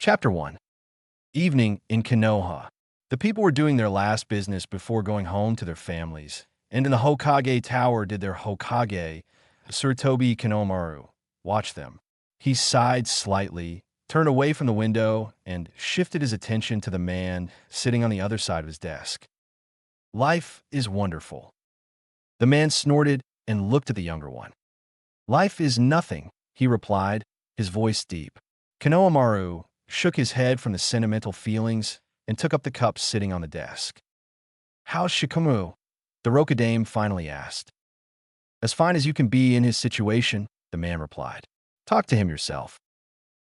Chapter 1. Evening in Konoha. The people were doing their last business before going home to their families, and in the Hokage Tower did their Hokage, Surtobi Kinomaru, watch them. He sighed slightly, turned away from the window, and shifted his attention to the man sitting on the other side of his desk. Life is wonderful. The man snorted and looked at the younger one. Life is nothing, he replied, his voice deep. Kinomaru shook his head from the sentimental feelings and took up the cup sitting on the desk. How's Shikamu? The Rokadame finally asked. As fine as you can be in his situation, the man replied. Talk to him yourself.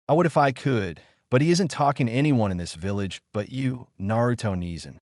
I would if I could, but he isn't talking to anyone in this village but you, Naruto Nizan.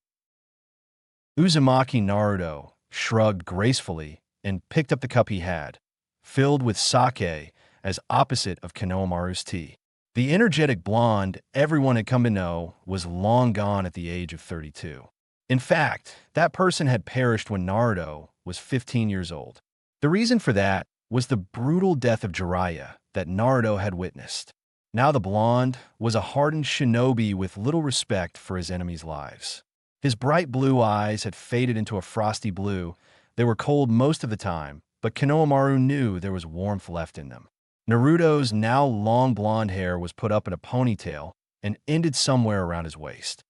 Uzumaki Naruto shrugged gracefully and picked up the cup he had, filled with sake as opposite of Kinomaru's tea. The energetic blonde everyone had come to know was long gone at the age of 32. In fact, that person had perished when Naruto was 15 years old. The reason for that was the brutal death of Jiraiya that Naruto had witnessed. Now the blonde was a hardened shinobi with little respect for his enemies' lives. His bright blue eyes had faded into a frosty blue. They were cold most of the time, but Kinomaru knew there was warmth left in them. Naruto's now long blonde hair was put up in a ponytail and ended somewhere around his waist.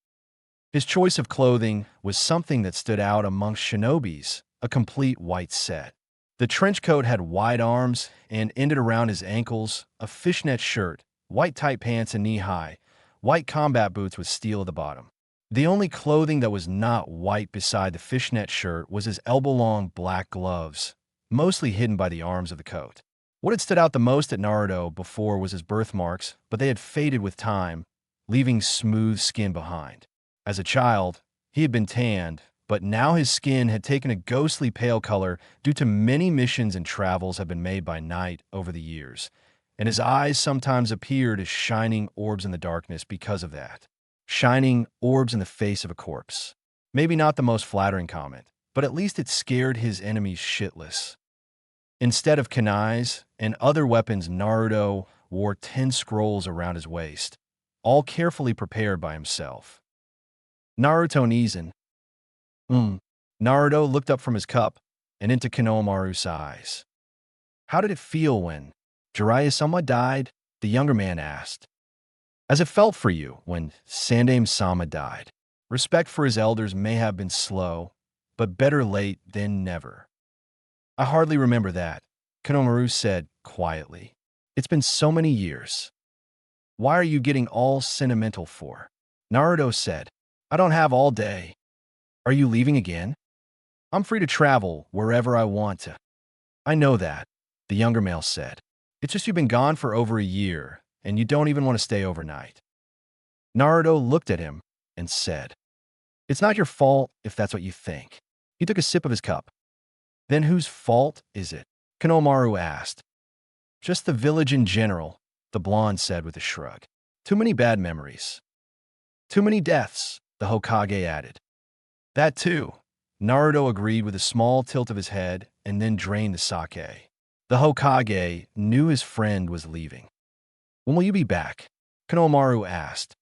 His choice of clothing was something that stood out amongst shinobis, a complete white set. The trench coat had wide arms and ended around his ankles, a fishnet shirt, white tight pants and knee-high, white combat boots with steel at the bottom. The only clothing that was not white beside the fishnet shirt was his elbow-long black gloves, mostly hidden by the arms of the coat. What had stood out the most at Naruto before was his birthmarks, but they had faded with time, leaving smooth skin behind. As a child, he had been tanned, but now his skin had taken a ghostly pale color due to many missions and travels had been made by night over the years, and his eyes sometimes appeared as shining orbs in the darkness because of that. Shining orbs in the face of a corpse. Maybe not the most flattering comment, but at least it scared his enemies shitless. Instead of kunais and other weapons, Naruto wore 10 scrolls around his waist, all carefully prepared by himself. Naruto Nizan. Naruto looked up from his cup and into Kinomaru's eyes. How did it feel when Jiraiya-sama died? The younger man asked. As it felt for you when Sandaime-sama died. Respect for his elders may have been slow, but better late than never. I hardly remember that, Kinomaru said quietly. It's been so many years. Why are you getting all sentimental for? Naruto said. I don't have all day. Are you leaving again? I'm free to travel wherever I want to. I know that, the younger male said. It's just you've been gone for over a year, and you don't even want to stay overnight. Naruto looked at him and said, It's not your fault if that's what you think. He took a sip of his cup. Then whose fault is it? Kinomaru asked. Just the village in general, the blonde said with a shrug. Too many bad memories. Too many deaths, the Hokage added. That too, Naruto agreed with a small tilt of his head and then drained the sake. The Hokage knew his friend was leaving. When will you be back? Kinomaru asked.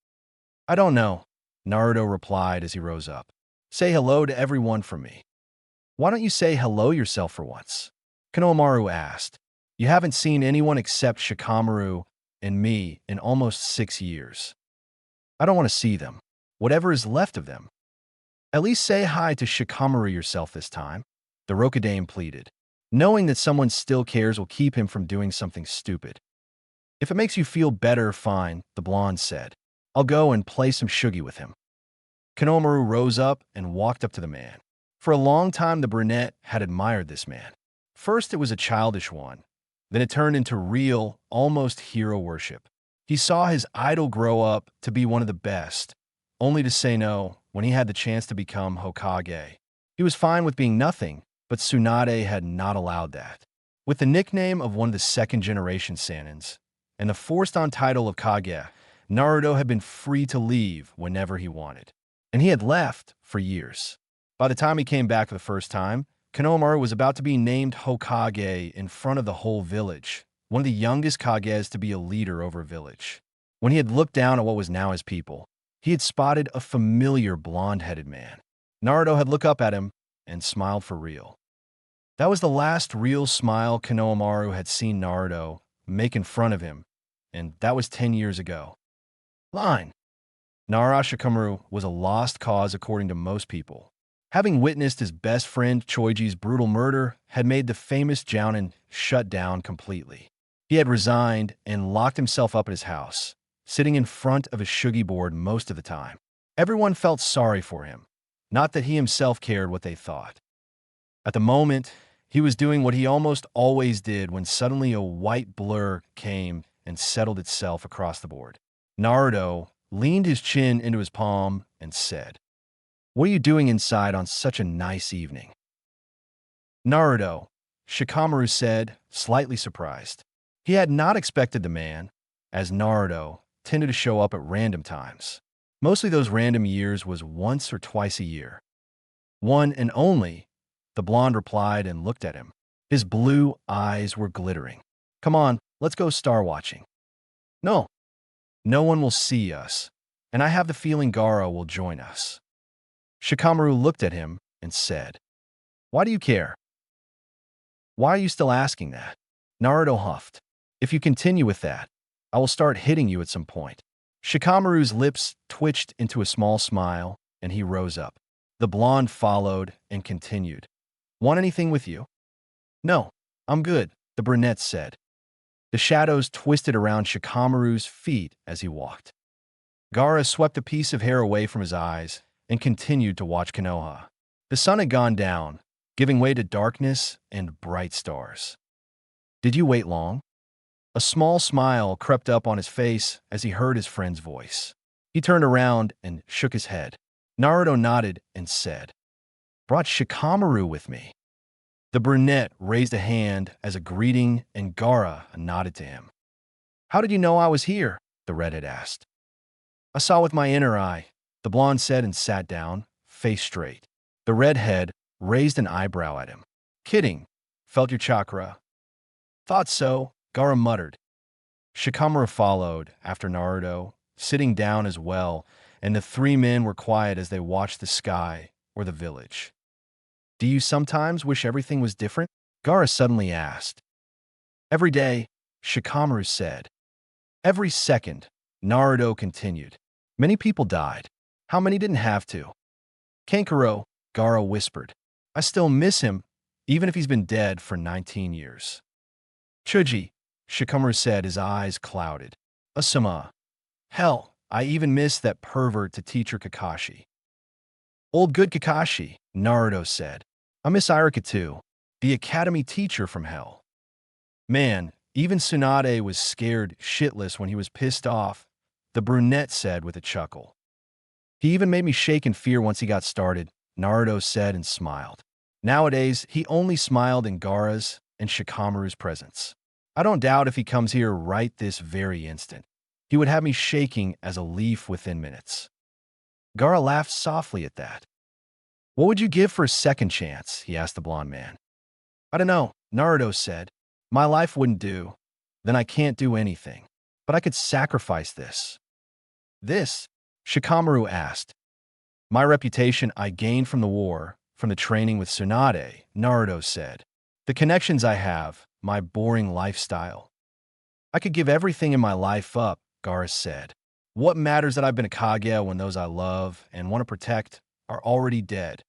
I don't know, Naruto replied as he rose up. Say hello to everyone from me. Why don't you say hello yourself for once? Kinomaru asked. You haven't seen anyone except Shikamaru and me in almost 6 years. I don't want to see them, whatever is left of them. At least say hi to Shikamaru yourself this time, the Rokadame pleaded. Knowing that someone still cares will keep him from doing something stupid. If it makes you feel better, fine, the blonde said. I'll go and play some shugi with him. Kinomaru rose up and walked up to the man. For a long time, the brunette had admired this man. First, it was a childish one. Then it turned into real, almost hero worship. He saw his idol grow up to be one of the best, only to say no when he had the chance to become Hokage. He was fine with being nothing, but Tsunade had not allowed that. With the nickname of one of the second-generation Sanins and the forced-on title of Kage, Naruto had been free to leave whenever he wanted. And he had left for years. By the time he came back for the first time, Kinomaru was about to be named Hokage in front of the whole village, one of the youngest Kages to be a leader over a village. When he had looked down at what was now his people, he had spotted a familiar blonde-headed man. Naruto had looked up at him and smiled for real. That was the last real smile Konohamaru had seen Naruto make in front of him, and that was 10 years ago. Line. Naruto Shikamaru was a lost cause according to most people. Having witnessed his best friend Choiji's brutal murder had made the famous Jounin shut down completely. He had resigned and locked himself up at his house, sitting in front of his shugi board most of the time. Everyone felt sorry for him, not that he himself cared what they thought. At the moment, he was doing what he almost always did when suddenly a white blur came and settled itself across the board. Naruto leaned his chin into his palm and said, "What are you doing inside on such a nice evening?" Naruto, Shikamaru said, slightly surprised. He had not expected the man, as Naruto tended to show up at random times. Mostly those random years was once or twice a year. One and only, the blonde replied and looked at him. His blue eyes were glittering. "Come on, let's go star watching." "No. No one will see us, and I have the feeling Gaara will join us." Shikamaru looked at him and said, "Why do you care? Why are you still asking that?" Naruto huffed. "If you continue with that, I will start hitting you at some point." Shikamaru's lips twitched into a small smile, and he rose up. The blonde followed and continued. "Want anything with you?" "No, I'm good," the brunette said. The shadows twisted around Shikamaru's feet as he walked. Gaara swept a piece of hair away from his eyes and continued to watch Konoha. The sun had gone down, giving way to darkness and bright stars. "Did you wait long?" A small smile crept up on his face as he heard his friend's voice. He turned around and shook his head. Naruto nodded and said, "Brought Shikamaru with me." The brunette raised a hand as a greeting and Gaara nodded to him. "How did you know I was here?" the redhead asked. "I saw with my inner eye," the blonde said and sat down, face straight. The redhead raised an eyebrow at him. "Kidding. Felt your chakra." "Thought so," Gaara muttered. Shikamaru followed after Naruto, sitting down as well, and the three men were quiet as they watched the sky or the village. "Do you sometimes wish everything was different?" Gaara suddenly asked. "Every day," Shikamaru said. "Every second," Naruto continued. "Many people died. How many didn't have to?" "Kankuro," Gaara whispered. "I still miss him, even if he's been dead for 19 years. "Chuji," Shikamaru said, his eyes clouded. "Asuma. Hell, I even miss that pervert to teacher Kakashi." "Old good Kakashi," Naruto said. "I miss Irika too, the academy teacher from hell." "Man, even Tsunade was scared shitless when he was pissed off," the brunette said with a chuckle. "He even made me shake in fear once he got started," Naruto said and smiled. Nowadays, he only smiled in Gaara's and Shikamaru's presence. "I don't doubt if he comes here right this very instant. He would have me shaking as a leaf within minutes." Gaara laughed softly at that. "What would you give for a second chance?" he asked the blonde man. "I don't know," Naruto said. "My life wouldn't do. Then I can't do anything. But I could sacrifice this." "This?" Shikamaru asked. "My reputation I gained from the war, from the training with Tsunade," Naruto said. "The connections I have, my boring lifestyle. I could give everything in my life up," Gaara said. "What matters that I've been a Kage when those I love and want to protect are already dead?"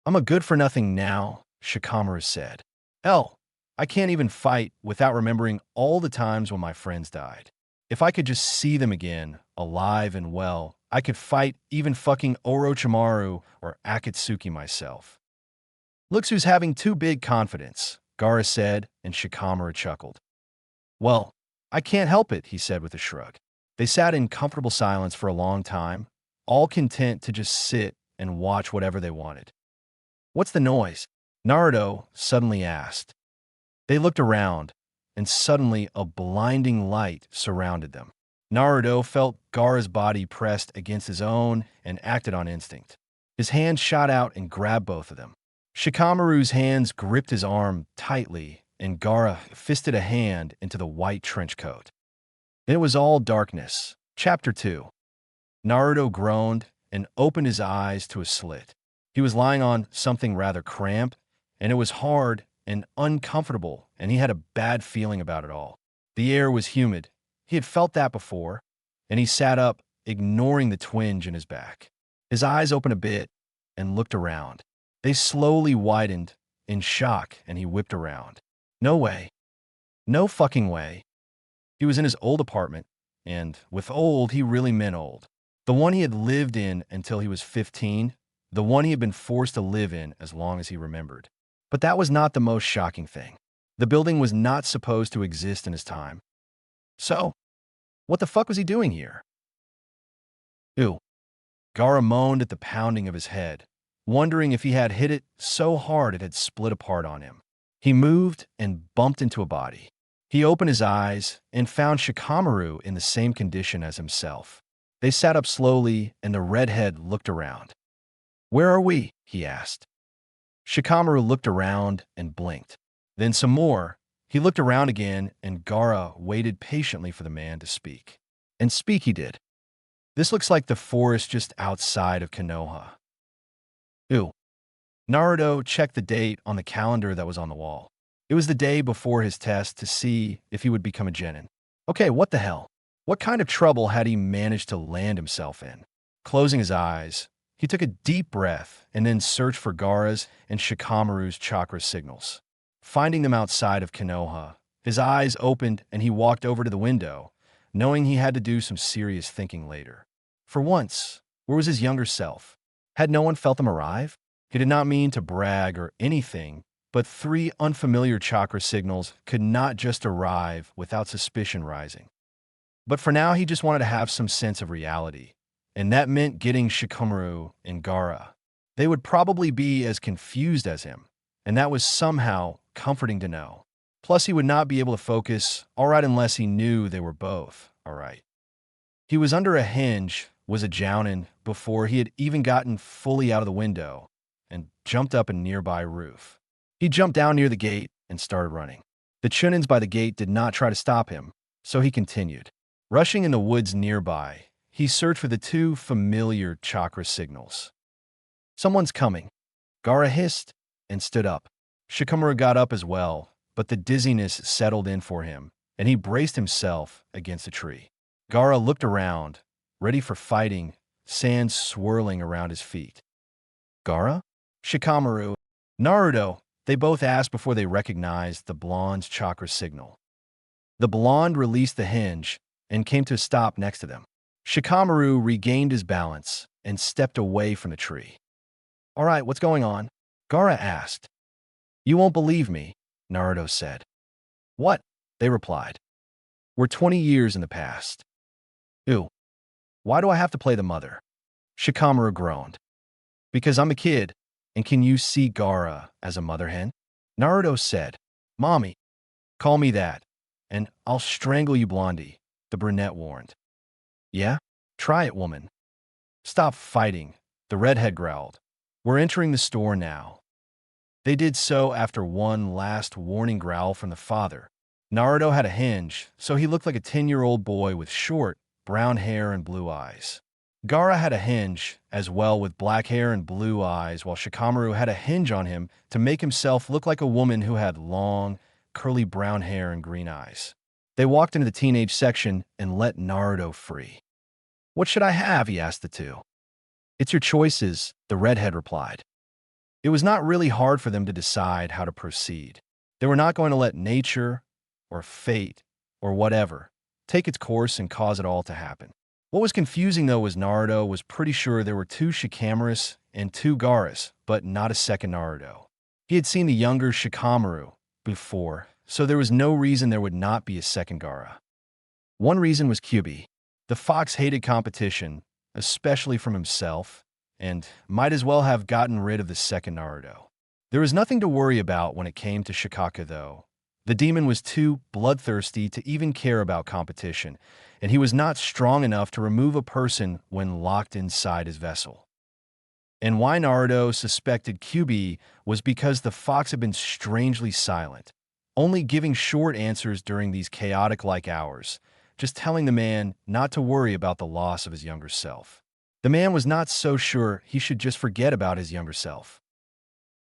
"I'm a good-for-nothing now," Shikamaru said. "Hell, I can't even fight without remembering all the times when my friends died. If I could just see them again, alive and well, I could fight even fucking Orochimaru or Akatsuki myself." "Looks who's having too big confidence," Gaara said, and Shikamaru chuckled. "Well, I can't help it," he said with a shrug. They sat in comfortable silence for a long time, all content to just sit and watch whatever they wanted. "What's the noise?" Naruto suddenly asked. They looked around, and suddenly a blinding light surrounded them. Naruto felt Gaara's body pressed against his own and acted on instinct. His hand shot out and grabbed both of them. Shikamaru's hands gripped his arm tightly, and Gaara fisted a hand into the white trench coat. It was all darkness. Chapter 2. Naruto groaned and opened his eyes to a slit. He was lying on something rather cramped, and it was hard and uncomfortable, and he had a bad feeling about it all. The air was humid. He had felt that before, and he sat up, ignoring the twinge in his back. His eyes opened a bit and looked around. They slowly widened in shock, and he whipped around. No way. No fucking way. He was in his old apartment, and with old, he really meant old. The one he had lived in until he was 15, the one he had been forced to live in as long as he remembered. But that was not the most shocking thing. The building was not supposed to exist in his time. So, what the fuck was he doing here? Ew. Gaara moaned at the pounding of his head, wondering if he had hit it so hard it had split apart on him. He moved and bumped into a body. He opened his eyes and found Shikamaru in the same condition as himself. They sat up slowly, and the redhead looked around. "Where are we?" he asked. Shikamaru looked around and blinked. Then some more. He looked around again, and Gaara waited patiently for the man to speak. And speak he did. "This looks like the forest just outside of Konoha." Ew. Naruto checked the date on the calendar that was on the wall. It was the day before his test to see if he would become a genin. Okay, what the hell? What kind of trouble had he managed to land himself in? Closing his eyes, he took a deep breath and then searched for Gaara's and Shikamaru's chakra signals. Finding them outside of Konoha, his eyes opened and he walked over to the window, knowing he had to do some serious thinking later. For once, where was his younger self? Had no one felt him arrive? He did not mean to brag or anything, but 3 unfamiliar chakra signals could not just arrive without suspicion rising. But for now, he just wanted to have some sense of reality, and that meant getting Shikamaru and Gaara. They would probably be as confused as him, and that was somehow comforting to know. Plus, he would not be able to focus, all right, unless he knew they were both, all right. He was under a hinge, was a jounin, before he had even gotten fully out of the window, and jumped up a nearby roof. He jumped down near the gate and started running. The chunins by the gate did not try to stop him, so he continued. Rushing in the woods nearby, he searched for the 2 familiar chakra signals. Someone's coming. Gaara hissed and stood up. Shikamaru got up as well, but the dizziness settled in for him, and he braced himself against a tree. Gaara looked around, ready for fighting, sand swirling around his feet. Gaara? Shikamaru? Naruto? They both asked before they recognized the blonde's chakra signal. The blonde released the hinge and came to a stop next to them. Shikamaru regained his balance and stepped away from the tree. "All right, what's going on?" Gaara asked. "You won't believe me," Naruto said. "What?" they replied. "We're 20 years in the past." "Ew. Why do I have to play the mother?" Shikamaru groaned. "Because I'm a kid, and can you see Gaara as a mother hen?" Naruto said. "Mommy, call me that, and I'll strangle you, Blondie," the brunette warned. "Yeah? Try it, woman." "Stop fighting," the redhead growled. "We're entering the store now." They did so after one last warning growl from the father. Naruto had a hinge, so he looked like a 10-year-old boy with short, brown hair and blue eyes. Gaara had a hinge, as well, with black hair and blue eyes, while Shikamaru had a hinge on him to make himself look like a woman who had long, curly brown hair and green eyes. They walked into the teenage section and let Naruto free. "What should I have?" he asked the 2. "It's your choices," the redhead replied. It was not really hard for them to decide how to proceed. They were not going to let nature, or fate, or whatever, take its course and cause it all to happen. What was confusing, though, was Naruto was pretty sure there were 2 Shikamaru's and 2 Gaara's, but not a second Naruto. He had seen the younger Shikamaru before, so there was no reason there would not be a second Gaara. One reason was Kyuubi. The fox hated competition, especially from himself, and might as well have gotten rid of the second Naruto. There was nothing to worry about when it came to Shikaka, though. The demon was too bloodthirsty to even care about competition, and he was not strong enough to remove a person when locked inside his vessel. And why Naruto suspected Kyuubi was because the fox had been strangely silent, only giving short answers during these chaotic-like hours, just telling the man not to worry about the loss of his younger self. The man was not so sure he should just forget about his younger self.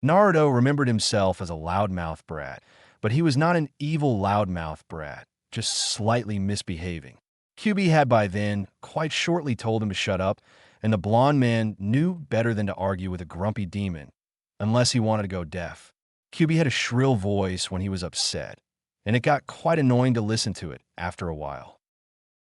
Naruto remembered himself as a loudmouth brat, but he was not an evil loudmouth brat, just slightly misbehaving. Kyuubi had by then quite shortly told him to shut up, and the blonde man knew better than to argue with a grumpy demon, unless he wanted to go deaf. Kyuubi had a shrill voice when he was upset, and it got quite annoying to listen to it after a while.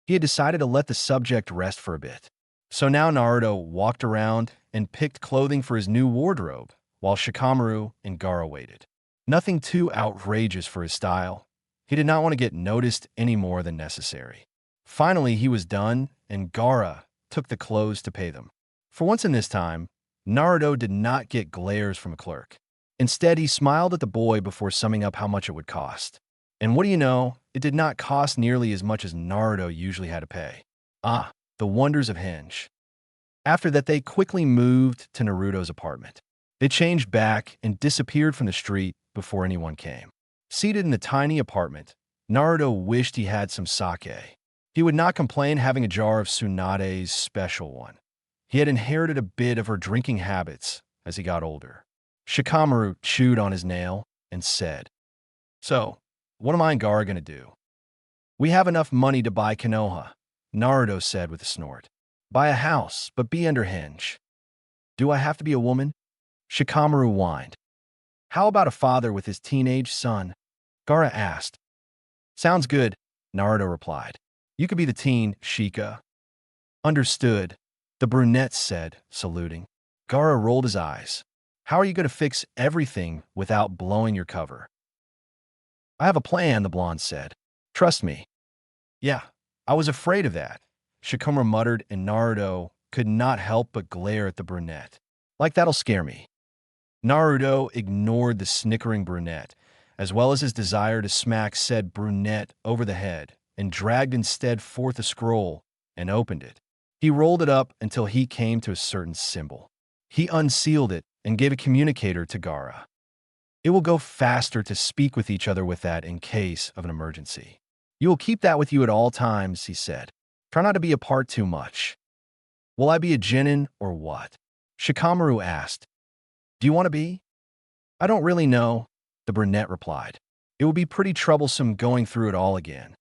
He had decided to let the subject rest for a bit. So now Naruto walked around and picked clothing for his new wardrobe, while Shikamaru and Gaara waited. Nothing too outrageous for his style. He did not want to get noticed any more than necessary. Finally, he was done, and Gaara took the clothes to pay them. For once in this time, Naruto did not get glares from a clerk. Instead, he smiled at the boy before summing up how much it would cost. And what do you know, it did not cost nearly as much as Naruto usually had to pay. Ah, the wonders of Henge. After that, they quickly moved to Naruto's apartment. They changed back and disappeared from the street before anyone came. Seated in the tiny apartment, Naruto wished he had some sake. He would not complain having a jar of Tsunade's special one. He had inherited a bit of her drinking habits as he got older. Shikamaru chewed on his nail and said, "So, what am I and Gaara going to do?" "We have enough money to buy Konoha," Naruto said with a snort. "Buy a house, but be under Henge." "Do I have to be a woman?" Shikamaru whined. "How about a father with his teenage son?" Gaara asked. "Sounds good," Naruto replied. "You could be the teen, Shika." "Understood," the brunette said, saluting. Gaara rolled his eyes. "How are you going to fix everything without blowing your cover?" "I have a plan," the blonde said. "Trust me." "Yeah, I was afraid of that," Shikamaru muttered, and Naruto could not help but glare at the brunette. "Like that'll scare me." Naruto ignored the snickering brunette, as well as his desire to smack said brunette over the head, and dragged instead forth a scroll and opened it. He rolled it up until he came to a certain symbol. He unsealed it and gave a communicator to Gaara. "It will go faster to speak with each other with that in case of an emergency. You will keep that with you at all times," he said. "Try not to be apart too much." "Will I be a genin or what?" Shikamaru asked. "Do you want to be?" "I don't really know," the brunette replied. "It would be pretty troublesome going through it all again."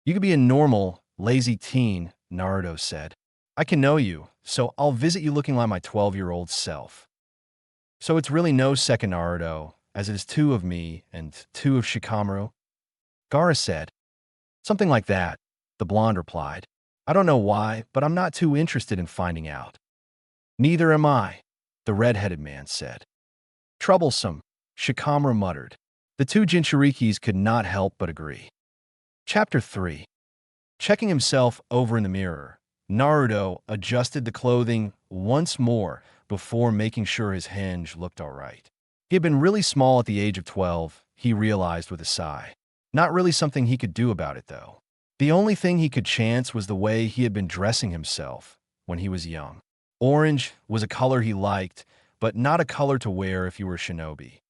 "You could be a normal, lazy teen," Naruto said. "I can know you, so I'll visit you looking like my 12-year-old self." "So it's really no second Naruto, as it is two of me and two of Shikamaru?" Gaara said. "Something like that," the blonde replied. "I don't know why, but I'm not too interested in finding out." "Neither am I," the red-headed man said. "Troublesome," Shikamaru muttered. The two Jinchurikis could not help but agree. Chapter 3. Checking himself over in the mirror, Naruto adjusted the clothing once more before making sure his hinge looked all right. He had been really small at the age of 12, he realized with a sigh. Not really something he could do about it, though. The only thing he could chance was the way he had been dressing himself when he was young. Orange was a color he liked, but not a color to wear if you were a shinobi.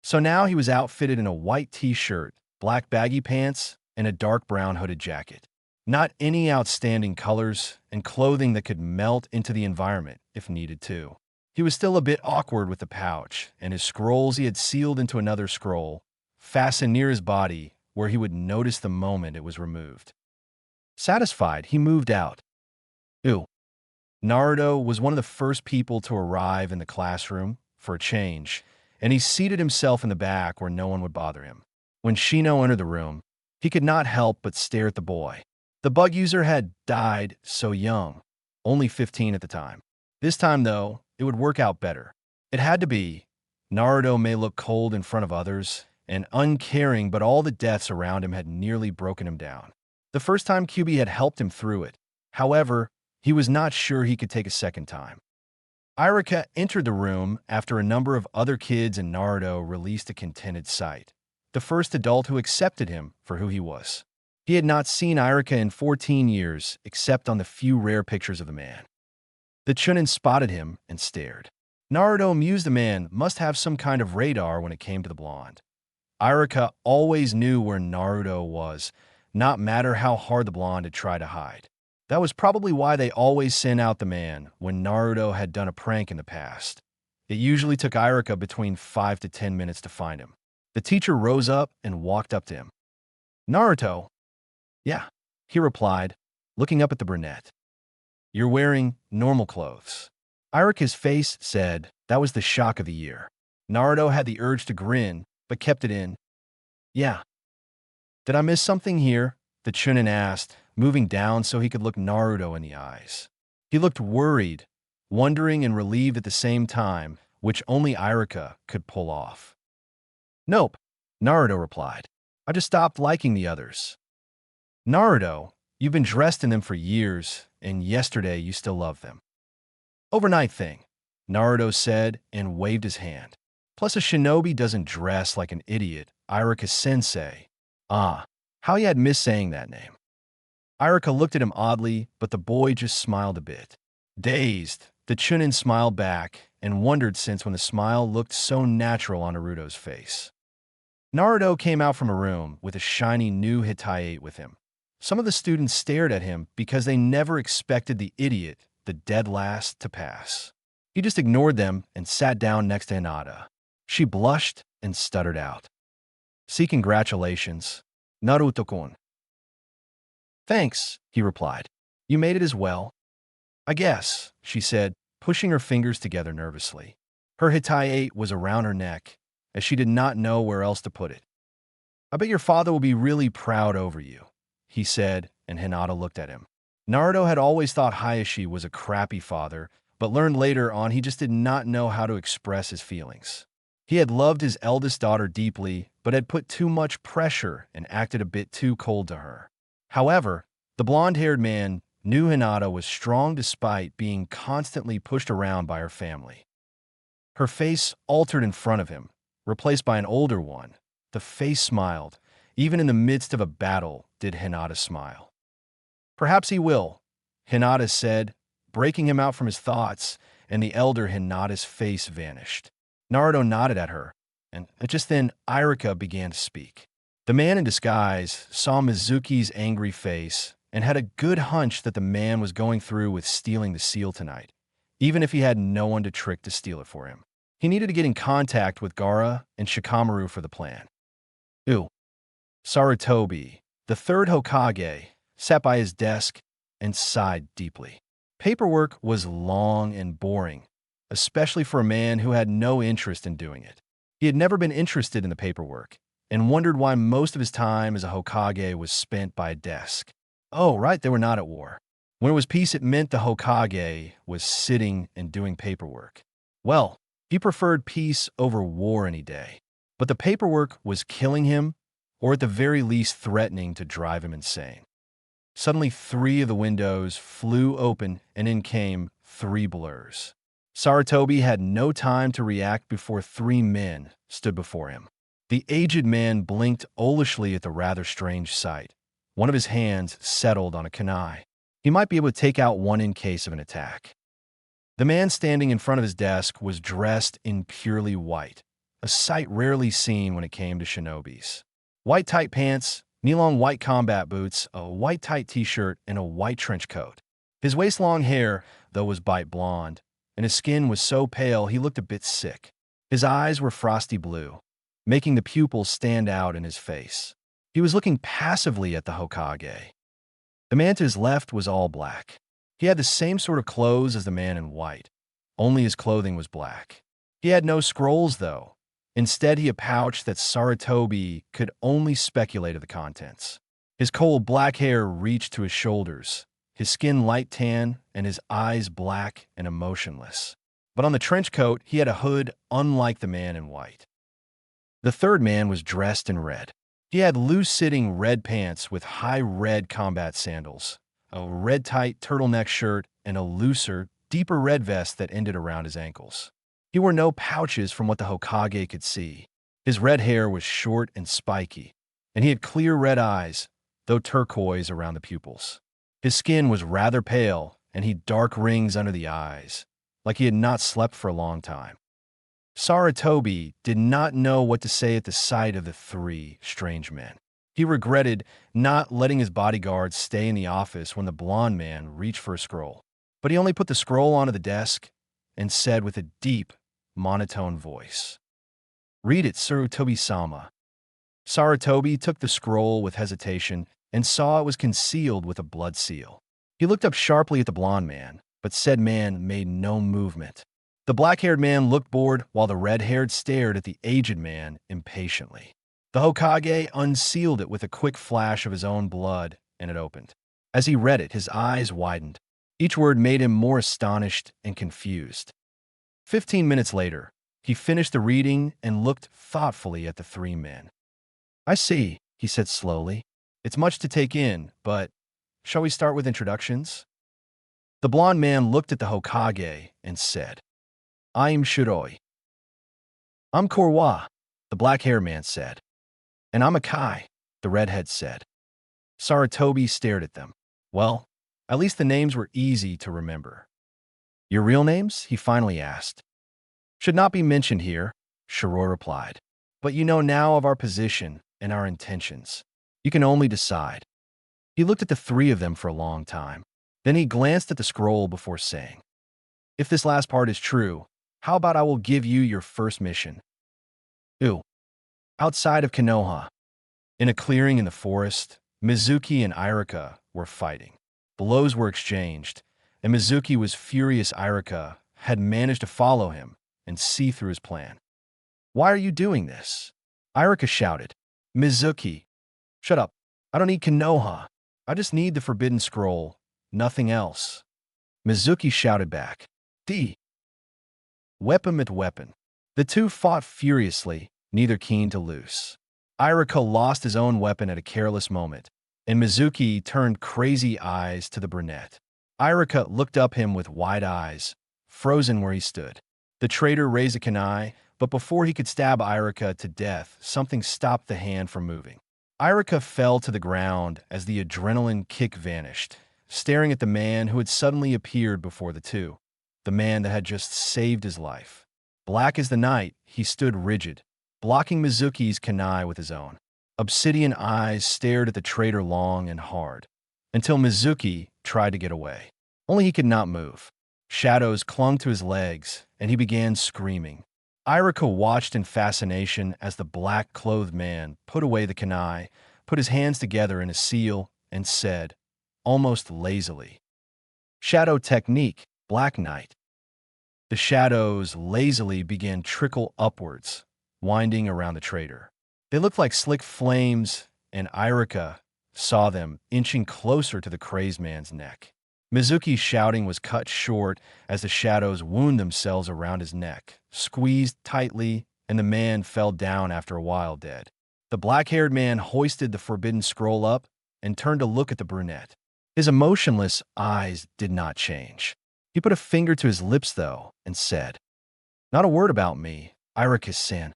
So now he was outfitted in a white t-shirt, black baggy pants, and a dark brown hooded jacket. Not any outstanding colors, and clothing that could melt into the environment if needed to. He was still a bit awkward with the pouch, and his scrolls he had sealed into another scroll, fastened near his body where he would notice the moment it was removed. Satisfied, he moved out. Ew. Naruto was one of the first people to arrive in the classroom, for a change, and he seated himself in the back where no one would bother him. When Shino entered the room, he could not help but stare at the boy. The bug user had died so young, only 15 at the time. This time, though, it would work out better. It had to be. Naruto may look cold in front of others and uncaring, but all the deaths around him had nearly broken him down. The first time Kyuubi had helped him through it. However, he was not sure he could take a second time. Irika entered the room after a number of other kids and Naruto released a contented sight. The first adult who accepted him for who he was. He had not seen Irika in 14 years, except on the few rare pictures of the man. The Chunin spotted him and stared. Naruto mused the man must have some kind of radar when it came to the blonde. Irika always knew where Naruto was, not matter how hard the blonde had tried to hide. That was probably why they always sent out the man when Naruto had done a prank in the past. It usually took Irika between 5 to 10 minutes to find him. The teacher rose up and walked up to him. Naruto? Yeah, he replied, looking up at the brunette. You're wearing normal clothes. Irika's face said that was the shock of the year. Naruto had the urge to grin, but kept it in. Yeah. Did I miss something here? The Chunin asked, moving down so he could look Naruto in the eyes. He looked worried, wondering and relieved at the same time, which only Irika could pull off. Nope, Naruto replied. I just stopped liking the others. Naruto, you've been dressed in them for years, and yesterday you still love them. Overnight thing, Naruto said and waved his hand. Plus a shinobi doesn't dress like an idiot, Irika-sensei. Ah, how he had missed saying that name. Irika looked at him oddly, but the boy just smiled a bit. Dazed, the Chunin smiled back and wondered since when the smile looked so natural on Naruto's face. Naruto came out from a room with a shiny new Hittite with him. Some of the students stared at him because they never expected the idiot, the dead last, to pass. He just ignored them and sat down next to Hinata. She blushed and stuttered out. See, congratulations, Naruto-kun. Thanks, he replied. You made it as well. I guess, she said, pushing her fingers together nervously. Her Hittite was around her neck, as she did not know where else to put it. I bet your father will be really proud over you, he said, and Hinata looked at him. Naruto had always thought Hayashi was a crappy father, but learned later on he just did not know how to express his feelings. He had loved his eldest daughter deeply, but had put too much pressure and acted a bit too cold to her. However, the blonde-haired man knew Hinata was strong despite being constantly pushed around by her family. Her face altered in front of him, replaced by an older one. The face smiled. Even in the midst of a battle, did Hinata smile. Perhaps he will, Hinata said, breaking him out from his thoughts, and the elder Hinata's face vanished. Naruto nodded at her, and just then Irika began to speak. The man in disguise saw Mizuki's angry face and had a good hunch that the man was going through with stealing the seal tonight, even if he had no one to trick to steal it for him. He needed to get in contact with Gaara and Shikamaru for the plan. Sarutobi, the third Hokage, sat by his desk and sighed deeply. Paperwork was long and boring, especially for a man who had no interest in doing it. He had never been interested in the paperwork and wondered why most of his time as a Hokage was spent by a desk. Oh, right, they were not at war. When it was peace, it meant the Hokage was sitting and doing paperwork. Well, he preferred peace over war any day. But the paperwork was killing him, or at the very least threatening to drive him insane. Suddenly, 3 of the windows flew open, and in came 3 blurs. Sarutobi had no time to react before 3 men stood before him. The aged man blinked owlishly at the rather strange sight. One of his hands settled on a kunai. He might be able to take out one in case of an attack. The man standing in front of his desk was dressed in purely white, a sight rarely seen when it came to shinobis. White tight pants, knee-long white combat boots, a white tight t-shirt, and a white trench coat. His waist-long hair, though, was bright blonde, and his skin was so pale he looked a bit sick. His eyes were frosty blue, making the pupils stand out in his face. He was looking passively at the Hokage. The man to his left was all black. He had the same sort of clothes as the man in white, only his clothing was black. He had no scrolls, though. Instead, he had a pouch that Sarutobi could only speculate of the contents. His cold black hair reached to his shoulders, his skin light tan, and his eyes black and emotionless. But on the trench coat, he had a hood unlike the man in white. The third man was dressed in red. He had loose-sitting red pants with high red combat sandals, a red tight turtleneck shirt, and a looser, deeper red vest that ended around his ankles. He wore no pouches from what the Hokage could see. His red hair was short and spiky, and he had clear red eyes, though turquoise around the pupils. His skin was rather pale, and he had dark rings under the eyes, like he had not slept for a long time. Sarutobi did not know what to say at the sight of the 3 strange men. He regretted not letting his bodyguards stay in the office when the blonde man reached for a scroll. But he only put the scroll onto the desk and said with a deep, monotone voice, "Read it, Sarutobi-sama." Sarutobi took the scroll with hesitation and saw it was concealed with a blood seal. He looked up sharply at the blonde man, but said man made no movement. The black-haired man looked bored while the red-haired stared at the aged man impatiently. The Hokage unsealed it with a quick flash of his own blood, and it opened. As he read it, his eyes widened. Each word made him more astonished and confused. 15 minutes later, he finished the reading and looked thoughtfully at the three men. "I see," he said slowly. "It's much to take in, but shall we start with introductions?" The blond man looked at the Hokage and said, "I am Shiroi." "I'm Korwa," the black-haired man said. "And I'm Akai," the redhead said. Sarutobi stared at them. Well, at least the names were easy to remember. "Your real names?" he finally asked. "Should not be mentioned here," Shiroi replied. "But you know now of our position and our intentions. You can only decide." He looked at the three of them for a long time. Then he glanced at the scroll before saying, "If this last part is true, how about I will give you your first mission?" Ooh. Outside of Konoha, in a clearing in the forest, Mizuki and Irika were fighting. Blows were exchanged, and Mizuki was furious Irika had managed to follow him and see through his plan. "Why are you doing this?" Irika shouted. "Mizuki, shut up. I don't need Konoha. I just need the Forbidden Scroll, nothing else." Mizuki shouted back, "D." Weapon with weapon. The two fought furiously, neither keen to lose. Irika lost his own weapon at a careless moment, and Mizuki turned crazy eyes to the brunette. Irika looked up him with wide eyes, frozen where he stood. The traitor raised a kunai, but before he could stab Irika to death, something stopped the hand from moving. Irika fell to the ground as the adrenaline kick vanished, staring at the man who had suddenly appeared before the two, the man that had just saved his life. Black as the night, he stood rigid, blocking Mizuki's kunai with his own. Obsidian eyes stared at the traitor long and hard, until Mizuki tried to get away. Only he could not move. Shadows clung to his legs, and he began screaming. Irika watched in fascination as the black-clothed man put away the kunai, put his hands together in a seal, and said, almost lazily, "Shadow technique, Black Knight." The shadows lazily began trickle upwards, winding around the traitor. They looked like slick flames, and Irika saw them inching closer to the crazed man's neck. Mizuki's shouting was cut short as the shadows wound themselves around his neck, squeezed tightly, and the man fell down after a while dead. The black-haired man hoisted the forbidden scroll up and turned to look at the brunette. His emotionless eyes did not change. He put a finger to his lips, though, and said, "Not a word about me, Irika-san."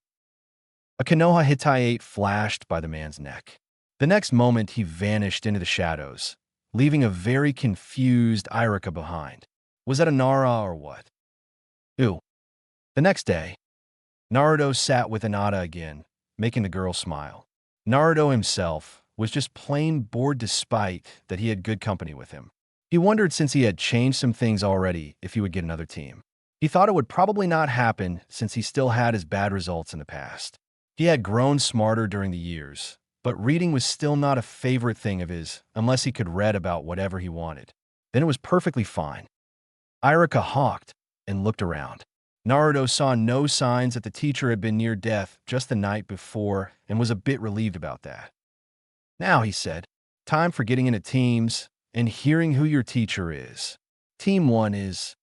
A Konoha Hittite flashed by the man's neck. The next moment, he vanished into the shadows, leaving a very confused Irika behind. Was that a Nara or what? Ooh. The next day, Naruto sat with Hinata again, making the girl smile. Naruto himself was just plain bored despite that he had good company with him. He wondered, since he had changed some things already, if he would get another team. He thought it would probably not happen since he still had his bad results in the past. He had grown smarter during the years, but reading was still not a favorite thing of his unless he could read about whatever he wanted. Then it was perfectly fine. Irika hawked and looked around. Naruto saw no signs that the teacher had been near death just the night before and was a bit relieved about that. "Now," he said, "time for getting into teams and hearing who your teacher is. Team 1 is..."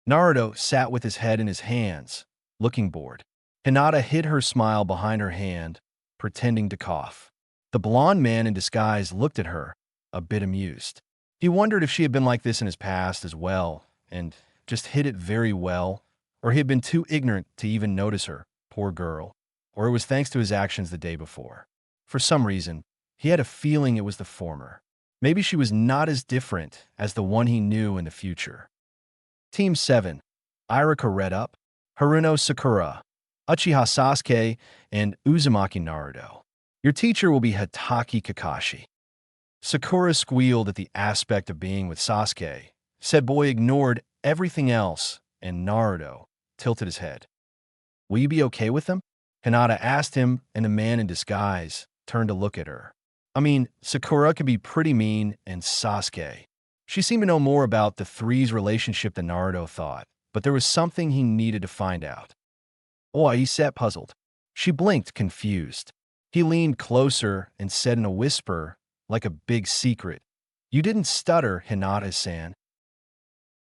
Naruto sat with his head in his hands, looking bored. Hinata hid her smile behind her hand, pretending to cough. The blonde man in disguise looked at her, a bit amused. He wondered if she had been like this in his past as well, and just hid it very well, or he had been too ignorant to even notice her, poor girl, or it was thanks to his actions the day before. For some reason, he had a feeling it was the former. Maybe she was not as different as the one he knew in the future. Team 7, Irika read up, Haruno Sakura, Uchiha Sasuke, and Uzumaki Naruto. Your teacher will be Hitaki Kakashi. Sakura squealed at the aspect of being with Sasuke. Said boy ignored everything else, and Naruto tilted his head. Will you be okay with them? Hinata asked him, and the man in disguise turned to look at her. I mean, Sakura can be pretty mean, and Sasuke. She seemed to know more about the three's relationship than Naruto thought, but there was something he needed to find out. Oh, he sat puzzled. She blinked, confused. He leaned closer and said in a whisper, like a big secret, "You didn't stutter, Hinata-san."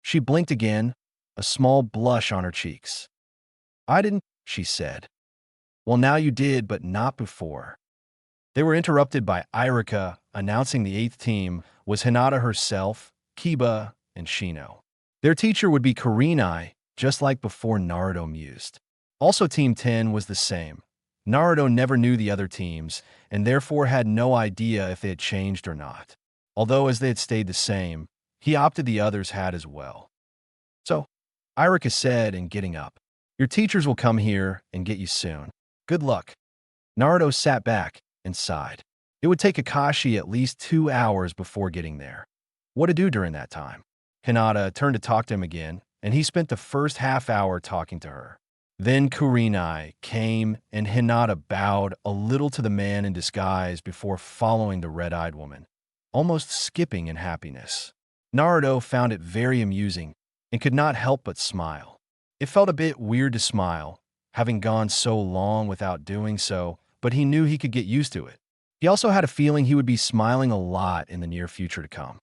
She blinked again, a small blush on her cheeks. "I didn't," she said. "Well, now you did, but not before." They were interrupted by Irika announcing the 8th team was Hinata herself, Kiba, and Shino. Their teacher would be Kurenai, just like before, Naruto mused. Also, Team 10 was the same. Naruto never knew the other teams, and therefore had no idea if they had changed or not. Although, as they had stayed the same, he opted the others had as well. So, Irika said, and getting up, "Your teachers will come here and get you soon. Good luck." Naruto sat back and sighed. It would take Kakashi at least 2 hours before getting there. What to do during that time? Hinata turned to talk to him again, and he spent the first half hour talking to her. Then Kurenai came, and Hinata bowed a little to the man in disguise before following the red-eyed woman, almost skipping in happiness. Naruto found it very amusing and could not help but smile. It felt a bit weird to smile, having gone so long without doing so, but he knew he could get used to it. He also had a feeling he would be smiling a lot in the near future to come.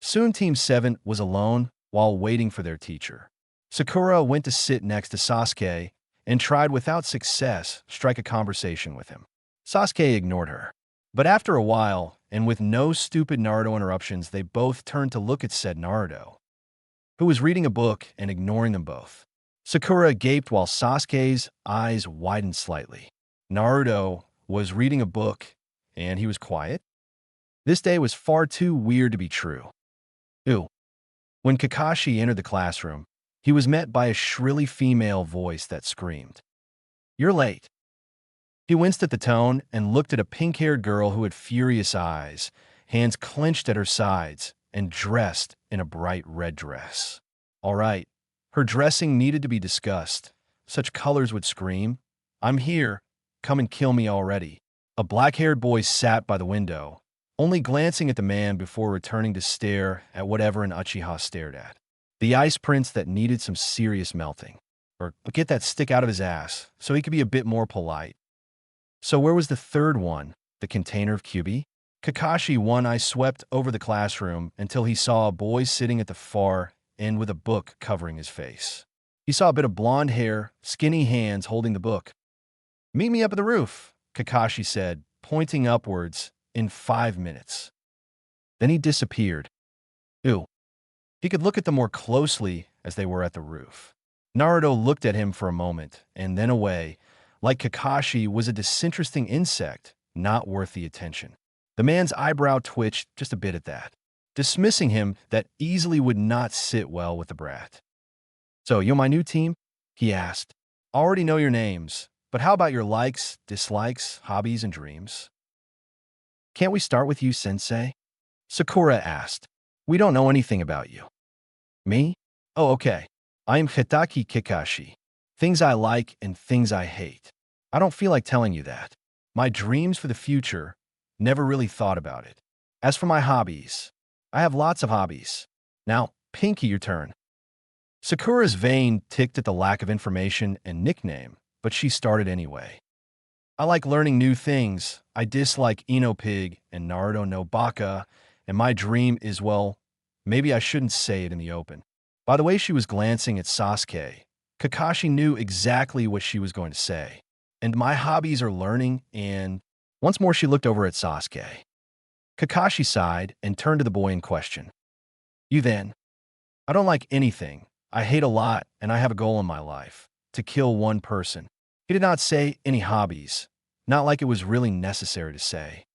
Soon Team 7 was alone while waiting for their teacher. Sakura went to sit next to Sasuke and tried without success strike a conversation with him. Sasuke ignored her. But after a while, and with no stupid Naruto interruptions, they both turned to look at said Naruto, who was reading a book and ignoring them both. Sakura gaped while Sasuke's eyes widened slightly. Naruto was reading a book, and he was quiet. This day was far too weird to be true. Ew. When Kakashi entered the classroom, he was met by a shrilly female voice that screamed, "You're late." He winced at the tone and looked at a pink-haired girl who had furious eyes, hands clenched at her sides, and dressed in a bright red dress. All right, her dressing needed to be discussed. Such colors would scream, "I'm here, come and kill me already." A black-haired boy sat by the window, only glancing at the man before returning to stare at whatever an Uchiha stared at. The ice prince that needed some serious melting. Or get that stick out of his ass, so he could be a bit more polite. So where was the third one, the container of Kyuubi? Kakashi one-eye swept over the classroom until he saw a boy sitting at the far end with a book covering his face. He saw a bit of blonde hair, skinny hands holding the book. "Meet me up at the roof," Kakashi said, pointing upwards, "in 5 minutes." Then he disappeared. Ew. He could look at them more closely as they were at the roof. Naruto looked at him for a moment, and then away, like Kakashi was a disinteresting insect, not worth the attention. The man's eyebrow twitched just a bit at that. Dismissing him, that easily would not sit well with the brat. "So, you're my new team?" he asked. "I already know your names, but how about your likes, dislikes, hobbies, and dreams?" "Can't we start with you, sensei?" Sakura asked. "We don't know anything about you." "Me? Oh, okay. I am Hitaki Kakashi. Things I like and things I hate. I don't feel like telling you that. My dreams for the future, never really thought about it. As for my hobbies, I have lots of hobbies. Now, Pinky, your turn." Sakura's vein ticked at the lack of information and nickname, but she started anyway. "I like learning new things. I dislike Ino Pig and Naruto no Baka, and my dream is, well, maybe I shouldn't say it in the open." By the way she was glancing at Sasuke, Kakashi knew exactly what she was going to say. "And my hobbies are learning and..." Once more she looked over at Sasuke. Kakashi sighed and turned to the boy in question. "You then?" "I don't like anything. I hate a lot, and I have a goal in my life. To kill one person." He did not say any hobbies, not like it was really necessary to say.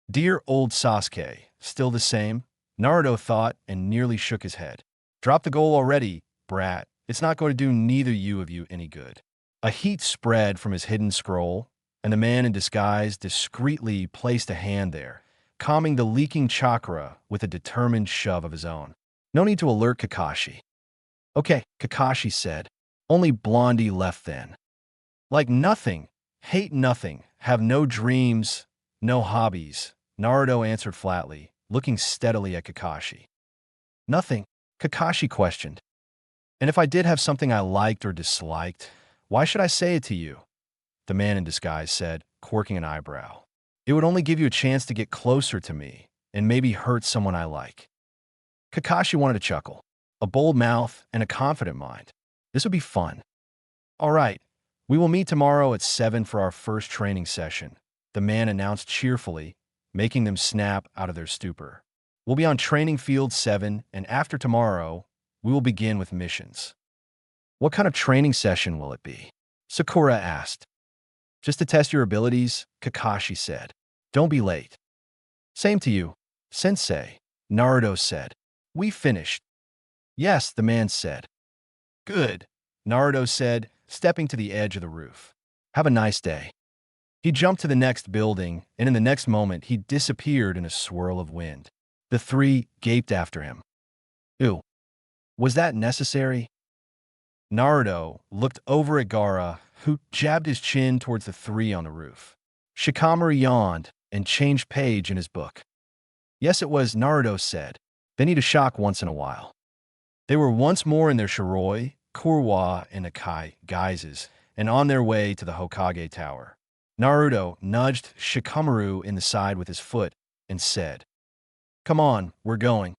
Dear old Sasuke, still the same? Naruto thought and nearly shook his head. "Drop the goal already, brat. It's not going to do neither of you any good." A heat spread from his hidden scroll, and the man in disguise discreetly placed a hand there, calming the leaking chakra with a determined shove of his own. No need to alert Kakashi. Okay, Kakashi said. Only Blondie left then. Like nothing, hate nothing, have no dreams, no hobbies, Naruto answered flatly, looking steadily at Kakashi. Nothing, Kakashi questioned. And if I did have something I liked or disliked, why should I say it to you? The man in disguise said, quirking an eyebrow. It would only give you a chance to get closer to me and maybe hurt someone I like. Kakashi wanted to chuckle. A bold mouth and a confident mind. This would be fun. All right, we will meet tomorrow at 7 for our first training session, the man announced cheerfully, making them snap out of their stupor. We'll be on training field 7, and after tomorrow, we will begin with missions. What kind of training session will it be? Sakura asked. Just to test your abilities, Kakashi said. Don't be late. Same to you, Sensei, Naruto said. We finished. Yes, the man said. Good, Naruto said, stepping to the edge of the roof. Have a nice day. He jumped to the next building, and in the next moment he disappeared in a swirl of wind. The three gaped after him. Ew. Was that necessary? Naruto looked over at Gaara, who jabbed his chin towards the three on the roof. Shikamaru yawned and changed page in his book. Yes, it was, Naruto said. They need a shock once in a while. They were once more in their Shiroi, Kurwa, and Akai guises, and on their way to the Hokage Tower. Naruto nudged Shikamaru in the side with his foot and said, Come on, we're going.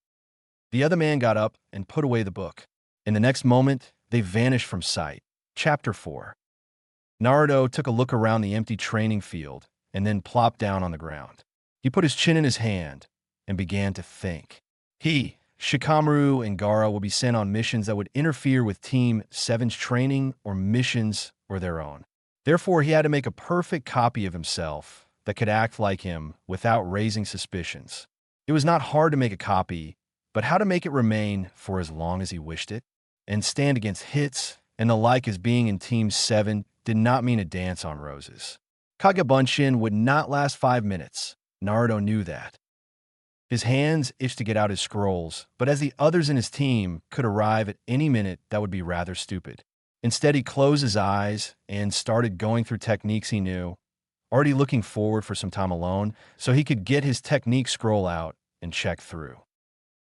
The other man got up and put away the book. In the next moment, they vanished from sight. Chapter 4. Naruto took a look around the empty training field and then plopped down on the ground. He put his chin in his hand and began to think. He, Shikamaru, and Gaara will be sent on missions that would interfere with Team 7's training or missions or their own. Therefore, he had to make a perfect copy of himself that could act like him without raising suspicions. It was not hard to make a copy, but how to make it remain for as long as he wished it, and stand against hits and the like as being in Team 7 did not mean a dance on roses. Kage would not last 5 minutes. Naruto knew that. His hands itched to get out his scrolls, but as the others in his team could arrive at any minute, that would be rather stupid. Instead, he closed his eyes and started going through techniques he knew, already looking forward for some time alone so he could get his technique scroll out and check through.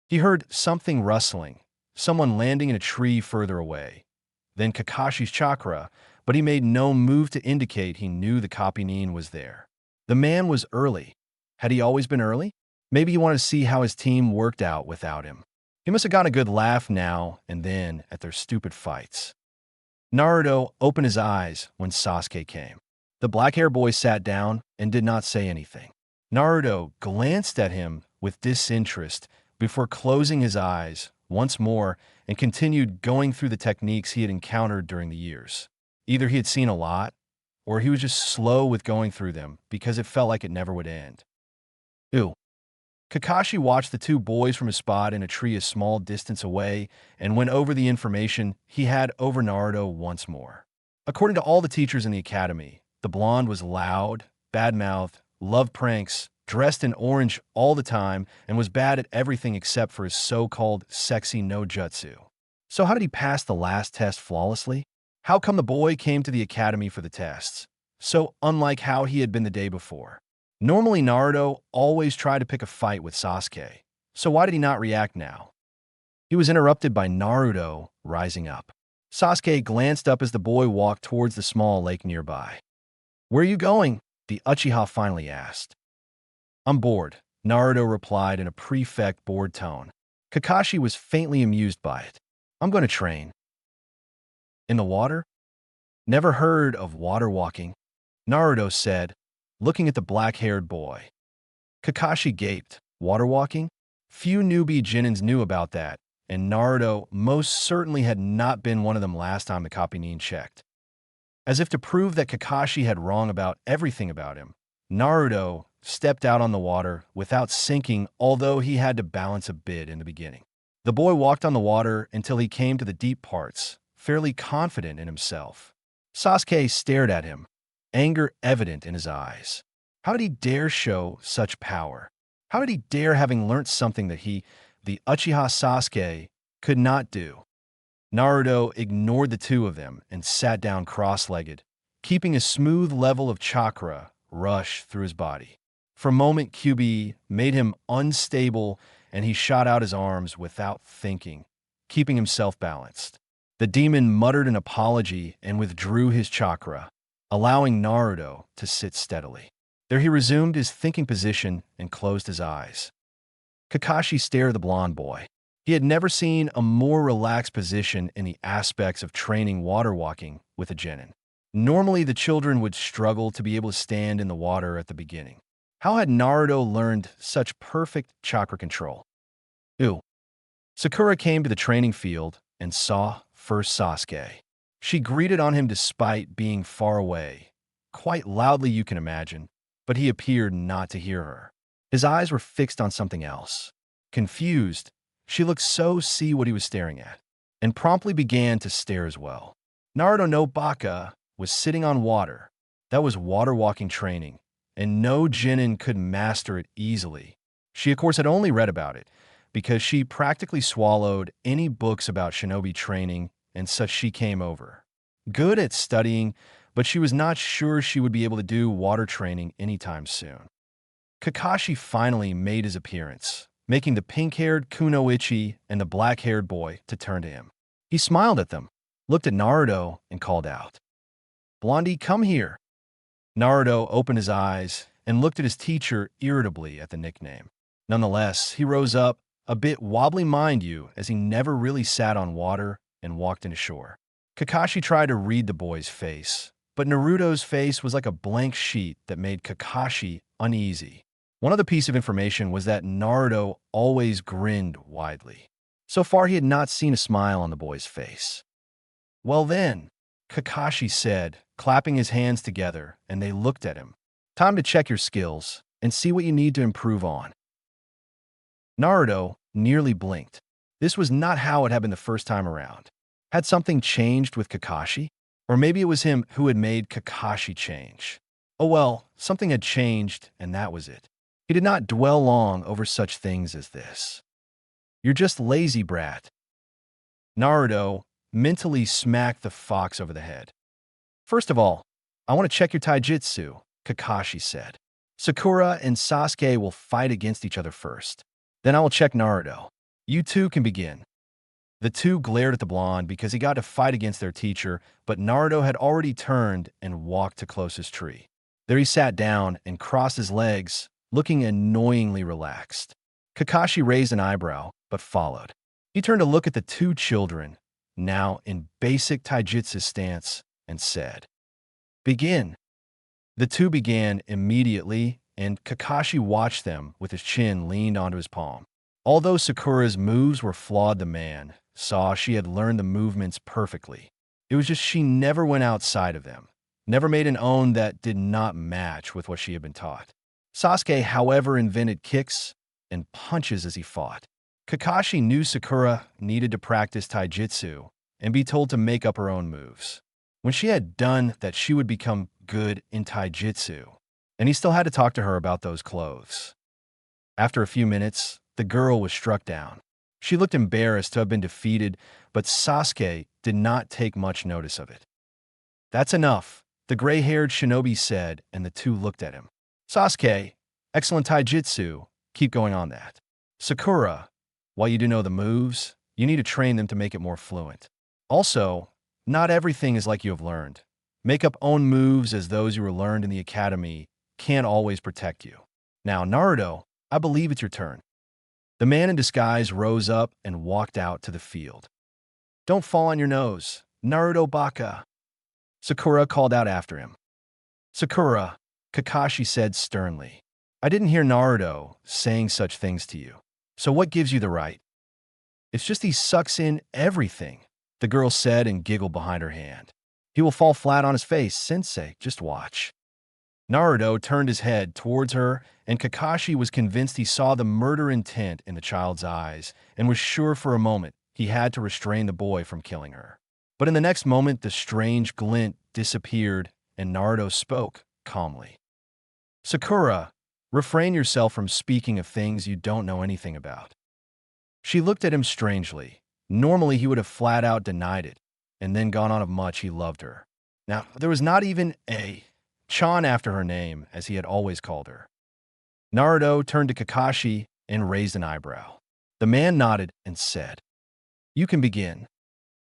He heard something rustling, someone landing in a tree further away. Then Kakashi's chakra, but he made no move to indicate he knew the copy Nin was there. The man was early. Had he always been early? Maybe he wanted to see how his team worked out without him. He must have gotten a good laugh now and then at their stupid fights. Naruto opened his eyes when Sasuke came. The black-haired boy sat down and did not say anything. Naruto glanced at him with disinterest before closing his eyes once more and continued going through the techniques he had encountered during the years. Either he had seen a lot, or he was just slow with going through them because it felt like it never would end. Ew. Kakashi watched the two boys from his spot in a tree a small distance away and went over the information he had over Naruto once more. According to all the teachers in the academy, the blonde was loud, bad-mouthed, loved pranks, dressed in orange all the time, and was bad at everything except for his so-called sexy no jutsu. So how did he pass the last test flawlessly? How come the boy came to the academy for the tests? So unlike how he had been the day before. Normally, Naruto always tried to pick a fight with Sasuke, so why did he not react now? He was interrupted by Naruto rising up. Sasuke glanced up as the boy walked towards the small lake nearby. Where are you going? The Uchiha finally asked. I'm bored, Naruto replied in a prefect bored tone. Kakashi was faintly amused by it. I'm going to train. In the water? Never heard of water walking, Naruto said, looking at the black-haired boy. Kakashi gaped. Water walking? Few newbie Jonin's knew about that, and Naruto most certainly had not been one of them last time the copy Nin checked. As if to prove that Kakashi had wrong about everything about him, Naruto stepped out on the water without sinking, although he had to balance a bit in the beginning. The boy walked on the water until he came to the deep parts, fairly confident in himself. Sasuke stared at him. anger evident in his eyes. How did he dare show such power? How did he dare having learnt something that he, the Uchiha Sasuke, could not do? Naruto ignored the two of them and sat down cross-legged, keeping a smooth level of chakra rush through his body. For a moment, QB made him unstable and he shot out his arms without thinking, keeping himself balanced. The demon muttered an apology and withdrew his chakra, allowing Naruto to sit steadily. There he resumed his thinking position and closed his eyes. Kakashi stared at the blonde boy. He had never seen a more relaxed position in the aspects of training water walking with a genin. Normally, the children would struggle to be able to stand in the water at the beginning. How had Naruto learned such perfect chakra control? Ooh. Sakura came to the training field and saw first Sasuke. She greeted on him despite being far away, quite loudly you can imagine, but he appeared not to hear her. His eyes were fixed on something else. Confused, she looked so see what he was staring at, and promptly began to stare as well. Naruto no Baka was sitting on water. That was water walking training, and no genin could master it easily. She, of course, had only read about it, because she practically swallowed any books about shinobi training and such she came over. Good at studying, but she was not sure she would be able to do water training anytime soon. Kakashi finally made his appearance, making the pink-haired Kunoichi and the black-haired boy to turn to him. He smiled at them, looked at Naruto, and called out, "Blondie, come here." Naruto opened his eyes and looked at his teacher irritably at the nickname. Nonetheless, he rose up, a bit wobbly mind you, as he never really sat on water, and walked into shore. Kakashi tried to read the boy's face, but Naruto's face was like a blank sheet that made Kakashi uneasy. One other piece of information was that Naruto always grinned widely. So far, he had not seen a smile on the boy's face. "Well then," Kakashi said, clapping his hands together, and they looked at him. "Time to check your skills and see what you need to improve on." Naruto nearly blinked. This was not how it had been the first time around. Had something changed with Kakashi? Or maybe it was him who had made Kakashi change. Oh well, something had changed, and that was it. He did not dwell long over such things as this. "You're just lazy, brat." Naruto mentally smacked the fox over the head. "First of all, I want to check your taijutsu," Kakashi said. "Sakura and Sasuke will fight against each other first. Then I will check Naruto. You two can begin." The two glared at the blonde because he got to fight against their teacher, but Naruto had already turned and walked to closest tree. There he sat down and crossed his legs, looking annoyingly relaxed. Kakashi raised an eyebrow, but followed. He turned to look at the two children, now in basic taijutsu stance, and said, "Begin." The two began immediately, and Kakashi watched them with his chin leaned onto his palm. Although Sakura's moves were flawed, the man saw she had learned the movements perfectly. It was just she never went outside of them, never made an own that did not match with what she had been taught. Sasuke, however, invented kicks and punches as he fought. Kakashi knew Sakura needed to practice taijutsu and be told to make up her own moves. When she had done that, she would become good in taijutsu, and he still had to talk to her about those clothes. After a few minutes, the girl was struck down. She looked embarrassed to have been defeated, but Sasuke did not take much notice of it. "That's enough," the gray-haired shinobi said, and the two looked at him. "Sasuke, excellent taijutsu. Keep going on that. Sakura, while you do know the moves, you need to train them to make it more fluent. Also, not everything is like you have learned. Make up own moves, as those you were learned in the academy can't always protect you. Now, Naruto, I believe it's your turn." The man in disguise rose up and walked out to the field. "Don't fall on your nose, Naruto Baka," Sakura called out after him. "Sakura," Kakashi said sternly, "I didn't hear Naruto saying such things to you. So what gives you the right?" "It's just he sucks in everything," the girl said and giggled behind her hand. "He will fall flat on his face, sensei, just watch." Naruto turned his head towards her, and Kakashi was convinced he saw the murder intent in the child's eyes and was sure for a moment he had to restrain the boy from killing her. But in the next moment, the strange glint disappeared, and Naruto spoke calmly. Sakura, refrain yourself from speaking of things you don't know anything about. She looked at him strangely. Normally, he would have flat out denied it, and then gone on of much he loved her. Now, there was not even a Chan after her name, as he had always called her. Naruto turned to Kakashi and raised an eyebrow. The man nodded and said, "You can begin."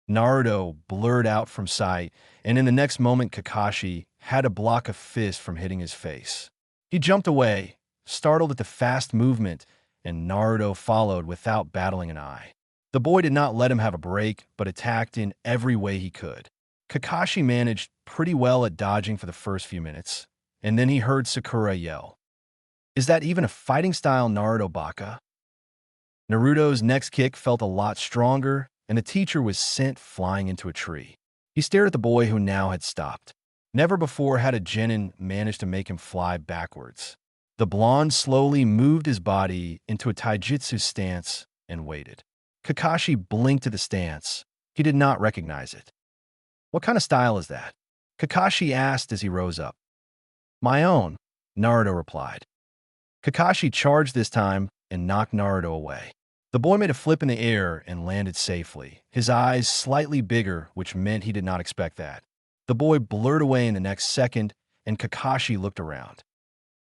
Naruto blurred out from sight, and in the next moment Kakashi had to block a fist from hitting his face. He jumped away, startled at the fast movement, and Naruto followed without battling an eye. The boy did not let him have a break, but attacked in every way he could. Kakashi managed pretty well at dodging for the first few minutes, and then he heard Sakura yell, "Is that even a fighting style, Naruto Baka?" Naruto's next kick felt a lot stronger, and the teacher was sent flying into a tree. He stared at the boy who now had stopped. Never before had a genin managed to make him fly backwards. The blonde slowly moved his body into a taijutsu stance and waited. Kakashi blinked at the stance. He did not recognize it. "What kind of style is that?" Kakashi asked as he rose up. "My own," Naruto replied. Kakashi charged this time and knocked Naruto away. The boy made a flip in the air and landed safely, his eyes slightly bigger, which meant he did not expect that. The boy blurred away in the next second, and Kakashi looked around.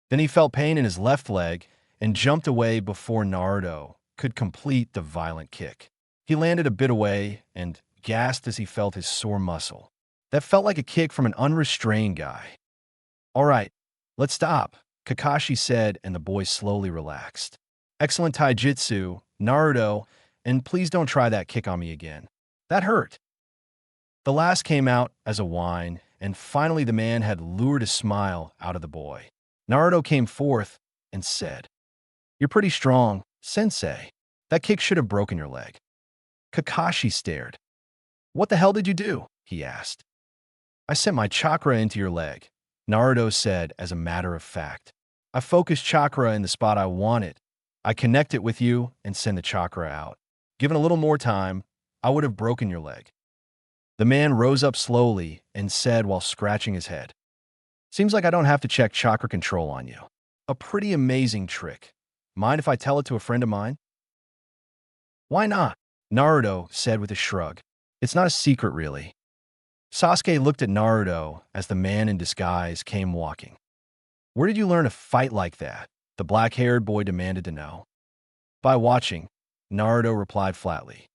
Then he felt pain in his left leg and jumped away before Naruto could complete the violent kick. He landed a bit away and gasped as he felt his sore muscle. That felt like a kick from an unrestrained guy. "All right, let's stop," Kakashi said, and the boy slowly relaxed. "Excellent taijutsu, Naruto, and please don't try that kick on me again. That hurt." The last came out as a whine, and finally the man had lured a smile out of the boy. Naruto came forth and said, "You're pretty strong, sensei. That kick should have broken your leg." Kakashi stared. "What the hell did you do?" he asked. "I sent my chakra into your leg," Naruto said as a matter of fact. "I focused chakra in the spot I wanted. I connect it with you and send the chakra out. Given a little more time, I would have broken your leg." The man rose up slowly and said while scratching his head, "Seems like I don't have to check chakra control on you. A pretty amazing trick. Mind if I tell it to a friend of mine?" "Why not?" Naruto said with a shrug. "It's not a secret, really." Sasuke looked at Naruto as the man in disguise came walking. "Where did you learn to fight like that?" the black-haired boy demanded to know. "By watching," Naruto replied flatly.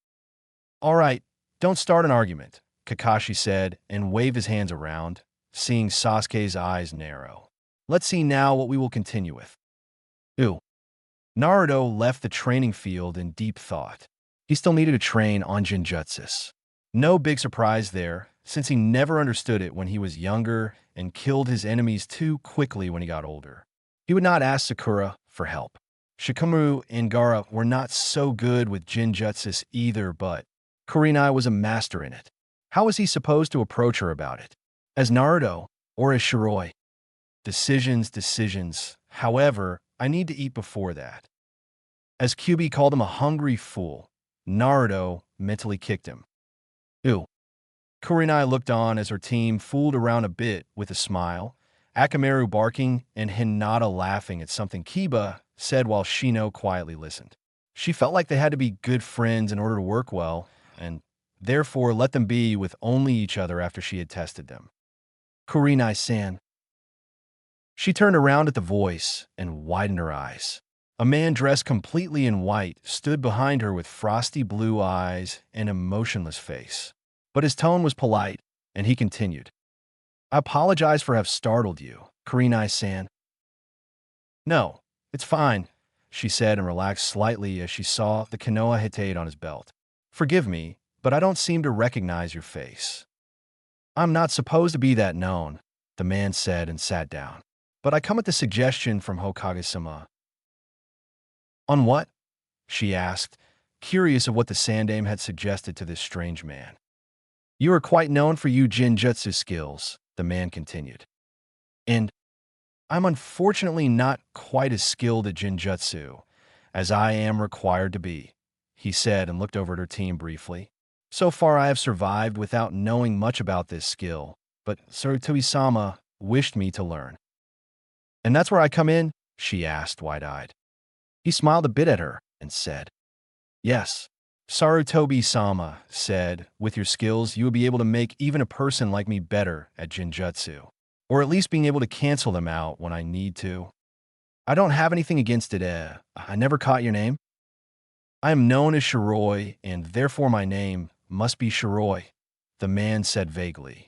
"All right, don't start an argument," Kakashi said and waved his hands around, seeing Sasuke's eyes narrow. "Let's see now what we will continue with." Ooh. Naruto left the training field in deep thought. He still needed to train on Jinjutsu. No big surprise there, since he never understood it when he was younger and killed his enemies too quickly when he got older. He would not ask Sakura for help. Shikamaru and Gaara were not so good with Jinjutsu either, but Kurenai was a master in it. How was he supposed to approach her about it? As Naruto or as Shiroi? Decisions. However, I need to eat before that. As Kyuubi called him a hungry fool, Naruto mentally kicked him. Ew. Kurenai looked on as her team fooled around a bit with a smile, Akamaru barking and Hinata laughing at something Kiba said while Shino quietly listened. She felt like they had to be good friends in order to work well, and therefore let them be with only each other after she had tested them. "Kurenai-san." She turned around at the voice and widened her eyes. A man dressed completely in white stood behind her with frosty blue eyes and a motionless face. But his tone was polite, and he continued, "I apologize for have startled you, Kurenai-san." "No, it's fine," she said and relaxed slightly as she saw the Konoha Hitate on his belt. "Forgive me, but I don't seem to recognize your face." "I'm not supposed to be that known," the man said and sat down. "But I come at the suggestion from Hokage-sama." "On what?" she asked, curious of what the Sandaime had suggested to this strange man. "You are quite known for your Jinjutsu skills," the man continued. "And I'm unfortunately not quite as skilled at Jinjutsu as I am required to be," he said and looked over at her team briefly. "So far I have survived without knowing much about this skill, but Sarutobi-sama wished me to learn. And that's where I come in? She asked, wide-eyed. He smiled a bit at her and said, Yes. Sarutobi-sama said, with your skills, you would be able to make even a person like me better at Jinjutsu. Or at least being able to cancel them out when I need to. I don't have anything against it, I never caught your name. I am known as Shiroi, and therefore my name must be Shiroi, the man said vaguely.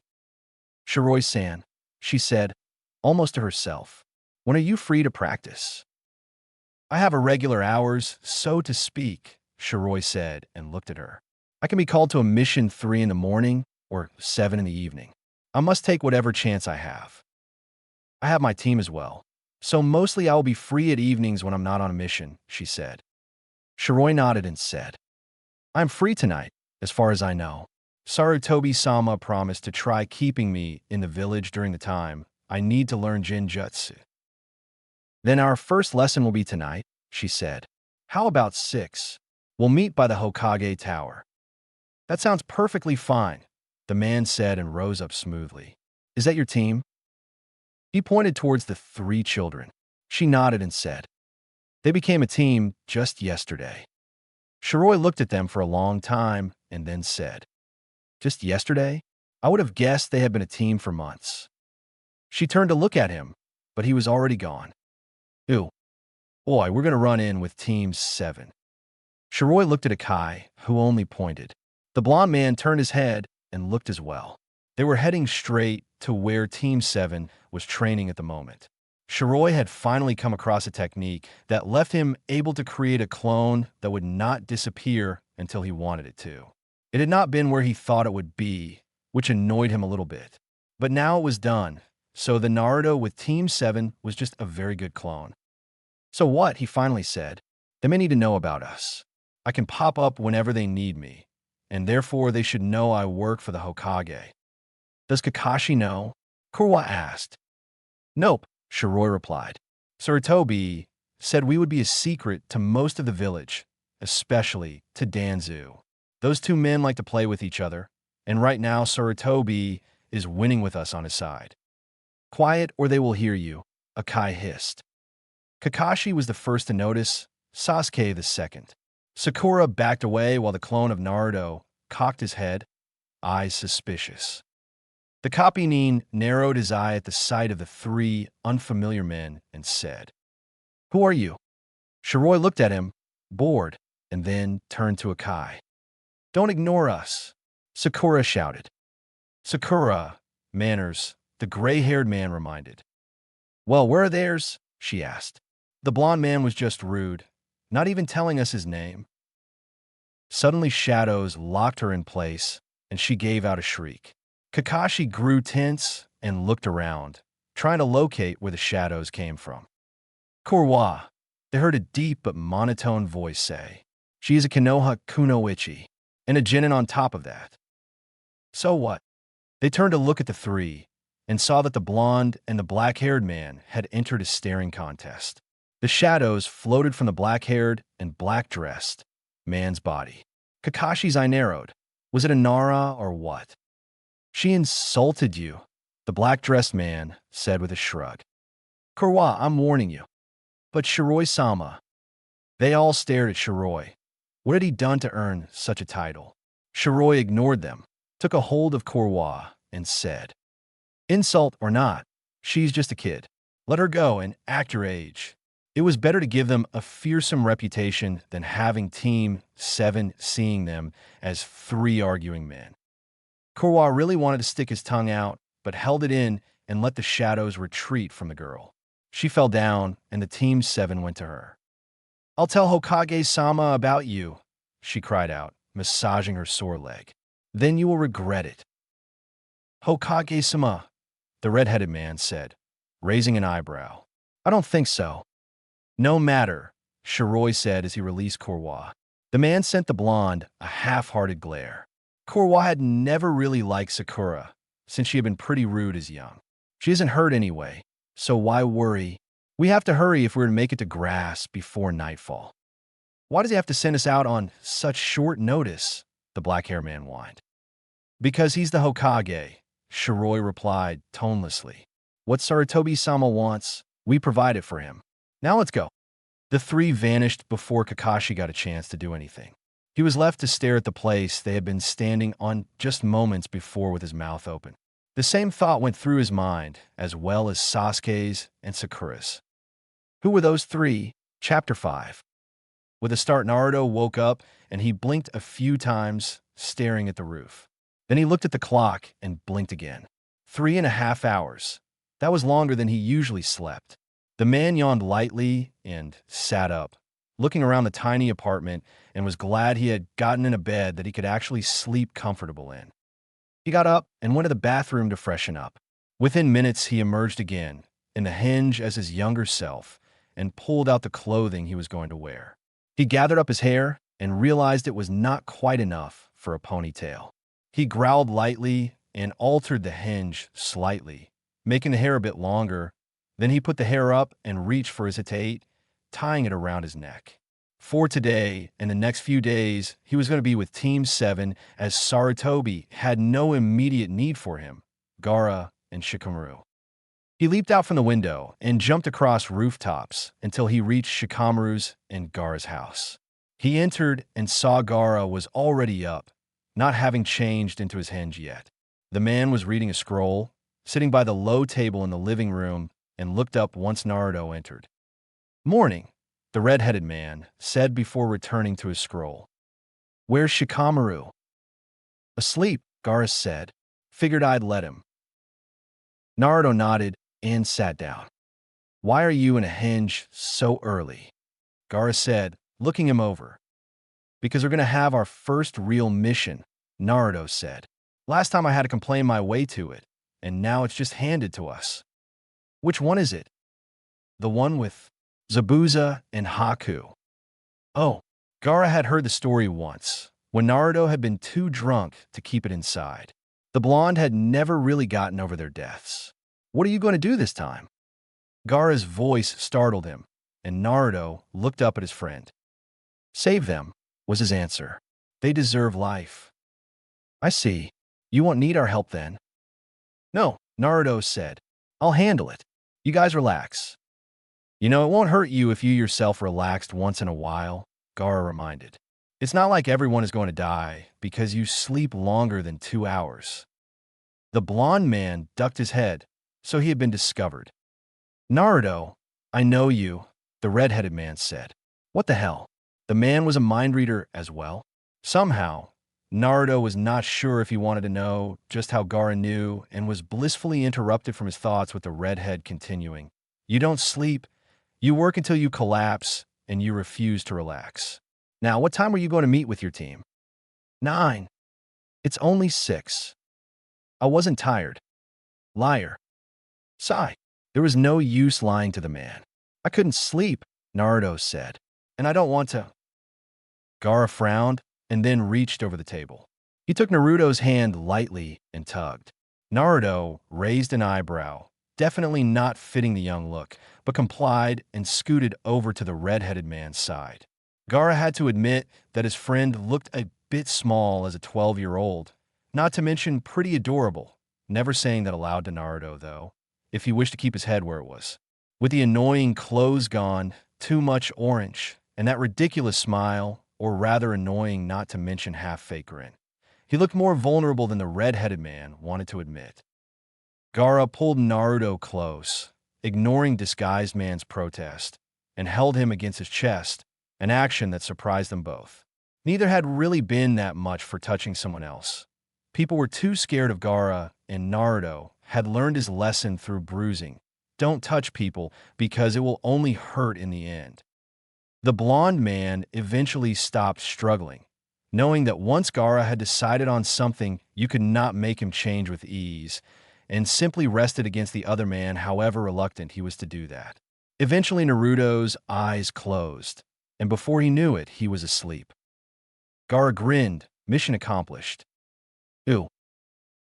Shiroi-san, she said, almost to herself. When are you free to practice? I have irregular hours, so to speak, Shiroi said and looked at her. I can be called to a mission 3 in the morning or 7 in the evening. I must take whatever chance I have. I have my team as well, so mostly I will be free at evenings when I'm not on a mission, she said. Shiroi nodded and said, I'm free tonight, as far as I know. Sarutobi-sama promised to try keeping me in the village during the time I need to learn Jinjutsu. Then our first lesson will be tonight, she said. How about 6? We'll meet by the Hokage Tower. That sounds perfectly fine, the man said and rose up smoothly. Is that your team? He pointed towards the 3 children. She nodded and said, They became a team just yesterday. Shiroi looked at them for a long time and then said, Just yesterday? I would have guessed they had been a team for months. She turned to look at him, but he was already gone. Ew. Boy, we're going to run in with Team 7. Shiroi looked at Akai, who only pointed. The blond man turned his head and looked as well. They were heading straight to where Team 7 was training at the moment. Shiroi had finally come across a technique that left him able to create a clone that would not disappear until he wanted it to. It had not been where he thought it would be, which annoyed him a little bit. But now it was done, so the Naruto with Team 7 was just a very good clone. So what, he finally said, they may need to know about us. I can pop up whenever they need me, and therefore they should know I work for the Hokage. Does Kakashi know? Kurwa asked. Nope, Shiroi replied. Sarutobi said we would be a secret to most of the village, especially to Danzu. Those 2 men like to play with each other, and right now Sarutobi is winning with us on his side. Quiet or they will hear you, Akai hissed. Kakashi was the first to notice, Sasuke the second. Sakura backed away while the clone of Naruto cocked his head, eyes suspicious. The copy Nin narrowed his eye at the sight of the 3 unfamiliar men and said, Who are you? Shiroi looked at him, bored, and then turned to Akai. Don't ignore us, Sakura shouted. Sakura, manners, the gray-haired man reminded. Well, where are theirs? She asked. The blond man was just rude, not even telling us his name. Suddenly shadows locked her in place, and she gave out a shriek. Kakashi grew tense and looked around, trying to locate where the shadows came from. Kurwa, they heard a deep but monotone voice say. She is a Konoha Kunoichi, and a genin on top of that. So what? They turned to look at the 3, and saw that the blonde and the black-haired man had entered a staring contest. The shadows floated from the black-haired and black-dressed man's body. Kakashi's eye narrowed. Was it a Nara or what? She insulted you, the black-dressed man said with a shrug. Kurwa, I'm warning you. But Shiroi-sama. They all stared at Shiroi. What had he done to earn such a title? Shiroi ignored them, took a hold of Kurwa, and said, Insult or not, she's just a kid. Let her go and act your age. It was better to give them a fearsome reputation than having Team 7 seeing them as 3 arguing men. Kurwa really wanted to stick his tongue out, but held it in and let the shadows retreat from the girl. She fell down, and the Team 7 went to her. I'll tell Hokage-sama about you, she cried out, massaging her sore leg. Then you will regret it. Hokage-sama, the red-headed man said, raising an eyebrow. I don't think so. No matter, Shiroi said as he released Kurwa. The man sent the blonde a half-hearted glare. Kurwa had never really liked Sakura, since she had been pretty rude as young. She isn't hurt anyway, so why worry? We have to hurry if we're to make it to grass before nightfall. Why does he have to send us out on such short notice? The black-haired man whined. Because he's the Hokage, Shiroi replied tonelessly. What Sarutobi-sama wants, we provided for him. Now let's go. The three vanished before Kakashi got a chance to do anything. He was left to stare at the place they had been standing on just moments before with his mouth open. The same thought went through his mind, as well as Sasuke's and Sakura's. Who were those three? Chapter 5. With a start, Naruto woke up and he blinked a few times, staring at the roof. Then he looked at the clock and blinked again. 3.5 hours. That was longer than he usually slept. The man yawned lightly and sat up, looking around the tiny apartment, and was glad he had gotten in a bed that he could actually sleep comfortable in. He got up and went to the bathroom to freshen up. Within minutes, he emerged again, in the hinge as his younger self, and pulled out the clothing he was going to wear. He gathered up his hair and realized it was not quite enough for a ponytail. He growled lightly and altered the hinge slightly, making the hair a bit longer. Then he put the hair up and reached for his hitate, tying it around his neck. For today and the next few days, he was going to be with Team 7 as Sarutobi had no immediate need for him, Gaara and Shikamaru. He leaped out from the window and jumped across rooftops until he reached Shikamaru's and Gaara's house. He entered and saw Gaara was already up, not having changed into his hinge yet. The man was reading a scroll, sitting by the low table in the living room, and looked up once Naruto entered. "Morning," the red-headed man said before returning to his scroll. "Where's Shikamaru?" "Asleep," Gaara said. "Figured I'd let him." Naruto nodded and sat down. "Why are you in a hinge so early?" Gaara said, looking him over. "Because we're going to have our first real mission," Naruto said. "Last time I had to complain my way to it, and now it's just handed to us." "Which one is it?" "The one with Zabuza and Haku." Oh, Gaara had heard the story once, when Naruto had been too drunk to keep it inside. The blonde had never really gotten over their deaths. "What are you going to do this time?" Gaara's voice startled him, and Naruto looked up at his friend. "Save them," was his answer. "They deserve life." "I see. You won't need our help then." "No," Naruto said. "I'll handle it. You guys relax." "You know, it won't hurt you if you yourself relaxed once in a while," Gaara reminded. "It's not like everyone is going to die because you sleep longer than 2 hours." The blonde man ducked his head, so he had been discovered. "Naruto, I know you," the red-headed man said. "What the hell?" The man was a mind reader as well. Somehow, Naruto was not sure if he wanted to know just how Gaara knew and was blissfully interrupted from his thoughts with the redhead continuing. "You don't sleep. You work until you collapse, and you refuse to relax. Now, what time are you going to meet with your team?" 9. "It's only 6. I wasn't tired." "Liar." Sigh. There was no use lying to the man. "I couldn't sleep," Naruto said. "And I don't want to." Gaara frowned and then reached over the table. He took Naruto's hand lightly and tugged. Naruto raised an eyebrow, definitely not fitting the young look, but complied and scooted over to the red-headed man's side. Gaara had to admit that his friend looked a bit small as a 12-year-old, not to mention pretty adorable, never saying that aloud to Naruto, though, if he wished to keep his head where it was. With the annoying clothes gone, too much orange, and that ridiculous smile, or rather annoying not to mention half-fake grin, he looked more vulnerable than the red-headed man wanted to admit. Gaara pulled Naruto close, ignoring Disguised Man's protest, and held him against his chest, an action that surprised them both. Neither had really been that much for touching someone else. People were too scared of Gaara, and Naruto had learned his lesson through bruising. Don't touch people because it will only hurt in the end. The blonde man eventually stopped struggling, knowing that once Gaara had decided on something, you could not make him change with ease, and simply rested against the other man however reluctant he was to do that. Eventually Naruto's eyes closed, and before he knew it, he was asleep. Gaara grinned, mission accomplished. Ew.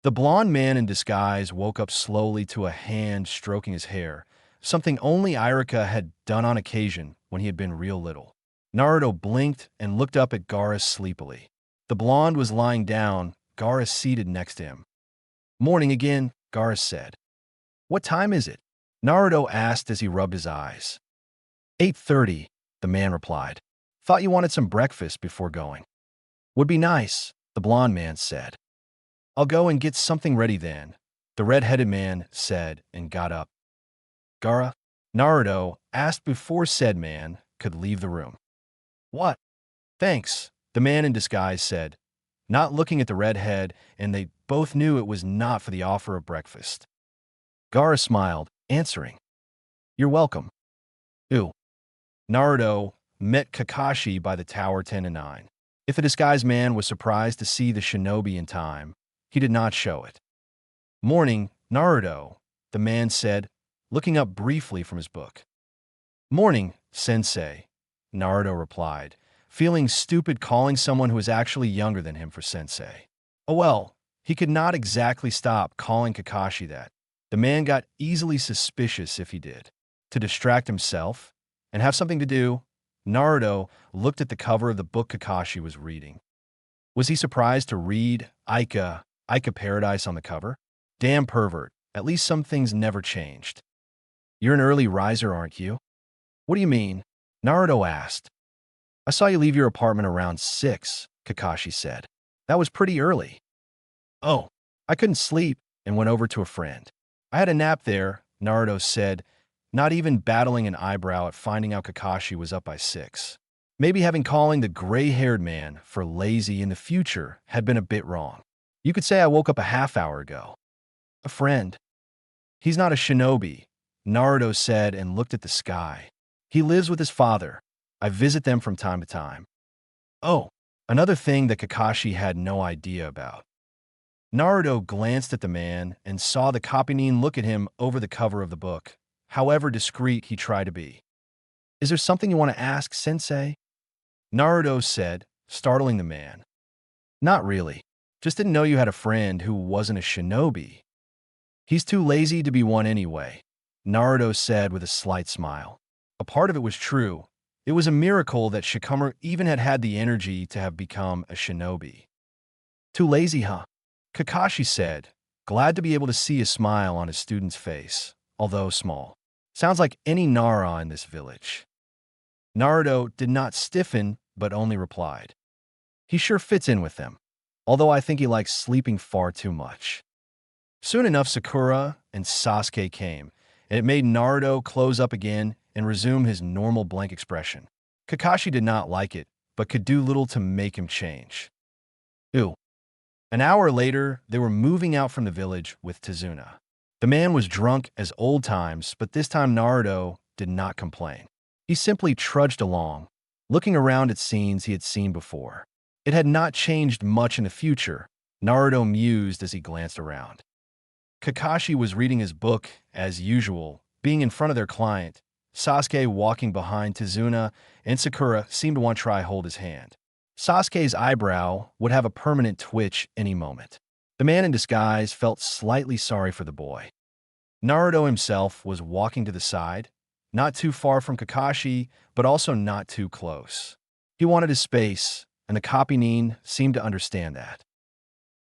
The blonde man in disguise woke up slowly to a hand stroking his hair, something only Irika had done on occasion when he had been real little. Naruto blinked and looked up at Gaara sleepily. The blonde was lying down, Gaara seated next to him. Morning again, Gaara said. What time is it? Naruto asked as he rubbed his eyes. 8:30, the man replied. Thought you wanted some breakfast before going. Would be nice, the blond man said. I'll go and get something ready then, the red-headed man said and got up. Gaara, Naruto asked before said man could leave the room. What? Thanks, the man in disguise said, not looking at the redhead, and they both knew it was not for the offer of breakfast. Gaara smiled, answering, You're welcome. Ooh. Naruto met Kakashi by the Tower 10 and 9. If the disguised man was surprised to see the shinobi in time, he did not show it. Morning, Naruto, the man said, looking up briefly from his book. Morning, sensei, Naruto replied, feeling stupid calling someone who was actually younger than him for sensei. Oh well, he could not exactly stop calling Kakashi that. The man got easily suspicious if he did. To distract himself and have something to do, Naruto looked at the cover of the book Kakashi was reading. Was he surprised to read Aika Paradise on the cover? Damn pervert, at least some things never changed. You're an early riser, aren't you? What do you mean? Naruto asked. I saw you leave your apartment around 6, Kakashi said. That was pretty early. Oh, I couldn't sleep and went over to a friend. I had a nap there, Naruto said, not even battling an eyebrow at finding out Kakashi was up by 6. Maybe having calling the gray-haired man for lazy in the future had been a bit wrong. You could say I woke up a half hour ago. A friend. He's not a shinobi, Naruto said and looked at the sky. He lives with his father. I visit them from time to time. Oh, another thing that Kakashi had no idea about. Naruto glanced at the man and saw the copynin look at him over the cover of the book, however discreet he tried to be. Is there something you want to ask, sensei? Naruto said, startling the man. Not really. Just didn't know you had a friend who wasn't a shinobi. He's too lazy to be one anyway, Naruto said with a slight smile. A part of it was true. It was a miracle that Shikamaru even had the energy to have become a shinobi. Too lazy, huh? Kakashi said, glad to be able to see a smile on his student's face, although small. Sounds like any Nara in this village. Naruto did not stiffen, but only replied. He sure fits in with them, although I think he likes sleeping far too much. Soon enough, Sakura and Sasuke came, and it made Naruto close up again and resume his normal blank expression. Kakashi did not like it, but could do little to make him change. Ooh. An hour later, they were moving out from the village with Tazuna. The man was drunk as old times, but this time Naruto did not complain. He simply trudged along, looking around at scenes he had seen before. It had not changed much in the future, Naruto mused as he glanced around. Kakashi was reading his book, as usual, being in front of their client. Sasuke walking behind Tazuna, and Sakura seemed to want to try hold his hand. Sasuke's eyebrow would have a permanent twitch any moment. The man in disguise felt slightly sorry for the boy. Naruto himself was walking to the side, not too far from Kakashi, but also not too close. He wanted his space, and the copynin seemed to understand that.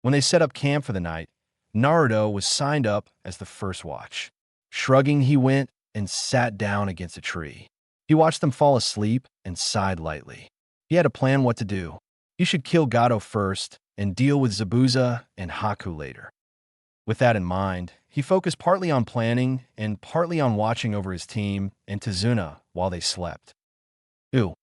When they set up camp for the night, Naruto was signed up as the first watch. Shrugging, he went and sat down against a tree. He watched them fall asleep and sighed lightly. He had a plan what to do. He should kill Gato first and deal with Zabuza and Haku later. With that in mind, he focused partly on planning and partly on watching over his team and Tazuna while they slept. Ooh.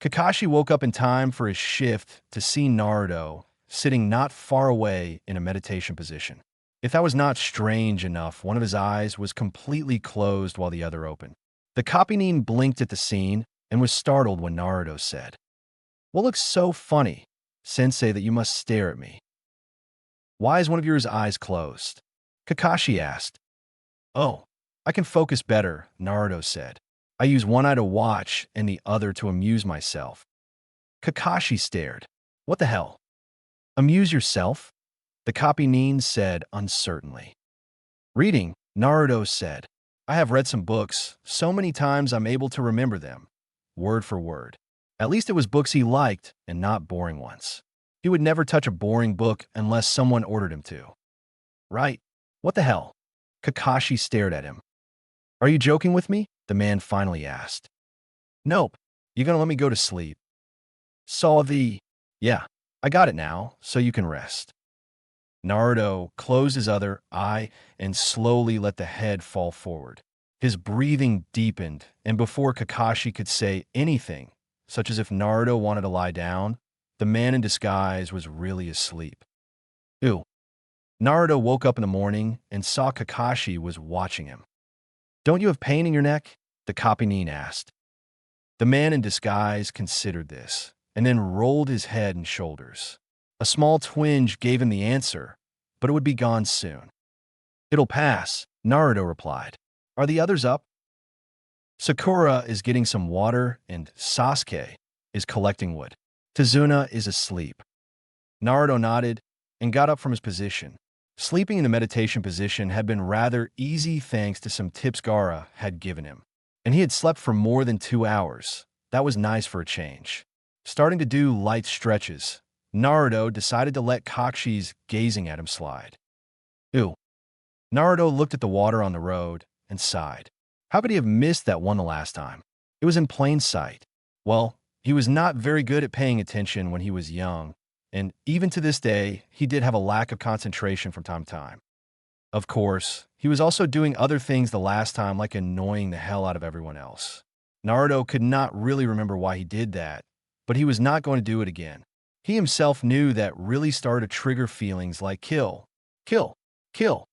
Kakashi woke up in time for his shift to see Naruto sitting not far away in a meditation position. If that was not strange enough, one of his eyes was completely closed while the other opened. The copynin blinked at the scene and was startled when Naruto said, "What looks so funny, sensei, that you must stare at me? Why is one of your eyes closed?" Kakashi asked. "Oh, I can focus better," Naruto said. "I use one eye to watch and the other to amuse myself." Kakashi stared. "What the hell? Amuse yourself?" The copynin said uncertainly. "Reading," Naruto said. "I have read some books so many times I'm able to remember them, word for word. At least it was books he liked and not boring ones. He would never touch a boring book unless someone ordered him to." right? What the hell? Kakashi stared at him. Are you joking with me? The man finally asked. Nope. You gonna let me go to sleep? Saw the... Yeah, I got it now, so you can rest. Naruto closed his other eye and slowly let the head fall forward. His breathing deepened, and before Kakashi could say anything, such as if Naruto wanted to lie down, the man in disguise was really asleep. Ew. Naruto woke up in the morning and saw Kakashi was watching him. Don't you have pain in your neck? The Kapinin asked. The man in disguise considered this, and then rolled his head and shoulders. A small twinge gave him the answer, but it would be gone soon. It'll pass, Naruto replied. Are the others up? Sakura is getting some water, and Sasuke is collecting wood. Tazuna is asleep. Naruto nodded and got up from his position. Sleeping in the meditation position had been rather easy thanks to some tips Gaara had given him. And he had slept for more than 2 hours. That was nice for a change. Starting to do light stretches, Naruto decided to let Kakushi's gazing at him slide. Ew. Naruto looked at the water on the road and sighed. How could he have missed that one the last time? It was in plain sight. Well, he was not very good at paying attention when he was young, and even to this day, he did have a lack of concentration from time to time. Of course, he was also doing other things the last time, like annoying the hell out of everyone else. Naruto could not really remember why he did that, but he was not going to do it again. He himself knew that really started to trigger feelings like kill, kill, kill.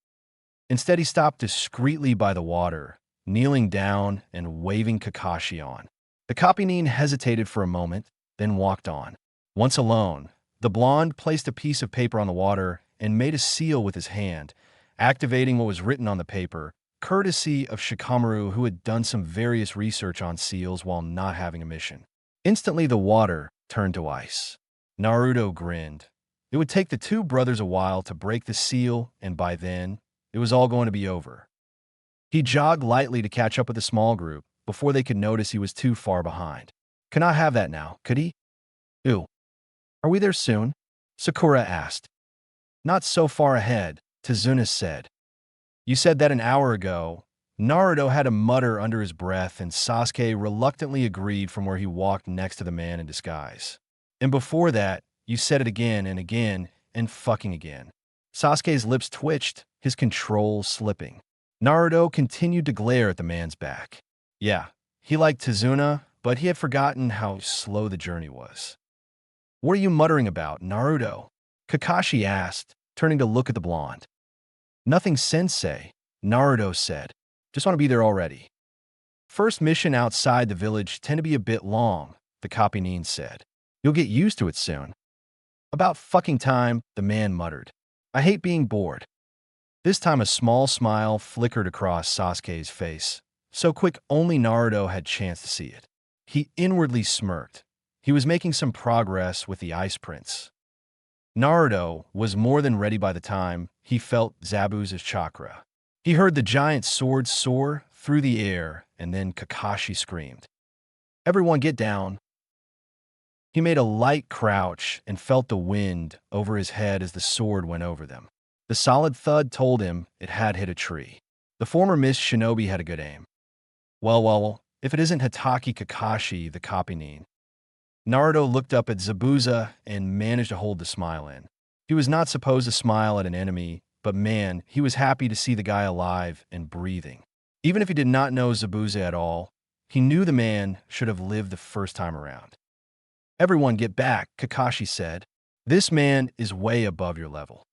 Instead, he stopped discreetly by the water, kneeling down and waving Kakashi on. The Kapinin hesitated for a moment, then walked on. Once alone, the blonde placed a piece of paper on the water and made a seal with his hand, activating what was written on the paper, courtesy of Shikamaru, who had done some various research on seals while not having a mission. Instantly, the water turned to ice. Naruto grinned. It would take the two brothers a while to break the seal, and by then, it was all going to be over. He jogged lightly to catch up with the small group before they could notice he was too far behind. Cannot have that now, could he? Ew. Are we there soon? Sakura asked. Not so far ahead, Tazuna said. You said that an hour ago. Naruto had a mutter under his breath, and Sasuke reluctantly agreed from where he walked next to the man in disguise. And before that, you said it again and fucking again. Sasuke's lips twitched, his control slipping. Naruto continued to glare at the man's back. Yeah, he liked Tazuna, but he had forgotten how slow the journey was. What are you muttering about, Naruto? Kakashi asked, turning to look at the blonde. Nothing, sensei, Naruto said. Just want to be there already. First mission outside the village tend to be a bit long, the Kapinin said. You'll get used to it soon. About fucking time, the man muttered. I hate being bored. This time a small smile flickered across Sasuke's face, so quick only Naruto had chance to see it. He inwardly smirked. He was making some progress with the Ice Prince. Naruto was more than ready by the time he felt Zabuza's chakra. He heard the giant sword soar through the air, and then Kakashi screamed. Everyone get down. He made a light crouch and felt the wind over his head as the sword went over them. The solid thud told him it had hit a tree. The former Miss Shinobi had a good aim. Well, if it isn't Hatake Kakashi, the Kapinin. Naruto looked up at Zabuza and managed to hold the smile in. He was not supposed to smile at an enemy, but man, he was happy to see the guy alive and breathing. Even if he did not know Zabuza at all, he knew the man should have lived the first time around. Everyone get back, Kakashi said. This man is way above your level.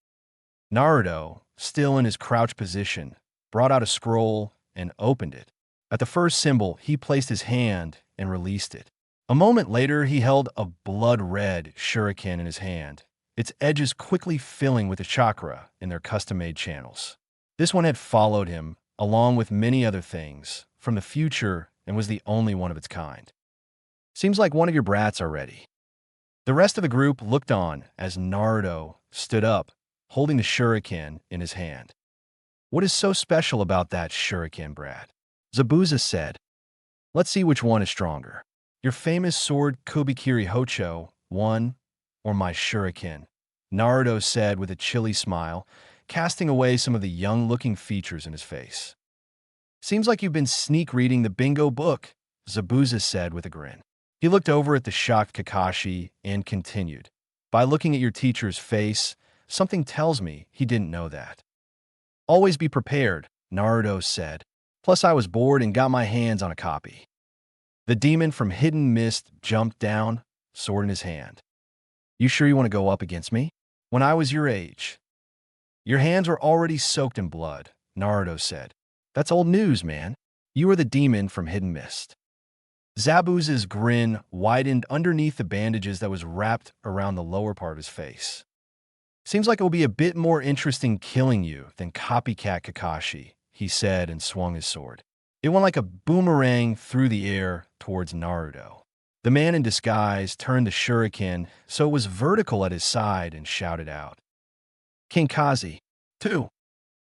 Naruto, still in his crouch position, brought out a scroll and opened it. At the first symbol, he placed his hand and released it. A moment later, he held a blood-red shuriken in his hand, its edges quickly filling with the chakra in their custom-made channels. This one had followed him, along with many other things, from the future and was the only one of its kind. Seems like one of your brats are ready. The rest of the group looked on as Naruto stood up, holding the shuriken in his hand. What is so special about that shuriken, brat? Zabuza said. Let's see which one is stronger. Your famous sword Kubikiri Hocho, one, or my shuriken? Naruto said with a chilly smile, casting away some of the young-looking features in his face. Seems like you've been sneak-reading the bingo book, Zabuza said with a grin. He looked over at the shocked Kakashi and continued. By looking at your teacher's face, something tells me he didn't know that. Always be prepared, Naruto said. Plus I was bored and got my hands on a copy. The demon from Hidden Mist jumped down, sword in his hand. You sure you want to go up against me? When I was your age. Your hands were already soaked in blood, Naruto said. That's old news, man. You are the demon from Hidden Mist. Zabuza's grin widened underneath the bandages that was wrapped around the lower part of his face. Seems like it will be a bit more interesting killing you than copycat Kakashi, he said and swung his sword. It went like a boomerang through the air towards Naruto. The man in disguise turned the shuriken so it was vertical at his side and shouted out. Kinkazi, 2.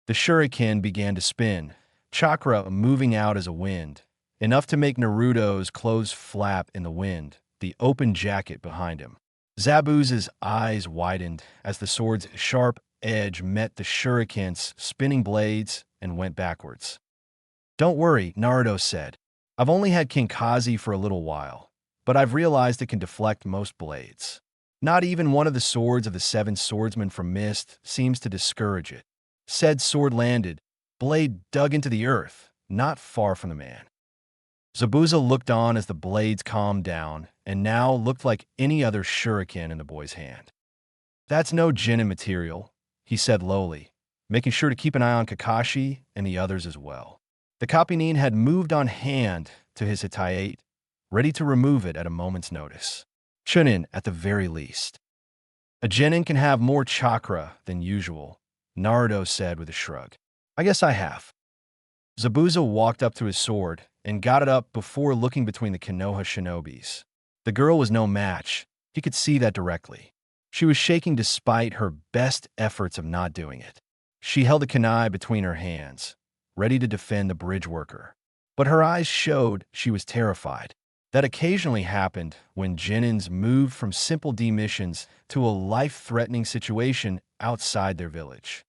The shuriken began to spin, chakra moving out as a wind, enough to make Naruto's clothes flap in the wind, the open jacket behind him. Zabuza's eyes widened as the sword's sharp edge met the shuriken's spinning blades and went backwards. Don't worry, Naruto said. I've only had Kinkazi for a little while, but I've realized it can deflect most blades. Not even one of the swords of the 7 swordsmen from Mist seems to discourage it. Said sword landed, blade dug into the earth, not far from the man. Zabuza looked on as the blades calmed down and now looked like any other shuriken in the boy's hand. That's no genin material, he said lowly, making sure to keep an eye on Kakashi and the others as well. The Kapinin had moved on hand to his Hitayate, ready to remove it at a moment's notice. Chunin, at the very least. A genin can have more chakra than usual, Naruto said with a shrug. I guess I have. Zabuza walked up to his sword and got it up before looking between the Konoha shinobis. The girl was no match. He could see that directly. She was shaking despite her best efforts of not doing it. She held a kunai between her hands, ready to defend the bridge worker. But her eyes showed she was terrified. That occasionally happened when genins moved from simple demissions to a life-threatening situation outside their village.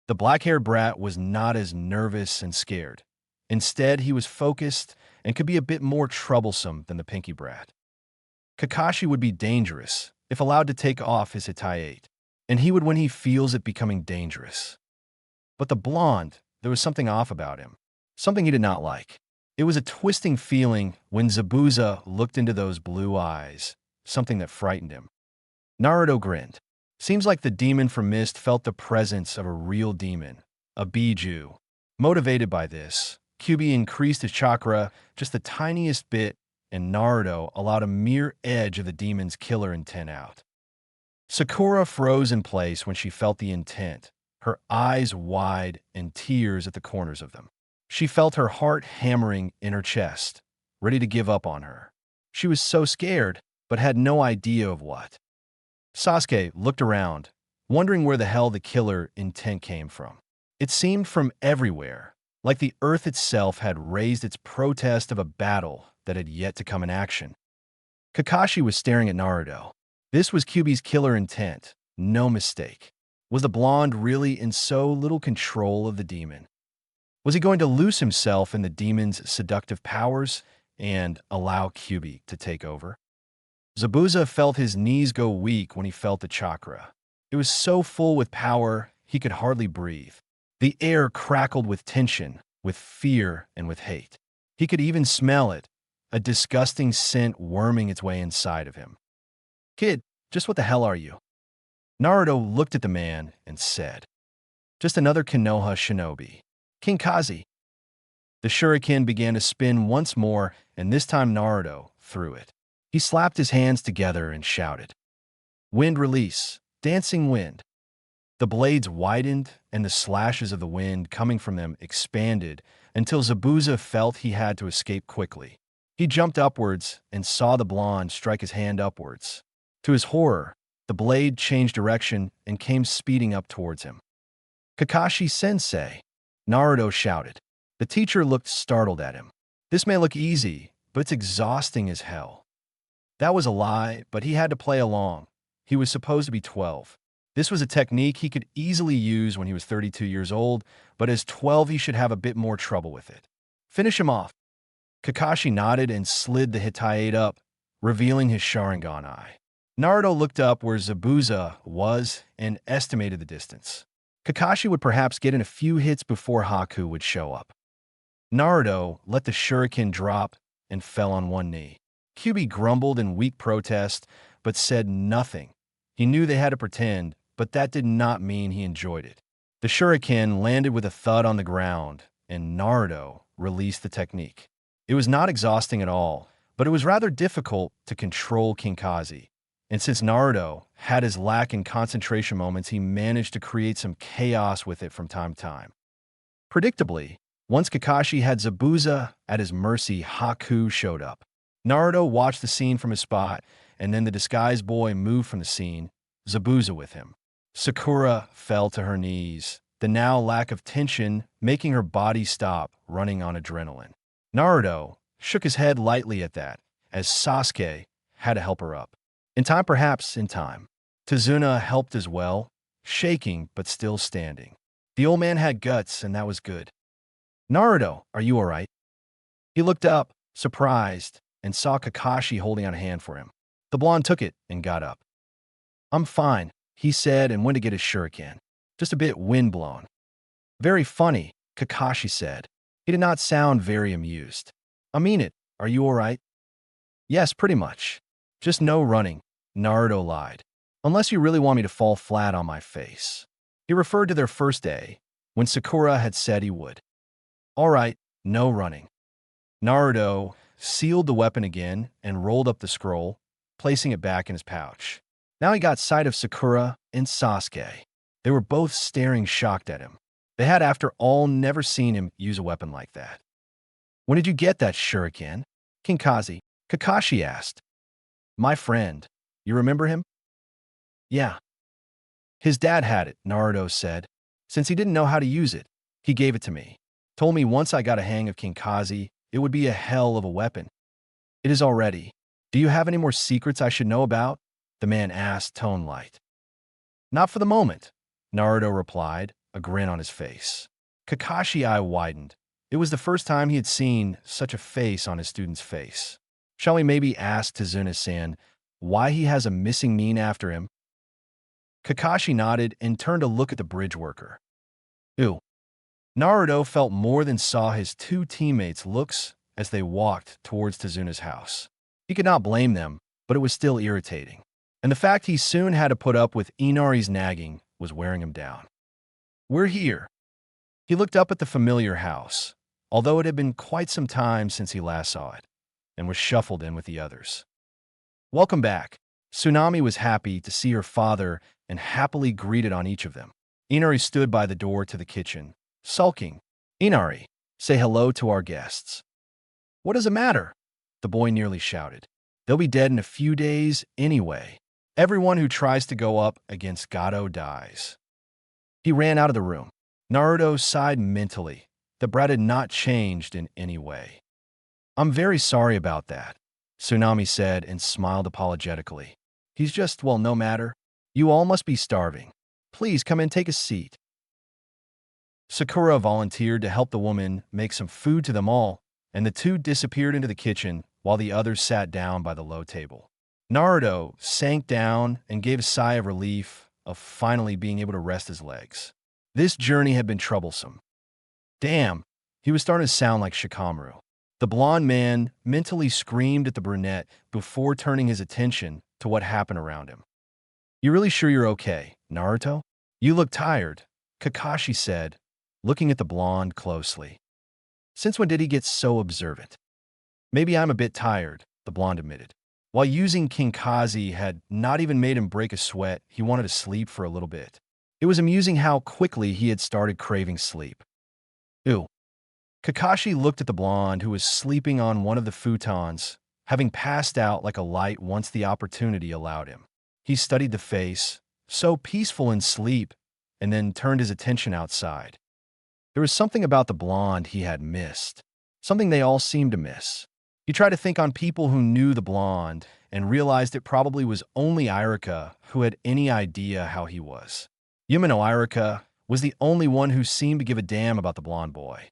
The black-haired brat was not as nervous and scared. Instead, he was focused and could be a bit more troublesome than the pinky brat. Kakashi would be dangerous if allowed to take off his Hitayate, and he would when he feels it becoming dangerous. But the blonde, there was something off about him, something he did not like. It was a twisting feeling when Zabuza looked into those blue eyes, something that frightened him. Naruto grinned. Seems like the demon from Mist felt the presence of a real demon, a Biju. Motivated by this, Kyuubi increased his chakra just the tiniest bit, and Naruto allowed a mere edge of the demon's killer intent out. Sakura froze in place when she felt the intent, her eyes wide and tears at the corners of them. She felt her heart hammering in her chest, ready to give up on her. She was so scared, but had no idea of what. Sasuke looked around, wondering where the hell the killer intent came from. It seemed from everywhere, like the earth itself had raised its protest of a battle that had yet to come in action. Kakashi was staring at Naruto. This was Kyuubi's killer intent, no mistake. Was the blonde really in so little control of the demon? Was he going to lose himself in the demon's seductive powers and allow Kyuubi to take over? Zabuza felt his knees go weak when he felt the chakra. It was so full with power, he could hardly breathe. The air crackled with tension, with fear, and with hate. He could even smell it, a disgusting scent worming its way inside of him. Kid, just what the hell are you? Naruto looked at the man and said, just another Konoha shinobi. Kinkazi. The shuriken began to spin once more, and this time Naruto threw it. He slapped his hands together and shouted, Wind release, dancing wind. The blades widened, and the slashes of the wind coming from them expanded until Zabuza felt he had to escape quickly. He jumped upwards and saw the blonde strike his hand upwards. To his horror, the blade changed direction and came speeding up towards him. Kakashi-sensei, Naruto shouted. The teacher looked startled at him. This may look easy, but it's exhausting as hell. That was a lie, but he had to play along. He was supposed to be 12. This was a technique he could easily use when he was 32 years old, but as 12 he should have a bit more trouble with it. Finish him off. Kakashi nodded and slid the Hittite up, revealing his Sharingan eye. Naruto looked up where Zabuza was and estimated the distance. Kakashi would perhaps get in a few hits before Haku would show up. Naruto let the shuriken drop and fell on one knee. Kyuubi grumbled in weak protest, but said nothing. He knew they had to pretend, but that did not mean he enjoyed it. The shuriken landed with a thud on the ground, and Naruto released the technique. It was not exhausting at all, but it was rather difficult to control Kinkazi. And since Naruto had his lack in concentration moments, he managed to create some chaos with it from time to time. Predictably, once Kakashi had Zabuza at his mercy, Haku showed up. Naruto watched the scene from his spot, and then the disguised boy moved from the scene, Zabuza with him. Sakura fell to her knees, the now lack of tension making her body stop running on adrenaline. Naruto shook his head lightly at that, as Sasuke had to help her up. In time, perhaps in time. Tazuna helped as well, shaking but still standing. The old man had guts, and that was good. Naruto, are you all right? He looked up, surprised, and saw Kakashi holding out a hand for him. The blonde took it and got up. I'm fine, he said and went to get his shuriken. Just a bit windblown. Very funny, Kakashi said. He did not sound very amused. I mean it, are you all right? Yes, pretty much. Just no running, Naruto lied. Unless you really want me to fall flat on my face. He referred to their first day, when Sakura had said he would. All right, no running. Naruto sealed the weapon again and rolled up the scroll, placing it back in his pouch. Now he got sight of Sakura and Sasuke. They were both staring shocked at him. They had, after all, never seen him use a weapon like that. When did you get that shuriken? Kinkazi, Kakashi asked. My friend. You remember him? Yeah. His dad had it, Naruto said. Since he didn't know how to use it, he gave it to me. Told me once I got a hang of Kinkazi, it would be a hell of a weapon. It is already. Do you have any more secrets I should know about? The man asked, tone light. Not for the moment, Naruto replied, a grin on his face. Kakashi's eye widened. It was the first time he had seen such a face on his student's face. Shall we maybe ask Tazuna-san why he has a missing mean after him? Kakashi nodded and turned to look at the bridge worker. Ew. Naruto felt more than saw his two teammates' looks as they walked towards Tazuna's house. He could not blame them, but it was still irritating. And the fact he soon had to put up with Inari's nagging was wearing him down. We're here. He looked up at the familiar house, although it had been quite some time since he last saw it, and was shuffled in with the others. Welcome back. Tsunami was happy to see her father and happily greeted on each of them. Inari stood by the door to the kitchen, sulking. Inari, say hello to our guests. What does it matter? The boy nearly shouted. They'll be dead in a few days anyway. Everyone who tries to go up against Gato dies. He ran out of the room. Naruto sighed mentally. The brat had not changed in any way. I'm very sorry about that, Tsunami said and smiled apologetically. He's just, well, no matter. You all must be starving. Please come and take a seat. Sakura volunteered to help the woman make some food to them all, and the two disappeared into the kitchen while the others sat down by the low table. Naruto sank down and gave a sigh of relief of finally being able to rest his legs. This journey had been troublesome. Damn, he was starting to sound like Shikamaru. The blonde man mentally screamed at the brunette before turning his attention to what happened around him. You really sure you're okay, Naruto? You look tired, Kakashi said, looking at the blonde closely. Since when did he get so observant? Maybe I'm a bit tired, the blonde admitted. While using Kinkazi had not even made him break a sweat, he wanted to sleep for a little bit. It was amusing how quickly he had started craving sleep. Ew. Kakashi looked at the blonde who was sleeping on one of the futons, having passed out like a light once the opportunity allowed him. He studied the face, so peaceful in sleep, and then turned his attention outside. There was something about the blonde he had missed, something they all seemed to miss. He tried to think on people who knew the blonde and realized it probably was only Irika who had any idea how he was. Yumino Irika was the only one who seemed to give a damn about the blonde boy.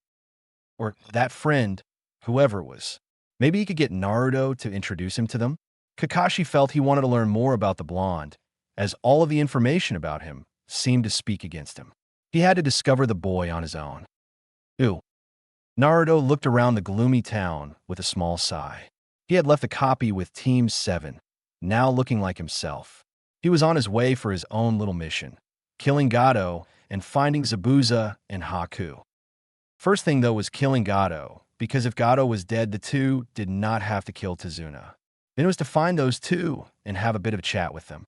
Or that friend, whoever it was. Maybe he could get Naruto to introduce him to them? Kakashi felt he wanted to learn more about the blonde, as all of the information about him seemed to speak against him. He had to discover the boy on his own. Ooh. Naruto looked around the gloomy town with a small sigh. He had left the copy with Team 7, now looking like himself. He was on his way for his own little mission, killing Gato and finding Zabuza and Haku. First thing, though, was killing Gato, because if Gato was dead, the two did not have to kill Tazuna. Then it was to find those two and have a bit of a chat with them.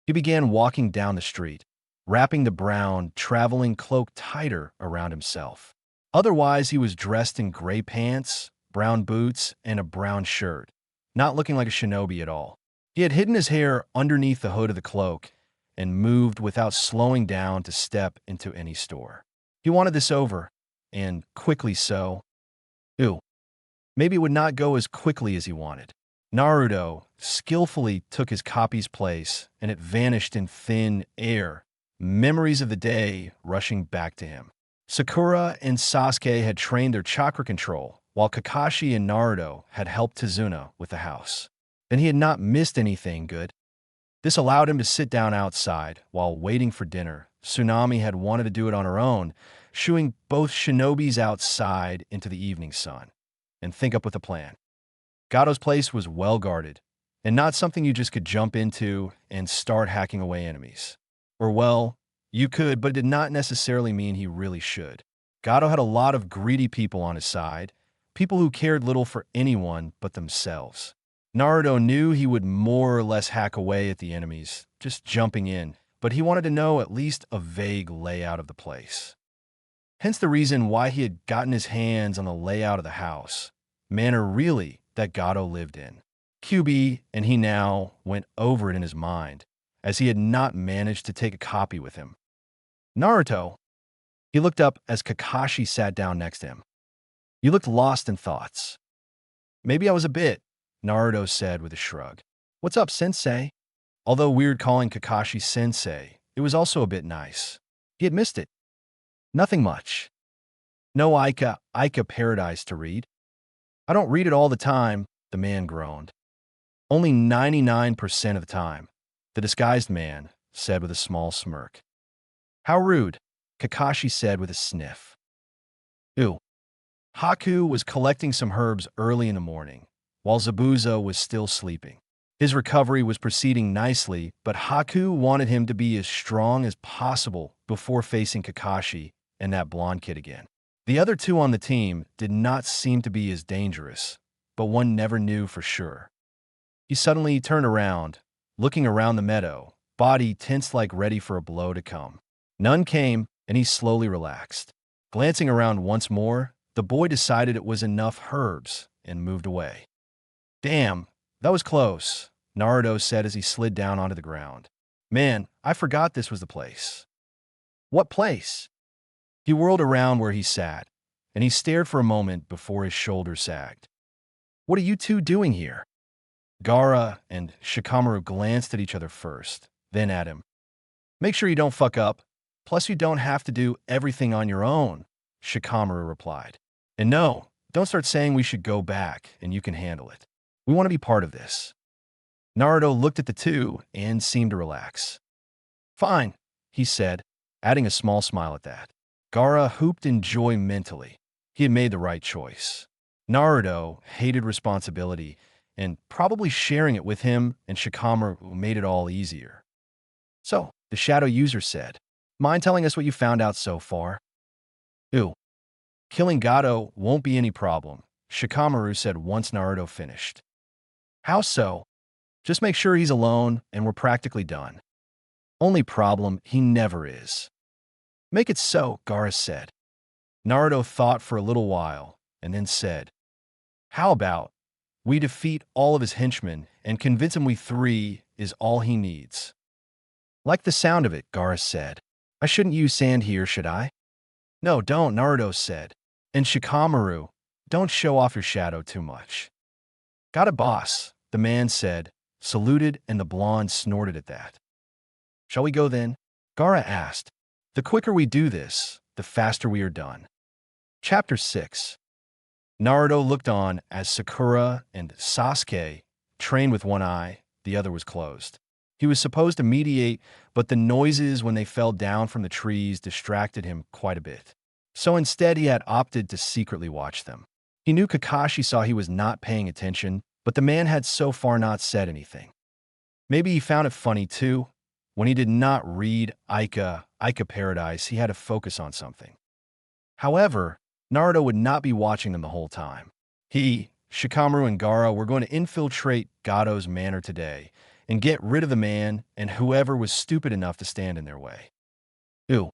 He began walking down the street, wrapping the brown, traveling cloak tighter around himself. Otherwise, he was dressed in gray pants, brown boots, and a brown shirt, not looking like a shinobi at all. He had hidden his hair underneath the hood of the cloak and moved without slowing down to step into any store. He wanted this over, and quickly so. Ooh, maybe it would not go as quickly as he wanted. Naruto skillfully took his copy's place, and it vanished in thin air, memories of the day rushing back to him. Sakura and Sasuke had trained their chakra control, while Kakashi and Naruto had helped Tazuna with the house. Then he had not missed anything good. This allowed him to sit down outside while waiting for dinner. Tsunami had wanted to do it on her own, shooing both shinobis outside into the evening sun, and think up with a plan. Gato's place was well guarded, and not something you just could jump into and start hacking away enemies. Or, well, you could, but it did not necessarily mean he really should. Gato had a lot of greedy people on his side, people who cared little for anyone but themselves. Naruto knew he would more or less hack away at the enemies, just jumping in, but he wanted to know at least a vague layout of the place. Hence the reason why he had gotten his hands on the layout of the house, manner really that Gato lived in. QB and he now went over it in his mind, as he had not managed to take a copy with him. Naruto, he looked up as Kakashi sat down next to him. You looked lost in thoughts. Maybe I was a bit, Naruto said with a shrug. What's up, sensei? Although weird calling Kakashi sensei, it was also a bit nice. He had missed it. Nothing much. No Ika Paradise to read. I don't read it all the time, the man groaned. Only 99% of the time, the disguised man said with a small smirk. How rude, Kakashi said with a sniff. Ooh. Haku was collecting some herbs early in the morning, while Zabuza was still sleeping. His recovery was proceeding nicely, but Haku wanted him to be as strong as possible before facing Kakashi and that blonde kid again. The other two on the team did not seem to be as dangerous, but one never knew for sure. He suddenly turned around, looking around the meadow, body tense like ready for a blow to come. None came, and he slowly relaxed. Glancing around once more, the boy decided it was enough herbs and moved away. Damn, that was close, Naruto said as he slid down onto the ground. Man, I forgot this was the place. What place? He whirled around where he sat, and he stared for a moment before his shoulders sagged. What are you two doing here? Gaara and Shikamaru glanced at each other first, then at him. Make sure you don't fuck up, plus you don't have to do everything on your own, Shikamaru replied. And no, don't start saying we should go back and you can handle it. We want to be part of this. Naruto looked at the two and seemed to relax. Fine, he said, adding a small smile at that. Gaara whooped in joy mentally. He had made the right choice. Naruto hated responsibility, and probably sharing it with him and Shikamaru made it all easier. So, the shadow user said, mind telling us what you found out so far? Ooh. Killing Gato won't be any problem, Shikamaru said once Naruto finished. How so? Just make sure he's alone and we're practically done. Only problem, he never is. Make it so, Gaara said. Naruto thought for a little while and then said, how about we defeat all of his henchmen and convince him we three is all he needs? Like the sound of it, Gaara said. I shouldn't use sand here, should I? No, don't, Naruto said. And Shikamaru, don't show off your shadow too much. Got a boss, the man said, saluted, and the blonde snorted at that. Shall we go then? Gaara asked. The quicker we do this, the faster we are done. Chapter 6. Naruto looked on as Sakura and Sasuke trained with one eye, the other was closed. He was supposed to mediate, but the noises when they fell down from the trees distracted him quite a bit. So instead he had opted to secretly watch them. He knew Kakashi saw he was not paying attention, but the man had so far not said anything. Maybe he found it funny too. When he did not read Aika Paradise, he had to focus on something. However, Naruto would not be watching them the whole time. He, Shikamaru, and Gaara were going to infiltrate Gado's manor today and get rid of the man and whoever was stupid enough to stand in their way. Ooh.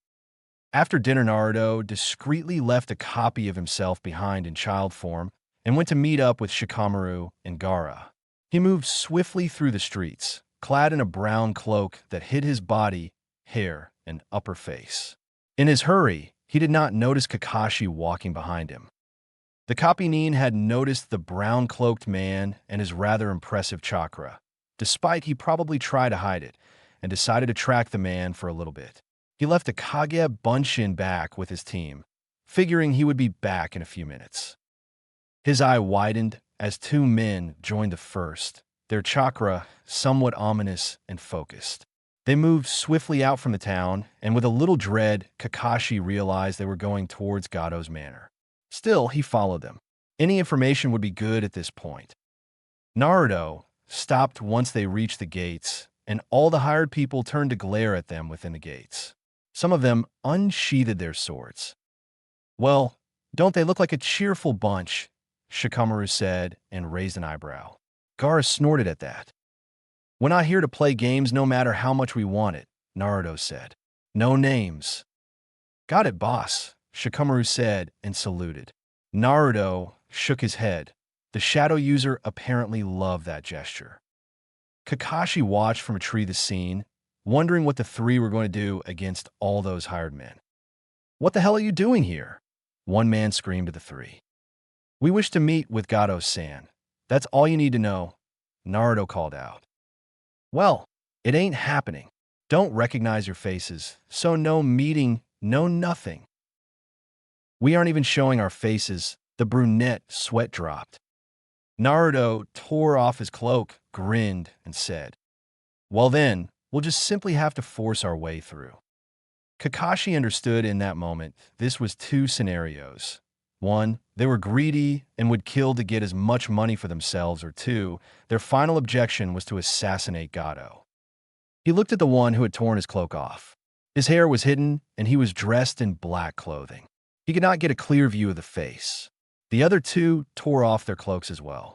After dinner, Naruto discreetly left a copy of himself behind in child form and went to meet up with Shikamaru and Gaara. He moved swiftly through the streets, clad in a brown cloak that hid his body, hair, and upper face. In his hurry, he did not notice Kakashi walking behind him. The copy-nin had noticed the brown-cloaked man and his rather impressive chakra, despite he probably tried to hide it, and decided to track the man for a little bit. He left a Kage Bunshin back with his team, figuring he would be back in a few minutes. His eye widened as two men joined the first, their chakra somewhat ominous and focused. They moved swiftly out from the town, and with a little dread, Kakashi realized they were going towards Gado's manor. Still, he followed them. Any information would be good at this point. Naruto stopped once they reached the gates, and all the hired people turned to glare at them within the gates. Some of them unsheathed their swords. Well, don't they look like a cheerful bunch? Shikamaru said and raised an eyebrow. Gaara snorted at that. We're not here to play games no matter how much we want it, Naruto said. No names. Got it, boss, Shikamaru said and saluted. Naruto shook his head. The shadow user apparently loved that gesture. Kakashi watched from a tree the scene, wondering what the three were going to do against all those hired men. What the hell are you doing here? One man screamed to the three. We wish to meet with Gado-san. That's all you need to know, Naruto called out. Well, it ain't happening. Don't recognize your faces, so no meeting, no nothing. We aren't even showing our faces, the brunette sweat dropped. Naruto tore off his cloak, grinned, and said, Well then, we'll just simply have to force our way through. Kakashi understood in that moment this was two scenarios. One, they were greedy and would kill to get as much money for themselves, or two, their final objection was to assassinate Gado. He looked at the one who had torn his cloak off. His hair was hidden, and he was dressed in black clothing. He could not get a clear view of the face. The other two tore off their cloaks as well.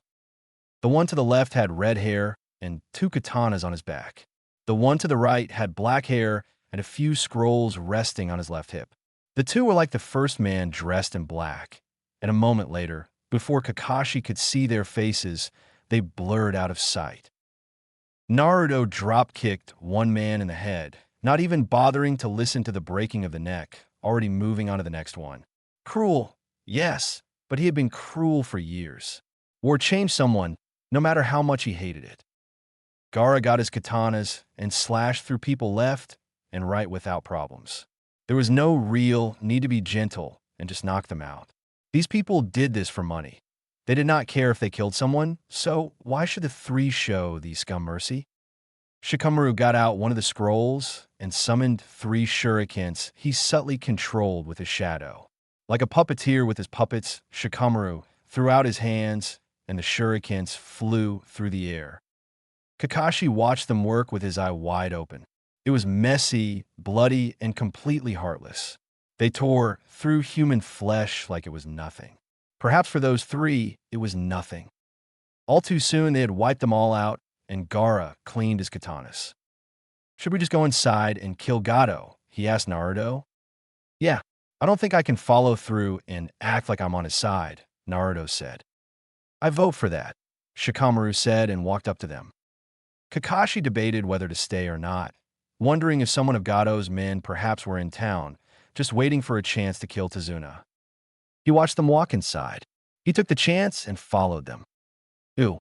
The one to the left had red hair and two katanas on his back. The one to the right had black hair and a few scrolls resting on his left hip. The two were like the first man dressed in black, and a moment later, before Kakashi could see their faces, they blurred out of sight. Naruto drop-kicked one man in the head, not even bothering to listen to the breaking of the neck, already moving on to the next one. Cruel, yes, but he had been cruel for years. War changed someone, no matter how much he hated it. Gaara got his katanas and slashed through people left and right without problems. There was no real need to be gentle and just knock them out. These people did this for money. They did not care if they killed someone, so why should the three show these scum mercy? Shikamaru got out one of the scrolls and summoned 3 shurikens he subtly controlled with his shadow. Like a puppeteer with his puppets, Shikamaru threw out his hands and the shurikens flew through the air. Kakashi watched them work with his eye wide open. It was messy, bloody, and completely heartless. They tore through human flesh like it was nothing. Perhaps for those 3, it was nothing. All too soon, they had wiped them all out, and Gaara cleaned his katanas. Should we just go inside and kill Gado? He asked Naruto. Yeah, I don't think I can follow through and act like I'm on his side, Naruto said. I vote for that, Shikamaru said and walked up to them. Kakashi debated whether to stay or not, wondering if someone of Gado's men perhaps were in town, just waiting for a chance to kill Tazuna. He watched them walk inside. He took the chance and followed them. Ooh,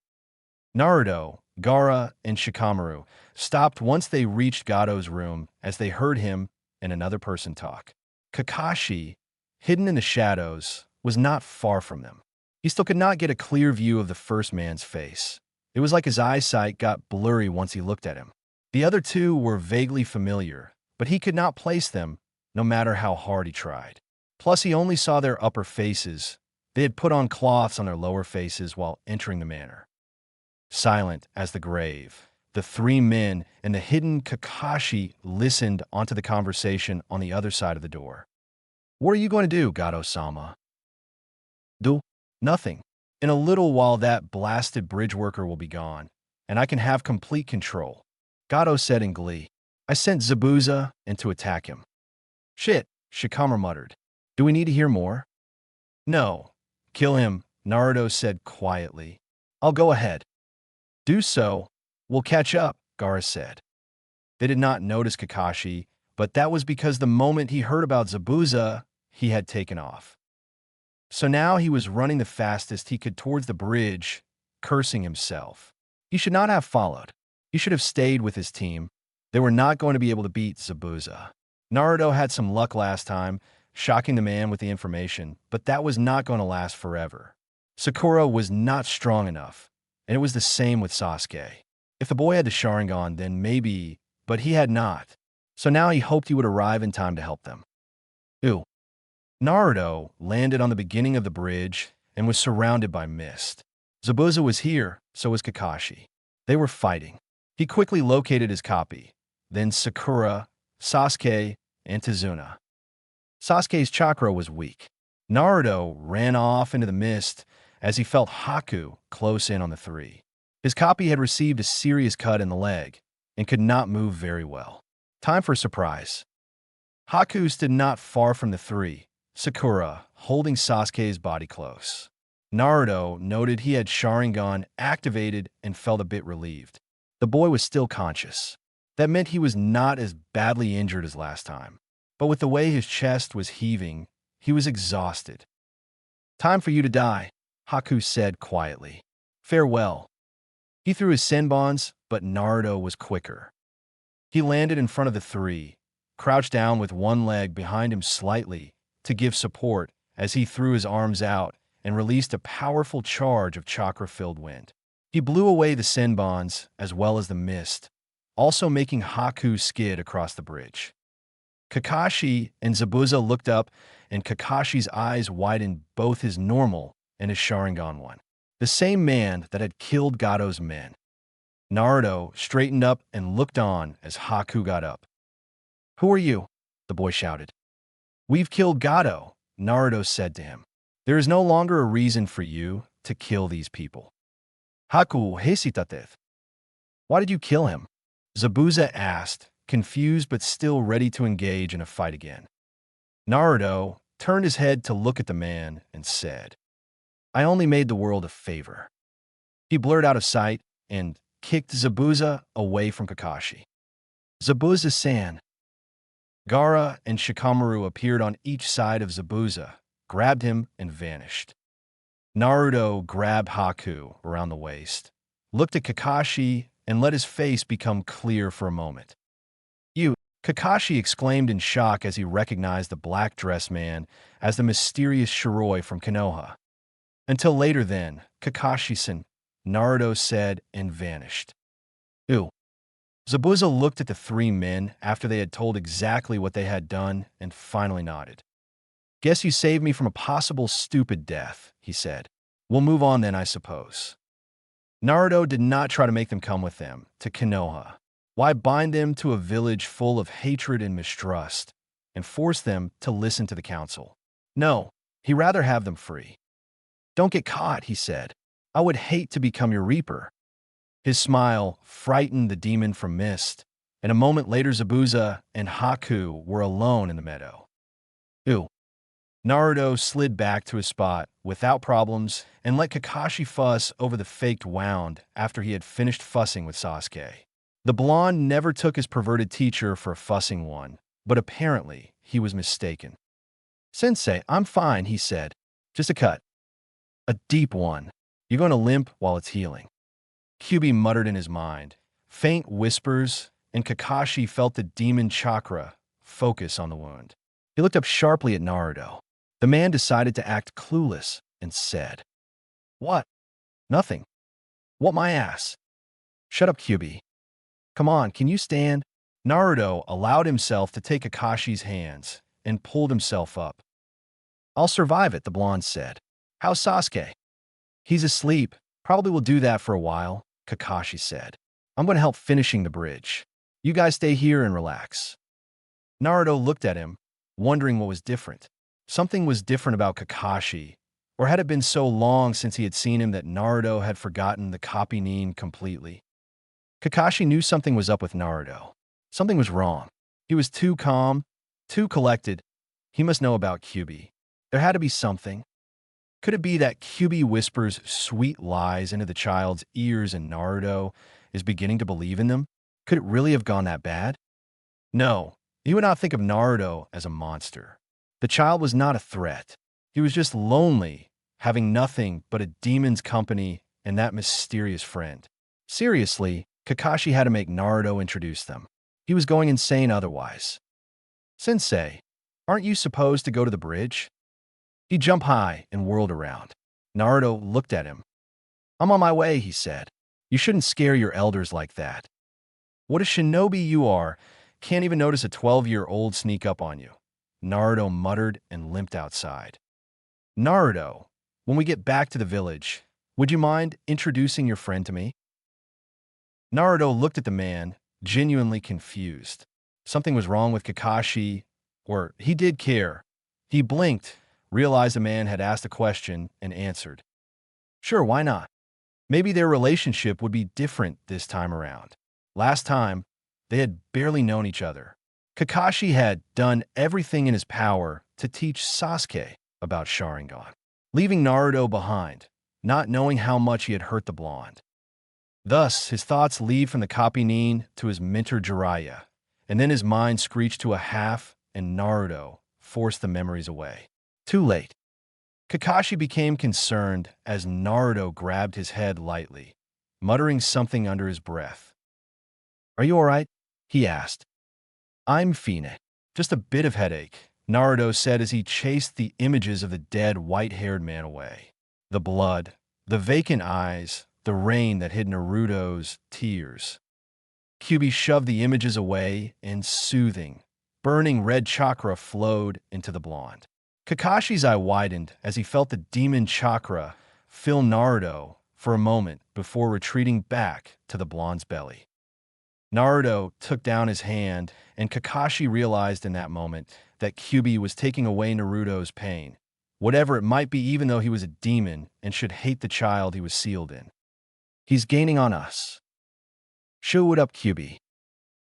Naruto, Gaara, and Shikamaru stopped once they reached Gado's room as they heard him and another person talk. Kakashi, hidden in the shadows, was not far from them. He still could not get a clear view of the first man's face. It was like his eyesight got blurry once he looked at him. The other two were vaguely familiar, but he could not place them, no matter how hard he tried. Plus, he only saw their upper faces. They had put on cloths on their lower faces while entering the manor. Silent as the grave, the three men and the hidden Kakashi listened onto the conversation on the other side of the door. "What are you going to do, Gato-sama?" "Do nothing. In a little while that blasted bridge worker will be gone, and I can have complete control," Gato said in glee. "I sent Zabuza in to attack him." "Shit," Shikamaru muttered. "Do we need to hear more?" "No. Kill him," Naruto said quietly. "I'll go ahead." "Do so. We'll catch up," Gaara said. They did not notice Kakashi, but that was because the moment he heard about Zabuza, he had taken off. So now he was running the fastest he could towards the bridge, cursing himself. He should not have followed. He should have stayed with his team. They were not going to be able to beat Zabuza. Naruto had some luck last time, shocking the man with the information, but that was not going to last forever. Sakura was not strong enough, and it was the same with Sasuke. If the boy had the Sharingan, then maybe, but he had not. So now he hoped he would arrive in time to help them. Ooh. Naruto landed on the beginning of the bridge and was surrounded by mist. Zabuza was here, so was Kakashi. They were fighting. He quickly located his copy, then Sakura, Sasuke, and Tazuna. Sasuke's chakra was weak. Naruto ran off into the mist as he felt Haku close in on the three. His copy had received a serious cut in the leg and could not move very well. Time for a surprise. Haku stood not far from the three, Sakura holding Sasuke's body close. Naruto noted he had Sharingan activated and felt a bit relieved. The boy was still conscious. That meant he was not as badly injured as last time. But with the way his chest was heaving, he was exhausted. "Time for you to die," Haku said quietly. "Farewell." He threw his senbons, but Naruto was quicker. He landed in front of the three, crouched down with one leg behind him slightly to give support as he threw his arms out and released a powerful charge of chakra-filled wind. He blew away the senbons as well as the mist, also making Haku skid across the bridge. Kakashi and Zabuza looked up, and Kakashi's eyes widened, both his normal and his Sharingan one. The same man that had killed Gado's men. Naruto straightened up and looked on as Haku got up. "Who are you?" the boy shouted. "We've killed Gado," Naruto said to him. "There is no longer a reason for you to kill these people." "Haku hesitateth." "Why did you kill him?" Zabuza asked, confused but still ready to engage in a fight again. Naruto turned his head to look at the man and said, "I only made the world a favor." He blurred out of sight and kicked Zabuza away from Kakashi. "Zabuza-san." Gaara and Shikamaru appeared on each side of Zabuza, grabbed him, and vanished. Naruto grabbed Haku around the waist, looked at Kakashi, and let his face become clear for a moment. "You," Kakashi exclaimed in shock as he recognized the black-dressed man as the mysterious Shiroi from Konoha. "Until later then, Kakashi-san," Naruto said and vanished. "Ooh." Zabuza looked at the three men after they had told exactly what they had done and finally nodded. "Guess you saved me from a possible stupid death," he said. "We'll move on then, I suppose." Naruto did not try to make them come with them to Konoha. Why bind them to a village full of hatred and mistrust and force them to listen to the council? No, he'd rather have them free. "Don't get caught," he said. "I would hate to become your reaper." His smile frightened the demon from mist, and a moment later Zabuza and Haku were alone in the meadow. Ooh. Naruto slid back to his spot without problems and let Kakashi fuss over the faked wound after he had finished fussing with Sasuke. The blonde never took his perverted teacher for a fussing one, but apparently he was mistaken. "Sensei, I'm fine," he said. "Just a cut. A deep one. You're going to limp while it's healing." Kyubi muttered in his mind. Faint whispers, and Kakashi felt the demon chakra focus on the wound. He looked up sharply at Naruto. The man decided to act clueless and said, "What? Nothing. What my ass?" "Shut up, Kyubi. Come on, can you stand?" Naruto allowed himself to take Kakashi's hands and pulled himself up. "I'll survive it," the blonde said. "How's Sasuke?" "He's asleep. Probably will do that for a while," Kakashi said. "I'm going to help finishing the bridge. You guys stay here and relax." Naruto looked at him, wondering what was different. Something was different about Kakashi, or had it been so long since he had seen him that Naruto had forgotten the copy Nin completely? Kakashi knew something was up with Naruto. Something was wrong. He was too calm, too collected. He must know about Kyubi. There had to be something. Could it be that Kyubi whispers sweet lies into the child's ears and Naruto is beginning to believe in them? Could it really have gone that bad? No, he would not think of Naruto as a monster. The child was not a threat. He was just lonely, having nothing but a demon's company and that mysterious friend. Seriously, Kakashi had to make Naruto introduce them. He was going insane otherwise. "Sensei, aren't you supposed to go to the bridge?" He jumped high and whirled around. Naruto looked at him. "I'm on my way," he said. "You shouldn't scare your elders like that. What a shinobi you are. Can't even notice a 12-year-old sneak up on you." Naruto muttered and limped outside. "Naruto, when we get back to the village, would you mind introducing your friend to me?" Naruto looked at the man, genuinely confused. Something was wrong with Kakashi, or he did care. He blinked, realized the man had asked a question, and answered, "Sure, why not? Maybe their relationship would be different this time around. Last time, they had barely known each other. Kakashi had done everything in his power to teach Sasuke about Sharingan, leaving Naruto behind, not knowing how much he had hurt the blonde. Thus, his thoughts leave from the copy Nin to his mentor Jiraiya, and then his mind screeched to a half, and Naruto forced the memories away. Too late. Kakashi became concerned as Naruto grabbed his head lightly, muttering something under his breath. "Are you all right?" he asked. "I'm fine. Just a bit of headache," Naruto said as he chased the images of the dead white-haired man away. The blood, the vacant eyes, the rain that hid Naruto's tears. Kyubi shoved the images away, and soothing, burning red chakra flowed into the blonde. Kakashi's eye widened as he felt the demon chakra fill Naruto for a moment before retreating back to the blonde's belly. Naruto took down his hand, and Kakashi realized in that moment that Kyubi was taking away Naruto's pain, whatever it might be, even though he was a demon and should hate the child he was sealed in. "He's gaining on us." "Show it up, Kyubi.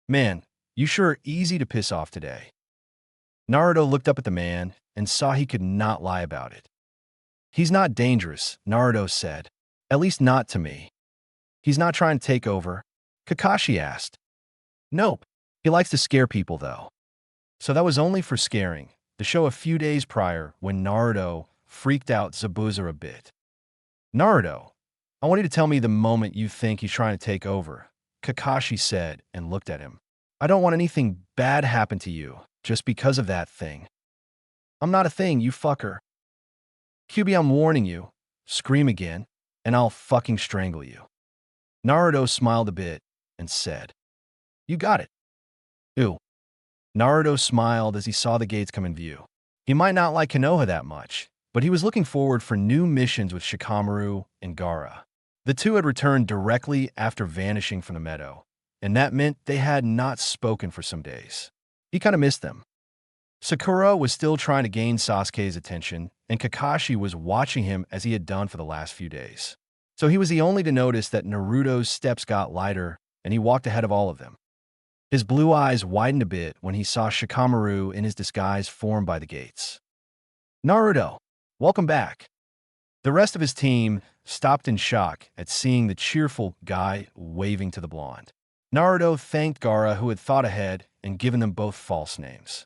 Man, you sure are easy to piss off today." Naruto looked up at the man and saw he could not lie about it. "He's not dangerous," Naruto said. "At least not to me." "He's not trying to take over?" Kakashi asked. "Nope. He likes to scare people, though." So that was only for scaring, the show a few days prior when Naruto freaked out Zabuza a bit. "Naruto, I want you to tell me the moment you think he's trying to take over," Kakashi said and looked at him. "I don't want anything bad happen to you just because of that thing." "I'm not a thing, you fucker." "Kyubi, I'm warning you. Scream again, and I'll fucking strangle you." Naruto smiled a bit and said, "You got it." "Ew." Naruto smiled as he saw the gates come in view. He might not like Konoha that much, but he was looking forward for new missions with Shikamaru and Gaara. The two had returned directly after vanishing from the meadow, and that meant they had not spoken for some days. He kind of missed them. Sakura was still trying to gain Sasuke's attention, and Kakashi was watching him as he had done for the last few days. So he was the only to notice that Naruto's steps got lighter, and he walked ahead of all of them. His blue eyes widened a bit when he saw Shikamaru in his disguise formed by the gates. "Naruto, welcome back." The rest of his team stopped in shock at seeing the cheerful guy waving to the blonde. Naruto thanked Gaara, who had thought ahead and given them both false names.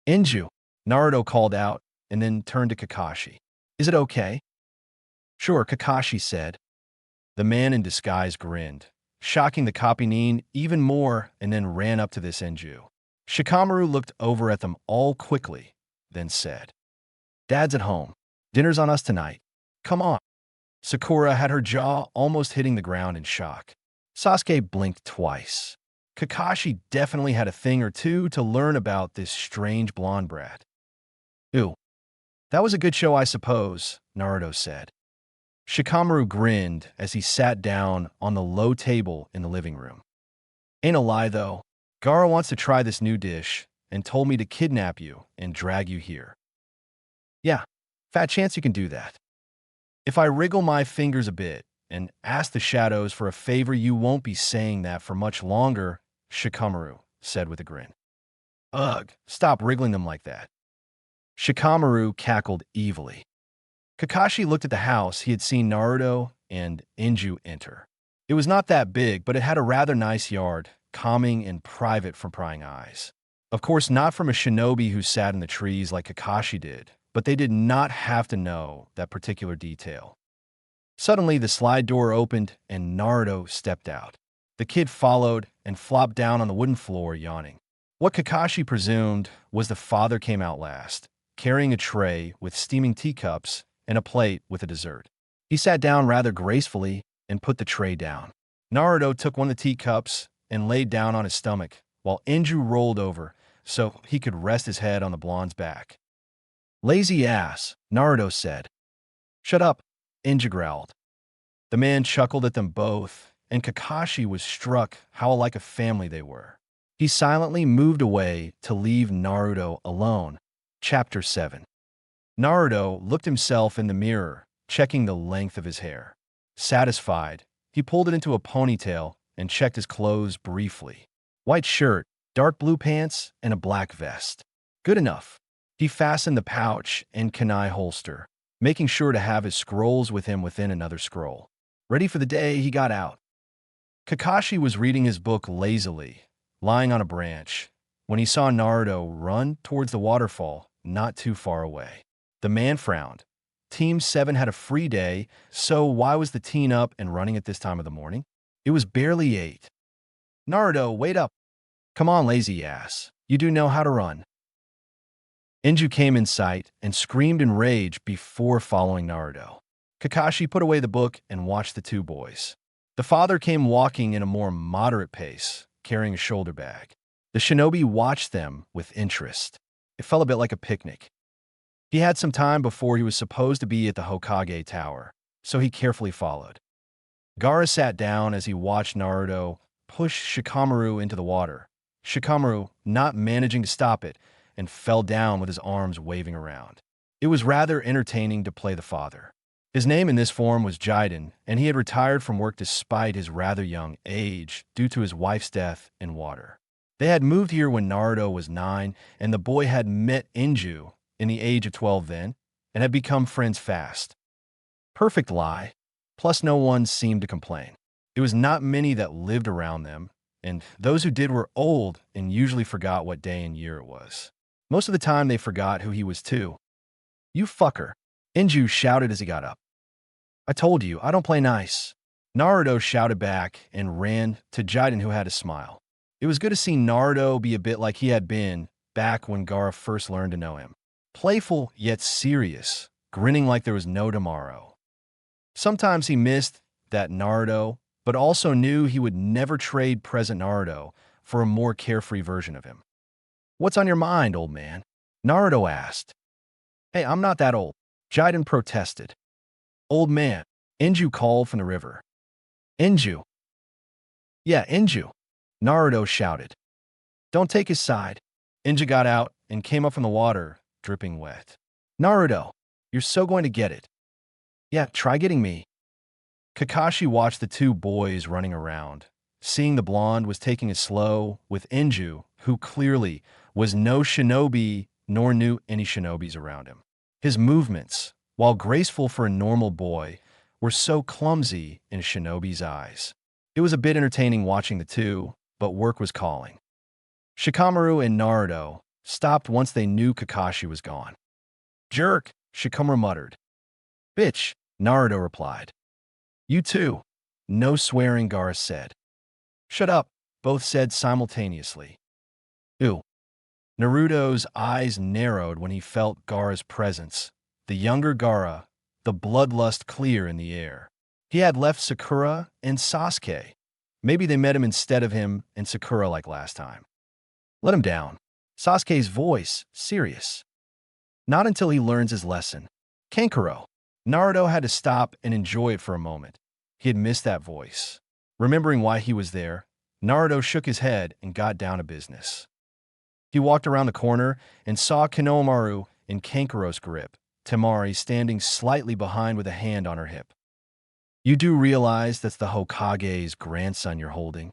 "Inju," Naruto called out, and then turned to Kakashi. "Is it okay?" "Sure," Kakashi said. The man in disguise grinned, shocking the copy even more, and then ran up to this Enju. Shikamaru looked over at them all quickly, then said, "Dad's at home. Dinner's on us tonight. Come on." Sakura had her jaw almost hitting the ground in shock. Sasuke blinked twice. Kakashi definitely had a thing or two to learn about this strange blonde brat. "Ooh, that was a good show, I suppose," Naruto said. Shikamaru grinned as he sat down on the low table in the living room. "Ain't a lie, though. Gaara wants to try this new dish and told me to kidnap you and drag you here." "Yeah, fat chance you can do that. If I wriggle my fingers a bit and ask the shadows for a favor, you won't be saying that for much longer," Shikamaru said with a grin. "Ugh, stop wriggling them like that." Shikamaru cackled evilly. Kakashi looked at the house he had seen Naruto and Enju enter. It was not that big, but it had a rather nice yard, calming and private from prying eyes. Of course, not from a shinobi who sat in the trees like Kakashi did, but they did not have to know that particular detail. Suddenly, the slide door opened and Naruto stepped out. The kid followed and flopped down on the wooden floor, yawning. What Kakashi presumed was the father came out last, carrying a tray with steaming teacups and a plate with a dessert. He sat down rather gracefully and put the tray down. Naruto took one of the teacups and laid down on his stomach, while Enju rolled over so he could rest his head on the blonde's back. "Lazy ass," Naruto said. "Shut up," Enju growled. The man chuckled at them both, and Kakashi was struck how like a family they were. He silently moved away to leave Naruto alone. Chapter 7. Naruto looked himself in the mirror, checking the length of his hair. Satisfied, he pulled it into a ponytail and checked his clothes briefly. White shirt, dark blue pants, and a black vest. Good enough. He fastened the pouch and kunai holster, making sure to have his scrolls with him within another scroll. Ready for the day, he got out. Kakashi was reading his book lazily, lying on a branch, when he saw Naruto run towards the waterfall not too far away. The man frowned. Team 7 had a free day, so why was the teen up and running at this time of the morning? It was barely 8. "Naruto, wait up. Come on, lazy ass. You do know how to run." Enju came in sight and screamed in rage before following Naruto. Kakashi put away the book and watched the two boys. The father came walking in a more moderate pace, carrying a shoulder bag. The shinobi watched them with interest. It felt a bit like a picnic. He had some time before he was supposed to be at the Hokage Tower, so he carefully followed. Gaara sat down as he watched Naruto push Shikamaru into the water. Shikamaru, not managing to stop it, and fell down with his arms waving around. It was rather entertaining to play the father. His name in this form was Jaiden, and he had retired from work despite his rather young age due to his wife's death in water. They had moved here when Naruto was 9, and the boy had met Enju in the age of 12 then, and had become friends fast. Perfect lie, plus no one seemed to complain. It was not many that lived around them, and those who did were old and usually forgot what day and year it was. Most of the time they forgot who he was too. "You fucker," Enju shouted as he got up. "I told you, I don't play nice." Naruto shouted back and ran to Jaiden, who had a smile. It was good to see Naruto be a bit like he had been back when Gaara first learned to know him. Playful yet serious, grinning like there was no tomorrow. Sometimes he missed that Naruto, but also knew he would never trade present Naruto for a more carefree version of him. "What's on your mind, old man?" Naruto asked. "Hey, I'm not that old," Jaiden protested. "Old man," Enju called from the river. "Enju." "Yeah, Enju," Naruto shouted. "Don't take his side." Enju got out and came up from the water, dripping wet. "Naruto, you're so going to get it." "Yeah, try getting me." Kakashi watched the two boys running around. Seeing the blonde was taking it slow with Enju, who clearly was no shinobi nor knew any shinobis around him. His movements, while graceful for a normal boy, were so clumsy in a shinobi's eyes. It was a bit entertaining watching the two, but work was calling. Shikamaru and Naruto stopped once they knew Kakashi was gone. "Jerk," Shikamaru muttered. "Bitch," Naruto replied. "You too." No swearing, Gaara said. Shut up, both said simultaneously. Ew. Naruto's eyes narrowed when he felt Gaara's presence. The younger Gaara, the bloodlust clear in the air. He had left Sakura and Sasuke. Maybe they met him instead of him and Sakura like last time. Let him down. Sasuke's voice, serious. Not until he learns his lesson. Kankuro. Naruto had to stop and enjoy it for a moment. He had missed that voice. Remembering why he was there, Naruto shook his head and got down to business. He walked around the corner and saw Konohamaru in Kankuro's grip, Temari standing slightly behind with a hand on her hip. You do realize that's the Hokage's grandson you're holding?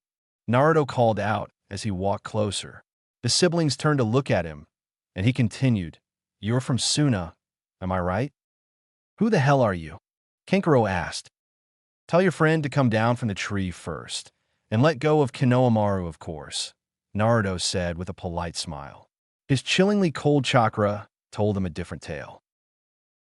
Naruto called out as he walked closer. The siblings turned to look at him, and he continued, You're from Suna, am I right? Who the hell are you? Kankuro asked. Tell your friend to come down from the tree first, and let go of Konohamaru, of course, Naruto said with a polite smile. His chillingly cold chakra told him a different tale.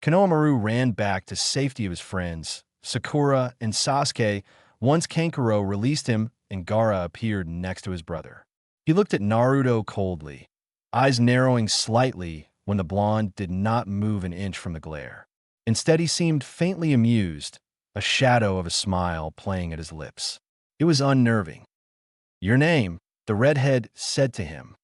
Konohamaru ran back to safety of his friends, Sakura and Sasuke, once Kankuro released him and Gaara appeared next to his brother. He looked at Naruto coldly, eyes narrowing slightly when the blonde did not move an inch from the glare. Instead, he seemed faintly amused, a shadow of a smile playing at his lips. It was unnerving. Your name, the redhead said to him.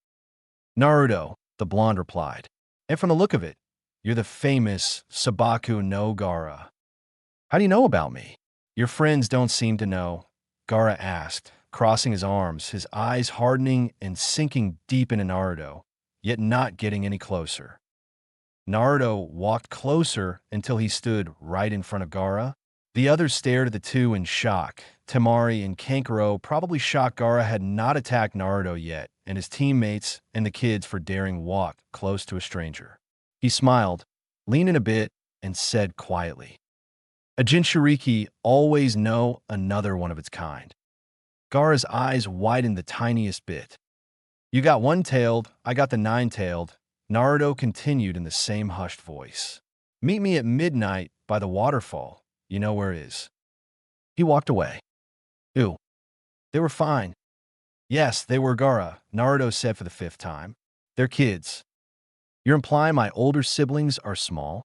Naruto, the blonde replied. And from the look of it, you're the famous Sabaku no Gaara. How do you know about me? Your friends don't seem to know, Gaara asked, crossing his arms, his eyes hardening and sinking deep into Naruto, yet not getting any closer. Naruto walked closer until he stood right in front of Gaara. The others stared at the two in shock. Temari and Kankuro probably shocked Gaara had not attacked Naruto yet, and his teammates and the kids for daring walk close to a stranger. He smiled, leaned in a bit, and said quietly, A Jinchuriki always know another one of its kind. Gaara's eyes widened the tiniest bit. You got one-tailed, I got the nine-tailed, Naruto continued in the same hushed voice. Meet me at midnight by the waterfall. You know where it is. He walked away. Ew. They were fine. Yes, they were Gaara, Naruto said for the 5th time. They're kids. You're implying my older siblings are small?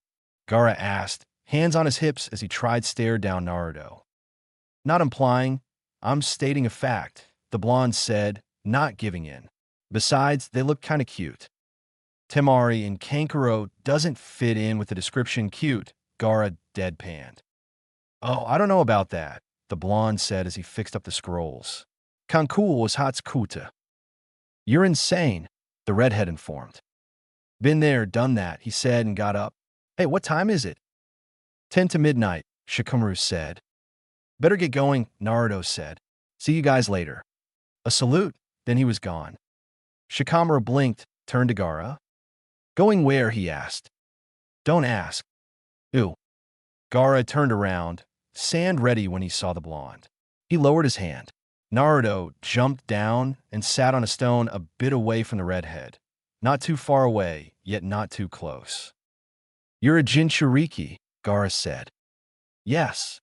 Gaara asked, hands on his hips as he tried to stare down Naruto. Not implying, I'm stating a fact, the blonde said, not giving in. Besides, they look kinda cute. Temari and Kankuro doesn't fit in with the description cute, Gaara deadpanned. Oh, I don't know about that, the blonde said as he fixed up the scrolls. Kankul was Hatsukuta. You're insane, the redhead informed. Been there, done that, he said and got up. Hey, what time is it? 10 to midnight, Shikamaru said. Better get going, Naruto said. See you guys later. A salute, then he was gone. Shikamaru blinked, turned to Gaara. Going where, he asked. Don't ask. Ew. Gaara turned around, sand ready when he saw the blonde. He lowered his hand. Naruto jumped down and sat on a stone a bit away from the redhead. Not too far away, yet not too close. You're a Jinchuriki, Gaara said. Yes.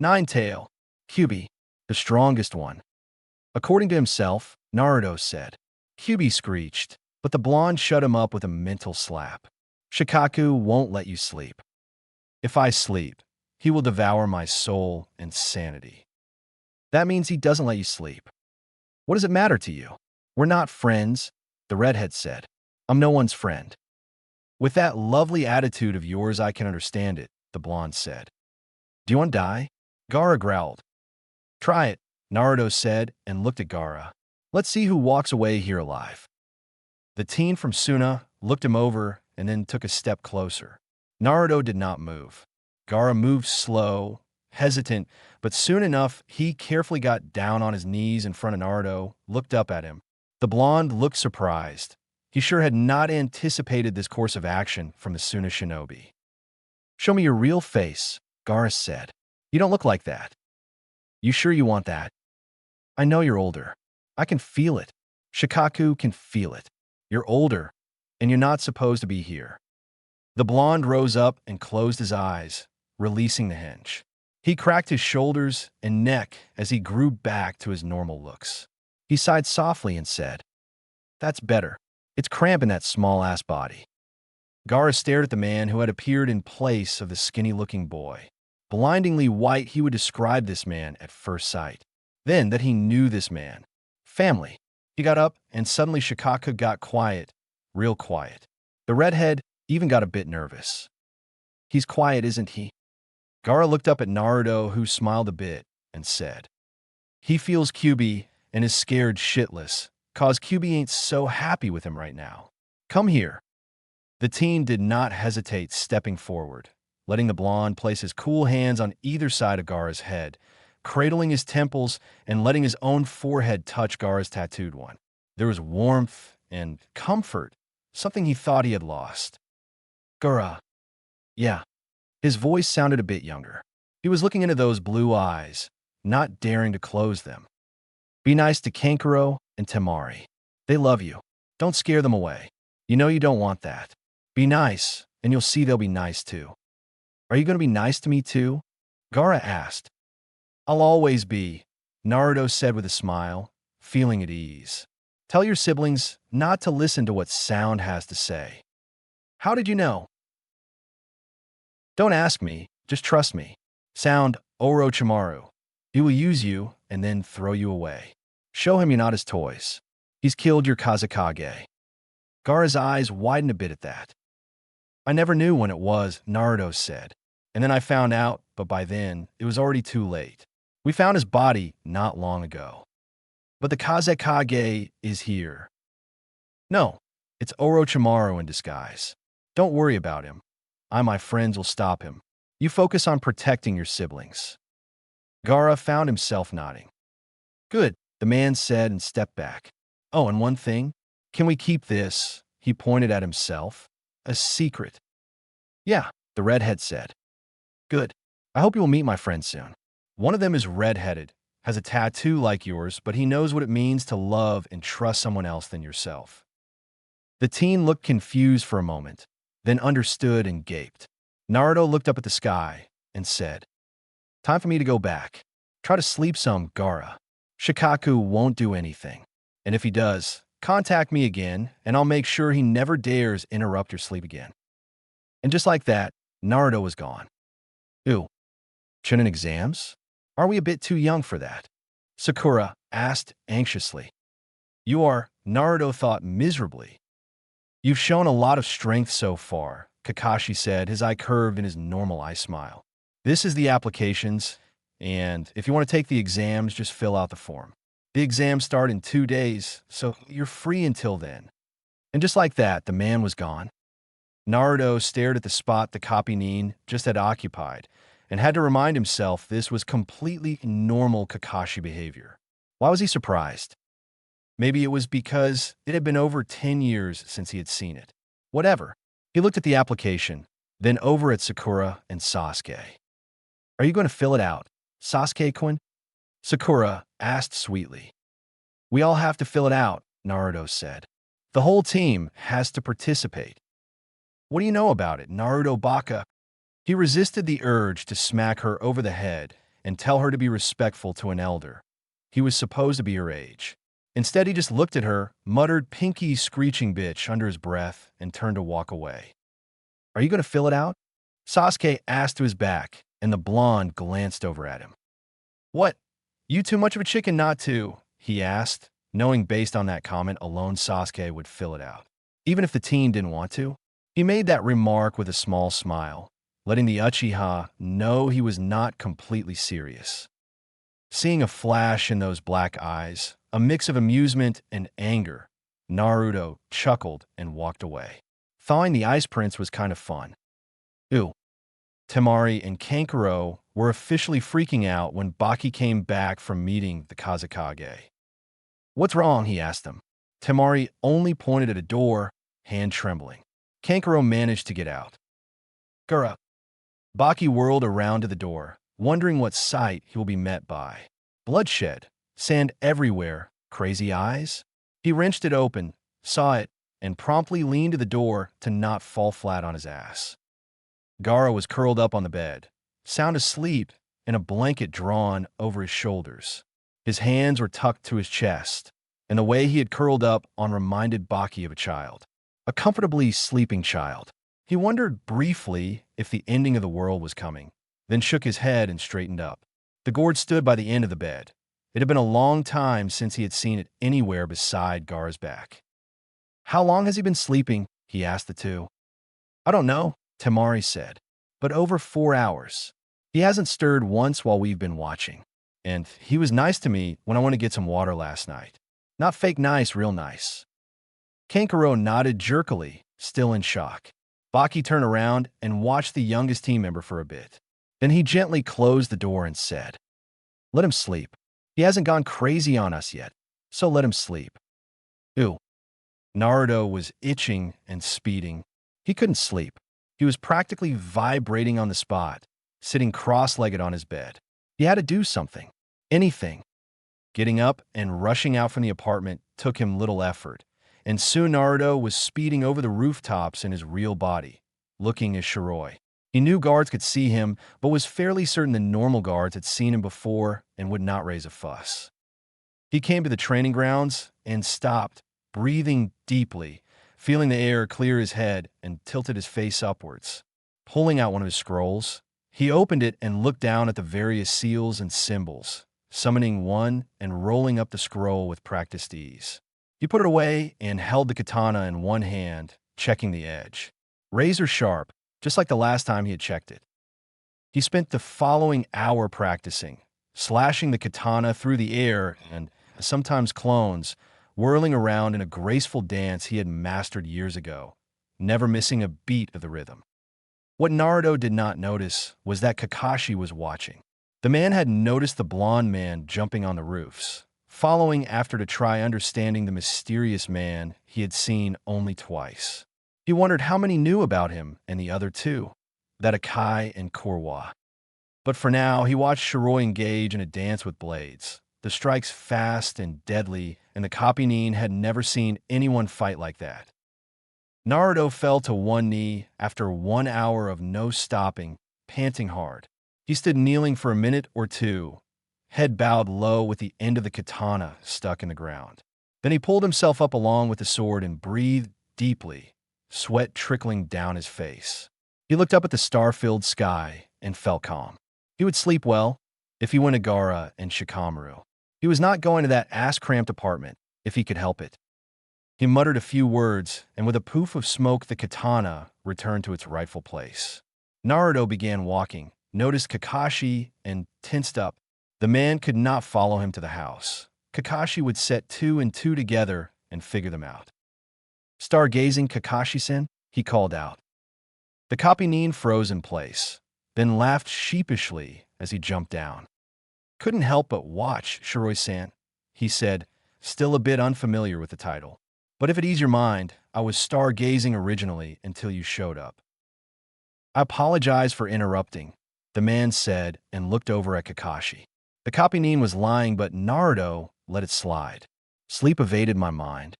Nine-tail, Kyubi, the strongest one. According to himself, Naruto said. Kyubi screeched, but the blonde shut him up with a mental slap. Shikaku won't let you sleep. If I sleep, he will devour my soul and sanity. That means he doesn't let you sleep. What does it matter to you? We're not friends, the redhead said. I'm no one's friend. With that lovely attitude of yours, I can understand it, the blonde said. Do you want to die? Gaara growled. Try it, Naruto said and looked at Gaara. Let's see who walks away here alive. The teen from Suna looked him over and then took a step closer. Naruto did not move. Gaara moved slow, hesitant, but soon enough he carefully got down on his knees in front of Naruto, looked up at him. The blonde looked surprised. He sure had not anticipated this course of action from the Suna shinobi. Show me your real face, Gaara said. You don't look like that. You sure you want that? I know you're older. I can feel it. Shikaku can feel it. You're older, and you're not supposed to be here. The blonde rose up and closed his eyes, releasing the hinge. He cracked his shoulders and neck as he grew back to his normal looks. He sighed softly and said, "That's better. It's cramping that small-ass body." Gaara stared at the man who had appeared in place of the skinny-looking boy. Blindingly white, he would describe this man at first sight. Then that he knew this man. Family. He got up, and suddenly Shikaka got quiet, real quiet. The redhead even got a bit nervous. "He's quiet, isn't he?" Gaara looked up at Naruto, who smiled a bit, and said, "He feels QB and is scared shitless, 'cause QB ain't so happy with him right now. Come here." The teen did not hesitate, stepping forward, letting the blonde place his cool hands on either side of Gaara's head, cradling his temples and letting his own forehead touch Gaara's tattooed one. There was warmth and comfort, something he thought he had lost. "Gaara." "Yeah." His voice sounded a bit younger. He was looking into those blue eyes, not daring to close them. "Be nice to Kankuro and Temari. They love you. Don't scare them away. You know you don't want that. Be nice, and you'll see they'll be nice too." "Are you going to be nice to me too?" Gaara asked. "I'll always be," Naruto said with a smile, feeling at ease. "Tell your siblings not to listen to what Sound has to say." "How did you know?" "Don't ask me, just trust me. Sound Orochimaru. He will use you and then throw you away. Show him you're not his toys. He's killed your Kazekage." Gaara's eyes widened a bit at that. "I never knew when it was," Naruto said. "And then I found out, but by then, it was already too late. We found his body not long ago. But the Kazekage is here." "No, it's Orochimaru in disguise. Don't worry about him. My friends will stop him. You focus on protecting your siblings." Gaara found himself nodding. "Good," the man said and stepped back. "Oh, and one thing. Can we keep this," he pointed at himself, "a secret?" "Yeah," the redhead said. "Good. I hope you will meet my friends soon. One of them is redheaded, has a tattoo like yours, but he knows what it means to love and trust someone else than yourself." The teen looked confused for a moment, then understood and gaped. Naruto looked up at the sky and said, "Time for me to go back. Try to sleep some, Gaara. Shikaku won't do anything. And if he does, contact me again, and I'll make sure he never dares interrupt your sleep again." And just like that, Naruto was gone. "Ew. Chunin exams? Are we a bit too young for that?" Sakura asked anxiously. "You are," Naruto thought miserably. "You've shown a lot of strength so far," Kakashi said, his eye curved in his normal eye smile. "This is the applications, and if you want to take the exams, just fill out the form. The exams start in 2 days, so you're free until then." And just like that, the man was gone. Naruto stared at the spot the copy Nin just had occupied, and had to remind himself this was completely normal Kakashi behavior. Why was he surprised? Maybe it was because it had been over 10 years since he had seen it. Whatever. He looked at the application, then over at Sakura and Sasuke. "Are you going to fill it out, Sasuke-kun?" Sakura asked sweetly. "We all have to fill it out," Naruto said. "The whole team has to participate." "What do you know about it, Naruto Baka?" He resisted the urge to smack her over the head and tell her to be respectful to an elder. He was supposed to be her age. Instead, he just looked at her, muttered "pinky screeching bitch" under his breath, and turned to walk away. "Are you going to fill it out?" Sasuke asked to his back, and the blonde glanced over at him. "What? You too much of a chicken not to?" he asked, knowing based on that comment alone Sasuke would fill it out. Even if the teen didn't want to. He made that remark with a small smile, letting the Uchiha know he was not completely serious. Seeing a flash in those black eyes, a mix of amusement and anger, Naruto chuckled and walked away. Thawing the ice prince was kind of fun. Ooh. Temari and Kankuro were officially freaking out when Baki came back from meeting the Kazekage. "What's wrong?" he asked them. Temari only pointed at a door, hand trembling. Kankuro managed to get out. "Gura." Baki whirled around to the door, wondering what sight he will be met by. Bloodshed, sand everywhere, crazy eyes. He wrenched it open, saw it, and promptly leaned to the door to not fall flat on his ass. Gaara was curled up on the bed, sound asleep, and a blanket drawn over his shoulders. His hands were tucked to his chest, and the way he had curled up on reminded Baki of a child. A comfortably sleeping child. He wondered briefly if the ending of the world was coming, then shook his head and straightened up. The gourd stood by the end of the bed. It had been a long time since he had seen it anywhere beside Gar's back. "How long has he been sleeping?" he asked the two. "I don't know," Temari said, "but over 4 hours. He hasn't stirred once while we've been watching. And he was nice to me when I went to get some water last night. Not fake nice, real nice." Kankuro nodded jerkily, still in shock. Baki turned around and watched the youngest team member for a bit. Then he gently closed the door and said, "Let him sleep. He hasn't gone crazy on us yet, so let him sleep." Ew. Naruto was itching and speeding. He couldn't sleep. He was practically vibrating on the spot, sitting cross-legged on his bed. He had to do something. Anything. Getting up and rushing out from the apartment took him little effort, and soon Naruto was speeding over the rooftops in his real body, looking as Shiroi. He knew guards could see him, but was fairly certain the normal guards had seen him before and would not raise a fuss. He came to the training grounds and stopped, breathing deeply, feeling the air clear his head and tilted his face upwards. Pulling out one of his scrolls, he opened it and looked down at the various seals and symbols, summoning one and rolling up the scroll with practiced ease. He put it away and held the katana in one hand, checking the edge. Razor sharp, just like the last time he had checked it. He spent the following hour practicing, slashing the katana through the air and, sometimes clones, whirling around in a graceful dance he had mastered years ago, never missing a beat of the rhythm. What Naruto did not notice was that Kakashi was watching. The man had noticed the blonde man jumping on the roofs, following after to try understanding the mysterious man he had seen only twice. He wondered how many knew about him and the other two, that Akai and Korwa. But for now, he watched Shiroi engage in a dance with blades, the strikes fast and deadly, and the Kapinin had never seen anyone fight like that. Naruto fell to one knee after 1 hour of no stopping, panting hard. He stood kneeling for a minute or two, head bowed low with the end of the katana stuck in the ground. Then he pulled himself up along with the sword and breathed deeply, sweat trickling down his face. He looked up at the star-filled sky and felt calm. He would sleep well if he went to Gaara and Shikamaru. He was not going to that ass-cramped apartment if he could help it. He muttered a few words, and with a poof of smoke, the katana returned to its rightful place. Naruto began walking, noticed Kakashi, and tensed up. The man could not follow him to the house. Kakashi would set 2 and 2 together and figure them out. "Stargazing, Kakashi-sen," he called out. The Kapinin froze in place, then laughed sheepishly as he jumped down. "Couldn't help but watch, Shiroi-san," he said, still a bit unfamiliar with the title. "But if it ease your mind, I was stargazing originally until you showed up." "I apologize for interrupting," the man said and looked over at Kakashi. The Kapinin was lying, but Naruto let it slide. Sleep evaded my mind.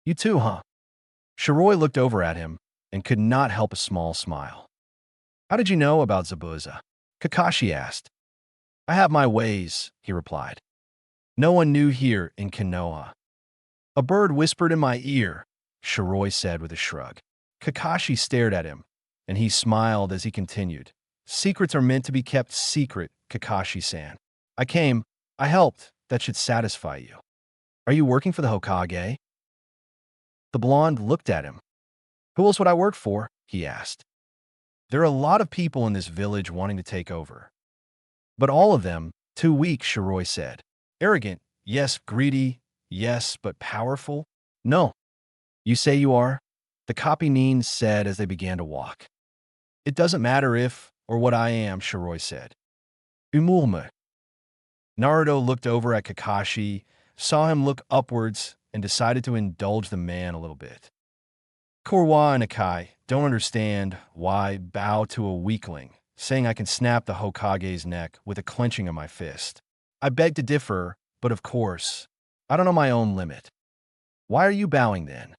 "You too, huh?" Shiroi looked over at him and could not help a small smile. "How did you know about Zabuza?" Kakashi asked. "I have my ways," he replied. "No one knew here in Konoha." "A bird whispered in my ear," Shiroi said with a shrug. Kakashi stared at him, and he smiled as he continued. "Secrets are meant to be kept secret, Kakashi-san. I helped, that should satisfy you. Are you working for the Hokage?" The blonde looked at him. "Who else would I work for?" he asked. "There are a lot of people in this village wanting to take over. But all of them too weak," Shiroi said. "Arrogant, yes. Greedy, yes. But powerful? No." "You say you are?" the Kapinin said as they began to walk. "It doesn't matter if or what I am," Shiroi said. "Umulme." Naruto looked over at Kakashi, saw him look upwards, and decided to indulge the man a little bit. "Korwa and Akai don't understand why bow to a weakling, saying I can snap the Hokage's neck with a clenching of my fist. I beg to differ, but of course, I don't know my own limit. Why are you bowing then?"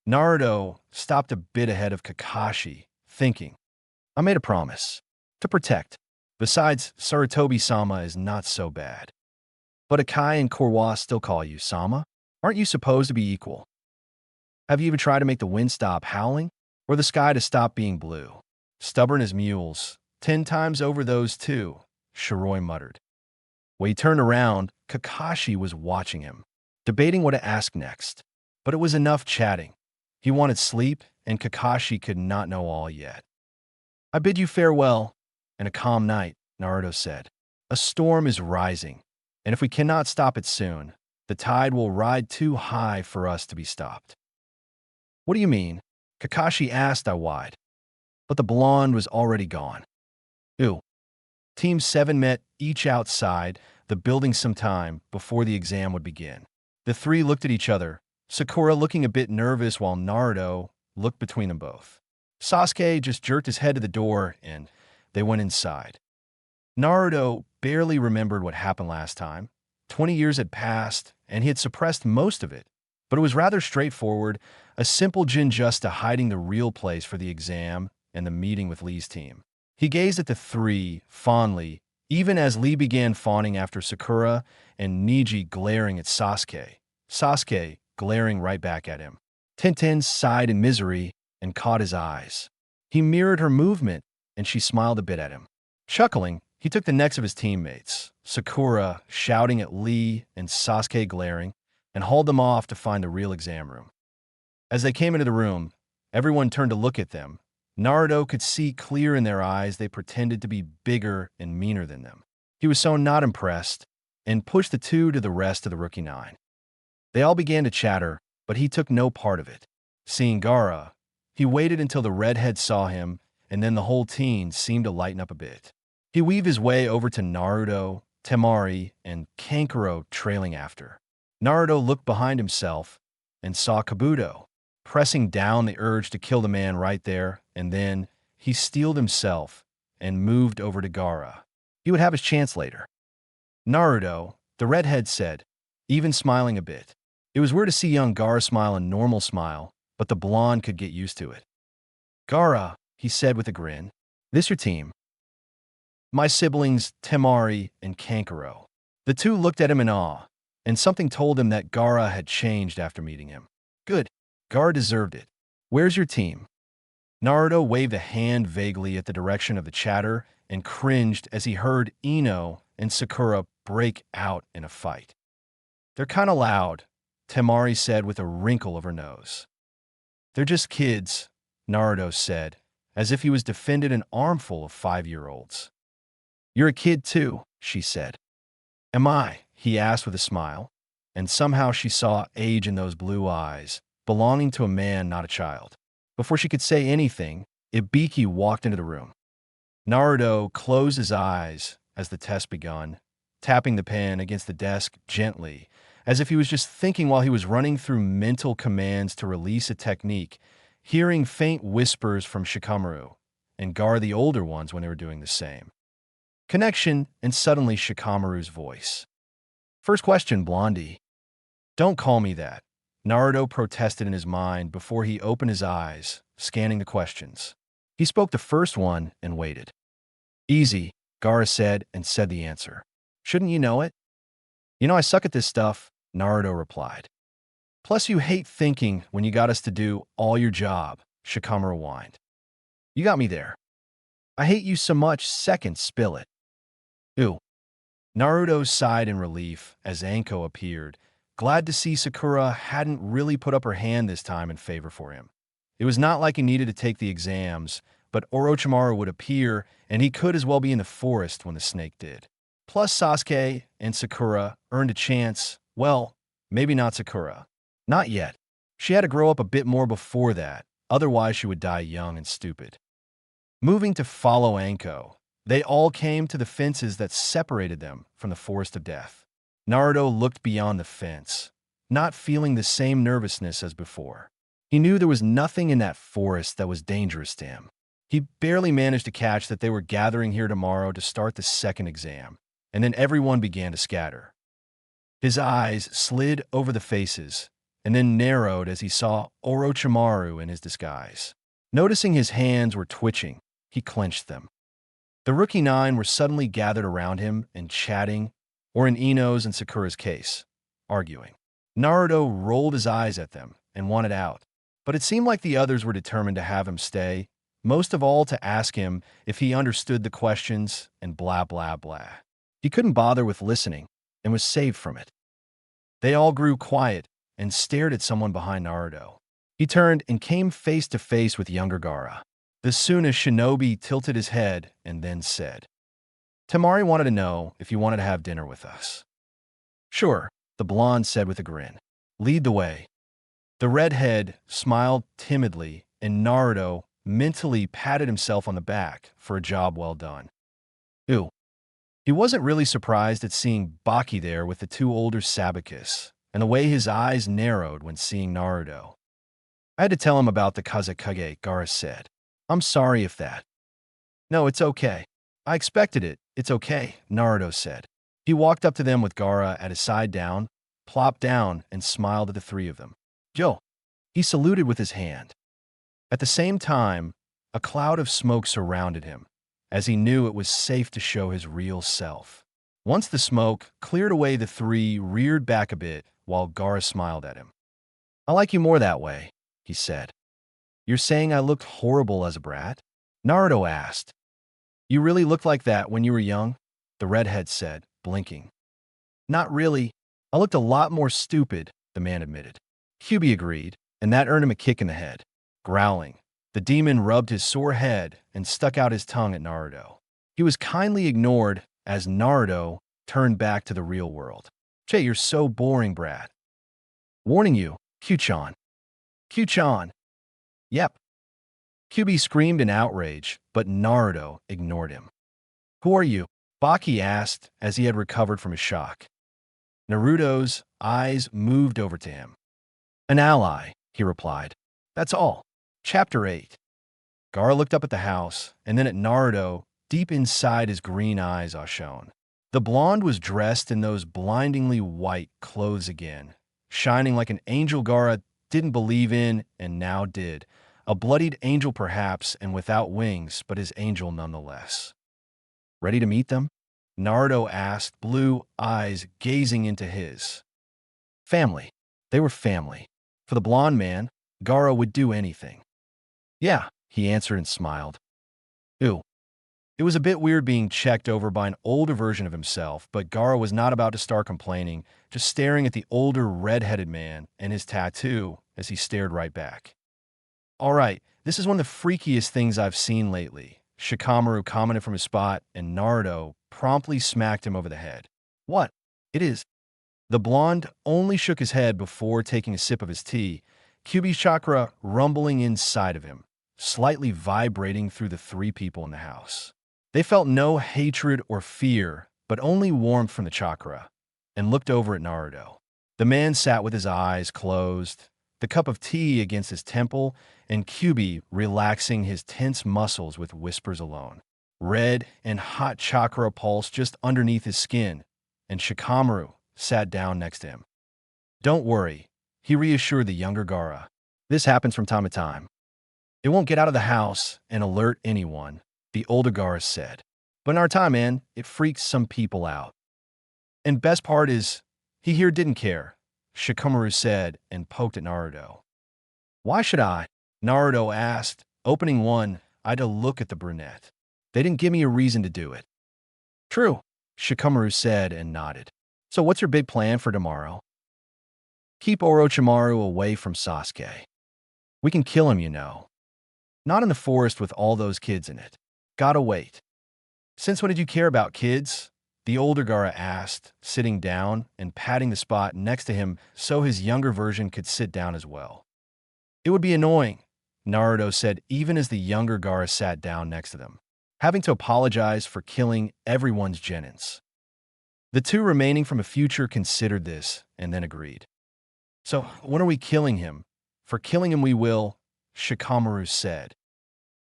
Naruto stopped a bit ahead of Kakashi, thinking. "I made a promise." to protect. Besides, Sarutobi-sama is not so bad. But Akai and Korwa still call you Sama? Aren't you supposed to be equal? Have you even tried to make the wind stop howling? Or the sky to stop being blue? Stubborn as mules, 10 times over those two, Shiroi muttered. When he turned around, Kakashi was watching him, debating what to ask next. But it was enough chatting. He wanted sleep, and Kakashi could not know all yet. I bid you farewell, and a calm night, Naruto said. A storm is rising, and if we cannot stop it soon, the tide will ride too high for us to be stopped. What do you mean? Kakashi asked, I wide. But the blonde was already gone. Ew. Team 7 met each outside the building some time before the exam would begin. The three looked at each other, Sakura looking a bit nervous while Naruto looked between them both. Sasuke just jerked his head to the door and they went inside. Naruto barely remembered what happened last time. 20 years had passed and he had suppressed most of it, but it was rather straightforward, a simple Jinjusta hiding the real place for the exam and the meeting with Lee's team. He gazed at the three fondly, even as Lee began fawning after Sakura and Neji glaring at Sasuke. Sasuke glaring right back at him. Tenten sighed in misery and caught his eyes. He mirrored her movement and she smiled a bit at him. Chuckling, he took the necks of his teammates, Sakura shouting at Lee and Sasuke glaring, and hauled them off to find the real exam room. As they came into the room, everyone turned to look at them. Naruto could see clear in their eyes they pretended to be bigger and meaner than them. He was so not impressed and pushed the two to the rest of the Rookie 9. They all began to chatter, but he took no part of it. Seeing Gaara, he waited until the redhead saw him, and then the whole team seemed to lighten up a bit. He weaved his way over to Naruto, Temari, and Kankuro trailing after. Naruto looked behind himself and saw Kabuto, pressing down the urge to kill the man right there, and then he steeled himself and moved over to Gaara. He would have his chance later. Naruto, the redhead said, even smiling a bit. It was weird to see young Gaara smile a normal smile, but the blonde could get used to it. Gaara, he said with a grin, this your team? My siblings, Temari and Kankuro. The two looked at him in awe, and something told him that Gaara had changed after meeting him. Good. Gaara deserved it. Where's your team? Naruto waved a hand vaguely at the direction of the chatter and cringed as he heard Ino and Sakura break out in a fight. They're kinda loud, Temari said with a wrinkle of her nose. They're just kids, Naruto said, as if he was defending an armful of 5-year-olds. You're a kid too, she said. Am I? He asked with a smile, and somehow she saw age in those blue eyes, belonging to a man, not a child. Before she could say anything, Ibiki walked into the room. Naruto closed his eyes as the test begun, tapping the pen against the desk gently, as if he was just thinking while he was running through mental commands to release a technique, hearing faint whispers from Shikamaru, and Gaara the older ones when they were doing the same. Connection, and suddenly Shikamaru's voice. First question, Blondie. Don't call me that. Naruto protested in his mind before he opened his eyes, scanning the questions. He spoke the first one and waited. Easy, Gaara said and said the answer. Shouldn't you know it? You know I suck at this stuff, Naruto replied. Plus you hate thinking when you got us to do all your job, Shikamaru whined. You got me there. I hate you so much, second, spill it. Ew. Naruto sighed in relief as Anko appeared, glad to see Sakura hadn't really put up her hand this time in favor for him. It was not like he needed to take the exams, but Orochimaru would appear, and he could as well be in the forest when the snake did. Plus Sasuke and Sakura earned a chance, well, maybe not Sakura. Not yet. She had to grow up a bit more before that, otherwise she would die young and stupid. Moving to follow Anko, they all came to the fences that separated them from the Forest of Death. Naruto looked beyond the fence, not feeling the same nervousness as before. He knew there was nothing in that forest that was dangerous to him. He barely managed to catch that they were gathering here tomorrow to start the second exam, and then everyone began to scatter. His eyes slid over the faces, and then narrowed as he saw Orochimaru in his disguise. Noticing his hands were twitching, he clenched them. The Rookie Nine were suddenly gathered around him and chatting, or in Ino's and Sakura's case, arguing. Naruto rolled his eyes at them and wanted out, but it seemed like the others were determined to have him stay, most of all to ask him if he understood the questions and blah blah blah. He couldn't bother with listening and was saved from it. They all grew quiet and stared at someone behind Naruto. He turned and came face to face with younger Gaara. The Suna shinobi tilted his head and then said, Temari wanted to know if you wanted to have dinner with us. Sure, the blonde said with a grin. Lead the way. The redhead smiled timidly, and Naruto mentally patted himself on the back for a job well done. Ew. He wasn't really surprised at seeing Baki there with the two older Sabikis, and the way his eyes narrowed when seeing Naruto. I had to tell him about the Kazekage, Gaara said. I'm sorry if that. No, it's okay. I expected it. It's okay, Naruto said. He walked up to them with Gaara at his side down, plopped down, and smiled at the three of them. Joe. He saluted with his hand. At the same time, a cloud of smoke surrounded him, as he knew it was safe to show his real self. Once the smoke cleared away, the three reared back a bit while Gaara smiled at him. I like you more that way, he said. You're saying I looked horrible as a brat? Naruto asked. You really looked like that when you were young? The redhead said, blinking. Not really. I looked a lot more stupid, the man admitted. Kyubi agreed, and that earned him a kick in the head. Growling, the demon rubbed his sore head and stuck out his tongue at Naruto. He was kindly ignored as Naruto turned back to the real world. Jay, you're so boring, brat. Warning you, Q-chan. Q-chan. Yep. Kyubi screamed in outrage, but Naruto ignored him. Who are you? Baki asked as he had recovered from his shock. Naruto's eyes moved over to him. An ally, he replied. That's all. Chapter 8. Gaara looked up at the house, and then at Naruto, deep inside his green eyes shone. The blonde was dressed in those blindingly white clothes again, shining like an angel Gaara didn't believe in and now did. A bloodied angel perhaps, and without wings, but his angel nonetheless. Ready to meet them? Naruto asked, blue eyes gazing into his. Family. They were family. For the blonde man, Gaara would do anything. Yeah, he answered and smiled. Ew. It was a bit weird being checked over by an older version of himself, but Gaara was not about to start complaining, just staring at the older red-headed man and his tattoo as he stared right back. All right, this is one of the freakiest things I've seen lately, Shikamaru commented from his spot, and Naruto promptly smacked him over the head. What? It is. The blonde only shook his head before taking a sip of his tea, Kyubi's chakra rumbling inside of him, slightly vibrating through the three people in the house. They felt no hatred or fear, but only warmth from the chakra, and looked over at Naruto. The man sat with his eyes closed, the cup of tea against his temple, and Kyubi relaxing his tense muscles with whispers alone. Red and hot chakra pulse just underneath his skin, and Shikamaru sat down next to him. Don't worry, he reassured the younger Gaara. This happens from time to time. It won't get out of the house and alert anyone, the older Gaara said. But in our time, man, it freaks some people out. And best part is, he here didn't care, Shikamaru said and poked at Naruto. Why should I? Naruto asked, opening one eye to look at the brunette. They didn't give me a reason to do it. True, Shikamaru said and nodded. So what's your big plan for tomorrow? Keep Orochimaru away from Sasuke. We can kill him, you know. Not in the forest with all those kids in it. Gotta wait. Since when did you care about kids? The older Gaara asked, sitting down and patting the spot next to him so his younger version could sit down as well. It would be annoying, Naruto said even as the younger Gaara sat down next to them, having to apologize for killing everyone's genins. The two remaining from a future considered this and then agreed. So, when are we killing him? For killing him we will, Shikamaru said.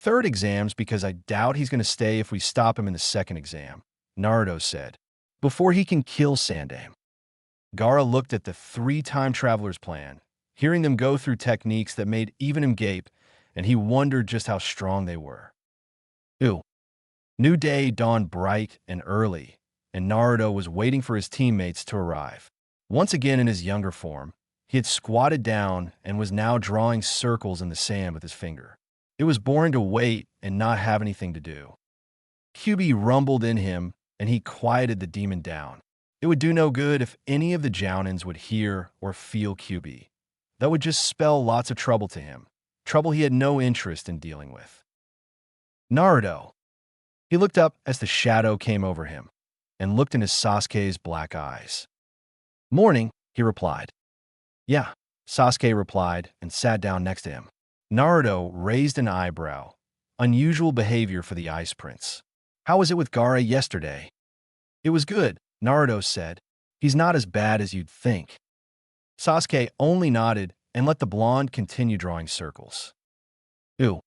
Third exams because I doubt he's going to stay if we stop him in the second exam, Naruto said, before he can kill Sandame. Gaara looked at the three time travelers' plan, hearing them go through techniques that made even him gape, and he wondered just how strong they were. Ew. New day dawned bright and early, and Naruto was waiting for his teammates to arrive. Once again in his younger form, he had squatted down and was now drawing circles in the sand with his finger. It was boring to wait and not have anything to do. QB rumbled in him, and he quieted the demon down. It would do no good if any of the Jounins would hear or feel QB. That would just spell lots of trouble to him, trouble he had no interest in dealing with. Naruto. He looked up as the shadow came over him, and looked into Sasuke's black eyes. Morning, he replied. Yeah, Sasuke replied and sat down next to him. Naruto raised an eyebrow, unusual behavior for the Ice Prince. How was it with Gaara yesterday? It was good, Naruto said. He's not as bad as you'd think. Sasuke only nodded and let the blonde continue drawing circles. Ew.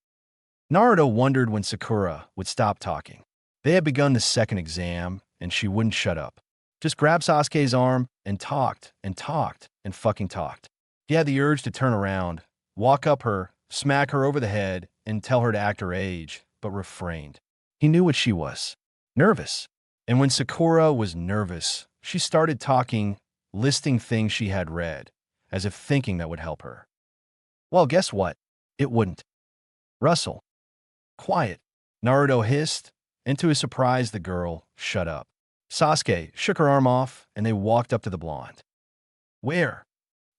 Naruto wondered when Sakura would stop talking. They had begun the second exam, and she wouldn't shut up. Just grabbed Sasuke's arm and talked and talked and fucking talked. He had the urge to turn around, walk up her, smack her over the head, and tell her to act her age, but refrained. He knew what she was. Nervous. And when Sakura was nervous, she started talking, listing things she had read, as if thinking that would help her. Well, guess what? It wouldn't. Russell. Quiet, Naruto hissed, and to his surprise the girl shut up. Sasuke shook her arm off, and they walked up to the blonde. Where?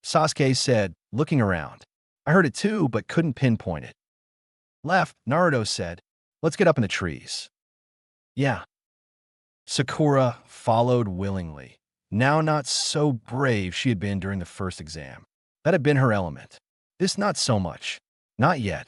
Sasuke said, looking around. I heard it too, but couldn't pinpoint it. Left, Naruto said. Let's get up in the trees. Yeah. Sakura followed willingly, now not so brave she had been during the first exam. That had been her element. This not so much. Not yet.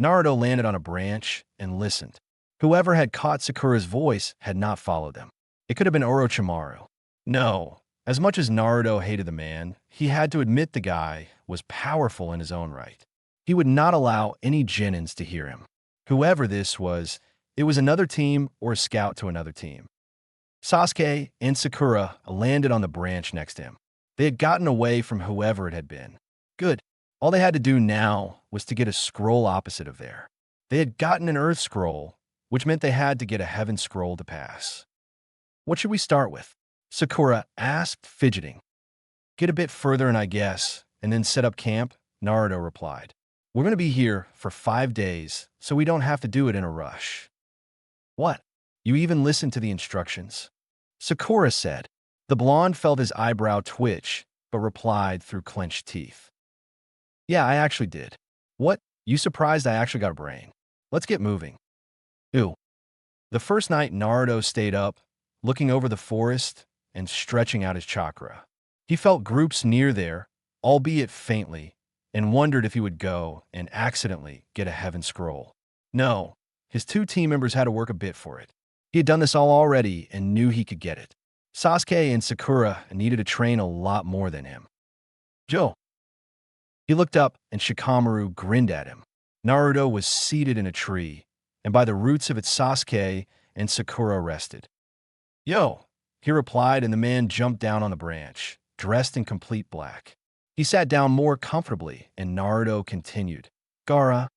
Naruto landed on a branch and listened. Whoever had caught Sakura's voice had not followed them. It could have been Orochimaru. No, as much as Naruto hated the man, he had to admit the guy was powerful in his own right. He would not allow any Genins to hear him. Whoever this was, it was another team or a scout to another team. Sasuke and Sakura landed on the branch next to him. They had gotten away from whoever it had been. Good. All they had to do now was to get a scroll opposite of there. They had gotten an Earth scroll, which meant they had to get a Heaven scroll to pass. What should we start with? Sakura asked, fidgeting. Get a bit further in, I guess, and then set up camp, Naruto replied. We're going to be here for 5 days, so we don't have to do it in a rush. What? You even listened to the instructions? Sakura said. The blonde felt his eyebrow twitch, but replied through clenched teeth. Yeah, I actually did. What? You surprised I actually got a brain? Let's get moving. Ew. The first night Naruto stayed up, looking over the forest and stretching out his chakra. He felt groups near there, albeit faintly, and wondered if he would go and accidentally get a Heaven scroll. No, his 2 team members had to work a bit for it. He had done this all already and knew he could get it. Sasuke and Sakura needed to train a lot more than him. Joe. He looked up and Shikamaru grinned at him. Naruto was seated in a tree, and by the roots of it Sasuke and Sakura rested. Yo, he replied, and the man jumped down on the branch, dressed in complete black. He sat down more comfortably, and Naruto continued. Gaara.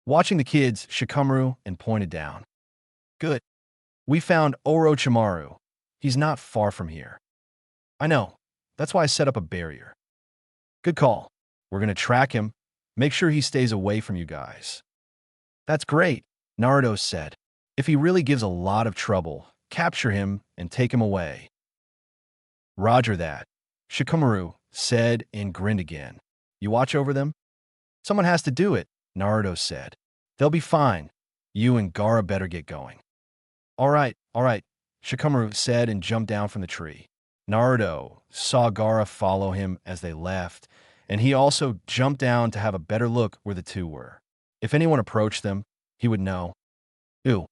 Watching the kids, Shikamaru and pointed down. Good. We found Orochimaru. He's not far from here. I know. That's why I set up a barrier. Good call. We're going to track him. Make sure he stays away from you guys. That's great, Naruto said. If he really gives a lot of trouble, capture him and take him away. Roger that, Shikamaru said and grinned again. You watch over them? Someone has to do it, Naruto said. They'll be fine. You and Gaara better get going. All right, Shikamaru said and jumped down from the tree. Naruto saw Gaara follow him as they left, and he also jumped down to have a better look where the 2 were. If anyone approached them, he would know. Ew.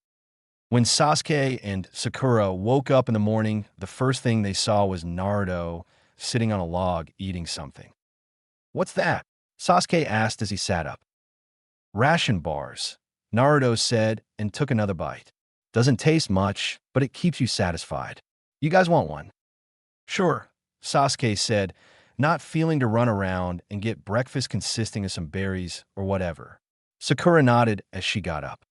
When Sasuke and Sakura woke up in the morning, the first thing they saw was Naruto sitting on a log eating something. What's that? Sasuke asked as he sat up. Ration bars, Naruto said and took another bite. Doesn't taste much, but it keeps you satisfied. You guys want one? Sure, Sasuke said, not feeling to run around and get breakfast consisting of some berries or whatever. Sakura nodded as she got up.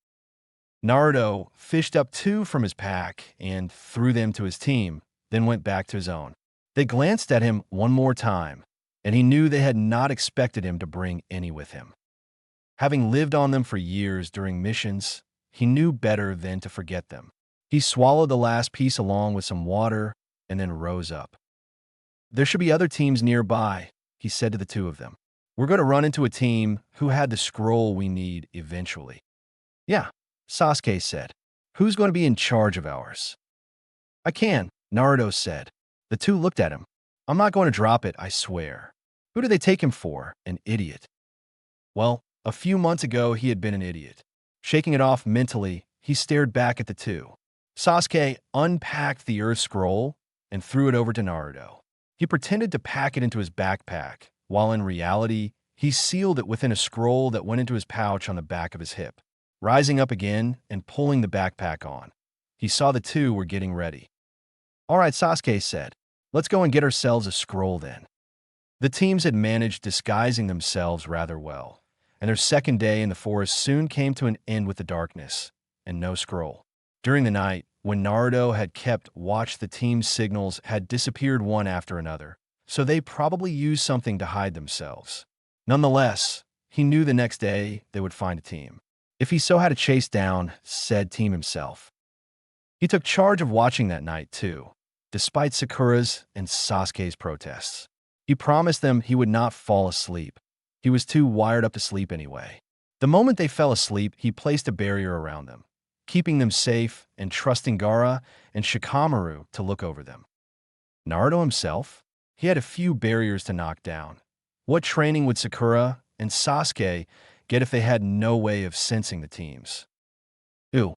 Naruto fished up 2 from his pack and threw them to his team, then went back to his own. They glanced at him one more time, and he knew they had not expected him to bring any with him. Having lived on them for years during missions, he knew better than to forget them. He swallowed the last piece along with some water and then rose up. There should be other teams nearby, he said to the 2 of them. We're going to run into a team who had the scroll we need eventually. Yeah, Sasuke said. Who's going to be in charge of ours? I can, Naruto said. The 2 looked at him. I'm not going to drop it, I swear. Who do they take him for? An idiot. Well, a few months ago he had been an idiot. Shaking it off mentally, he stared back at the 2. Sasuke unpacked the Earth Scroll and threw it over to Naruto. He pretended to pack it into his backpack, while in reality, he sealed it within a scroll that went into his pouch on the back of his hip. Rising up again and pulling the backpack on, he saw the 2 were getting ready. All right, Sasuke said. Let's go and get ourselves a scroll then. The teams had managed disguising themselves rather well, and their second day in the forest soon came to an end with the darkness and no scroll. During the night, when Naruto had kept watch, the team's signals had disappeared one after another, so they probably used something to hide themselves. Nonetheless, he knew the next day they would find a team, if he so had to chase down said team himself. He took charge of watching that night, too, despite Sakura's and Sasuke's protests. He promised them he would not fall asleep. He was too wired up to sleep anyway. The moment they fell asleep, he placed a barrier around them, keeping them safe and trusting Gaara and Shikamaru to look over them. Naruto himself? He had a few barriers to knock down. What training would Sakura and Sasuke get if they had no way of sensing the teams? Ew.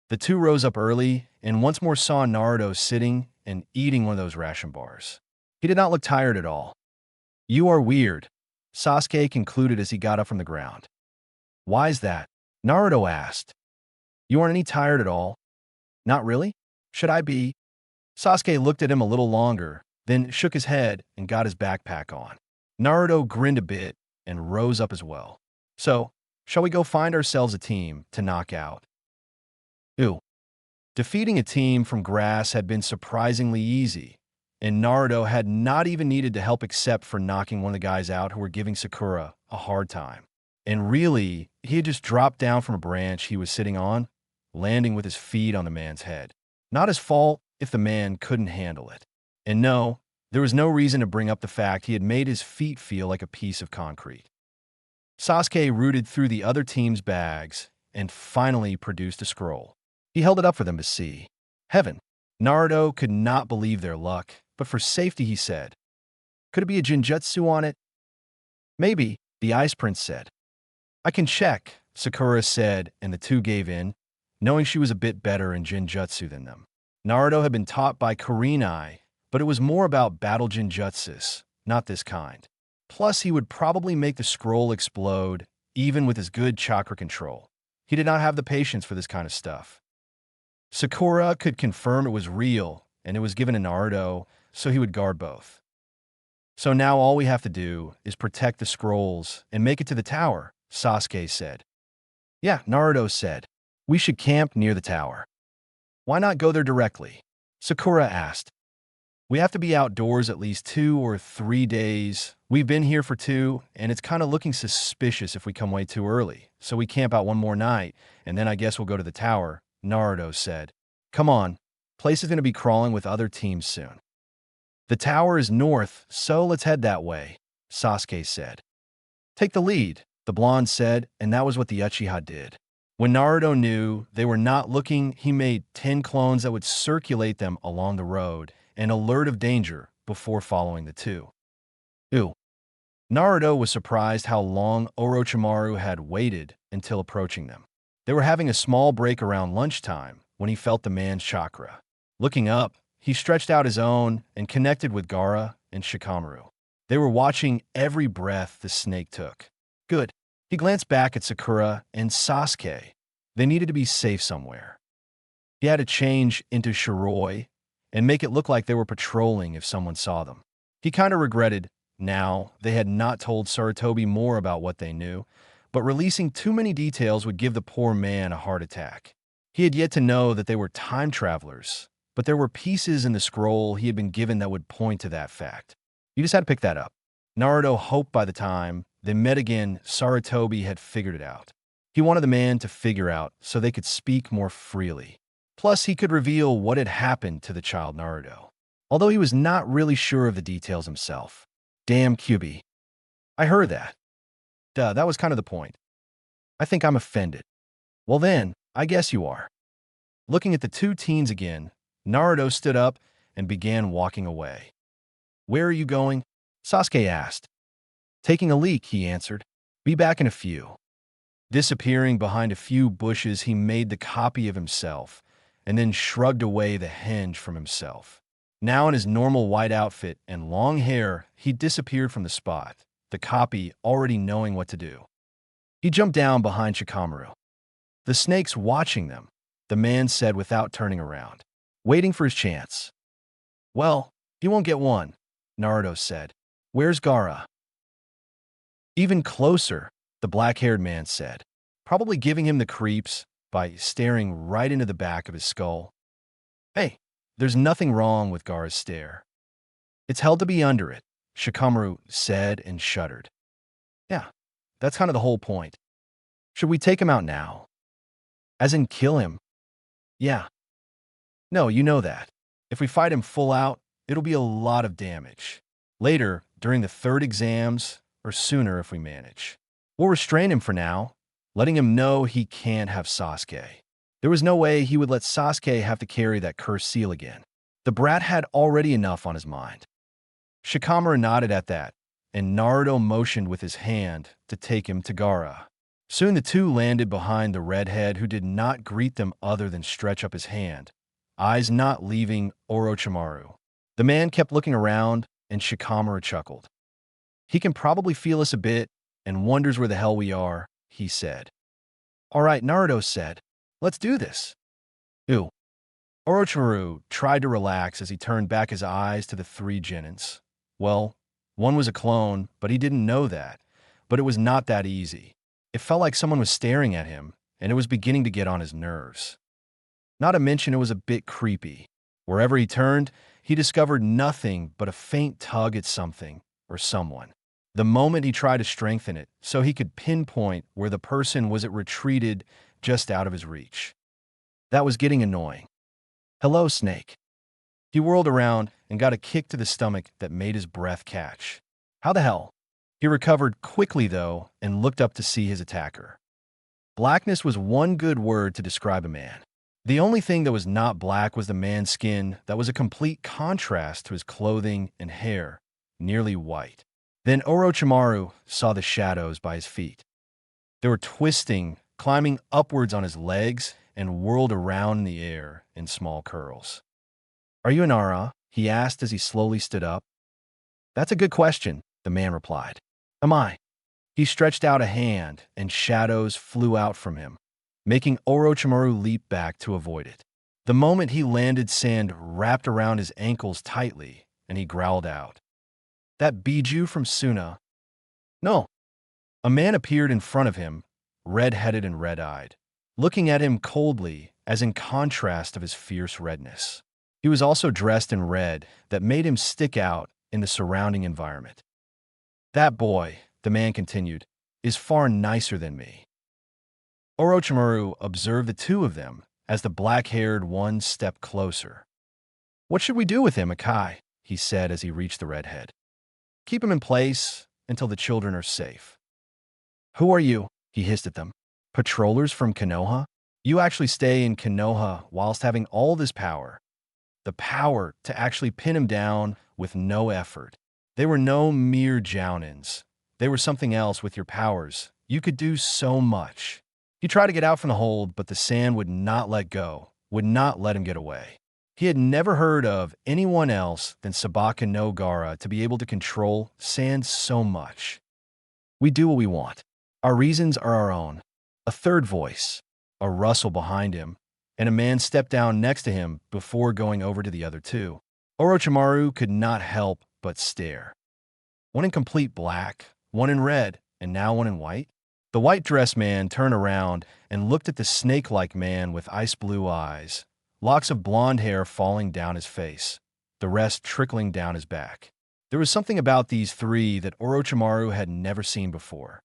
The 2 rose up early and once more saw Naruto sitting and eating one of those ration bars. He did not look tired at all. You are weird, Sasuke concluded as he got up from the ground. Why's that? Naruto asked. You aren't any tired at all? Not really? Should I be? Sasuke looked at him a little longer, then shook his head and got his backpack on. Naruto grinned a bit and rose up as well. So, shall we go find ourselves a team to knock out? Ew. Defeating a team from grass had been surprisingly easy, and Naruto had not even needed to help except for knocking one of the guys out who were giving Sakura a hard time. And really, he had just dropped down from a branch he was sitting on, landing with his feet on the man's head. Not his fault if the man couldn't handle it. And no, there was no reason to bring up the fact he had made his feet feel like a piece of concrete. Sasuke rooted through the other team's bags and finally produced a scroll. He held it up for them to see. Heaven. Naruto could not believe their luck, but for safety he said, could it be a Jinjutsu on it? Maybe, the Ice Prince said. I can check, Sakura said, and the 2 gave in, knowing she was a bit better in Jinjutsu than them. Naruto had been taught by Kurenai, but it was more about battle Jinjutsus, not this kind. Plus, he would probably make the scroll explode, even with his good chakra control. He did not have the patience for this kind of stuff. Sakura could confirm it was real, and it was given to Naruto, so he would guard both. So now all we have to do is protect the scrolls and make it to the tower, Sasuke said. Yeah, Naruto said. We should camp near the tower. Why not go there directly? Sakura asked. We have to be outdoors at least 2 or 3 days. We've been here for 2, and it's kind of looking suspicious if we come way too early. So we camp out one more night, and then I guess we'll go to the tower, Naruto said. Come on, place is going to be crawling with other teams soon. The tower is north, so let's head that way, Sasuke said. Take the lead, the blonde said, and that was what the Uchiha did. When Naruto knew they were not looking, he made 10 clones that would circulate them along the road and alert of danger before following the 2. Ew. Naruto was surprised how long Orochimaru had waited until approaching them. They were having a small break around lunchtime when he felt the man's chakra. Looking up, he stretched out his own and connected with Gaara and Shikamaru. They were watching every breath the snake took. Good. He glanced back at Sakura and Sasuke. They needed to be safe somewhere. He had to change into Shiroi and make it look like they were patrolling if someone saw them. He kind of regretted now they had not told Sarutobi more about what they knew, but releasing too many details would give the poor man a heart attack. He had yet to know that they were time travelers, but there were pieces in the scroll he had been given that would point to that fact. You just had to pick that up. Naruto hoped by the time they met again, Sarutobi had figured it out. He wanted the man to figure out so they could speak more freely. Plus, he could reveal what had happened to the child Naruto, although he was not really sure of the details himself. Damn, Kyubi. I heard that. Duh, that was kind of the point. I think I'm offended. Well then, I guess you are. Looking at the two teens again, Naruto stood up and began walking away. Where are you going? Sasuke asked. Taking a leak, he answered. Be back in a few. Disappearing behind a few bushes, he made the copy of himself and then shrugged away the hinge from himself. Now in his normal white outfit and long hair, he disappeared from the spot, the copy already knowing what to do. He jumped down behind Shikamaru. The snake's watching them, the man said without turning around, waiting for his chance. Well, he won't get one, Naruto said. Where's Gaara? Even closer, the black-haired man said, probably giving him the creeps by staring right into the back of his skull. Hey, there's nothing wrong with Gaara's stare. It's held to be under it, Shikamaru said and shuddered. Yeah, that's kind of the whole point. Should we take him out now? As in kill him? Yeah. No, you know that. If we fight him full out, it'll be a lot of damage. Later, during the third exams, or sooner if we manage. We'll restrain him for now, letting him know he can't have Sasuke. There was no way he would let Sasuke have to carry that cursed seal again. The brat had already enough on his mind. Shikamaru nodded at that, and Naruto motioned with his hand to take him to Gaara. Soon the two landed behind the redhead, who did not greet them other than stretch up his hand, eyes not leaving Orochimaru. The man kept looking around, and Shikamaru chuckled. He can probably feel us a bit and wonders where the hell we are, he said. All right, Naruto said. Let's do this. Ooh. Orochimaru tried to relax as he turned back his eyes to the three Genins. Well, one was a clone, but he didn't know that. But it was not that easy. It felt like someone was staring at him, and it was beginning to get on his nerves. Not to mention it was a bit creepy. Wherever he turned, he discovered nothing but a faint tug at something or someone. The moment he tried to strengthen it so he could pinpoint where the person was, it retreated just out of his reach. That was getting annoying. Hello, Snake. He whirled around and got a kick to the stomach that made his breath catch. How the hell? He recovered quickly, though, and looked up to see his attacker. Blackness was one good word to describe a man. The only thing that was not black was the man's skin that was a complete contrast to his clothing and hair, nearly white. Then Orochimaru saw the shadows by his feet. They were twisting, climbing upwards on his legs, and whirled around in the air in small curls. Are you an Ara? He asked as he slowly stood up. That's a good question, the man replied. Am I? He stretched out a hand, and shadows flew out from him, making Orochimaru leap back to avoid it. The moment he landed, sand wrapped around his ankles tightly, and he growled out. That Biju from Suna? No. A man appeared in front of him, red-headed and red-eyed, looking at him coldly as in contrast of his fierce redness. He was also dressed in red that made him stick out in the surrounding environment. That boy, the man continued, is far nicer than me. Orochimaru observed the two of them as the black-haired one stepped closer. What should we do with him, Akai? He said as he reached the redhead. Keep him in place until the children are safe. Who are you? He hissed at them. Patrollers from Konoha? You actually stay in Konoha whilst having all this power. The power to actually pin him down with no effort. They were no mere jounins. They were something else with your powers. You could do so much. He tried to get out from the hold, but the sand would not let go, would not let him get away. He had never heard of anyone else than Sabaka no Gaara to be able to control sand so much. We do what we want. Our reasons are our own. A third voice, a rustle behind him, and a man stepped down next to him before going over to the other two. Orochimaru could not help but stare. One in complete black, one in red, and now one in white. The white dress man turned around and looked at the snake-like man with ice-blue eyes, locks of blonde hair falling down his face, the rest trickling down his back. There was something about these three that Orochimaru had never seen before.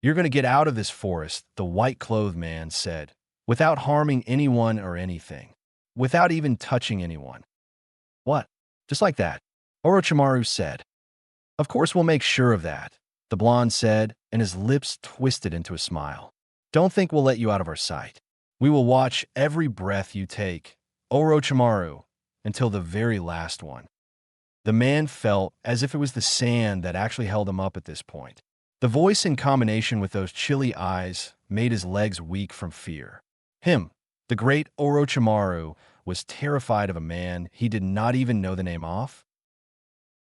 "You're going to get out of this forest," the white-clothed man said, "without harming anyone or anything, without even touching anyone." "What? Just like that?" Orochimaru said. "Of course we'll make sure of that," the blonde said, and his lips twisted into a smile. "Don't think we'll let you out of our sight. We will watch every breath you take, Orochimaru, until the very last one." The man felt as if it was the sand that actually held him up at this point. The voice in combination with those chilly eyes made his legs weak from fear. Him, the great Orochimaru, was terrified of a man he did not even know the name of.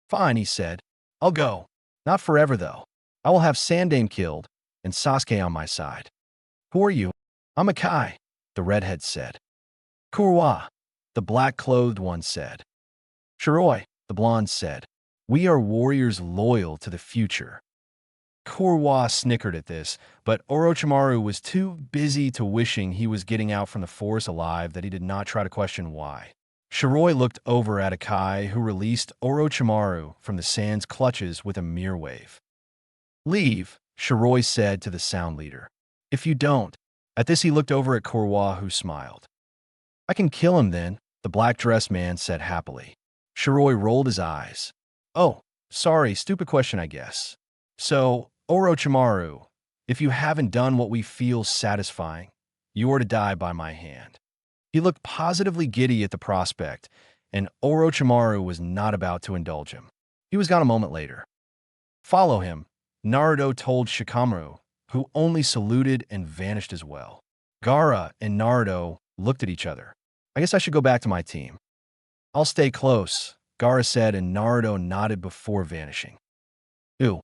"Fine," he said. "I'll go. Not forever, though. I will have Sandane killed and Sasuke on my side." "Who are you?" "I'm a Kai," the redhead said. "Kurwa," the black-clothed one said. "Shiroi," the blonde said. "We are warriors loyal to the future." Kurwa snickered at this, but Orochimaru was too busy to wishing he was getting out from the forest alive that he did not try to question why. Shiroi looked over at Akai, who released Orochimaru from the sand's clutches with a mere wave. "Leave," Shiroi said to the sound leader. "If you don't." At this he looked over at Kurwa, who smiled. "I can kill him then," the black-dressed man said happily. Shiroi rolled his eyes. "Oh, sorry, stupid question, I guess. So, Orochimaru, if you haven't done what we feel satisfying, you are to die by my hand." He looked positively giddy at the prospect, and Orochimaru was not about to indulge him. He was gone a moment later. "Follow him," Naruto told Shikamaru, who only saluted and vanished as well. Gaara and Naruto looked at each other. "I guess I should go back to my team." "I'll stay close," Gaara said, and Naruto nodded before vanishing. Ooh.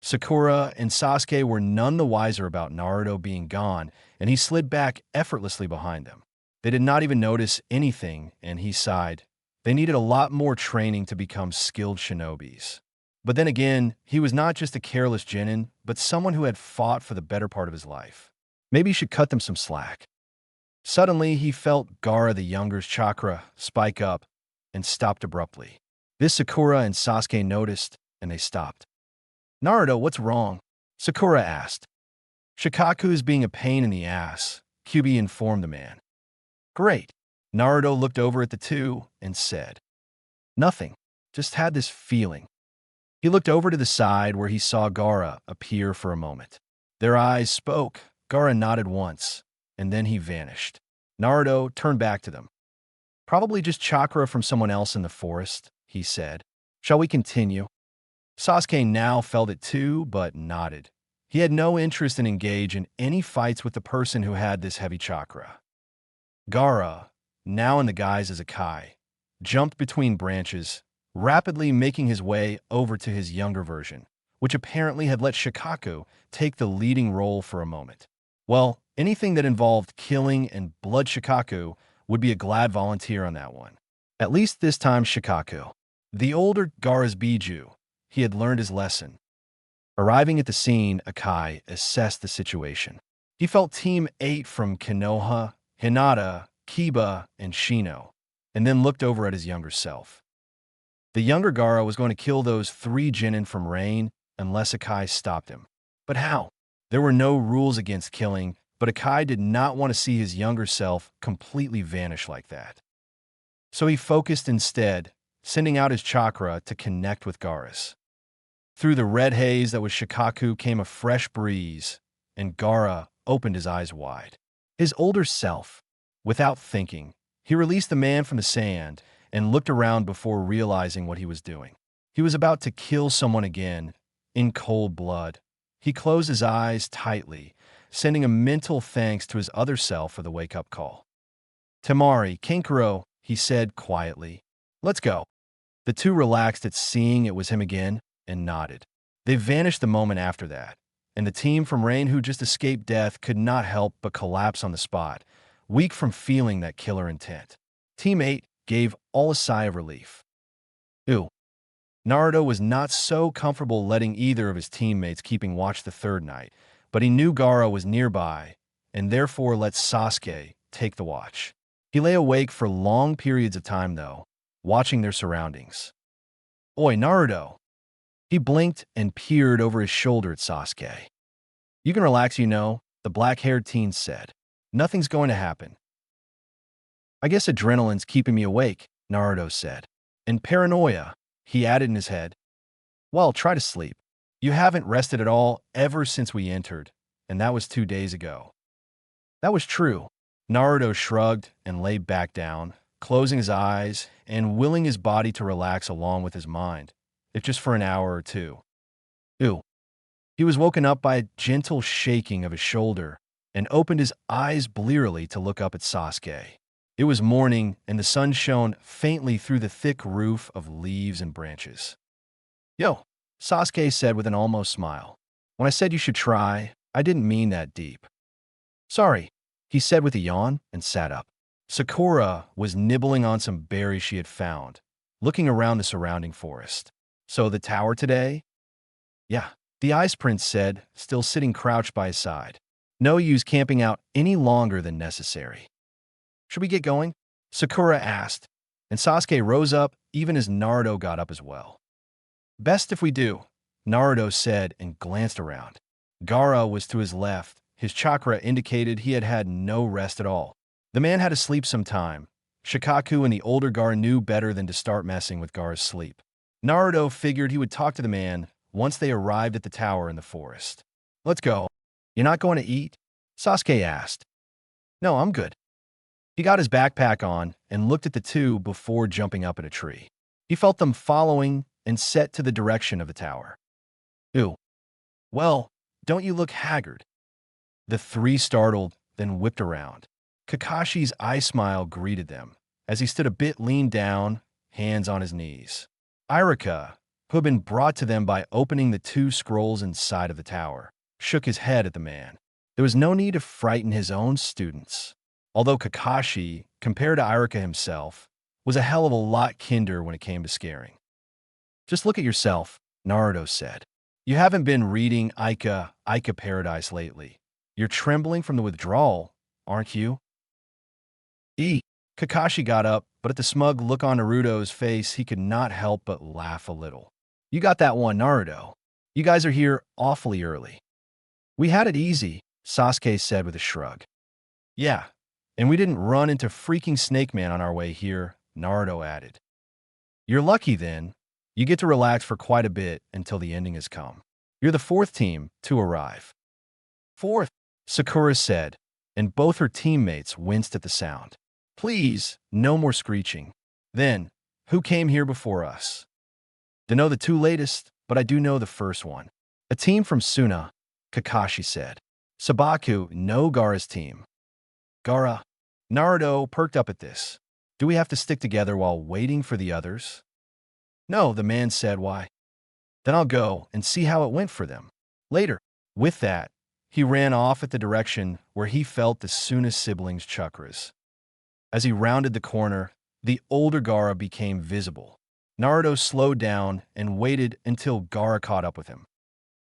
Sakura and Sasuke were none the wiser about Naruto being gone, and he slid back effortlessly behind them. They did not even notice anything, and he sighed. They needed a lot more training to become skilled shinobis. But then again, he was not just a careless genin, but someone who had fought for the better part of his life. Maybe he should cut them some slack. Suddenly, he felt Gaara the Younger's chakra spike up and stopped abruptly. This Sakura and Sasuke noticed, and they stopped. "Naruto, what's wrong?" Sakura asked. "Shikaku's being a pain in the ass," Kyuubi informed the man. "Great." Naruto looked over at the two and said, "Nothing. Just had this feeling." He looked over to the side where he saw Gaara appear for a moment. Their eyes spoke. Gaara nodded once, and then he vanished. Naruto turned back to them. "Probably just chakra from someone else in the forest," he said. "Shall we continue?" Sasuke now felt it too, but nodded. He had no interest in engage in any fights with the person who had this heavy chakra. Gaara, now in the guise as a Kai, jumped between branches, rapidly making his way over to his younger version, which apparently had let Shikaku take the leading role for a moment. Well, anything that involved killing and blood Shikaku would be a glad volunteer on that one. At least this time Shikaku. The older Gaara's Biju, he had learned his lesson. Arriving at the scene, Akai assessed the situation. He felt Team 8 from Konoha, Hinata, Kiba, and Shino, and then looked over at his younger self. The younger Gaara was going to kill those 3 genin from Rain unless Akai stopped him. But how? There were no rules against killing, but Akai did not want to see his younger self completely vanish like that. So he focused instead, sending out his chakra to connect with Gaara's. Through the red haze that was Shikaku came a fresh breeze, and Gaara opened his eyes wide. His older self. Without thinking, he released the man from the sand and looked around before realizing what he was doing. He was about to kill someone again, in cold blood. He closed his eyes tightly, sending a mental thanks to his other self for the wake-up call. "Temari, Kankuro," he said quietly. "Let's go." The two relaxed at seeing it was him again, and nodded. They vanished the moment after that, and the team from Rain who just escaped death could not help but collapse on the spot, weak from feeling that killer intent. Team 8 gave all a sigh of relief. Ooh. Naruto was not so comfortable letting either of his teammates keeping watch the third night, but he knew Gaara was nearby, and therefore let Sasuke take the watch. He lay awake for long periods of time, though, watching their surroundings. Oi, Naruto! He blinked and peered over his shoulder at Sasuke. You can relax, the black-haired teen said. Nothing's going to happen. I guess adrenaline's keeping me awake, Naruto said. And paranoia, he added in his head. Well, try to sleep. You haven't rested at all ever since we entered, and that was 2 days ago. That was true. Naruto shrugged and lay back down, closing his eyes and willing his body to relax along with his mind, if just for an hour or two. Ew. He was woken up by a gentle shaking of his shoulder and opened his eyes blearily to look up at Sasuke. It was morning, and the sun shone faintly through the thick roof of leaves and branches. Yo, Sasuke said with an almost smile. When I said you should try, I didn't mean that deep. Sorry, he said with a yawn and sat up. Sakura was nibbling on some berries she had found, looking around the surrounding forest. So the tower today? Yeah, the Ice Prince said, still sitting crouched by his side. No use camping out any longer than necessary. Should we get going? Sakura asked, and Sasuke rose up even as Naruto got up as well. Best if we do, Naruto said and glanced around. Gaara was to his left. His chakra indicated he had had no rest at all. The man had to sleep some time. Shikaku and the older Gaara knew better than to start messing with Gaara's sleep. Naruto figured he would talk to the man once they arrived at the tower in the forest. Let's go. You're not going to eat? Sasuke asked. No, I'm good. He got his backpack on and looked at the two before jumping up in a tree. He felt them following and set to the direction of the tower. Ew. Well, don't you look haggard? The three startled, then whipped around. Kakashi's eye smile greeted them as he stood a bit leaned down, hands on his knees. Irika, who had been brought to them by opening the 2 scrolls inside of the tower, shook his head at the man. There was no need to frighten his own students. Although Kakashi, compared to Irika himself, was a hell of a lot kinder when it came to scaring. Just look at yourself, Naruto said. You haven't been reading Ica Paradise lately. You're trembling from the withdrawal, aren't you? Kakashi got up, but at the smug look on Naruto's face, he could not help but laugh a little. You got that one, Naruto. You guys are here awfully early. We had it easy, Sasuke said with a shrug. Yeah, and we didn't run into freaking Snake Man on our way here, Naruto added. You're lucky then. You get to relax for quite a bit until the ending has come. You're the 4th team to arrive. 4th, Sakura said, and both her teammates winced at the sound. Please, no more screeching. Then, who came here before us? Dunno the 2 latest, but I do know the first one. A team from Suna, Kakashi said. Sabaku, no Gaara's team. Gaara. Naruto perked up at this. Do we have to stick together while waiting for the others? No, the man said. Why? Then I'll go and see how it went for them. Later. With that, he ran off at the direction where he felt the Suna siblings' chakras. As he rounded the corner, the older Gaara became visible. Naruto slowed down and waited until Gaara caught up with him.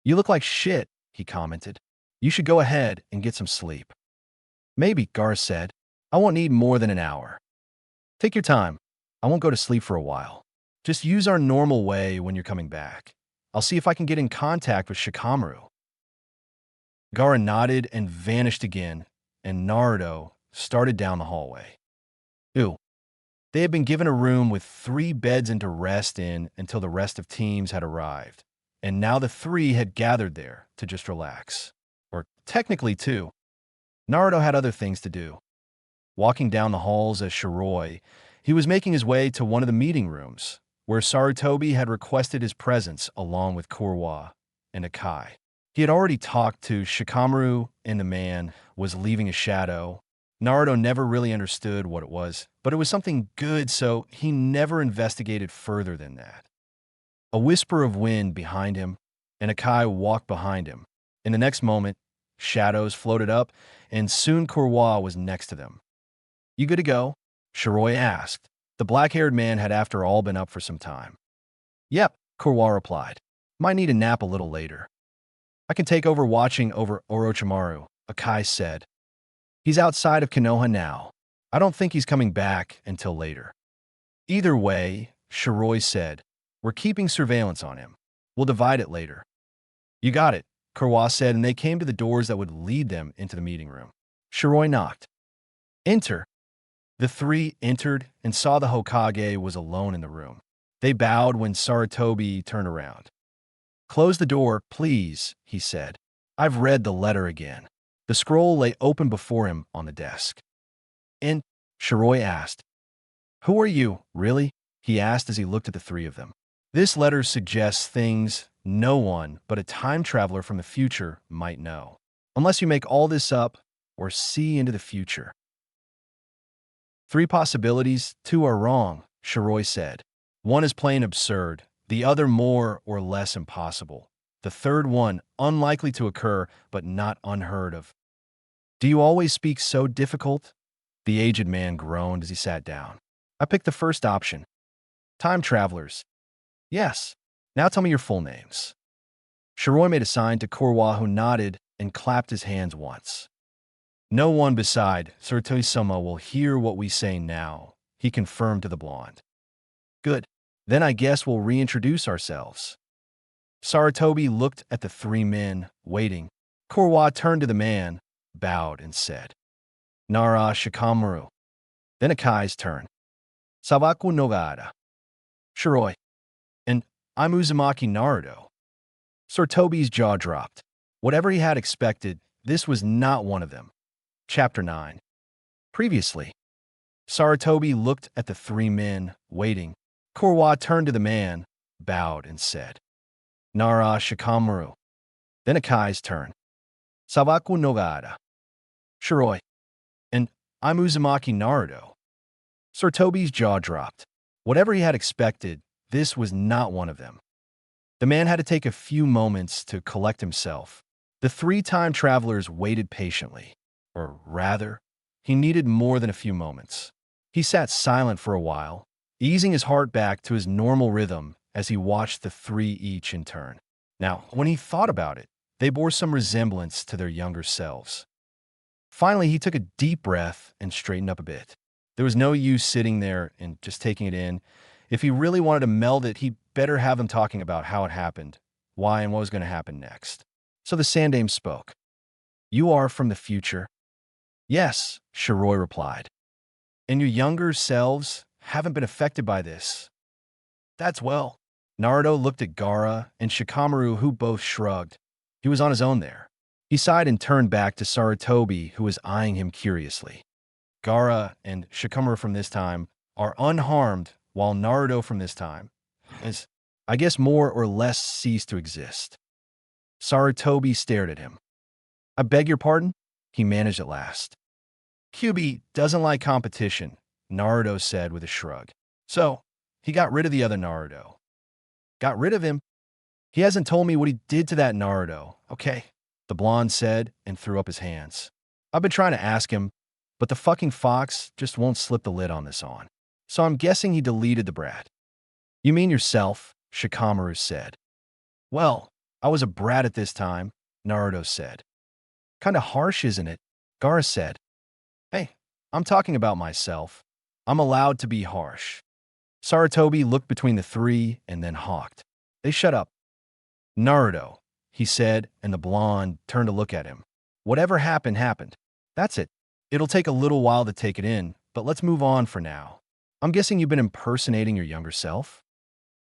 You look like shit, he commented. You should go ahead and get some sleep. Maybe, Gaara said. I won't need more than an hour. Take your time. I won't go to sleep for a while. Just use our normal way when you're coming back. I'll see if I can get in contact with Shikamaru. Gaara nodded and vanished again, and Naruto started down the hallway. Ew. They had been given a room with 3 beds and to rest in until the rest of teams had arrived, and now the 3 had gathered there to just relax. Or technically 2. Naruto had other things to do. Walking down the halls as Shiroi, he was making his way to one of the meeting rooms, where Sarutobi had requested his presence along with Kurwa and Akai. He had already talked to Shikamaru, and the man was leaving a shadow. Naruto never really understood what it was, but it was something good, so he never investigated further than that. A whisper of wind behind him, and Akai walked behind him. In the next moment, shadows floated up, and soon Kurwa was next to them. You good to go? Shiroi asked. The black-haired man had after all been up for some time. Yep, Kurwa replied. Might need a nap a little later. I can take over watching over Orochimaru, Akai said. He's outside of Konoha now. I don't think he's coming back until later. Either way, Shiroi said, we're keeping surveillance on him. We'll divide it later. You got it, Kurwa said, and they came to the doors that would lead them into the meeting room. Shiroi knocked. Enter. The three entered and saw the Hokage was alone in the room. They bowed when Sarutobi turned around. Close the door, please, he said. I've read the letter again. The scroll lay open before him on the desk. And Shiroi asked, who are you, really? He asked as he looked at the three of them. This letter suggests things no one but a time traveler from the future might know. Unless you make all this up or see into the future. 3 possibilities, 2 are wrong, Shiroi said. One is plain absurd, the other more or less impossible. The third one unlikely to occur, but not unheard of. Do you always speak so difficult? The aged man groaned as he sat down. I picked the first option. Time travelers. Yes. Now tell me your full names. Shiroi made a sign to Kurwa, who nodded and clapped his hands once. No one beside Sarutobi-sama will hear what we say now, he confirmed to the blonde. Good. Then I guess we'll reintroduce ourselves. Sarutobi looked at the 3 men, waiting. Kurwa turned to the man, bowed, and said, Nara Shikamaru. Then Akai's turn. Sabaku Nogara. Shiroi. And I'm Uzumaki Naruto. Sarutobi's jaw dropped. Whatever he had expected, this was not one of them. Chapter 9. Previously. Sarutobi looked at the 3 men, waiting. Kurwa turned to the man, bowed, and said, Nara Shikamaru. Then Akai's turn. Sabaku Nogara. Shiroi. And I'm Uzumaki Naruto. Sarutobi's jaw dropped. Whatever he had expected, this was not one of them. The man had to take a few moments to collect himself. The 3 time travelers waited patiently. Or rather, he needed more than a few moments. He sat silent for a while, easing his heart back to his normal rhythm as he watched the 3 each in turn. Now, when he thought about it, they bore some resemblance to their younger selves. Finally, he took a deep breath and straightened up a bit. There was no use sitting there and just taking it in. If he really wanted to meld it, he'd better have them talking about how it happened, why, and what was going to happen next. So the Sandame spoke. You are from the future. Yes, Shiroi replied. And your younger selves haven't been affected by this. That's well. Naruto looked at Gaara and Shikamaru, who both shrugged. He was on his own there. He sighed and turned back to Sarutobi, who was eyeing him curiously. Gaara and Shikamaru from this time are unharmed, while Naruto from this time is, I guess, more or less ceased to exist. Sarutobi stared at him. I beg your pardon? He managed at last. Kyuubi doesn't like competition, Naruto said with a shrug. So, he got rid of the other Naruto. Got rid of him? He hasn't told me what he did to that Naruto. Okay, the blonde said and threw up his hands. I've been trying to ask him, but the fucking fox just won't slip the lid on this on. So I'm guessing he deleted the brat. You mean yourself, Shikamaru said. Well, I was a brat at this time, Naruto said. Kinda harsh, isn't it? Gaara said. Hey, I'm talking about myself. I'm allowed to be harsh. Sarutobi looked between the 3 and then hawked. They shut up. Naruto, he said, and the blonde turned to look at him. Whatever happened, happened. That's it. It'll take a little while to take it in, but let's move on for now. I'm guessing you've been impersonating your younger self?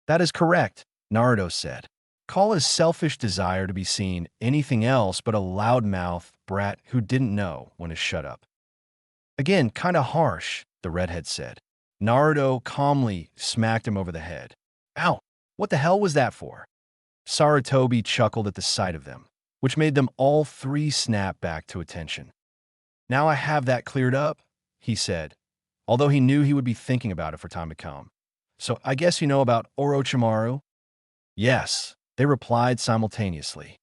That is correct, Naruto said. Call his selfish desire to be seen anything else but a loudmouth brat who didn't know when to shut up. Again, kinda harsh, the redhead said. Naruto calmly smacked him over the head. Ow, what the hell was that for? Sarutobi chuckled at the sight of them, which made them all 3 snap back to attention. Now I have that cleared up, he said, although he knew he would be thinking about it for time to come. So I guess you know about Orochimaru? Yes, they replied simultaneously.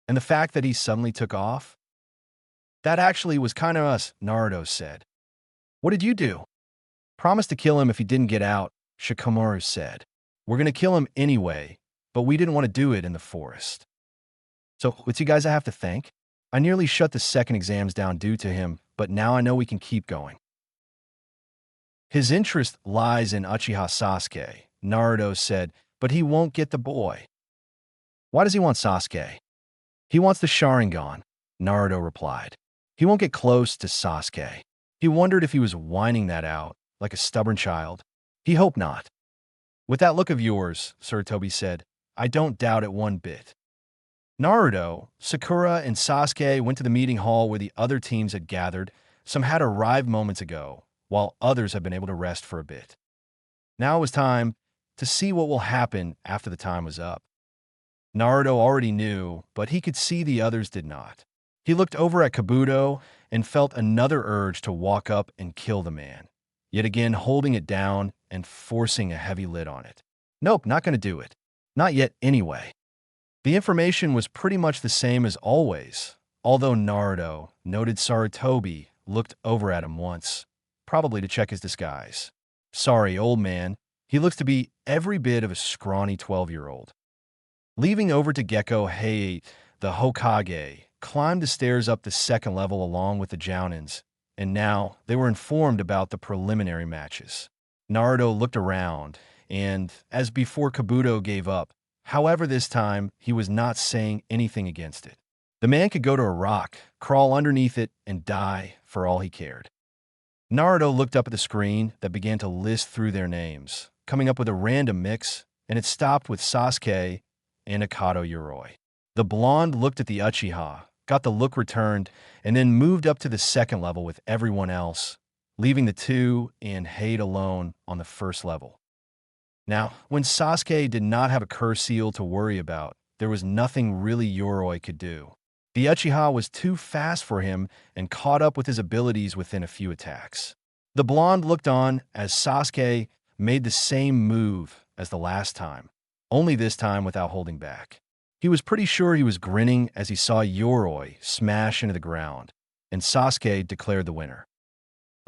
And the fact that he suddenly took off? That actually was kind of us, Naruto said. What did you do? Promise to kill him if he didn't get out, Shikamaru said. We're going to kill him anyway, but we didn't want to do it in the forest. So, it's you guys I have to thank. I nearly shut the second exams down due to him, but now I know we can keep going. His interest lies in Uchiha Sasuke, Naruto said, but he won't get the boy. Why does he want Sasuke? He wants the Sharingan, Naruto replied. He won't get close to Sasuke. He wondered if he was whining that out, like a stubborn child. He hoped not. With that look of yours, Sarutobi said, I don't doubt it one bit. Naruto, Sakura, and Sasuke went to the meeting hall where the other teams had gathered. Some had arrived moments ago, while others had been able to rest for a bit. Now it was time to see what will happen after the time was up. Naruto already knew, but he could see the others did not. He looked over at Kabuto and felt another urge to walk up and kill the man, yet again holding it down and forcing a heavy lid on it. Nope, not going to do it. Not yet anyway. The information was pretty much the same as always, although Naruto noted Sarutobi looked over at him once, probably to check his disguise. Sorry, old man. He looks to be every bit of a scrawny 12-year-old. Leaving over to Gecko Heiei, the Hokage climbed the stairs up the second level along with the Jounins, and now they were informed about the preliminary matches. Naruto looked around, and, as before, Kabuto gave up. However, this time, he was not saying anything against it. The man could go to a rock, crawl underneath it, and die for all he cared. Naruto looked up at the screen that began to list through their names, coming up with a random mix, and it stopped with Sasuke and Akato Yoroi. The blonde looked at the Uchiha, got the look returned, and then moved up to the second level with everyone else, leaving the two and Hade alone on the first level. Now, when Sasuke did not have a curse seal to worry about, there was nothing really Yoroi could do. The Uchiha was too fast for him and caught up with his abilities within a few attacks. The blonde looked on as Sasuke made the same move as the last time, only this time without holding back. He was pretty sure he was grinning as he saw Yoroi smash into the ground, and Sasuke declared the winner.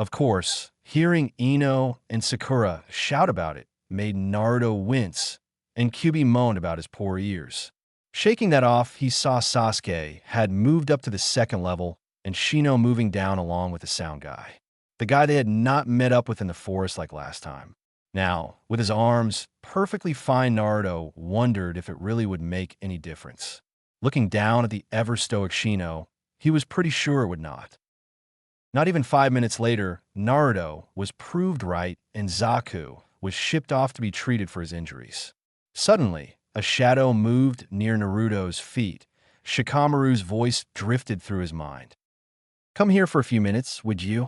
Of course, hearing Ino and Sakura shout about it made Naruto wince, and Kyuubi moaned about his poor ears. Shaking that off, he saw Sasuke had moved up to the second level and Shino moving down along with the sound guy, the guy they had not met up with in the forest like last time. Now, with his arms perfectly fine, Naruto wondered if it really would make any difference. Looking down at the ever-stoic Shino, he was pretty sure it would not. Not even 5 minutes later, Naruto was proved right and Zaku was shipped off to be treated for his injuries. Suddenly, a shadow moved near Naruto's feet. Shikamaru's voice drifted through his mind. Come here for a few minutes, would you?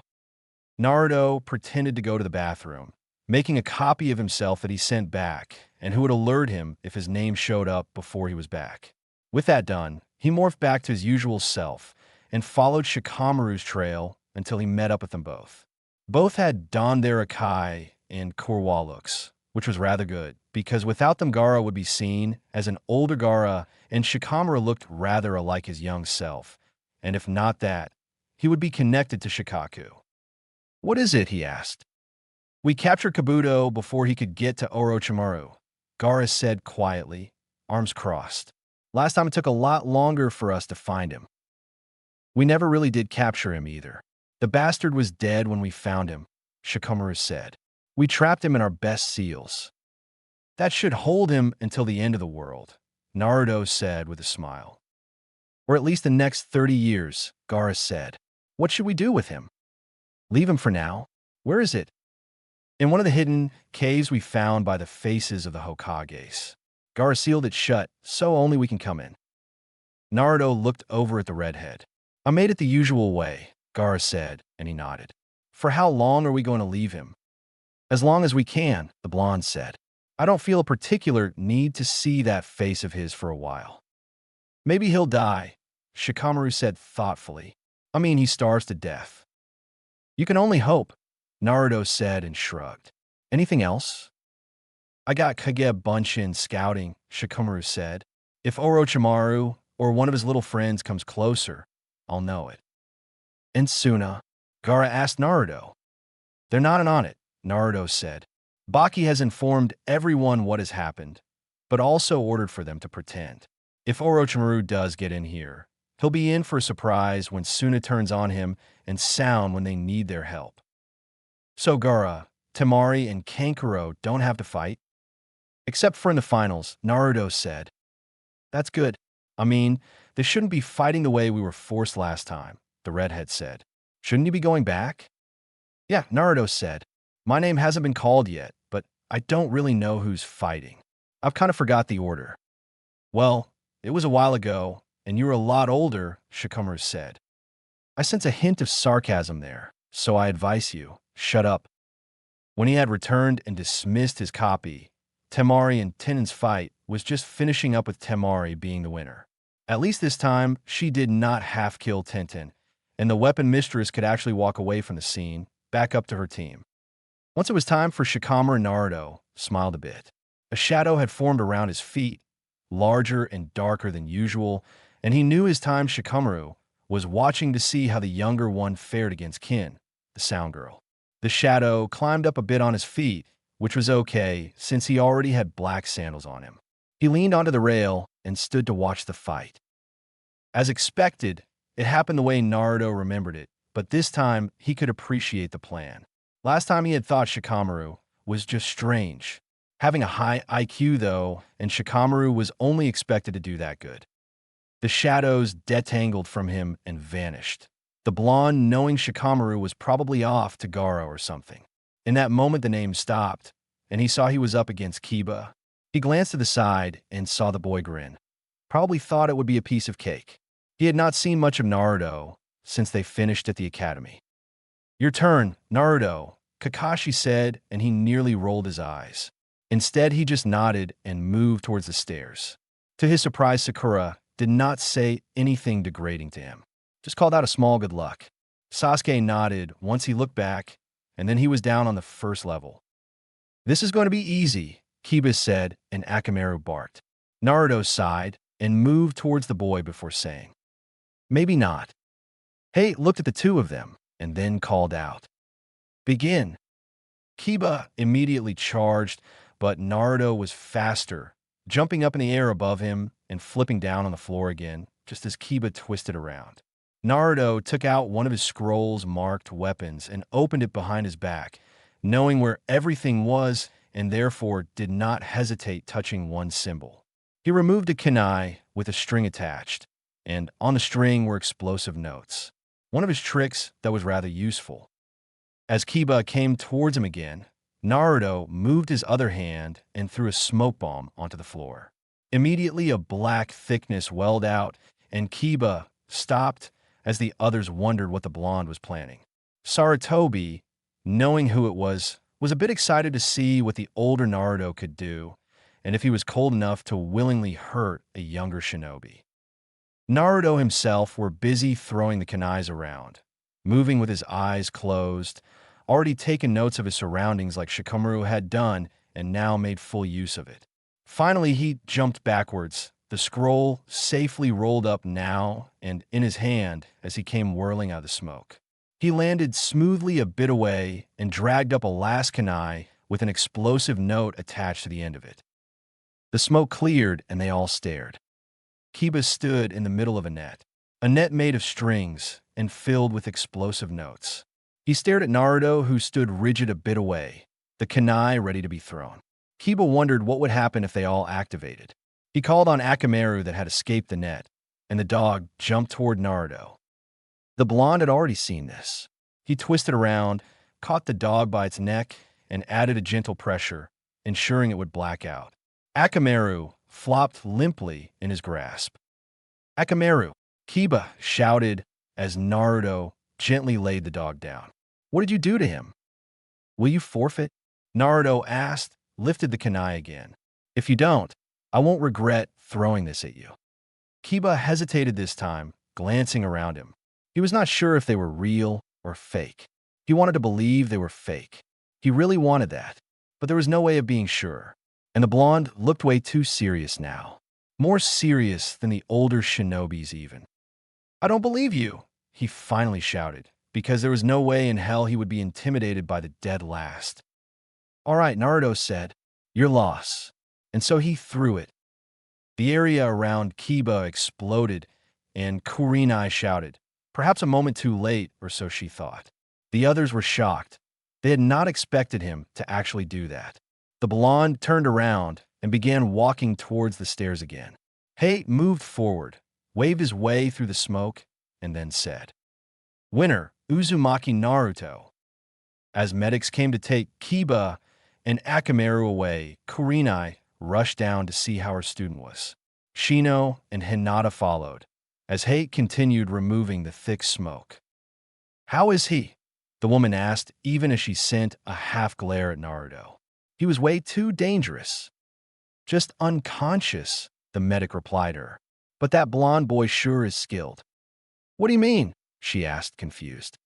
Naruto pretended to go to the bathroom, making a copy of himself that he sent back and who would alert him if his name showed up before he was back. With that done, he morphed back to his usual self and followed Shikamaru's trail until he met up with them both. Both had donned their Akai and Kurwa looks, which was rather good, because without them Gaara would be seen as an older Gaara, and Shikamaru looked rather alike his young self, and if not that, he would be connected to Shikaku. What is it? He asked. We captured Kabuto before he could get to Orochimaru, Gaara said quietly, arms crossed. Last time it took a lot longer for us to find him. We never really did capture him either. The bastard was dead when we found him, Shikamaru said. We trapped him in our best seals. That should hold him until the end of the world, Naruto said with a smile. Or at least the next 30 years, Gaara said. What should we do with him? Leave him for now. Where is it? In one of the hidden caves we found by the faces of the Hokages. Gaara sealed it shut, so only we can come in. Naruto looked over at the redhead. I made it the usual way, Gaara said, and he nodded. For how long are we going to leave him? As long as we can, the blonde said. I don't feel a particular need to see that face of his for a while. Maybe he'll die, Shikamaru said thoughtfully. I mean, he starves to death. You can only hope, Naruto said and shrugged. Anything else? I got Kage Bunshin scouting, Shikamaru said. If Orochimaru or one of his little friends comes closer, I'll know it. And Suna? Gaara asked Naruto. They're not on it, Naruto said. Baki has informed everyone what has happened, but also ordered for them to pretend. If Orochimaru does get in here, he'll be in for a surprise when Suna turns on him and Sound when they need their help. So Gaara, Temari, and Kankuro don't have to fight? Except for in the finals, Naruto said. That's good. I mean, they shouldn't be fighting the way we were forced last time, the redhead said. Shouldn't you be going back? Yeah, Naruto said. My name hasn't been called yet, but I don't really know who's fighting. I've kind of forgot the order. Well, it was a while ago, and you were a lot older, Shikamaru said. I sense a hint of sarcasm there, so I advise you, shut up. When he had returned and dismissed his copy, Temari and Tenen's fight was just finishing up with Temari being the winner. At least this time, she did not half-kill Tenten, and the weapon mistress could actually walk away from the scene, back up to her team. Once it was time for Shikamaru, Naruto smiled a bit. A shadow had formed around his feet, larger and darker than usual, and he knew his time Shikamaru was watching to see how the younger one fared against Kin, the sound girl. The shadow climbed up a bit on his feet, which was okay since he already had black sandals on him. He leaned onto the rail and stood to watch the fight. As expected, it happened the way Naruto remembered it, but this time he could appreciate the plan. Last time he had thought Shikamaru was just strange, having a high IQ though, and Shikamaru was only expected to do that good. The shadows detangled from him and vanished. The blonde, knowing Shikamaru was probably off to Gaara or something. In that moment the name stopped, and he saw he was up against Kiba. He glanced to the side and saw the boy grin. Probably thought it would be a piece of cake. He had not seen much of Naruto since they finished at the academy. Your turn, Naruto, Kakashi said, and he nearly rolled his eyes. Instead, he just nodded and moved towards the stairs. To his surprise, Sakura did not say anything degrading to him. Just called out a small good luck. Sasuke nodded once he looked back, and then he was down on the first level. This is going to be easy, Kiba said, and Akamaru barked. Naruto sighed and moved towards the boy before saying, maybe not. Hey looked at the two of them and then called out, begin. Kiba immediately charged, but Naruto was faster, jumping up in the air above him and flipping down on the floor again, just as Kiba twisted around. Naruto took out one of his scrolls-marked weapons and opened it behind his back, knowing where everything was and therefore did not hesitate touching one symbol. He removed a kunai with a string attached, and on the string were explosive notes. One of his tricks that was rather useful. As Kiba came towards him again, Naruto moved his other hand and threw a smoke bomb onto the floor. Immediately a black thickness welled out, and Kiba stopped as the others wondered what the blonde was planning. Sarutobi, knowing who it was a bit excited to see what the older Naruto could do, and if he was cold enough to willingly hurt a younger shinobi. Naruto himself were busy throwing the kunais around, moving with his eyes closed, already taken notes of his surroundings like Shikamaru had done and now made full use of it. Finally, he jumped backwards, the scroll safely rolled up now and in his hand as he came whirling out of the smoke. He landed smoothly a bit away and dragged up a last kunai with an explosive note attached to the end of it. The smoke cleared and they all stared. Kiba stood in the middle of a net made of strings and filled with explosive notes. He stared at Naruto, who stood rigid a bit away, the kunai ready to be thrown. Kiba wondered what would happen if they all activated. He called on Akamaru that had escaped the net, and the dog jumped toward Naruto. The blonde had already seen this. He twisted around, caught the dog by its neck, and added a gentle pressure, ensuring it would black out. Akamaru flopped limply in his grasp. Akamaru, Kiba shouted as Naruto gently laid the dog down. What did you do to him? Will you forfeit? Naruto asked, lifted the kunai again. If you don't, I won't regret throwing this at you. Kiba hesitated this time, glancing around him. He was not sure if they were real or fake. He wanted to believe they were fake. He really wanted that, but there was no way of being sure. And the blonde looked way too serious now. More serious than the older shinobis even. I don't believe you, he finally shouted, because there was no way in hell he would be intimidated by the dead last. All right, Naruto said, your loss. And so he threw it. The area around Kiba exploded, and Kurenai shouted, perhaps a moment too late, or so she thought. The others were shocked. They had not expected him to actually do that. The blonde turned around and began walking towards the stairs again. Hate moved forward, waved his way through the smoke, and then said, "Winner, Uzumaki Naruto." As medics came to take Kiba and Akamaru away, Kurenai rushed down to see how her student was. Shino and Hinata followed, as Hate continued removing the thick smoke. "How is he?" the woman asked, even as she sent a half glare at Naruto. "He was way too dangerous." "Just unconscious," the medic replied her. "But that blonde boy sure is skilled." "What do you mean?" she asked, confused.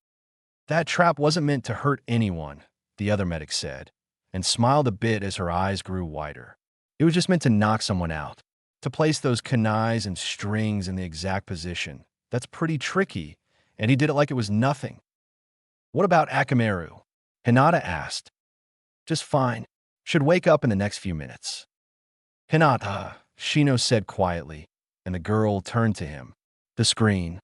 "That trap wasn't meant to hurt anyone," the other medic said, and smiled a bit as her eyes grew wider. "It was just meant to knock someone out. To place those kunais and strings in the exact position. That's pretty tricky, and he did it like it was nothing." "What about Akamaru?" Hinata asked. "Just fine. Should wake up in the next few minutes." "Hinata," Shino said quietly, and the girl turned to him. The screen.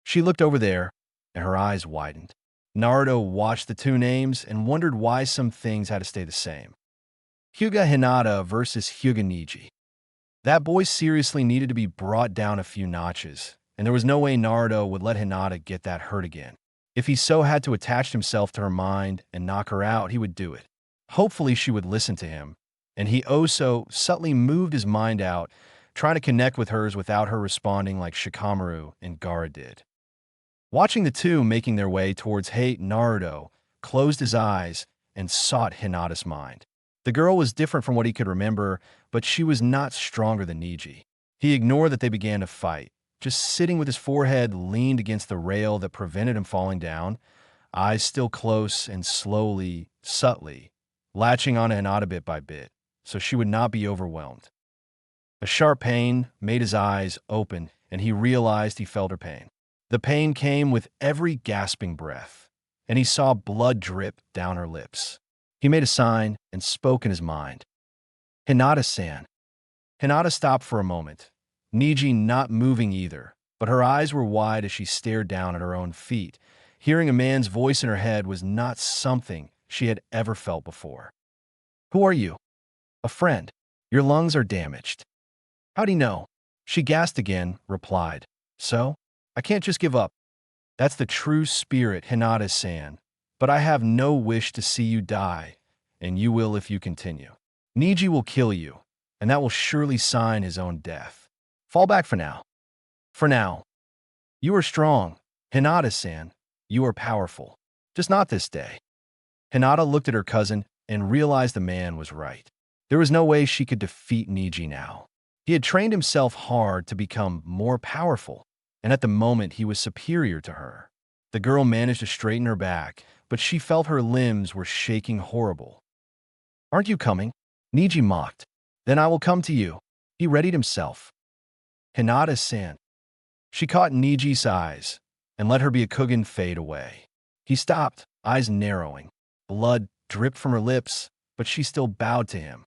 She looked over there, and her eyes widened. Naruto watched the two names and wondered why some things had to stay the same. Hyuga Hinata versus Hyuga Niji. That boy seriously needed to be brought down a few notches, and there was no way Naruto would let Hinata get that hurt again. If he so had to attach himself to her mind and knock her out, he would do it. Hopefully she would listen to him, and he so subtly moved his mind out, trying to connect with hers without her responding like Shikamaru and Gaara did. Watching the two making their way towards Hate, Naruto closed his eyes and sought Hinata's mind. The girl was different from what he could remember, but she was not stronger than Niji. He ignored that they began to fight, just sitting with his forehead leaned against the rail that prevented him falling down, eyes still close and slowly, subtly, latching on to Hinata bit by bit, so she would not be overwhelmed. A sharp pain made his eyes open, and he realized he felt her pain. The pain came with every gasping breath, and he saw blood drip down her lips. He made a sign and spoke in his mind. "Hinata-san." Hinata stopped for a moment, Niji not moving either, but her eyes were wide as she stared down at her own feet. Hearing a man's voice in her head was not something she had ever felt before. "Who are you?" "A friend. Your lungs are damaged." "How'd he know?" She gasped again, replied, "So? I can't just give up." "That's the true spirit, Hinata-san. But I have no wish to see you die, and you will if you continue. Niji will kill you, and that will surely sign his own death. Fall back for now." "For now." "You are strong, Hinata-san. You are powerful. Just not this day." Hinata looked at her cousin and realized the man was right. There was no way she could defeat Niji now. He had trained himself hard to become more powerful, and at the moment he was superior to her. The girl managed to straighten her back, but she felt her limbs were shaking horrible. "Aren't you coming?" Niji mocked. "Then I will come to you." He readied himself. "Hinata-san." She caught Niji's eyes and let her Byakugan fade away. He stopped, eyes narrowing. Blood dripped from her lips, but she still bowed to him.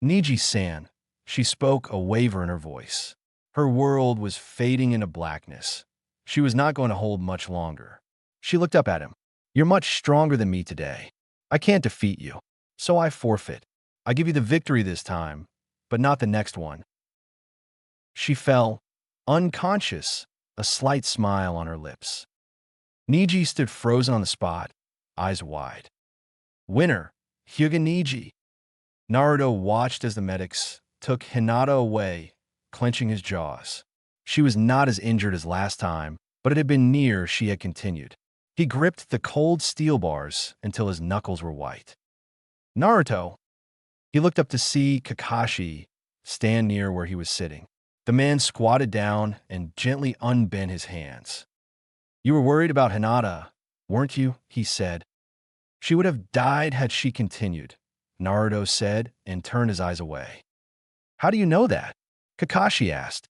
"Niji-san." She spoke, a waver in her voice. Her world was fading into blackness. She was not going to hold much longer. She looked up at him. "You're much stronger than me today. I can't defeat you, so I forfeit. I give you the victory this time, but not the next one." She fell, unconscious, a slight smile on her lips. Niji stood frozen on the spot, eyes wide. "Winner, Hyuga Niji." Naruto watched as the medics took Hinata away, clenching his jaws. She was not as injured as last time, but it had been near she had continued. He gripped the cold steel bars until his knuckles were white. "Naruto." He looked up to see Kakashi stand near where he was sitting. The man squatted down and gently unbent his hands. "You were worried about Hinata, weren't you?" he said. "She would have died had she continued," Naruto said and turned his eyes away. "How do you know that?" Kakashi asked.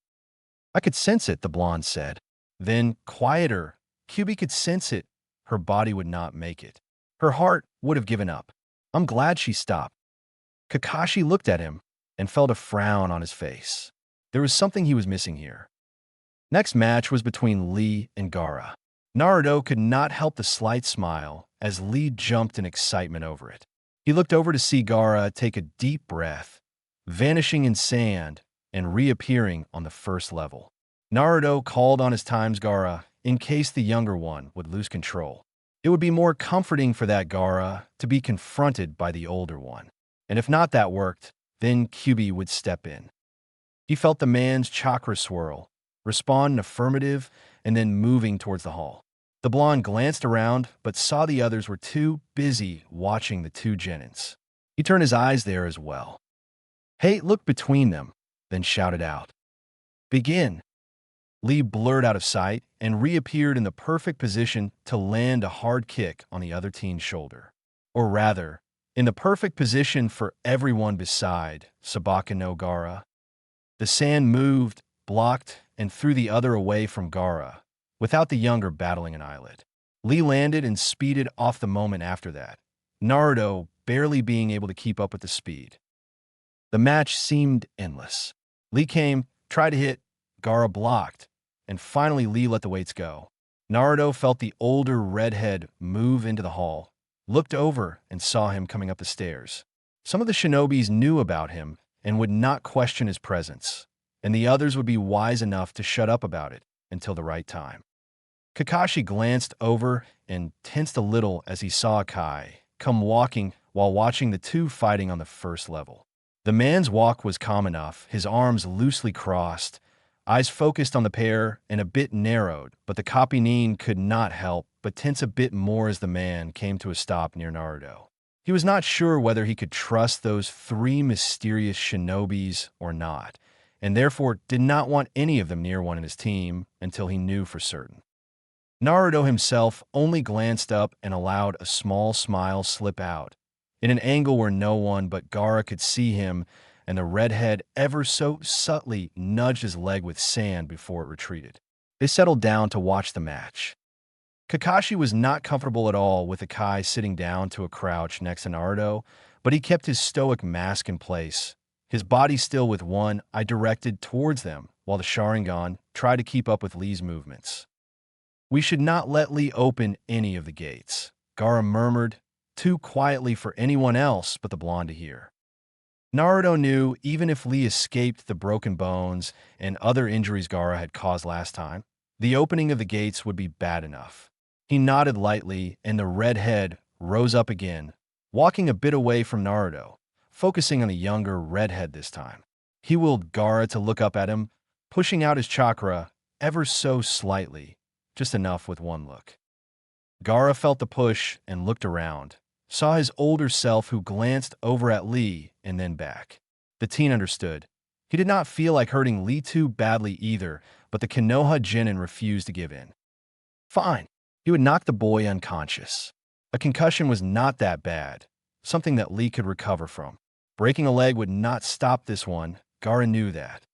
"I could sense it," the blonde said. Then, quieter, Kyubi could sense it. Her body would not make it. Her heart would have given up. "I'm glad she stopped." Kakashi looked at him and felt a frown on his face. There was something he was missing here. Next match was between Lee and Gaara. Naruto could not help the slight smile as Lee jumped in excitement over it. He looked over to see Gaara take a deep breath, vanishing in sand and reappearing on the first level. Naruto called on his times Gaara in case the younger one would lose control. It would be more comforting for that Gaara to be confronted by the older one. And if not that worked, then Kyuubi would step in. He felt the man's chakra swirl, respond in affirmative, and then moving towards the hall. The blonde glanced around, but saw the others were too busy watching the two genins. He turned his eyes there as well. Hate looked between them, then shouted out, "Begin!" Lee blurred out of sight and reappeared in the perfect position to land a hard kick on the other teen's shoulder. Or rather, in the perfect position for everyone beside Sabaka no Gaara. The sand moved, blocked, and threw the other away from Gaara, without the younger battling an eyelid. Lee landed and speeded off the moment after that, Naruto barely being able to keep up with the speed. The match seemed endless. Lee came, tried to hit, Gaara blocked, and finally Lee let the weights go. Naruto felt the older redhead move into the hall, looked over and saw him coming up the stairs. Some of the shinobis knew about him and would not question his presence, and the others would be wise enough to shut up about it until the right time. Kakashi glanced over and tensed a little as he saw Kai come walking while watching the two fighting on the first level. The man's walk was calm enough, his arms loosely crossed, eyes focused on the pair and a bit narrowed, but the Kapinin could not help but tense a bit more as the man came to a stop near Naruto. He was not sure whether he could trust those three mysterious shinobis or not, and therefore did not want any of them near one in his team until he knew for certain. Naruto himself only glanced up and allowed a small smile slip out, in an angle where no one but Gaara could see him, and the redhead ever so subtly nudged his leg with sand before it retreated. They settled down to watch the match. Kakashi was not comfortable at all with Akai sitting down to a crouch next to Naruto, but he kept his stoic mask in place, his body still with one eye directed towards them, while the Sharingan tried to keep up with Lee's movements. "We should not let Lee open any of the gates," Gaara murmured, too quietly for anyone else but the blonde to hear. Naruto knew even if Lee escaped the broken bones and other injuries Gaara had caused last time, the opening of the gates would be bad enough. He nodded lightly, and the redhead rose up again, walking a bit away from Naruto, focusing on the younger redhead this time. He willed Gaara to look up at him, pushing out his chakra ever so slightly, just enough with one look. Gaara felt the push and looked around, saw his older self who glanced over at Lee and then back. The teen understood. He did not feel like hurting Lee too badly either, but the Konoha Genin refused to give in. Fine. He would knock the boy unconscious. A concussion was not that bad, something that Lee could recover from. Breaking a leg would not stop this one, Gaara knew that.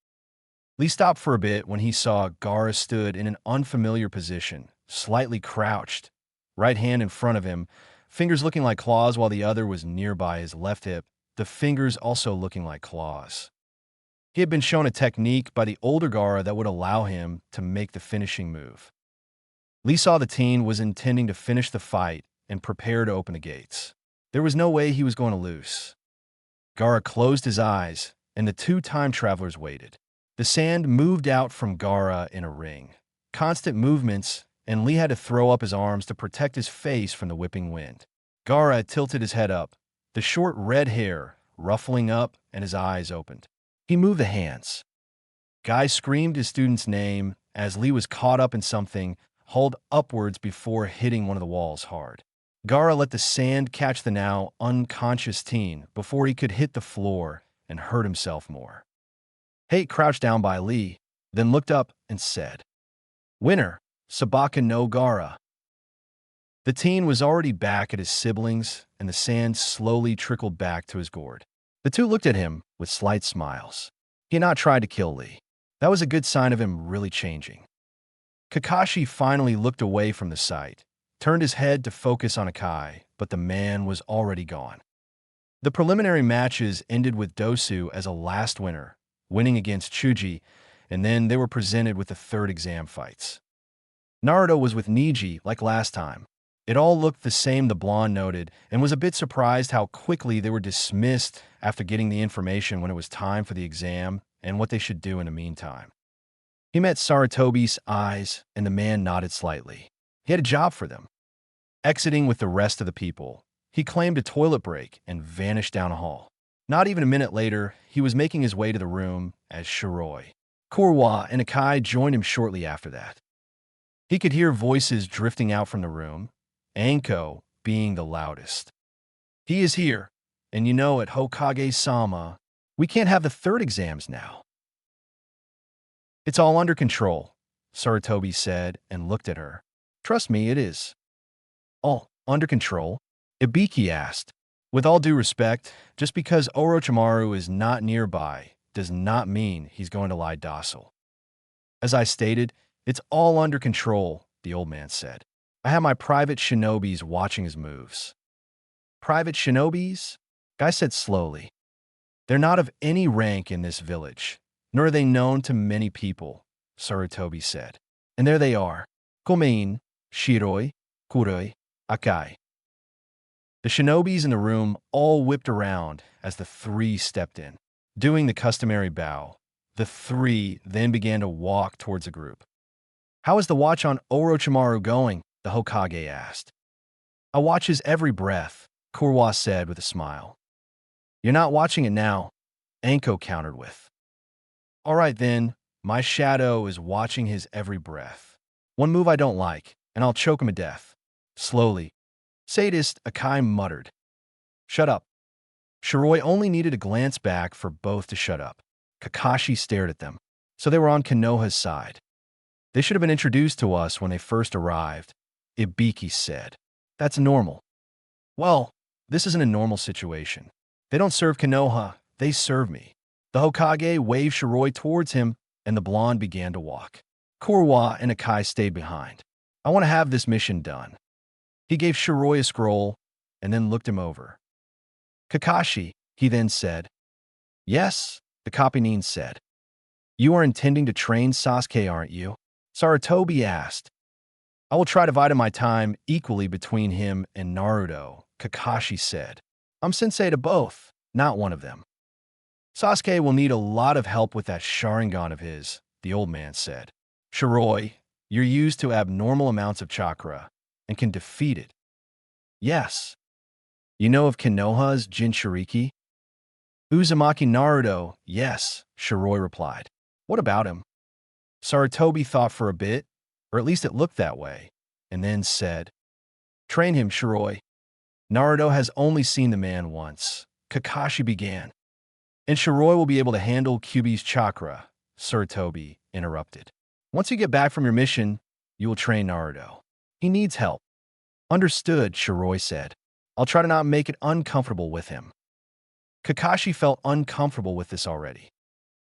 Lee stopped for a bit when he saw Gaara stood in an unfamiliar position, slightly crouched, right hand in front of him, fingers looking like claws while the other was nearby his left hip, the fingers also looking like claws. He had been shown a technique by the older Gaara that would allow him to make the finishing move. Lee saw the teen was intending to finish the fight and prepare to open the gates. There was no way he was going to lose. Gaara closed his eyes, and the two time travelers waited. The sand moved out from Gaara in a ring. Constant movements, and Lee had to throw up his arms to protect his face from the whipping wind. Gaara tilted his head up, the short red hair ruffling up, and his eyes opened. He moved the hands. Guy screamed his student's name as Lee was caught up in something, hauled upwards before hitting one of the walls hard. Gaara let the sand catch the now unconscious teen before he could hit the floor and hurt himself more. Hate crouched down by Lee, then looked up and said, "Winner, Sabaka no Gaara." The teen was already back at his siblings, and the sand slowly trickled back to his gourd. The two looked at him with slight smiles. He had not tried to kill Lee. That was a good sign of him really changing. Kakashi finally looked away from the sight, turned his head to focus on Akai, but the man was already gone. The preliminary matches ended with Dosu as a last winner, winning against Chuji, and then they were presented with the third exam fights. Naruto was with Niji like last time. It all looked the same, the blonde noted, and was a bit surprised how quickly they were dismissed after getting the information when it was time for the exam and what they should do in the meantime. He met Sarutobi's eyes, and the man nodded slightly. He had a job for them. Exiting with the rest of the people, he claimed a toilet break and vanished down a hall. Not even a minute later, he was making his way to the room as Shiroi, Kurwa, and Akai joined him shortly after that. He could hear voices drifting out from the room, Anko being the loudest. He is here, and you know at Hokage-sama, we can't have the third exams now. It's all under control, Sarutobi said and looked at her. Trust me, it is. All under control? Ibiki asked. With all due respect, just because Orochimaru is not nearby does not mean he's going to lie docile. As I stated, it's all under control, the old man said. I have my private shinobis watching his moves. Private shinobis? Guy said slowly. They're not of any rank in this village, nor are they known to many people, Sarutobi said. And there they are, Komein, Shiroi, Kuroi, Akai. The shinobis in the room all whipped around as the three stepped in. Doing the customary bow, the three then began to walk towards the group. How is the watch on Orochimaru going? The Hokage asked. I watch his every breath, Kurwa said with a smile. You're not watching it now, Anko countered with. All right then, my shadow is watching his every breath. One move I don't like, and I'll choke him to death. Slowly. Sadist, Akai muttered. Shut up. Shiroi only needed a glance back for both to shut up. Kakashi stared at them. So they were on Konoha's side. They should have been introduced to us when they first arrived, Ibiki said. That's normal. Well, this isn't a normal situation. They don't serve Konoha, they serve me. The Hokage waved Shiroi towards him, and the blonde began to walk. Kurwa and Akai stayed behind. I want to have this mission done. He gave Shiroi a scroll, and then looked him over. Kakashi, he then said. Yes, the Kapinin said. You are intending to train Sasuke, aren't you? Sarutobi asked. I will try dividing my time equally between him and Naruto, Kakashi said. I'm sensei to both, not one of them. Sasuke will need a lot of help with that Sharingan of his, the old man said. Shiroi, you're used to abnormal amounts of chakra and can defeat it. Yes. You know of Konoha's Jinchuriki? Uzumaki Naruto, yes, Shiroi replied. What about him? Sarutobi thought for a bit, or at least it looked that way, and then said, Train him, Shiroi. Naruto has only seen the man once. Kakashi began. And Shiroi will be able to handle Kyuubi's chakra, Sarutobi interrupted. Once you get back from your mission, you will train Naruto. He needs help. Understood, Shiroi said. I'll try to not make it uncomfortable with him. Kakashi felt uncomfortable with this already.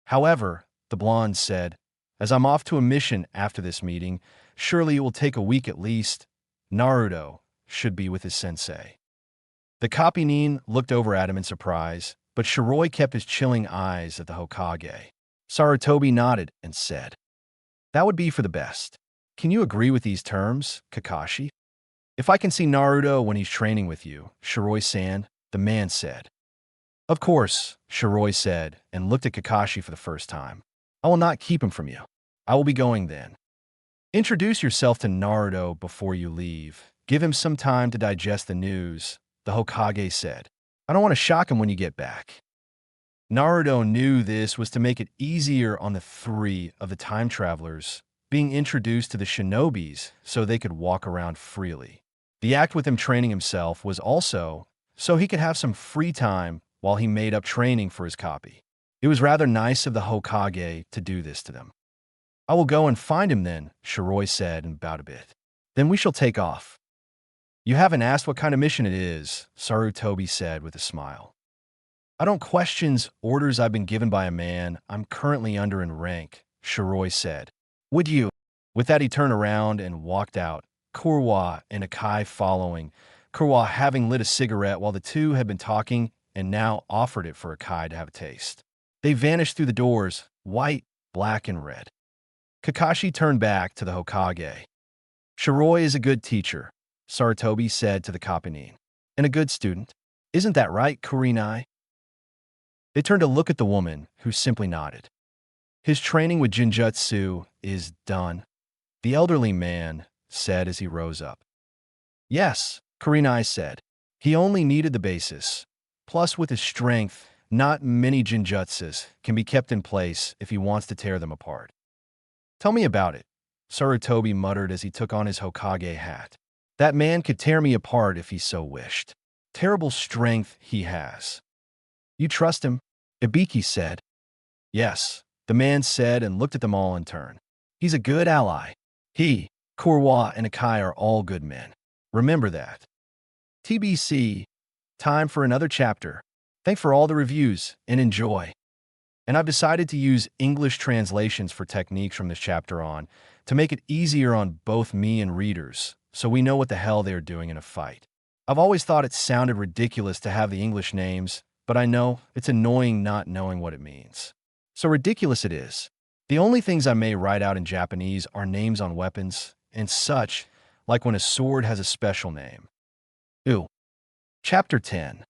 However, the blonde said, as I'm off to a mission after this meeting, surely it will take a week at least. Naruto should be with his sensei. The Kapinin looked over at him in surprise, but Shiroi kept his chilling eyes at the Hokage. Sarutobi nodded and said, That would be for the best. Can you agree with these terms, Kakashi? If I can see Naruto when he's training with you, Shiroi-san, the man said. Of course, Shiroi said, and looked at Kakashi for the first time. I will not keep him from you. I will be going then. Introduce yourself to Naruto before you leave. Give him some time to digest the news, the Hokage said. I don't want to shock him when you get back. Naruto knew this was to make it easier on the three of the time travelers being introduced to the shinobis so they could walk around freely. The act with him training himself was also so he could have some free time while he made up training for his copy. It was rather nice of the Hokage to do this to them. I will go and find him then, Shiroi said and bowed a bit. Then we shall take off. You haven't asked what kind of mission it is, Sarutobi said with a smile. I don't question orders I've been given by a man I'm currently under in rank, Shiroi said. Would you? With that he turned around and walked out, Kurwa and Akai following, Kurwa having lit a cigarette while the two had been talking and now offered it for Akai to have a taste. They vanished through the doors, white, black, and red. Kakashi turned back to the Hokage. Shiroi is a good teacher, Sarutobi said to the Kapanin. And a good student. Isn't that right, Kurenai? They turned to look at the woman, who simply nodded. His training with Jinjutsu is done, the elderly man said as he rose up. Yes, Kurenai said. He only needed the basis. Plus, with his strength, not many Jinjutsus can be kept in place if he wants to tear them apart. Tell me about it, Sarutobi muttered as he took on his Hokage hat. That man could tear me apart if he so wished. Terrible strength he has. You trust him? Ibiki said. Yes, the man said and looked at them all in turn. He's a good ally. He, Kurwa, and Akai are all good men. Remember that. TBC, time for another chapter. Thanks for all the reviews and enjoy. And I've decided to use English translations for techniques from this chapter on to make it easier on both me and readers, so we know what the hell they're doing in a fight. I've always thought it sounded ridiculous to have the English names, but I know it's annoying not knowing what it means. So ridiculous it is. The only things I may write out in Japanese are names on weapons and such, like when a sword has a special name. Ooh. Chapter 10.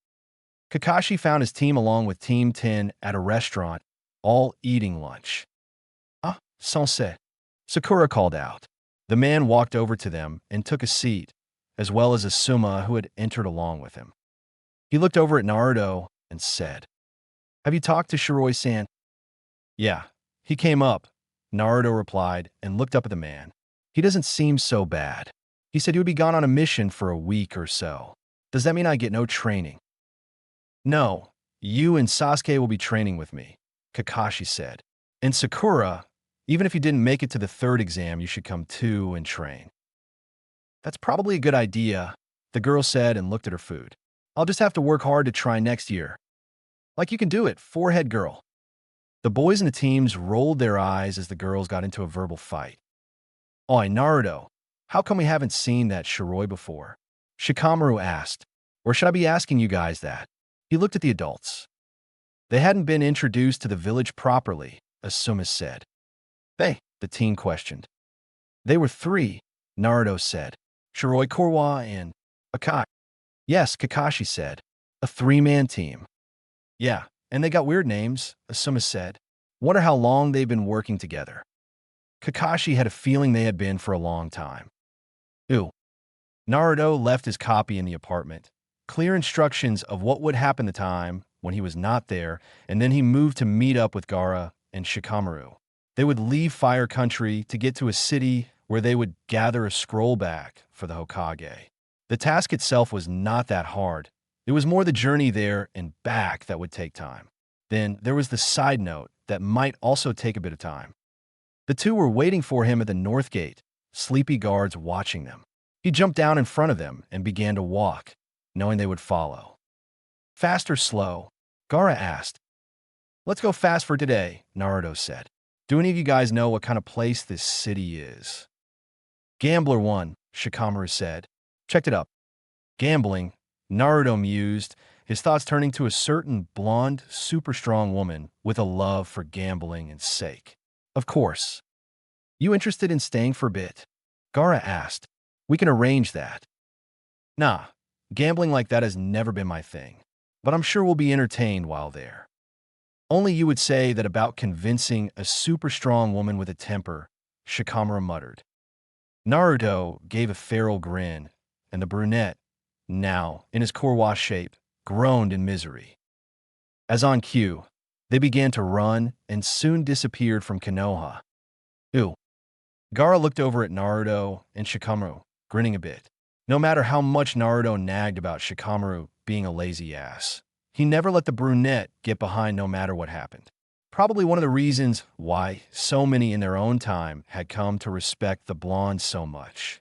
Kakashi found his team along with Team 10 at a restaurant, all eating lunch. Ah, sensei. Sakura called out. The man walked over to them and took a seat, as well as Asuma, who had entered along with him. He looked over at Naruto and said, Have you talked to Shiroi-san? Yeah, he came up, Naruto replied and looked up at the man. He doesn't seem so bad. He said he would be gone on a mission for a week or so. Does that mean I get no training? No, you and Sasuke will be training with me, Kakashi said. And Sakura, even if you didn't make it to the third exam, you should come too and train. That's probably a good idea, the girl said and looked at her food. I'll just have to work hard to try next year. Like you can do it, forehead girl. The boys in the teams rolled their eyes as the girls got into a verbal fight. Oi, Naruto, how come we haven't seen that Shiroi before? Shikamaru asked. Or should I be asking you guys that? He looked at the adults. They hadn't been introduced to the village properly, Asuma said. They, the teen questioned. They were three, Naruto said. Shiroi, Kurwa, and Akai. Yes, Kakashi said. A three-man team. Yeah, and they got weird names, Asuma said. Wonder how long they've been working together. Kakashi had a feeling they had been for a long time. Ooh. Naruto left his copy in the apartment. Clear instructions of what would happen the time when he was not there, and then he moved to meet up with Gaara and Shikamaru. They would leave Fire Country to get to a city where they would gather a scroll back for the Hokage. The task itself was not that hard. It was more the journey there and back that would take time. Then there was the side note that might also take a bit of time. The two were waiting for him at the north gate, sleepy guards watching them. He jumped down in front of them and began to walk, knowing they would follow. Fast or slow? Gaara asked. Let's go fast for today, Naruto said. Do any of you guys know what kind of place this city is? Gambler one, Shikamaru said. Checked it up. Gambling, Naruto mused, his thoughts turning to a certain blonde, super strong woman with a love for gambling and sake. Of course. You interested in staying for a bit? Gaara asked. We can arrange that. Nah, gambling like that has never been my thing, but I'm sure we'll be entertained while there. Only you would say that about convincing a super strong woman with a temper, Shikamaru muttered. Naruto gave a feral grin, and the brunette, now in his Kurwa shape, groaned in misery. As on cue, they began to run and soon disappeared from Konoha. Ooh. Gaara looked over at Naruto and Shikamaru, grinning a bit. No matter how much Naruto nagged about Shikamaru being a lazy ass, he never let the brunette get behind no matter what happened. Probably one of the reasons why so many in their own time had come to respect the blonde so much.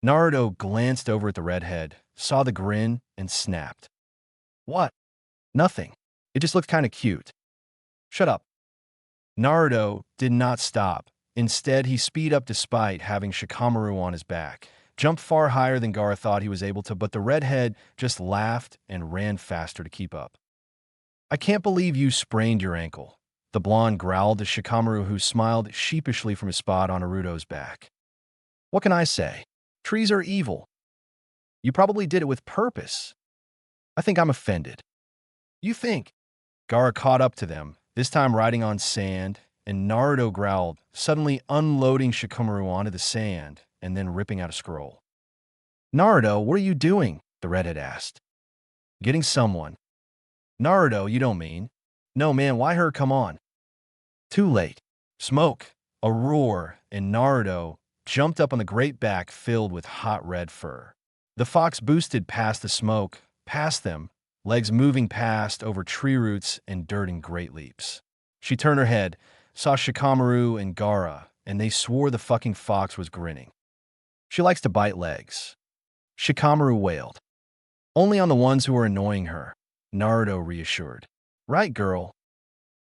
Naruto glanced over at the redhead, saw the grin, and snapped. What? Nothing. It just looked kind of cute. Shut up. Naruto did not stop. Instead, he speed up despite having Shikamaru on his back, jumped far higher than Gaara thought he was able to, but the redhead just laughed and ran faster to keep up. I can't believe you sprained your ankle. The blonde growled to Shikamaru, who smiled sheepishly from his spot on Naruto's back. What can I say? Trees are evil. You probably did it with purpose. I think I'm offended. You think? Gaara caught up to them, this time riding on sand, and Naruto growled, suddenly unloading Shikamaru onto the sand and then ripping out a scroll. Naruto, what are you doing? The redhead asked. Getting someone. Naruto, you don't mean. No, man, why her? Come on. Too late. Smoke, a roar, and Naruto jumped up on the great back filled with hot red fur. The fox boosted past the smoke, past them, legs moving past over tree roots and dirt in great leaps. She turned her head, saw Shikamaru and Gaara, and they swore the fucking fox was grinning. She likes to bite legs. Shikamaru wailed. Only on the ones who are annoying her, Naruto reassured. Right, girl.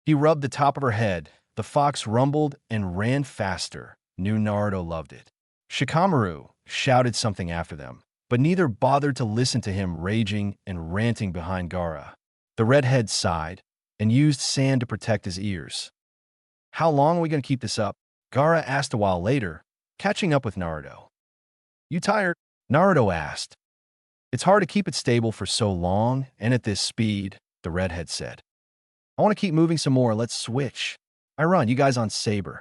He rubbed the top of her head. The fox rumbled and ran faster. Knew Naruto loved it. Shikamaru shouted something after them, but neither bothered to listen to him raging and ranting behind Gaara. The redhead sighed and used sand to protect his ears. How long are we going to keep this up? Gaara asked a while later, catching up with Naruto. You tired? Naruto asked. It's hard to keep it stable for so long and at this speed, the redhead said. I want to keep moving some more. Let's switch. I run, you guys on Saber.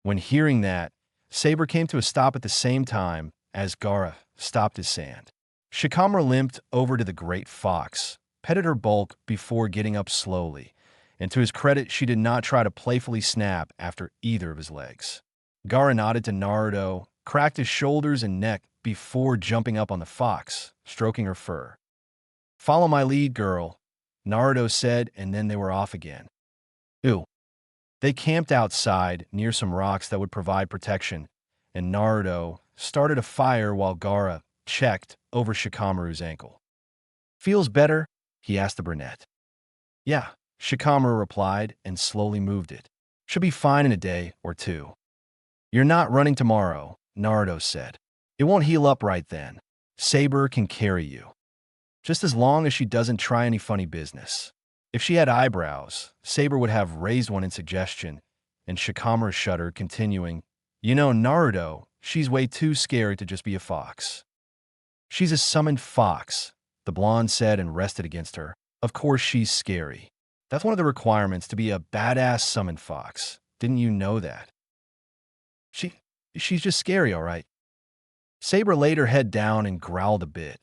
When hearing that, Saber came to a stop at the same time as Gaara stopped his sand. Shikamaru limped over to the great fox, petted her bulk before getting up slowly, and to his credit, she did not try to playfully snap after either of his legs. Gaara nodded to Naruto, cracked his shoulders and neck before jumping up on the fox, stroking her fur. Follow my lead, girl, Naruto said, and then they were off again. Ooh. They camped outside near some rocks that would provide protection, and Naruto started a fire while Gaara checked over Shikamaru's ankle. Feels better? He asked the brunette. Yeah, Shikamaru replied and slowly moved it. Should be fine in a day or two. You're not running tomorrow, Naruto said. It won't heal up right then. Saber can carry you. Just as long as she doesn't try any funny business. If she had eyebrows, Saber would have raised one in suggestion, and Shikamaru shuddered, continuing, You know, Naruto, she's way too scary to just be a fox. She's a summoned fox, the blonde said and rested against her. Of course she's scary. That's one of the requirements to be a badass summoned fox. Didn't you know that? She's just scary, all right. Saber laid her head down and growled a bit,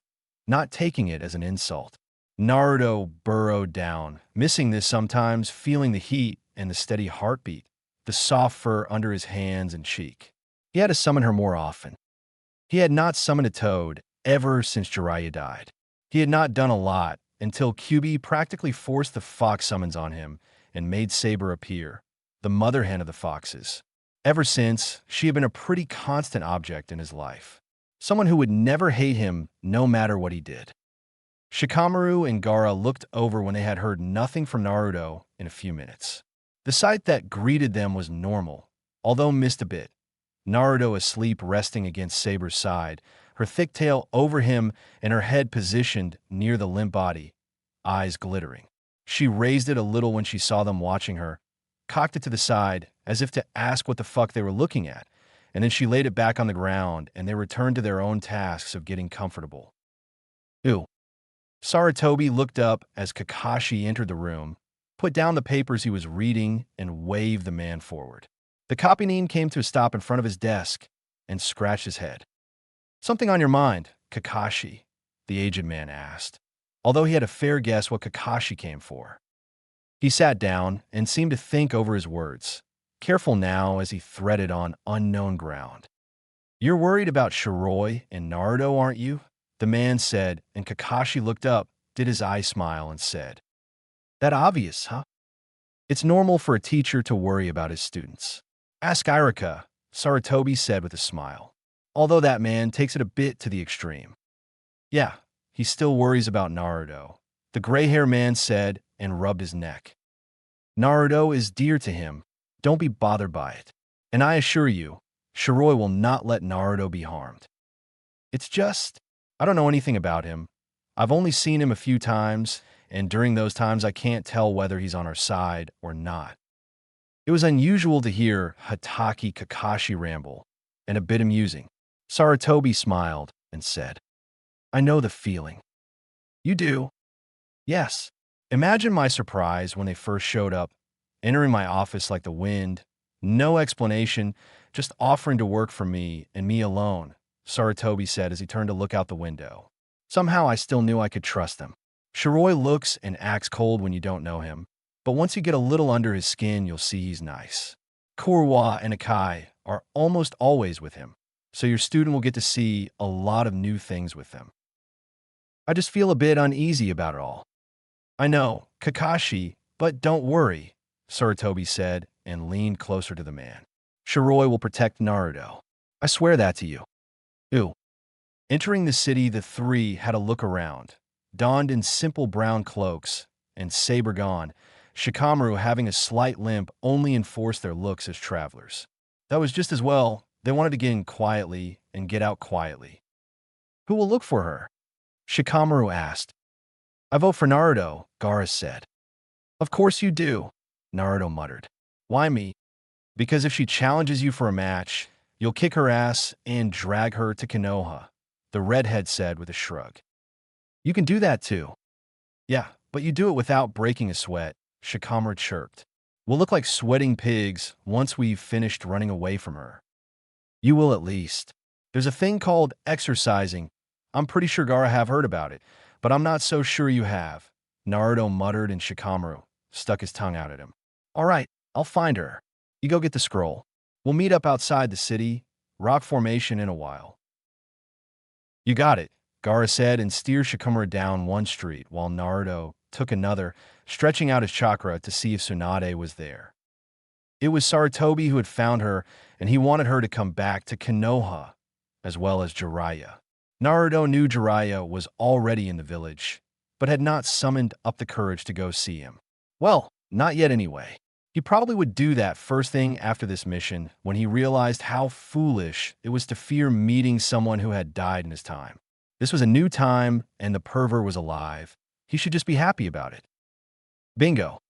not taking it as an insult. Naruto burrowed down, missing this sometimes, feeling the heat and the steady heartbeat, the soft fur under his hands and cheek. He had to summon her more often. He had not summoned a toad ever since Jiraiya died. He had not done a lot until Kyuubi practically forced the fox summons on him and made Saber appear, the mother hen of the foxes. Ever since, she had been a pretty constant object in his life. Someone who would never hate him no matter what he did. Shikamaru and Gaara looked over when they had heard nothing from Naruto in a few minutes. The sight that greeted them was normal, although missed a bit. Naruto asleep resting against Saber's side, her thick tail over him and her head positioned near the limp body, eyes glittering. She raised it a little when she saw them watching her, cocked it to the side as if to ask what the fuck they were looking at, and then she laid it back on the ground and they returned to their own tasks of getting comfortable. Ew. Sarutobi looked up as Kakashi entered the room, put down the papers he was reading, and waved the man forward. The copynin came to a stop in front of his desk and scratched his head. Something on your mind, Kakashi? The aged man asked, although he had a fair guess what Kakashi came for. He sat down and seemed to think over his words, careful now as he threaded on unknown ground. You're worried about Shiroi and Naruto, aren't you? The man said, and Kakashi looked up, did his eye smile, and said, That obvious, huh? It's normal for a teacher to worry about his students. Ask Irika, Sarutobi said with a smile, although that man takes it a bit to the extreme. Yeah, he still worries about Naruto, the gray-haired man said and rubbed his neck. Naruto is dear to him. Don't be bothered by it. And I assure you, Shiroi will not let Naruto be harmed. It's just, I don't know anything about him. I've only seen him a few times, and during those times I can't tell whether he's on our side or not. It was unusual to hear Hatake Kakashi ramble, and a bit amusing. Sarutobi smiled and said, I know the feeling. You do? Yes. Imagine my surprise when they first showed up, entering my office like the wind, no explanation, just offering to work for me and me alone, Sarutobi said as he turned to look out the window. Somehow I still knew I could trust them. Shiroi looks and acts cold when you don't know him, but once you get a little under his skin, you'll see he's nice. Kurwa and Akai are almost always with him, so your student will get to see a lot of new things with them. I just feel a bit uneasy about it all. I know, Kakashi, but don't worry, Sarutobi said and leaned closer to the man. Shiroi will protect Naruto. I swear that to you. Ooh. Entering the city, the three had a look around, donned in simple brown cloaks, and saber gone, Shikamaru having a slight limp only enforced their looks as travelers. That was just as well. They wanted to get in quietly and get out quietly. Who will look for her? Shikamaru asked. I vote for Naruto, Gaara said. Of course you do, Naruto muttered. Why me? Because if she challenges you for a match, you'll kick her ass and drag her to Konoha, the redhead said with a shrug. You can do that too. Yeah, but you do it without breaking a sweat, Shikamaru chirped. We'll look like sweating pigs once we've finished running away from her. You will at least. There's a thing called exercising. I'm pretty sure Gaara have heard about it, but I'm not so sure you have, Naruto muttered, and Shikamaru stuck his tongue out at him. All right, I'll find her. You go get the scroll. We'll meet up outside the city, rock formation in a while. You got it, Gaara said and steered Shikamaru down one street while Naruto took another, stretching out his chakra to see if Tsunade was there. It was Sarutobi who had found her, and he wanted her to come back to Konoha, as well as Jiraiya. Naruto knew Jiraiya was already in the village, but had not summoned up the courage to go see him. Well, not yet anyway. He probably would do that first thing after this mission when he realized how foolish it was to fear meeting someone who had died in his time. This was a new time, and the pervert was alive. He should just be happy about it. Bingo.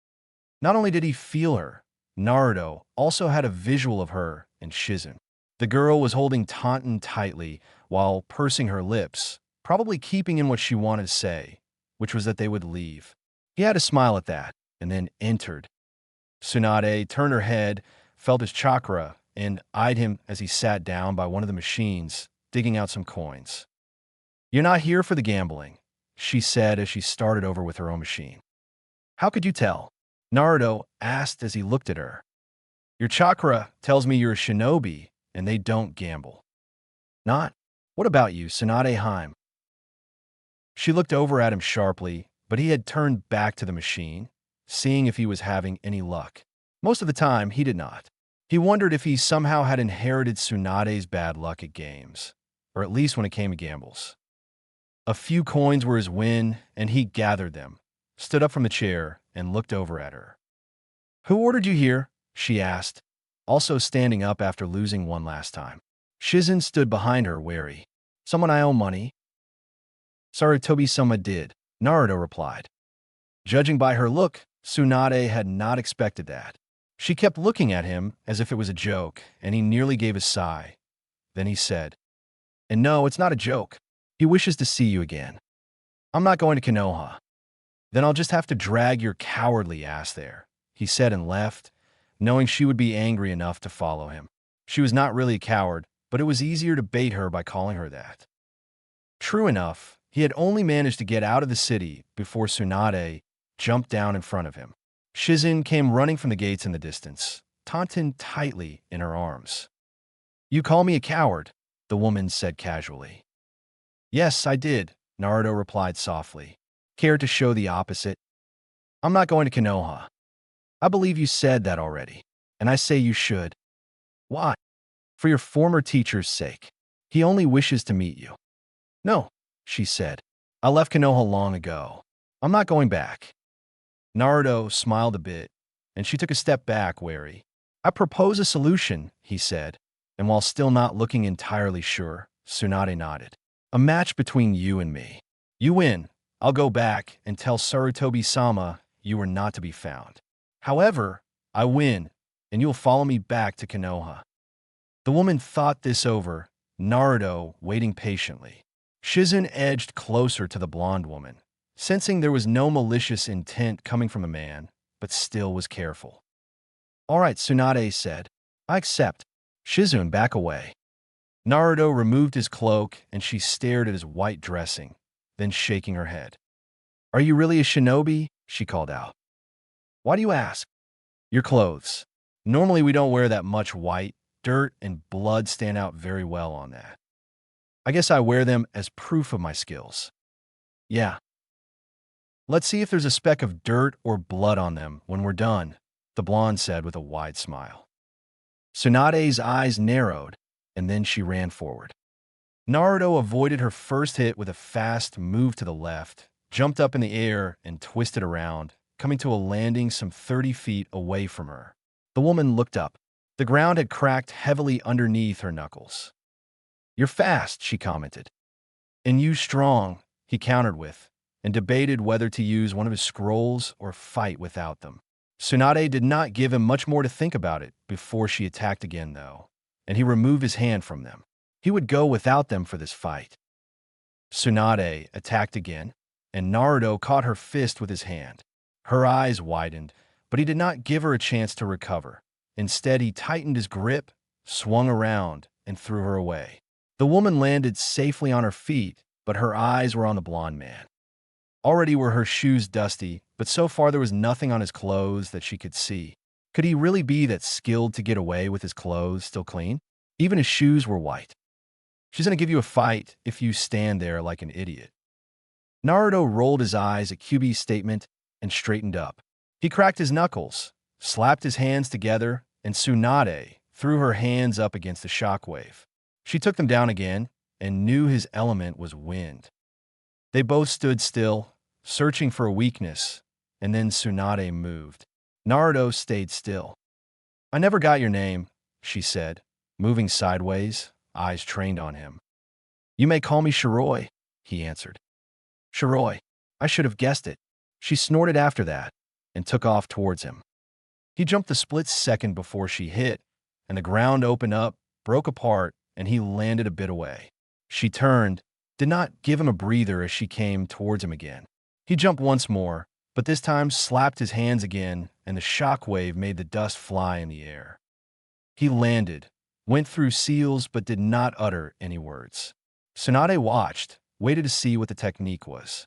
Not only did he feel her, Naruto also had a visual of her and Shizen. The girl was holding Taunton tightly while pursing her lips, probably keeping in what she wanted to say, which was that they would leave. He had a smile at that, and then entered. Tsunade turned her head, felt his chakra, and eyed him as he sat down by one of the machines, digging out some coins. You're not here for the gambling, she said as she started over with her own machine. How could you tell? Naruto asked as he looked at her. Your chakra tells me you're a shinobi, and they don't gamble. Not? What about you, Tsunade Haim? She looked over at him sharply, but he had turned back to the machine, seeing if he was having any luck. Most of the time, he did not. He wondered if he somehow had inherited Tsunade's bad luck at games, or at least when it came to gambles. A few coins were his win, and he gathered them, stood up from the chair, and looked over at her. Who ordered you here? She asked, also standing up after losing one last time. Shizen stood behind her, wary. Someone I owe money? Sarutobi-sama did, Naruto replied. Judging by her look, Tsunade had not expected that. She kept looking at him as if it was a joke, and he nearly gave a sigh. Then he said, And no, it's not a joke. He wishes to see you again. I'm not going to Konoha. Then I'll just have to drag your cowardly ass there, he said and left, knowing she would be angry enough to follow him. She was not really a coward, but it was easier to bait her by calling her that. True enough, he had only managed to get out of the city before Tsunade jumped down in front of him. Shizen came running from the gates in the distance, Taunton tightly in her arms. You call me a coward, the woman said casually. Yes, I did, Naruto replied softly. Care to show the opposite? I'm not going to Konoha. I believe you said that already, and I say you should. Why? For your former teacher's sake. He only wishes to meet you. No, she said. I left Konoha long ago. I'm not going back. Naruto smiled a bit, and she took a step back, wary. I propose a solution, he said, and while still not looking entirely sure, Tsunade nodded. A match between you and me. You win, I'll go back and tell Sarutobi-sama you were not to be found. However, I win, and you'll follow me back to Konoha." The woman thought this over, Naruto waiting patiently. Shizun edged closer to the blonde woman, sensing there was no malicious intent coming from the man, but still was careful. "All right," Tsunade said. "I accept." Shizun, back away. Naruto removed his cloak and she stared at his white dressing, then shaking her head. "Are you really a shinobi?" she called out. "Why do you ask?" "Your clothes. Normally we don't wear that much white. Dirt and blood stand out very well on that. I guess I wear them as proof of my skills." "Yeah. Let's see if there's a speck of dirt or blood on them when we're done," the blonde said with a wide smile. Tsunade's eyes narrowed, and then she ran forward. Naruto avoided her first hit with a fast move to the left, jumped up in the air, and twisted around, coming to a landing some 30 feet away from her. The woman looked up. The ground had cracked heavily underneath her knuckles. "You're fast," she commented. "And you strong," he countered with, and debated whether to use one of his scrolls or fight without them. Tsunade did not give him much more to think about it before she attacked again, though, and he removed his hand from them. He would go without them for this fight. Tsunade attacked again, and Naruto caught her fist with his hand. Her eyes widened, but he did not give her a chance to recover. Instead, he tightened his grip, swung around, and threw her away. The woman landed safely on her feet, but her eyes were on the blonde man. Already were her shoes dusty, but so far there was nothing on his clothes that she could see. Could he really be that skilled to get away with his clothes still clean? Even his shoes were white. "She's going to give you a fight if you stand there like an idiot." Naruto rolled his eyes at Kyuubi's statement and straightened up. He cracked his knuckles, slapped his hands together, and Tsunade threw her hands up against the shockwave. She took them down again and knew his element was wind. They both stood still, searching for a weakness, and then Tsunade moved. Naruto stayed still. "I never got your name," she said, moving sideways, eyes trained on him. "You may call me Shiroi," he answered. "Shiroi. I should have guessed it." She snorted after that and took off towards him. He jumped the split second before she hit, and the ground opened up, broke apart, and he landed a bit away. She turned, did not give him a breather as she came towards him again. He jumped once more, but this time slapped his hands again, and the shockwave made the dust fly in the air. He landed, went through seals, but did not utter any words. Tsunade watched, waited to see what the technique was.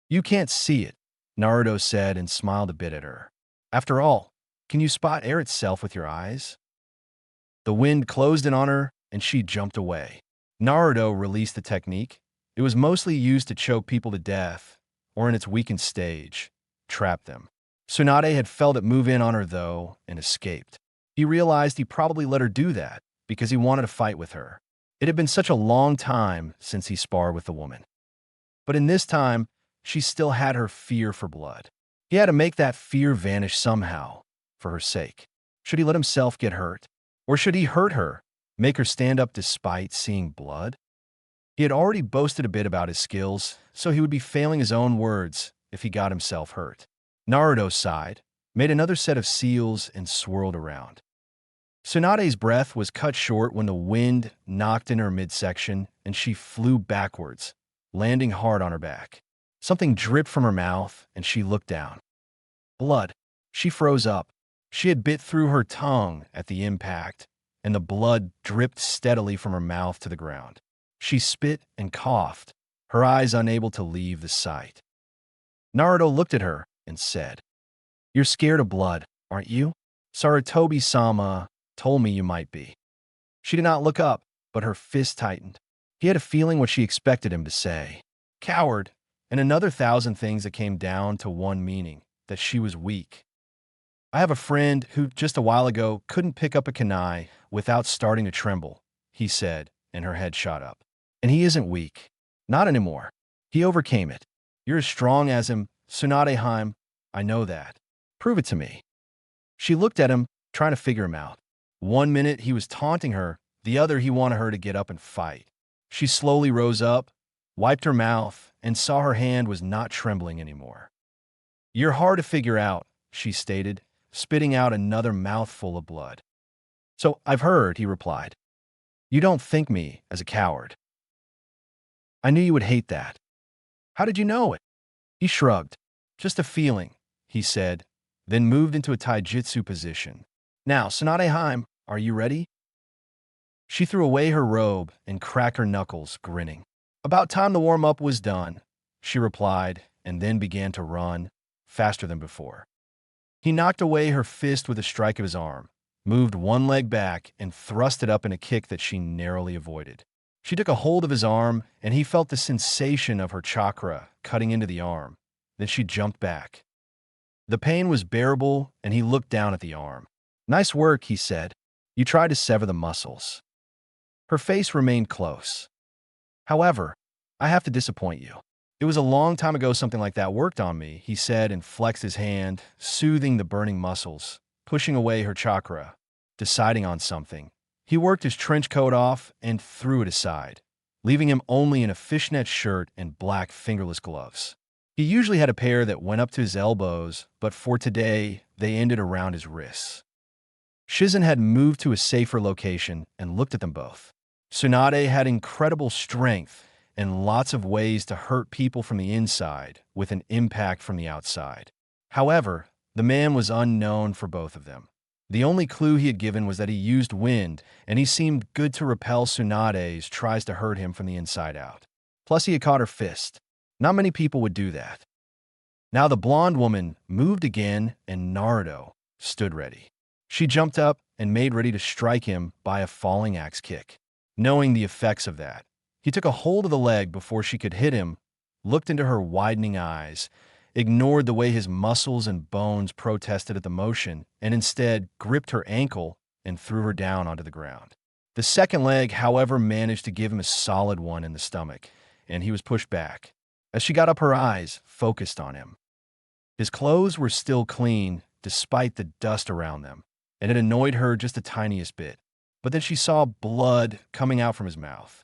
"You can't see it," Naruto said and smiled a bit at her. "After all, can you spot air itself with your eyes?" The wind closed in on her, and she jumped away. Naruto released the technique. It was mostly used to choke people to death, or in its weakened stage, trap them. Tsunade had felt it move in on her, though, and escaped. He realized he probably let her do that because he wanted to fight with her. It had been such a long time since he sparred with the woman. But in this time, she still had her fear for blood. He had to make that fear vanish somehow, for her sake. Should he let himself get hurt? Or should he hurt her, make her stand up despite seeing blood? He had already boasted a bit about his skills, so he would be failing his own words if he got himself hurt. Naruto sighed, made another set of seals, and swirled around. Tsunade's breath was cut short when the wind knocked in her midsection and she flew backwards, landing hard on her back. Something dripped from her mouth, and she looked down. Blood. She froze up. She had bit through her tongue at the impact, and the blood dripped steadily from her mouth to the ground. She spit and coughed, her eyes unable to leave the sight. Naruto looked at her and said, "You're scared of blood, aren't you? Sarutobi-sama told me you might be." She did not look up, but her fist tightened. He had a feeling what she expected him to say. Coward, and another 1,000 things that came down to one meaning, that she was weak. "I have a friend who, just a while ago, couldn't pick up a kunai without starting to tremble," he said, and her head shot up. "And he isn't weak. Not anymore. He overcame it. You're as strong as him, Tsunade-heim. I know that. Prove it to me." She looked at him, trying to figure him out. One minute he was taunting her, the other he wanted her to get up and fight. She slowly rose up, wiped her mouth, and saw her hand was not trembling anymore. "You're hard to figure out," she stated, spitting out another mouthful of blood. "So I've heard," he replied. "You don't think me as a coward. I knew you would hate that." "How did you know it?" He shrugged. "Just a feeling," he said, then moved into a taijutsu position. "Now, Tsunade Heim, are you ready?" She threw away her robe and cracked her knuckles, grinning. "About time the warm-up was done," she replied, and then began to run, faster than before. He knocked away her fist with a strike of his arm, moved one leg back, and thrust it up in a kick that she narrowly avoided. She took a hold of his arm, and he felt the sensation of her chakra cutting into the arm. Then she jumped back. The pain was bearable, and he looked down at the arm. "Nice work," he said. "You tried to sever the muscles." Her face remained close. "However, I have to disappoint you. It was a long time ago something like that worked on me," he said and flexed his hand, soothing the burning muscles, pushing away her chakra, deciding on something. He worked his trench coat off and threw it aside, leaving him only in a fishnet shirt and black fingerless gloves. He usually had a pair that went up to his elbows, but for today, they ended around his wrists. Shizen had moved to a safer location and looked at them both. Tsunade had incredible strength and lots of ways to hurt people from the inside with an impact from the outside. However, the man was unknown for both of them. The only clue he had given was that he used wind, and he seemed good to repel Tsunade's tries to hurt him from the inside out. Plus, he had caught her fist. Not many people would do that. Now the blonde woman moved again, and Naruto stood ready. She jumped up and made ready to strike him by a falling axe kick. Knowing the effects of that, he took a hold of the leg before she could hit him, looked into her widening eyes, ignored the way his muscles and bones protested at the motion, and instead gripped her ankle and threw her down onto the ground. The second leg, however, managed to give him a solid one in the stomach, and he was pushed back. As she got up, her eyes focused on him. His clothes were still clean, despite the dust around them, and it annoyed her just the tiniest bit. But then she saw blood coming out from his mouth.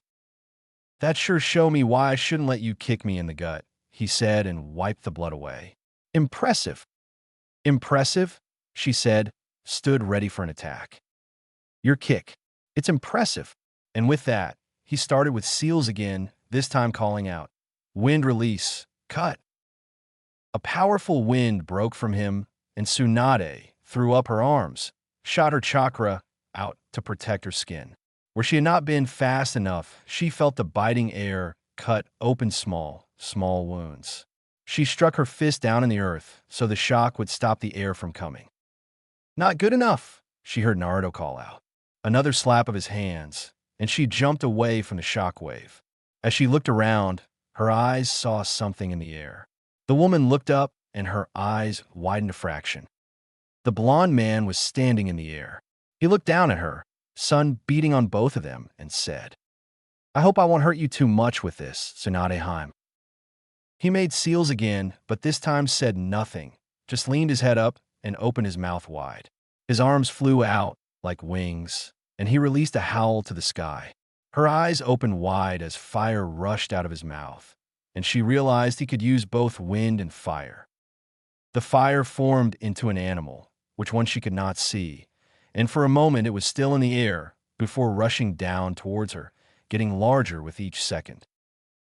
"That sure showed me why I shouldn't let you kick me in the gut," he said and wiped the blood away. "Impressive." "Impressive?" she said, stood ready for an attack. "Your kick. It's impressive." And with that, he started with seals again, this time calling out, "Wind release, cut." A powerful wind broke from him, and Tsunade threw up her arms, shot her chakra out to protect her skin. Where she had not been fast enough, she felt the biting air cut open small wounds. She struck her fist down in the earth so the shock would stop the air from coming. "Not good enough," she heard Naruto call out. Another slap of his hands, and she jumped away from the shockwave. As she looked around, her eyes saw something in the air. The woman looked up, and her eyes widened a fraction. The blonde man was standing in the air. He looked down at her, sun beating on both of them, and said, "I hope I won't hurt you too much with this, Tsunade Heim." He made seals again, but this time said nothing, just leaned his head up and opened his mouth wide. His arms flew out like wings, and he released a howl to the sky. Her eyes opened wide as fire rushed out of his mouth, and she realized he could use both wind and fire. The fire formed into an animal, which one she could not see, and for a moment it was still in the air before rushing down towards her, getting larger with each second.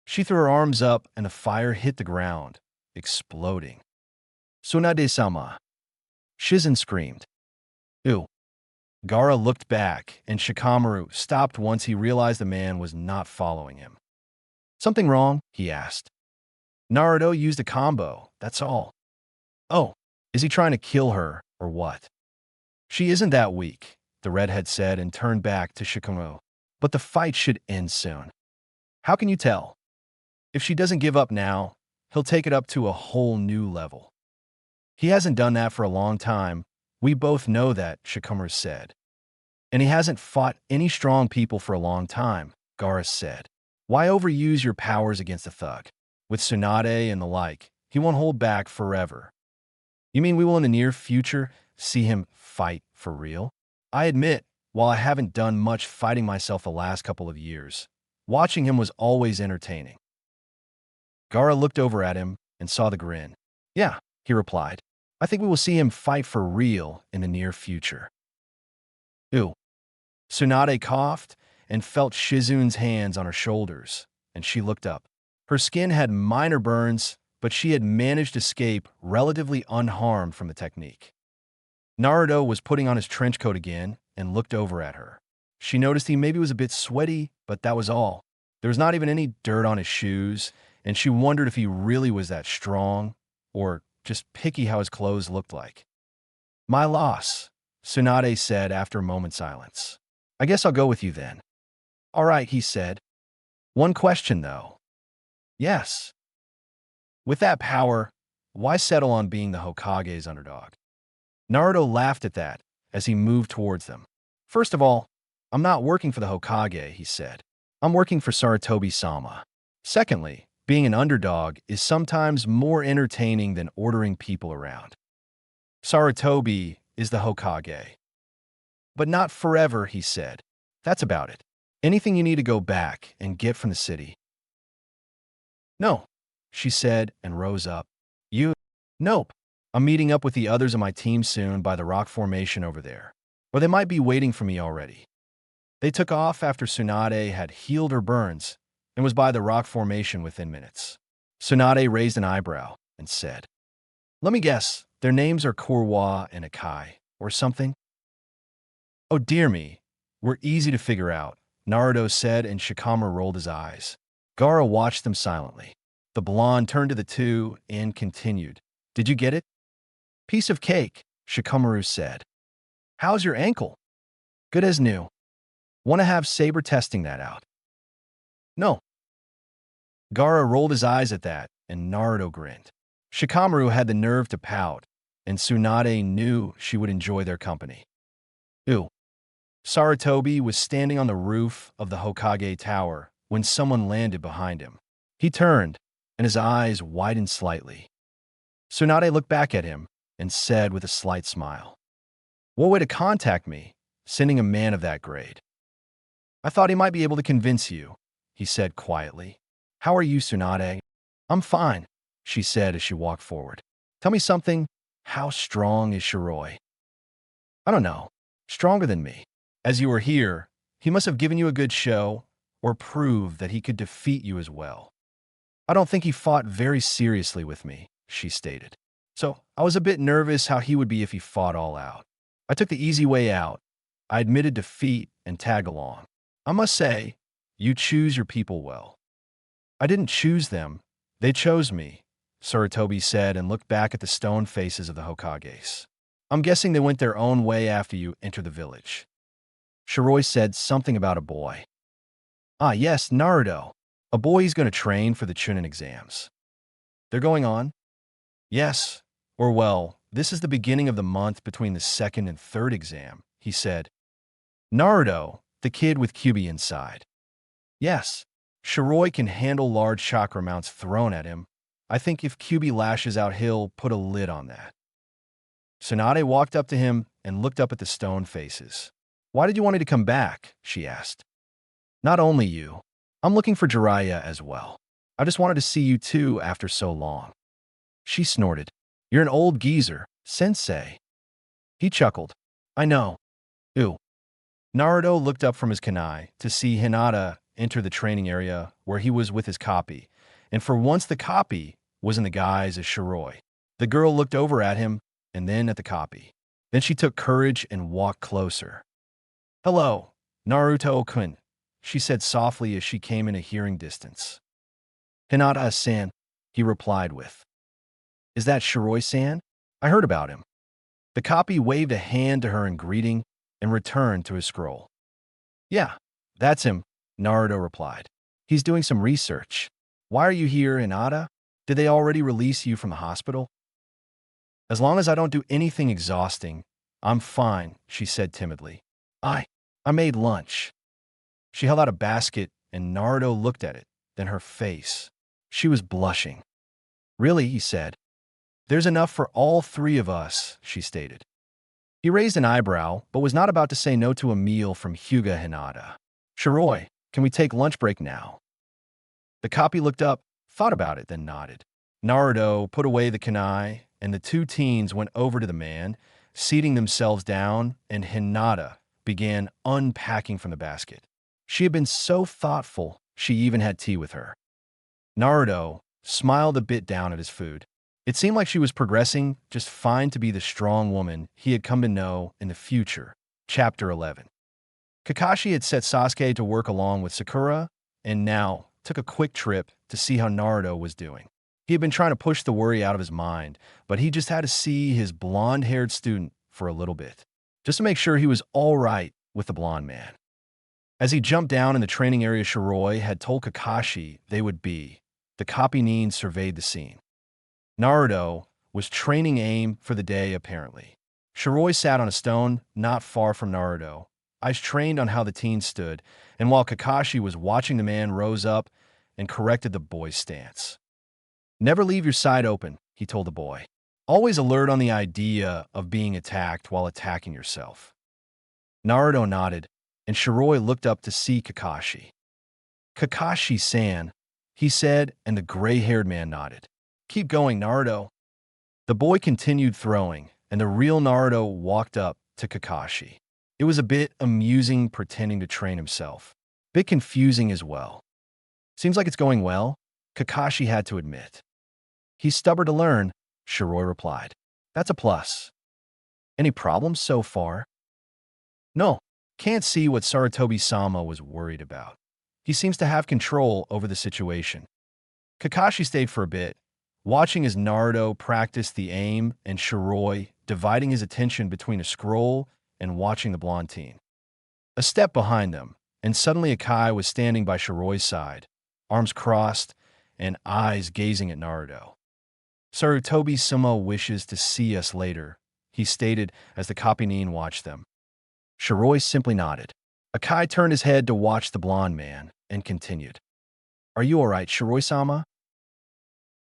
She threw her arms up, and the fire hit the ground, exploding. "Tsunade-sama!" Shizen screamed. "Ew." Gaara looked back, and Shikamaru stopped once he realized the man was not following him. "Something wrong?" he asked. "Naruto used a combo, that's all." "Oh, is he trying to kill her, or what?" "She isn't that weak," the redhead said and turned back to Shikamaru. "But the fight should end soon." "How can you tell?" "If she doesn't give up now, he'll take it up to a whole new level." "He hasn't done that for a long time. We both know that," Shikamaru said. "And he hasn't fought any strong people for a long time," Gaara said. "Why overuse your powers against a thug? With Tsunade and the like, he won't hold back forever." "You mean we will in the near future see him fight for real?" "I admit, while I haven't done much fighting myself the last couple of years, watching him was always entertaining." Gaara looked over at him and saw the grin. Yeah, he replied. I think we will see him fight for real in the near future. Ew. Tsunade coughed and felt Shizun's hands on her shoulders, and she looked up. Her skin had minor burns, but she had managed to escape relatively unharmed from the technique. Naruto was putting on his trench coat again and looked over at her. She noticed he maybe was a bit sweaty, but that was all. There was not even any dirt on his shoes, and she wondered if he really was that strong or just picky how his clothes looked like. My loss, Tsunade said after a moment's silence. I guess I'll go with you then. All right, he said. One question, though. Yes. With that power, why settle on being the Hokage's underdog? Naruto laughed at that as he moved towards them. First of all, I'm not working for the Hokage, he said. I'm working for Sarutobi-sama. Secondly, being an underdog is sometimes more entertaining than ordering people around. Sarutobi is the Hokage. But not forever, he said. That's about it. Anything you need to go back and get from the city. No, she said and rose up. You? Nope. I'm meeting up with the others of my team soon by the rock formation over there. Or they might be waiting for me already. They took off after Tsunade had healed her burns and was by the rock formation within minutes. Tsunade raised an eyebrow and said, Let me guess, their names are Kurwa and Akai, or something? Oh dear me, we're easy to figure out, Naruto said, and Shikamaru rolled his eyes. Gaara watched them silently. The blonde turned to the two and continued. Did you get it? Piece of cake, Shikamaru said. How's your ankle? Good as new. Want to have Saber testing that out? No. Gaara rolled his eyes at that, and Naruto grinned. Shikamaru had the nerve to pout, and Tsunade knew she would enjoy their company. Ew. Sarutobi was standing on the roof of the Hokage Tower when someone landed behind him. He turned, and his eyes widened slightly. Tsunade looked back at him and said with a slight smile, What way to contact me, sending a man of that grade? I thought he might be able to convince you, he said quietly. How are you, Tsunade? I'm fine, she said as she walked forward. Tell me something. How strong is Shiroi? I don't know. Stronger than me. As you were here, he must have given you a good show or proved that he could defeat you as well. I don't think he fought very seriously with me, she stated. So I was a bit nervous how he would be if he fought all out. I took the easy way out. I admitted defeat and tag along. I must say, you choose your people well. I didn't choose them. They chose me, Sarutobi said and looked back at the stone faces of the Hokages. I'm guessing they went their own way after you entered the village. Shiroi said something about a boy. Ah, yes, Naruto. A boy he's going to train for the Chunin exams. They're going on? Yes. Or well, this is the beginning of the month between the second and third exam, he said. Naruto, the kid with Kyuubi inside. Yes. Shiroi can handle large chakra amounts thrown at him. I think if Kyuubi lashes out, he'll put a lid on that. Tsunade walked up to him and looked up at the stone faces. Why did you want me to come back? She asked. Not only you. I'm looking for Jiraiya as well. I just wanted to see you too after so long. She snorted. You're an old geezer, sensei. He chuckled. I know. Ew. Naruto looked up from his kunai to see Hinata enter the training area where he was with his copy, and for once the copy was in the guise of Shiroi. The girl looked over at him and then at the copy. Then she took courage and walked closer. Hello, Naruto-kun, she said softly as she came in a hearing distance. Hinata-san, he replied with. Is that Shiroi-san? I heard about him. The copy waved a hand to her in greeting and returned to his scroll. Yeah, that's him, Naruto replied. He's doing some research. Why are you here, Hinata? Did they already release you from the hospital? As long as I don't do anything exhausting, I'm fine, she said timidly. I made lunch. She held out a basket and Naruto looked at it, then her face. She was blushing. Really, he said. There's enough for all three of us, she stated. He raised an eyebrow, but was not about to say no to a meal from Hyuga Hinata. Shiroi, can we take lunch break now? The copy looked up, thought about it, then nodded. Naruto put away the kunai, and the two teens went over to the man, seating themselves down, and Hinata began unpacking from the basket. She had been so thoughtful, she even had tea with her. Naruto smiled a bit down at his food. It seemed like she was progressing just fine to be the strong woman he had come to know in the future. Chapter 11. Kakashi had set Sasuke to work along with Sakura, and now took a quick trip to see how Naruto was doing. He had been trying to push the worry out of his mind, but he just had to see his blonde-haired student for a little bit, just to make sure he was all right with the blonde man. As he jumped down in the training area Shiroi had told Kakashi they would be, the copy-nin surveyed the scene. Naruto was training aim for the day, apparently. Shiroi sat on a stone not far from Naruto, eyes trained on how the teen stood, and while Kakashi was watching, the man rose up and corrected the boy's stance. Never leave your side open, he told the boy. Always alert on the idea of being attacked while attacking yourself. Naruto nodded, and Shiroi looked up to see Kakashi. Kakashi-san, he said, and the gray-haired man nodded. Keep going, Naruto. The boy continued throwing, and the real Naruto walked up to Kakashi. It was a bit amusing pretending to train himself. Bit confusing as well. Seems like it's going well, Kakashi had to admit. He's stubborn to learn, Shiroi replied. That's a plus. Any problems so far? No, can't see what Sarutobi-sama was worried about. He seems to have control over the situation. Kakashi stayed for a bit, watching as Naruto practiced the aim and Shiroi dividing his attention between a scroll and watching the blonde teen. A step behind them, and suddenly Akai was standing by Shiroi's side, arms crossed and eyes gazing at Naruto. Sarutobi-sama wishes to see us later, he stated as the copy-nin watched them. Shiroi simply nodded. Akai turned his head to watch the blonde man and continued. Are you all right, Shiroi-sama?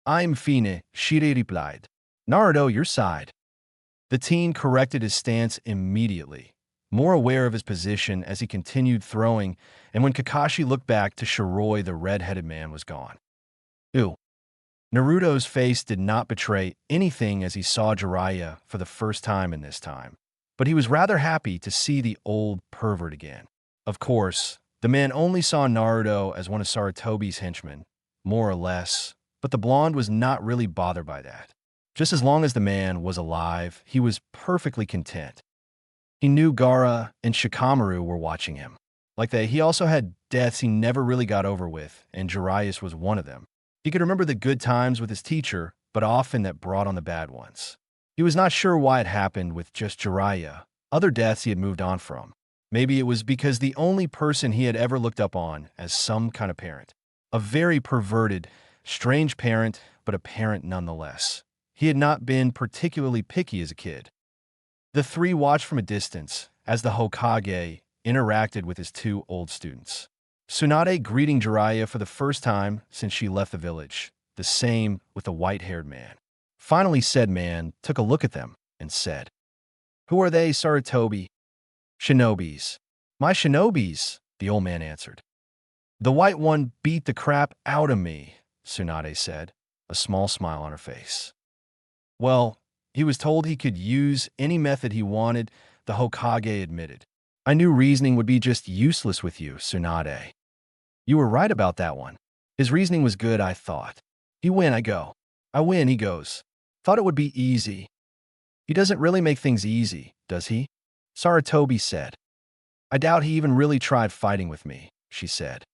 I'm fine, Shirei replied. Naruto, your side. The teen corrected his stance immediately, more aware of his position as he continued throwing, and when Kakashi looked back to Shiroi, the red-headed man was gone. Ew. Naruto's face did not betray anything as he saw Jiraiya for the first time in this time, but he was rather happy to see the old pervert again. Of course, the man only saw Naruto as one of Sarutobi's henchmen, more or less, but the blonde was not really bothered by that. Just as long as the man was alive, he was perfectly content. He knew Gaara and Shikamaru were watching him. Like that, he also had deaths he never really got over with, and Jiraiya was one of them. He could remember the good times with his teacher, but often that brought on the bad ones. He was not sure why it happened with just Jiraiya. Other deaths he had moved on from. Maybe it was because the only person he had ever looked up on as some kind of parent. A very perverted, strange parent, but a parent nonetheless. He had not been particularly picky as a kid. The three watched from a distance as the Hokage interacted with his two old students. Tsunade greeting Jiraiya for the first time since she left the village. The same with the white-haired man. Finally, said man took a look at them and said, Who are they, Sarutobi? Shinobis. My shinobis, the old man answered. The white one beat the crap out of me, Tsunade said, a small smile on her face. Well, he was told he could use any method he wanted, the Hokage admitted. I knew reasoning would be just useless with you, Tsunade. You were right about that one. His reasoning was good, I thought. You win, I go. I win, he goes. Thought it would be easy. He doesn't really make things easy, does he? Sarutobi said. I doubt he even really tried fighting with me, she said.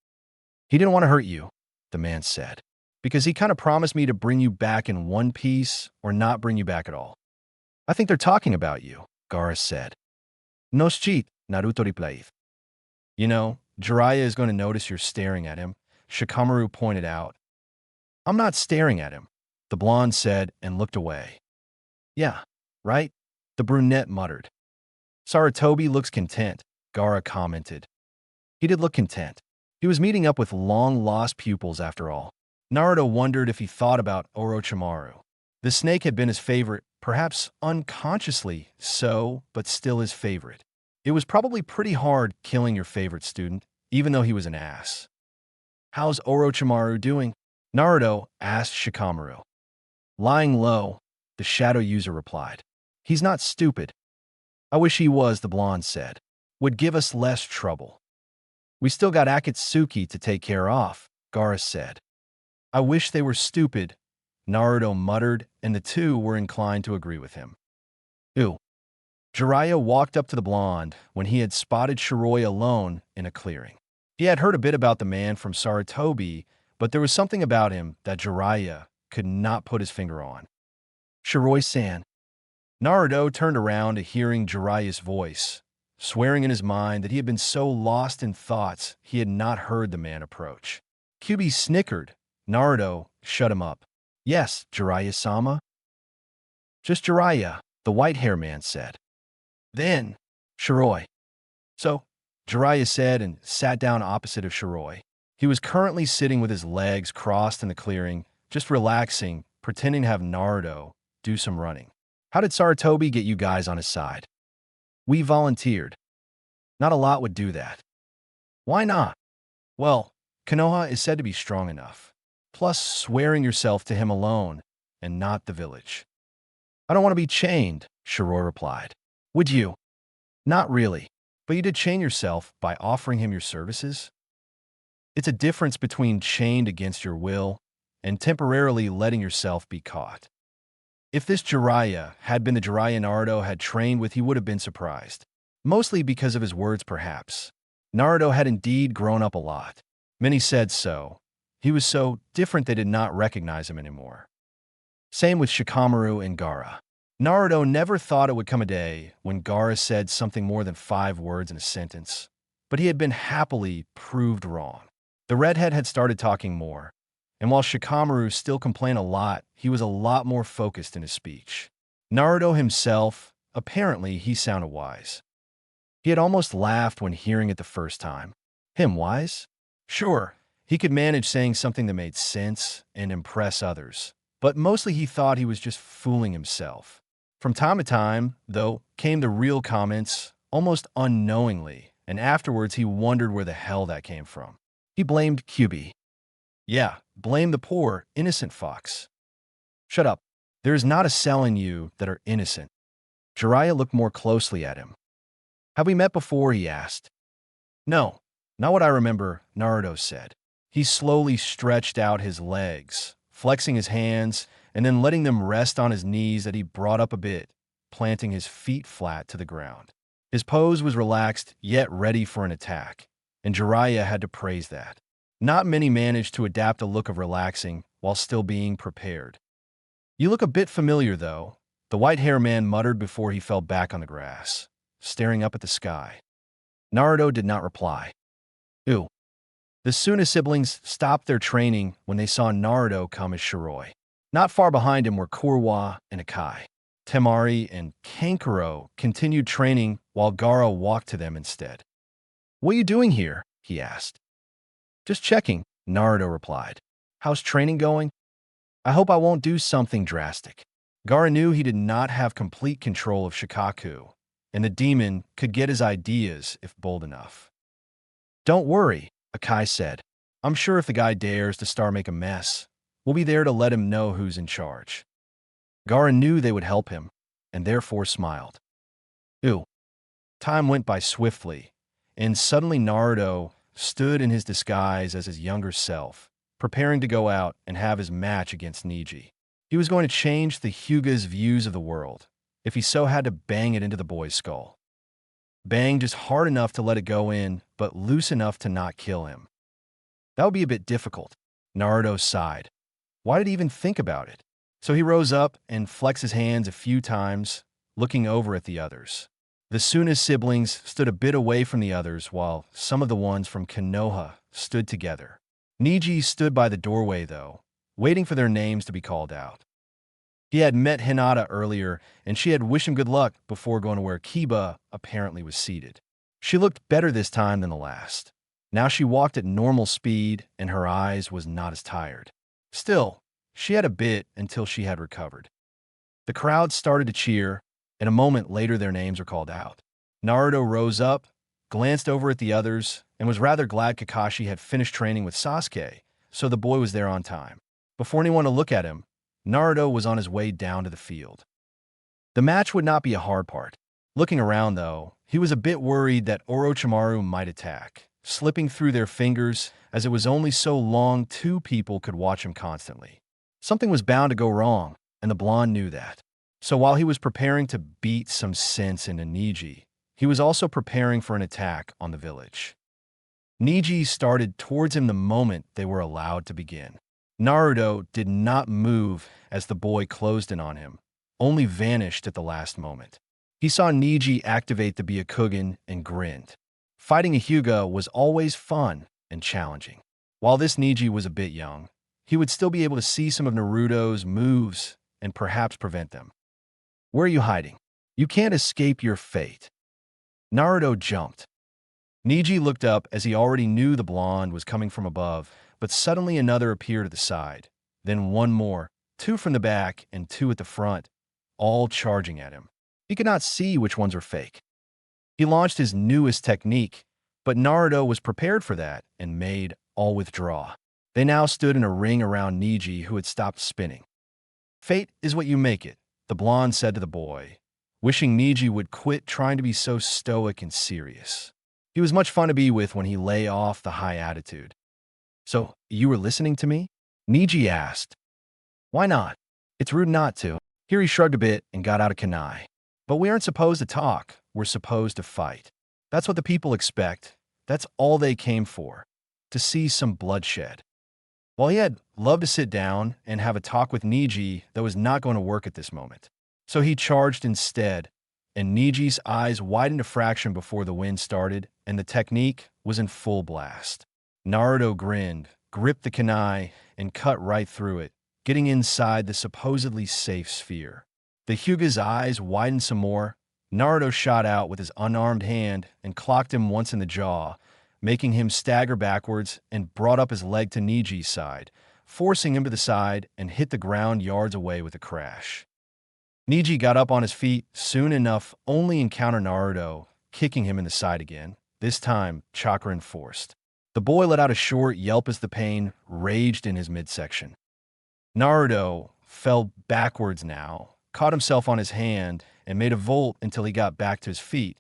He didn't want to hurt you, the man said, because he kind of promised me to bring you back in one piece or not bring you back at all. I think they're talking about you, Gaara said. No cheat, Naruto replied. You know, Jiraiya is going to notice you're staring at him, Shikamaru pointed out. I'm not staring at him, the blonde said and looked away. Yeah, right? The brunette muttered. Sarutobi looks content, Gaara commented. He did look content. He was meeting up with long-lost pupils after all. Naruto wondered if he thought about Orochimaru. The snake had been his favorite, perhaps unconsciously so, but still his favorite. It was probably pretty hard killing your favorite student, even though he was an ass. How's Orochimaru doing? Naruto asked Shikamaru. Lying low, the shadow user replied. He's not stupid. I wish he was, the blonde said. Would give us less trouble. We still got Akatsuki to take care of, Gaara said. I wish they were stupid, Naruto muttered, and the two were inclined to agree with him. Ooh. Jiraiya walked up to the blonde when he had spotted Shiroi alone in a clearing. He had heard a bit about the man from Sarutobi, but there was something about him that Jiraiya could not put his finger on. Shiroi-san. Naruto turned around to hearing Jiraiya's voice, swearing in his mind that he had been so lost in thoughts he had not heard the man approach. Kyuubi snickered. Naruto shut him up. Yes, Jiraiya-sama. Just Jiraiya, the white-hair man said. Then, Shiroi. So, Jiraiya said and sat down opposite of Shiroi. He was currently sitting with his legs crossed in the clearing, just relaxing, pretending to have Naruto do some running. How did Sarutobi get you guys on his side? We volunteered. Not a lot would do that. Why not? Well, Konoha is said to be strong enough. Plus, swearing yourself to him alone, and not the village. I don't want to be chained, Shiroi replied. Would you? Not really, but you did chain yourself by offering him your services? It's a difference between chained against your will and temporarily letting yourself be caught. If this Jiraiya had been the Jiraiya Naruto had trained with, he would have been surprised. Mostly because of his words, perhaps. Naruto had indeed grown up a lot. Many said so. He was so different they did not recognize him anymore. Same with Shikamaru and Gaara. Naruto never thought it would come a day when Gaara said something more than 5 words in a sentence, but he had been happily proved wrong. The redhead had started talking more, and while Shikamaru still complained a lot, he was a lot more focused in his speech. Naruto himself, apparently he sounded wise. He had almost laughed when hearing it the first time. Him wise? Sure, he could manage saying something that made sense and impress others, but mostly he thought he was just fooling himself. From time to time, though, came the real comments, almost unknowingly, and afterwards he wondered where the hell that came from. He blamed Kyuubi. Yeah, blame the poor, innocent fox. Shut up. There is not a cell in you that are innocent. Jiraiya looked more closely at him. Have we met before, he asked. No, not what I remember, Naruto said. He slowly stretched out his legs, flexing his hands, and then letting them rest on his knees that he brought up a bit, planting his feet flat to the ground. His pose was relaxed, yet ready for an attack, and Jiraiya had to praise that. Not many managed to adapt a look of relaxing while still being prepared. You look a bit familiar, though, the white-hair man muttered before he fell back on the grass, staring up at the sky. Naruto did not reply. Ooh. The Suna siblings stopped their training when they saw Naruto come as Shiroi. Not far behind him were Kurwa and Akai. Temari and Kankuro continued training while Gaara walked to them instead. What are you doing here? He asked. Just checking, Naruto replied. How's training going? I hope I won't do something drastic. Gaara knew he did not have complete control of Shikaku, and the demon could get his ideas if bold enough. Don't worry, Akai said. I'm sure if the guy dares to start make a mess, we'll be there to let him know who's in charge. Gaara knew they would help him, and therefore smiled. Ooh. Time went by swiftly, and suddenly Naruto stood in his disguise as his younger self, preparing to go out and have his match against Neji. He was going to change the Hyuga's views of the world, if he so had to bang it into the boy's skull. Bang just hard enough to let it go in, but loose enough to not kill him. That would be a bit difficult, Naruto sighed. Why did he even think about it? So he rose up and flexed his hands a few times, looking over at the others. The Suna siblings stood a bit away from the others while some of the ones from Konoha stood together. Neji stood by the doorway, though, waiting for their names to be called out. He had met Hinata earlier, and she had wished him good luck before going to where Kiba apparently was seated. She looked better this time than the last. Now she walked at normal speed, and her eyes was not as tired. Still, she had a bit until she had recovered. The crowd started to cheer, and a moment later their names were called out. Naruto rose up, glanced over at the others, and was rather glad Kakashi had finished training with Sasuke, so the boy was there on time. Before anyone to look at him, Naruto was on his way down to the field. The match would not be a hard part. Looking around, though, he was a bit worried that Orochimaru might attack, slipping through their fingers as it was only so long two people could watch him constantly. Something was bound to go wrong, and the blonde knew that. So while he was preparing to beat some sense into Neji, he was also preparing for an attack on the village. Neji started towards him the moment they were allowed to begin. Naruto did not move as the boy closed in on him, only vanished at the last moment. He saw Neji activate the Byakugan and grinned. Fighting a Hyuga was always fun and challenging. While this Neji was a bit young, he would still be able to see some of Naruto's moves and perhaps prevent them. Where are you hiding? You can't escape your fate. Naruto jumped. Neji looked up as he already knew the blonde was coming from above, but suddenly another appeared at the side. Then one more, two from the back and two at the front, all charging at him. He could not see which ones were fake. He launched his newest technique, but Naruto was prepared for that and made all withdraw. They now stood in a ring around Neji, who had stopped spinning. Fate is what you make it, the blonde said to the boy, wishing Neji would quit trying to be so stoic and serious. He was much fun to be with when he lay off the high attitude. So, you were listening to me? Neji asked. Why not? It's rude not to. Here he shrugged a bit and got out a kunai. But we aren't supposed to talk, we're supposed to fight. That's what the people expect. That's all they came for. To see some bloodshed. While he had loved to sit down and have a talk with Neji, that was not going to work at this moment. So he charged instead, and Neji's eyes widened a fraction before the wind started, and the technique was in full blast. Naruto grinned, gripped the kunai, and cut right through it, getting inside the supposedly safe sphere. The Hyuga's eyes widened some more. Naruto shot out with his unarmed hand and clocked him once in the jaw, making him stagger backwards, and brought up his leg to Neji's side, forcing him to the side and hit the ground yards away with a crash. Neji got up on his feet soon enough, only encounter Naruto, kicking him in the side again, this time chakra enforced. The boy let out a short yelp as the pain raged in his midsection. Naruto fell backwards now, caught himself on his hand, and made a volt until he got back to his feet,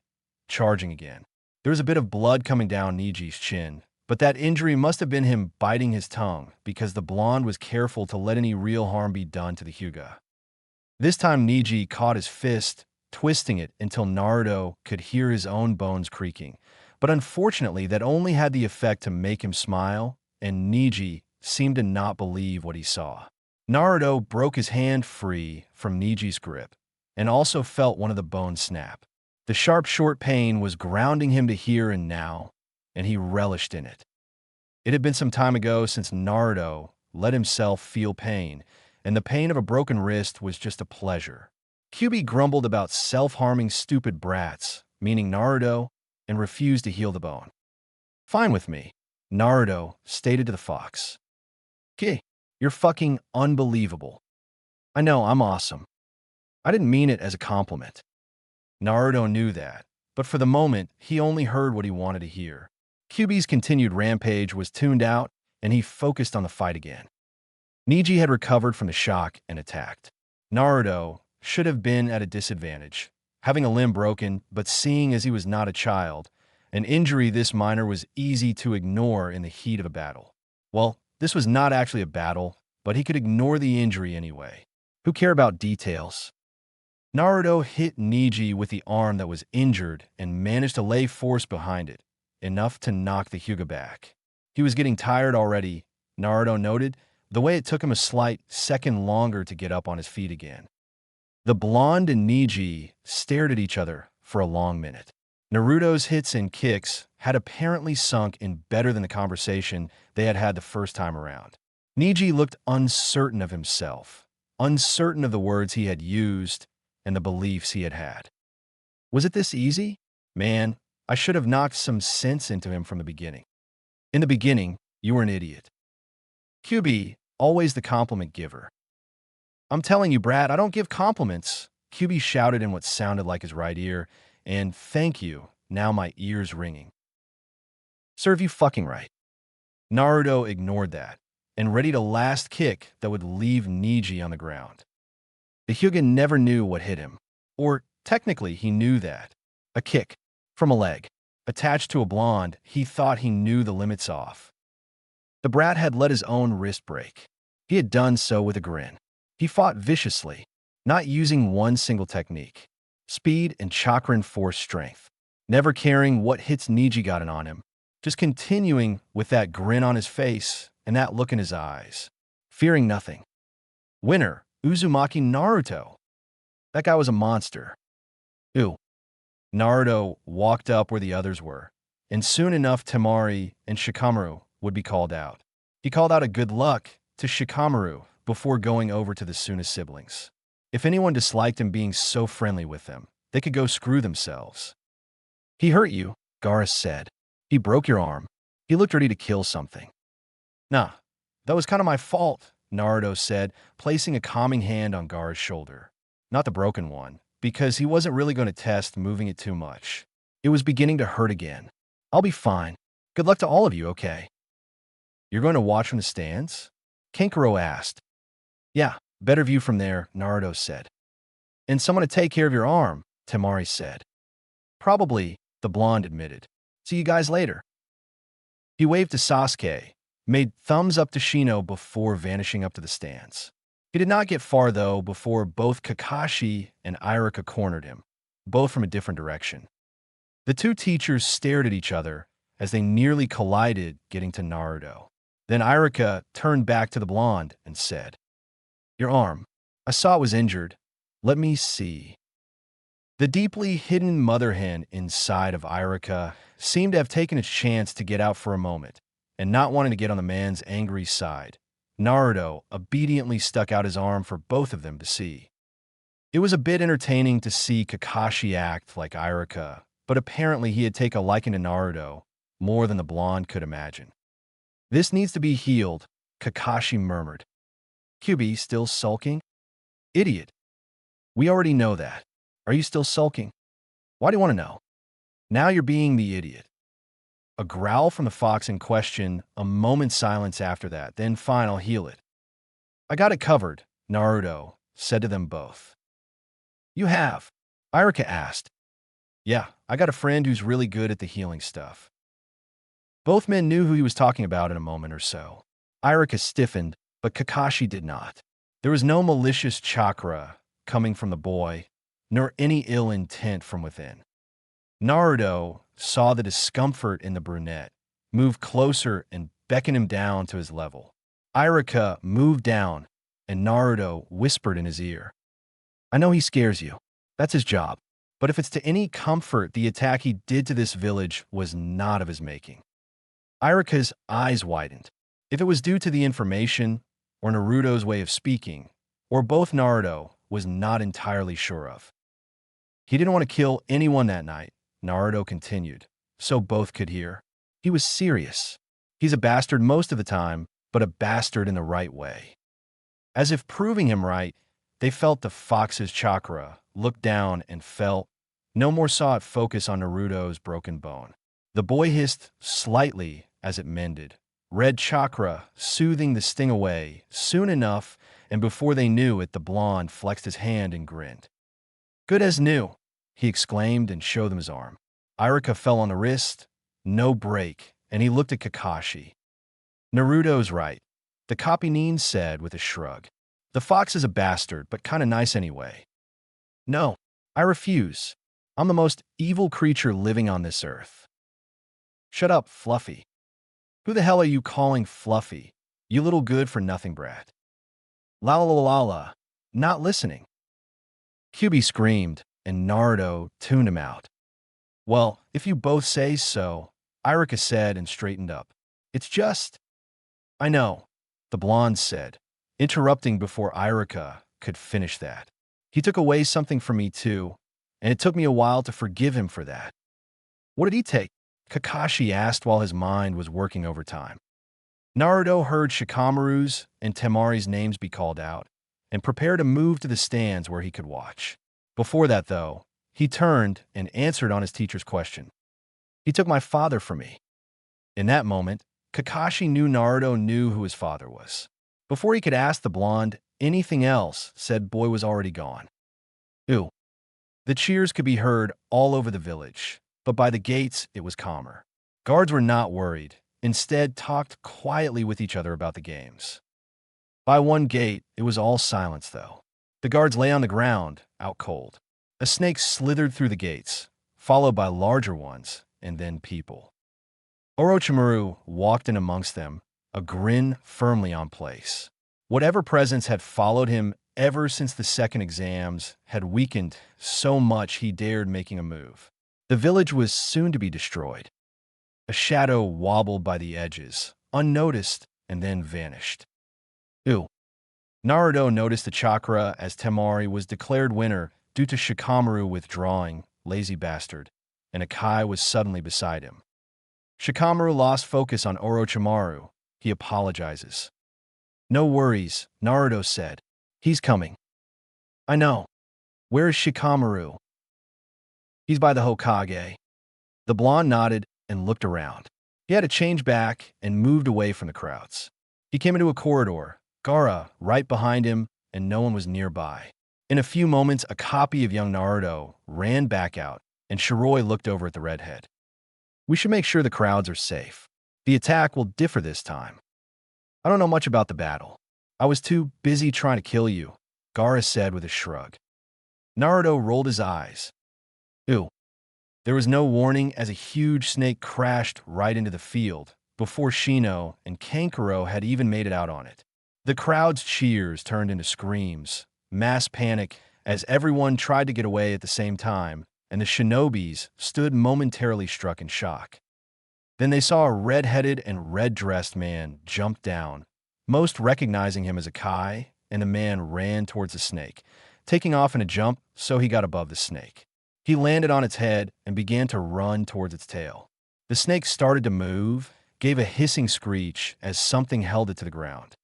charging again. There was a bit of blood coming down Neji's chin, but that injury must have been him biting his tongue, because the blonde was careful to let any real harm be done to the Hyuga. This time Neji caught his fist, twisting it until Naruto could hear his own bones creaking. But unfortunately, that only had the effect to make him smile, and Neji seemed to not believe what he saw. Naruto broke his hand free from Neji's grip, and also felt one of the bones snap. The sharp, short pain was grounding him to here and now, and he relished in it. It had been some time ago since Naruto let himself feel pain, and the pain of a broken wrist was just a pleasure. Kyuubi grumbled about self-harming stupid brats, meaning Naruto, and refused to heal the bone. Fine with me, Naruto stated to the fox. Okay, you're fucking unbelievable. I know, I'm awesome. I didn't mean it as a compliment. Naruto knew that, but for the moment, he only heard what he wanted to hear. Kyuubi's continued rampage was tuned out, and he focused on the fight again. Neji had recovered from the shock and attacked. Naruto should have been at a disadvantage, having a limb broken, but seeing as he was not a child, an injury this minor was easy to ignore in the heat of a battle. Well, this was not actually a battle, but he could ignore the injury anyway. Who cared about details? Naruto hit Neji with the arm that was injured and managed to lay force behind it, enough to knock the Hyuga back. He was getting tired already, Naruto noted, the way it took him a slight second longer to get up on his feet again. The blonde and Neji stared at each other for a long minute. Naruto's hits and kicks had apparently sunk in better than the conversation they had had the first time around. Neji looked uncertain of himself, uncertain of the words he had used and the beliefs he had had. Was it this easy? Man, I should have knocked some sense into him from the beginning. In the beginning, you were an idiot. Kyuubi, always the compliment giver. I'm telling you, Brad, I don't give compliments, Kyuubi shouted in what sounded like his right ear, and thank you, now my ear's ringing. Serve you fucking right. Naruto ignored that, and ready to last kick that would leave Niji on the ground. The Hyuga never knew what hit him. Or, technically, he knew that. A kick, from a leg, attached to a blonde, he thought he knew the limits off. The brat had let his own wrist break. He had done so with a grin. He fought viciously, not using one single technique. Speed and chakra force strength. Never caring what hits Niji got on him. Just continuing with that grin on his face and that look in his eyes. Fearing nothing. Winner, Uzumaki Naruto. That guy was a monster. Ooh. Naruto walked up where the others were, and soon enough Temari and Shikamaru would be called out. He called out a good luck to Shikamaru before going over to the Suna siblings. If anyone disliked him being so friendly with them, they could go screw themselves. He hurt you, Gaara said. He broke your arm. He looked ready to kill something. Nah, that was kind of my fault, Naruto said, placing a calming hand on Gaara's shoulder. Not the broken one, because he wasn't really going to test moving it too much. It was beginning to hurt again. I'll be fine. Good luck to all of you, okay? You're going to watch from the stands? Kankuro asked. Yeah, better view from there, Naruto said. And someone to take care of your arm, Temari said. Probably, the blonde admitted. See you guys later. He waved to Sasuke, made thumbs up to Shino before vanishing up to the stands. He did not get far, though, before both Kakashi and Iruka cornered him, both from a different direction. The two teachers stared at each other as they nearly collided getting to Naruto. Then Iruka turned back to the blonde and said, Your arm. I saw it was injured. Let me see. The deeply hidden mother hen inside of Iruka seemed to have taken its chance to get out for a moment, and not wanting to get on the man's angry side, Naruto obediently stuck out his arm for both of them to see. It was a bit entertaining to see Kakashi act like Iruka, but apparently he had taken a liking to Naruto more than the blonde could imagine. This needs to be healed, Kakashi murmured. Kyuubi still sulking? Idiot. We already know that. Are you still sulking? Why do you want to know? Now you're being the idiot. A growl from the fox in question, a moment's silence after that, then fine, I'll heal it. I got it covered, Naruto said to them both. You have? Iruka asked. Yeah, I got a friend who's really good at the healing stuff. Both men knew who he was talking about in a moment or so. Iruka stiffened, but Kakashi did not. There was no malicious chakra coming from the boy, nor any ill intent from within. Naruto saw the discomfort in the brunette, moved closer and beckoned him down to his level. Iruka moved down, and Naruto whispered in his ear. I know he scares you. That's his job. But if it's to any comfort, the attack he did to this village was not of his making. Iruka's eyes widened. If it was due to the information, or Naruto's way of speaking, or both, Naruto was not entirely sure of. He didn't want to kill anyone that night, Naruto continued, so both could hear. He was serious. He's a bastard most of the time, but a bastard in the right way. As if proving him right, they felt the fox's chakra, looked down and felt, no more saw it focus on Naruto's broken bone. The boy hissed slightly as it mended, red chakra soothing the sting away soon enough, and before they knew it, the blonde flexed his hand and grinned. Good as new, he exclaimed and showed them his arm. Iruka fell on the wrist, no break, and he looked at Kakashi. Naruto's right, the Kapinin said with a shrug. The fox is a bastard, but kinda nice anyway. No, I refuse. I'm the most evil creature living on this earth. Shut up, Fluffy. Who the hell are you calling Fluffy, you little good-for-nothing brat? La la la la la, not listening. Kyuubi screamed, and Naruto tuned him out. Well, if you both say so, Iruka said and straightened up. It's just... I know, the blonde said, interrupting before Iruka could finish that. He took away something from me too, and it took me a while to forgive him for that. What did he take? Kakashi asked while his mind was working overtime. Naruto heard Shikamaru's and Temari's names be called out, and prepared to move to the stands where he could watch. Before that, though, he turned and answered on his teacher's question. He took my father from me. In that moment, Kakashi knew Naruto knew who his father was. Before he could ask the blonde anything else, said boy was already gone. Ew. The cheers could be heard all over the village, but by the gates it was calmer. Guards were not worried, instead talked quietly with each other about the games. By one gate, it was all silence though. The guards lay on the ground, out cold. A snake slithered through the gates, followed by larger ones, and then people. Orochimaru walked in amongst them, a grin firmly on place. Whatever presence had followed him ever since the second exams had weakened so much he dared making a move. The village was soon to be destroyed. A shadow wobbled by the edges, unnoticed, and then vanished. Ew. Naruto noticed the chakra as Temari was declared winner due to Shikamaru withdrawing, lazy bastard, and Akai was suddenly beside him. Shikamaru lost focus on Orochimaru. He apologizes. No worries, Naruto said. He's coming. I know. Where is Shikamaru? He's by the Hokage. The blonde nodded and looked around. He had to change back and moved away from the crowds. He came into a corridor, Gaara right behind him, and no one was nearby. In a few moments, a copy of young Naruto ran back out, and Shiroi looked over at the redhead. We should make sure the crowds are safe. The attack will differ this time. I don't know much about the battle. I was too busy trying to kill you, Gaara said with a shrug. Naruto rolled his eyes. Ew. There was no warning as a huge snake crashed right into the field before Shino and Kankuro had even made it out on it. The crowd's cheers turned into screams, mass panic as everyone tried to get away at the same time, and the shinobis stood momentarily struck in shock. Then they saw a red-headed and red-dressed man jump down, most recognizing him as a Kai, and the man ran towards the snake, taking off in a jump so he got above the snake. He landed on its head and began to run towards its tail. The snake started to move, gave a hissing screech as something held it to the ground.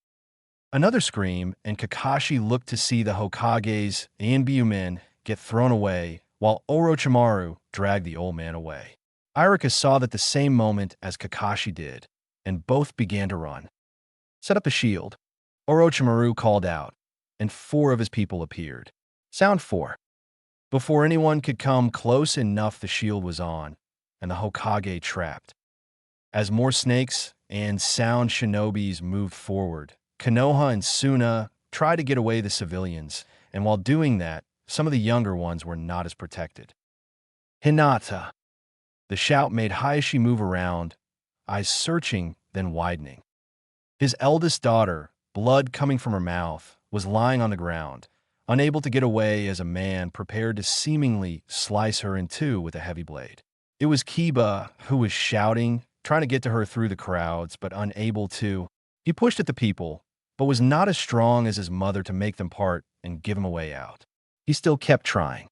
Another scream, and Kakashi looked to see the Hokage's and Byumen get thrown away, while Orochimaru dragged the old man away. Iruka saw that the same moment as Kakashi did, and both began to run. Set up a shield. Orochimaru called out, and 4 of his people appeared. Sound 4. Before anyone could come close enough, the shield was on, and the Hokage trapped. As more snakes and sound shinobis moved forward, Konoha and Suna tried to get away the civilians, and while doing that, some of the younger ones were not as protected. Hinata. The shout made Hayashi move around, eyes searching, then widening. His eldest daughter, blood coming from her mouth, was lying on the ground, unable to get away as a man prepared to seemingly slice her in two with a heavy blade. It was Kiba who was shouting, trying to get to her through the crowds, but unable to. He pushed at the people, but was not as strong as his mother to make them part and give him a way out. He still kept trying.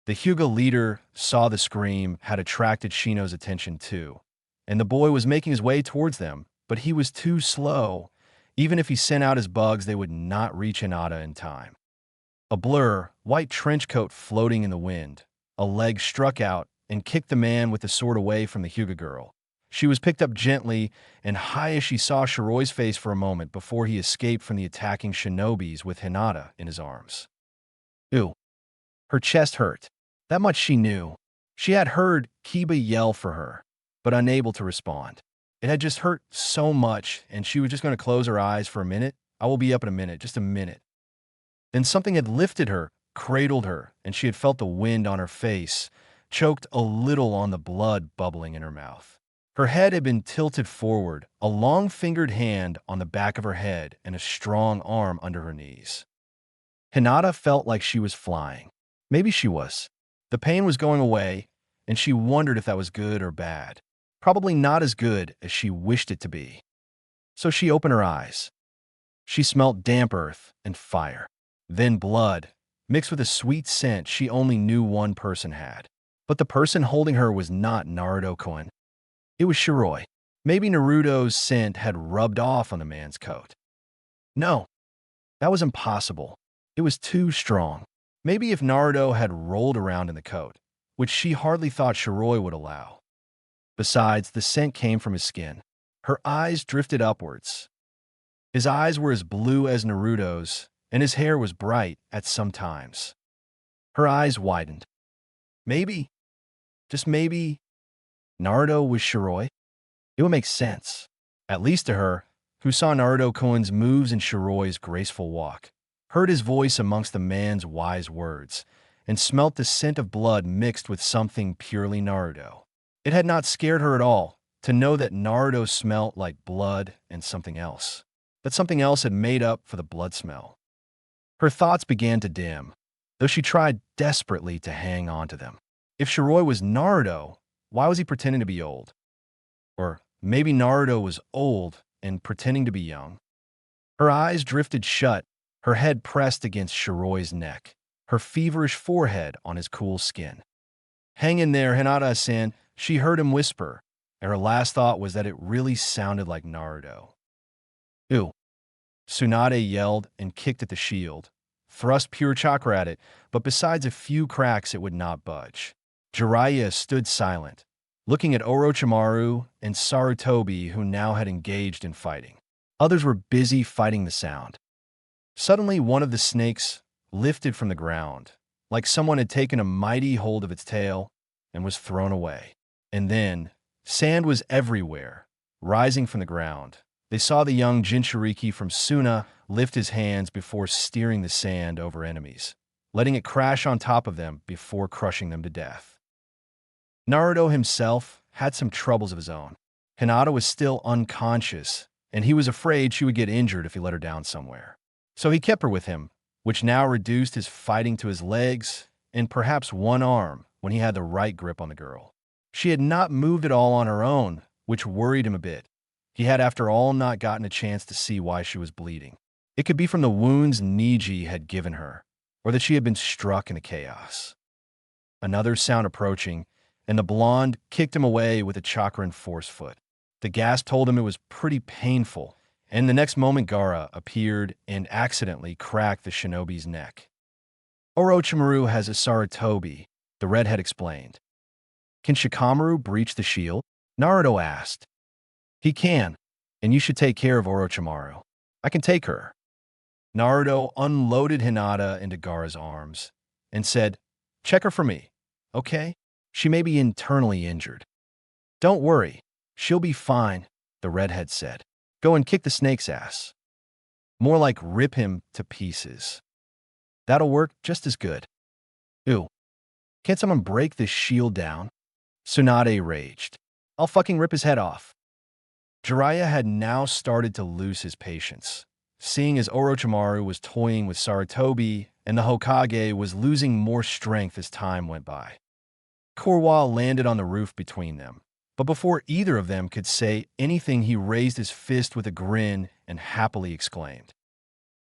The Hyuga leader saw the scream had attracted Shino's attention too, and the boy was making his way towards them, but he was too slow. Even if he sent out his bugs, they would not reach Hinata in time. A blur, white trench coat floating in the wind. A leg struck out and kicked the man with the sword away from the Hyuga girl. She was picked up gently, and Hayashi saw Shiroi's face for a moment before he escaped from the attacking shinobis with Hinata in his arms. Ew. Her chest hurt. That much she knew. She had heard Kiba yell for her, but unable to respond. It had just hurt so much, and she was just going to close her eyes for a minute. I will be up in a minute, just a minute. Then something had lifted her, cradled her, and she had felt the wind on her face, choked a little on the blood bubbling in her mouth. Her head had been tilted forward, a long-fingered hand on the back of her head and a strong arm under her knees. Hinata felt like she was flying. Maybe she was. The pain was going away, and she wondered if that was good or bad. Probably not as good as she wished it to be. So she opened her eyes. She smelt damp earth and fire. Then blood, mixed with a sweet scent she only knew one person had. But the person holding her was not Naruto-kun. It was Shiroi. Maybe Naruto's scent had rubbed off on the man's coat. No, that was impossible. It was too strong. Maybe if Naruto had rolled around in the coat, which she hardly thought Shiroi would allow. Besides, the scent came from his skin. Her eyes drifted upwards. His eyes were as blue as Naruto's, and his hair was bright at some times. Her eyes widened. Maybe, just maybe, Naruto was Shiroi? It would make sense, at least to her, who saw Naruto-kun's moves and Shiroi's graceful walk, heard his voice amongst the man's wise words, and smelt the scent of blood mixed with something purely Naruto. It had not scared her at all to know that Naruto smelt like blood and something else, that something else had made up for the blood smell. Her thoughts began to dim, though she tried desperately to hang on to them. If Shiroi was Naruto, why was he pretending to be old? Or maybe Naruto was old and pretending to be young. Her eyes drifted shut, her head pressed against Shiroi's neck, her feverish forehead on his cool skin. "Hang in there, Hinata-san," she heard him whisper, and her last thought was that it really sounded like Naruto. "Ew." Tsunade yelled and kicked at the shield, thrust pure chakra at it, but besides a few cracks it would not budge. Jiraiya stood silent, looking at Orochimaru and Sarutobi, who now had engaged in fighting. Others were busy fighting the sound. Suddenly one of the snakes lifted from the ground, like someone had taken a mighty hold of its tail and was thrown away. And then, sand was everywhere, rising from the ground. They saw the young Jinchuriki from Suna lift his hands before steering the sand over enemies, letting it crash on top of them before crushing them to death. Naruto himself had some troubles of his own. Hinata was still unconscious, and he was afraid she would get injured if he let her down somewhere. So he kept her with him, which now reduced his fighting to his legs and perhaps one arm when he had the right grip on the girl. She had not moved at all on her own, which worried him a bit. He had, after all, not gotten a chance to see why she was bleeding. It could be from the wounds Niji had given her, or that she had been struck in the chaos. Another sound approaching, and the blonde kicked him away with a chakran force foot. The gasp told him it was pretty painful, and the next moment Gaara appeared and accidentally cracked the shinobi's neck. "Orochimaru has a Sarutobi," the redhead explained. "Can Shikamaru breach the shield?" Naruto asked. "He can, and you should take care of Orochimaru. I can take her." Naruto unloaded Hinata into Gaara's arms and said, "Check her for me, okay? She may be internally injured." "Don't worry, she'll be fine," the redhead said. "Go and kick the snake's ass. More like rip him to pieces. That'll work just as good." "Ew. Can't someone break this shield down?" Tsunade raged. "I'll fucking rip his head off." Jiraiya had now started to lose his patience, seeing as Orochimaru was toying with Sarutobi and the Hokage was losing more strength as time went by. Korwa landed on the roof between them, but before either of them could say anything, he raised his fist with a grin and happily exclaimed,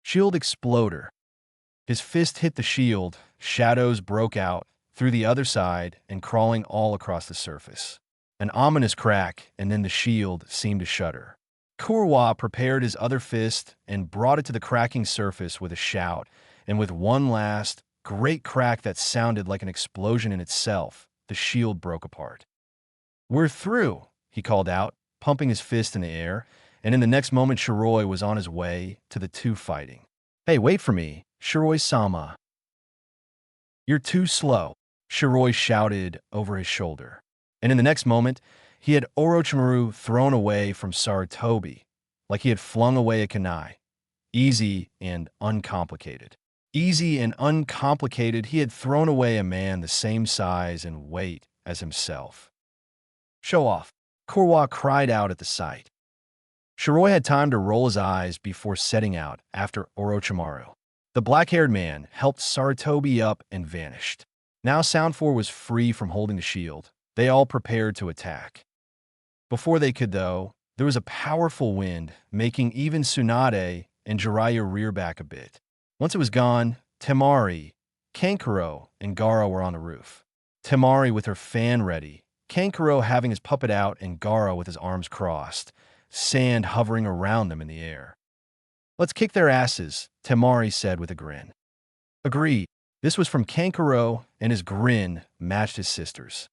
"Shield Exploder." His fist hit the shield, shadows broke out through the other side and crawling all across the surface. An ominous crack, and then the shield seemed to shudder. Korwa prepared his other fist and brought it to the cracking surface with a shout, and with one last, great crack that sounded like an explosion in itself, the shield broke apart. "We're through," he called out, pumping his fist in the air, and in the next moment Shiroi was on his way to the two fighting. "Hey, wait for me, Shiroi-sama." "You're too slow," Shiroi shouted over his shoulder. And in the next moment, he had Orochimaru thrown away from Sarutobi, like he had flung away a kunai. Easy and uncomplicated. Easy and uncomplicated, he had thrown away a man the same size and weight as himself. "Show off," Korwa cried out at the sight. Shiroi had time to roll his eyes before setting out after Orochimaru. The black-haired man helped Sarutobi up and vanished. Now Sound 4 was free from holding the shield. They all prepared to attack. Before they could, though, there was a powerful wind, making even Tsunade and Jiraiya rear back a bit. Once it was gone, Temari, Kankuro, and Gaara were on the roof. Temari with her fan ready, Kankuro having his puppet out, and Gaara with his arms crossed, sand hovering around them in the air. "Let's kick their asses," Temari said with a grin. Agreed. This was from Kankuro, and his grin matched his sister's.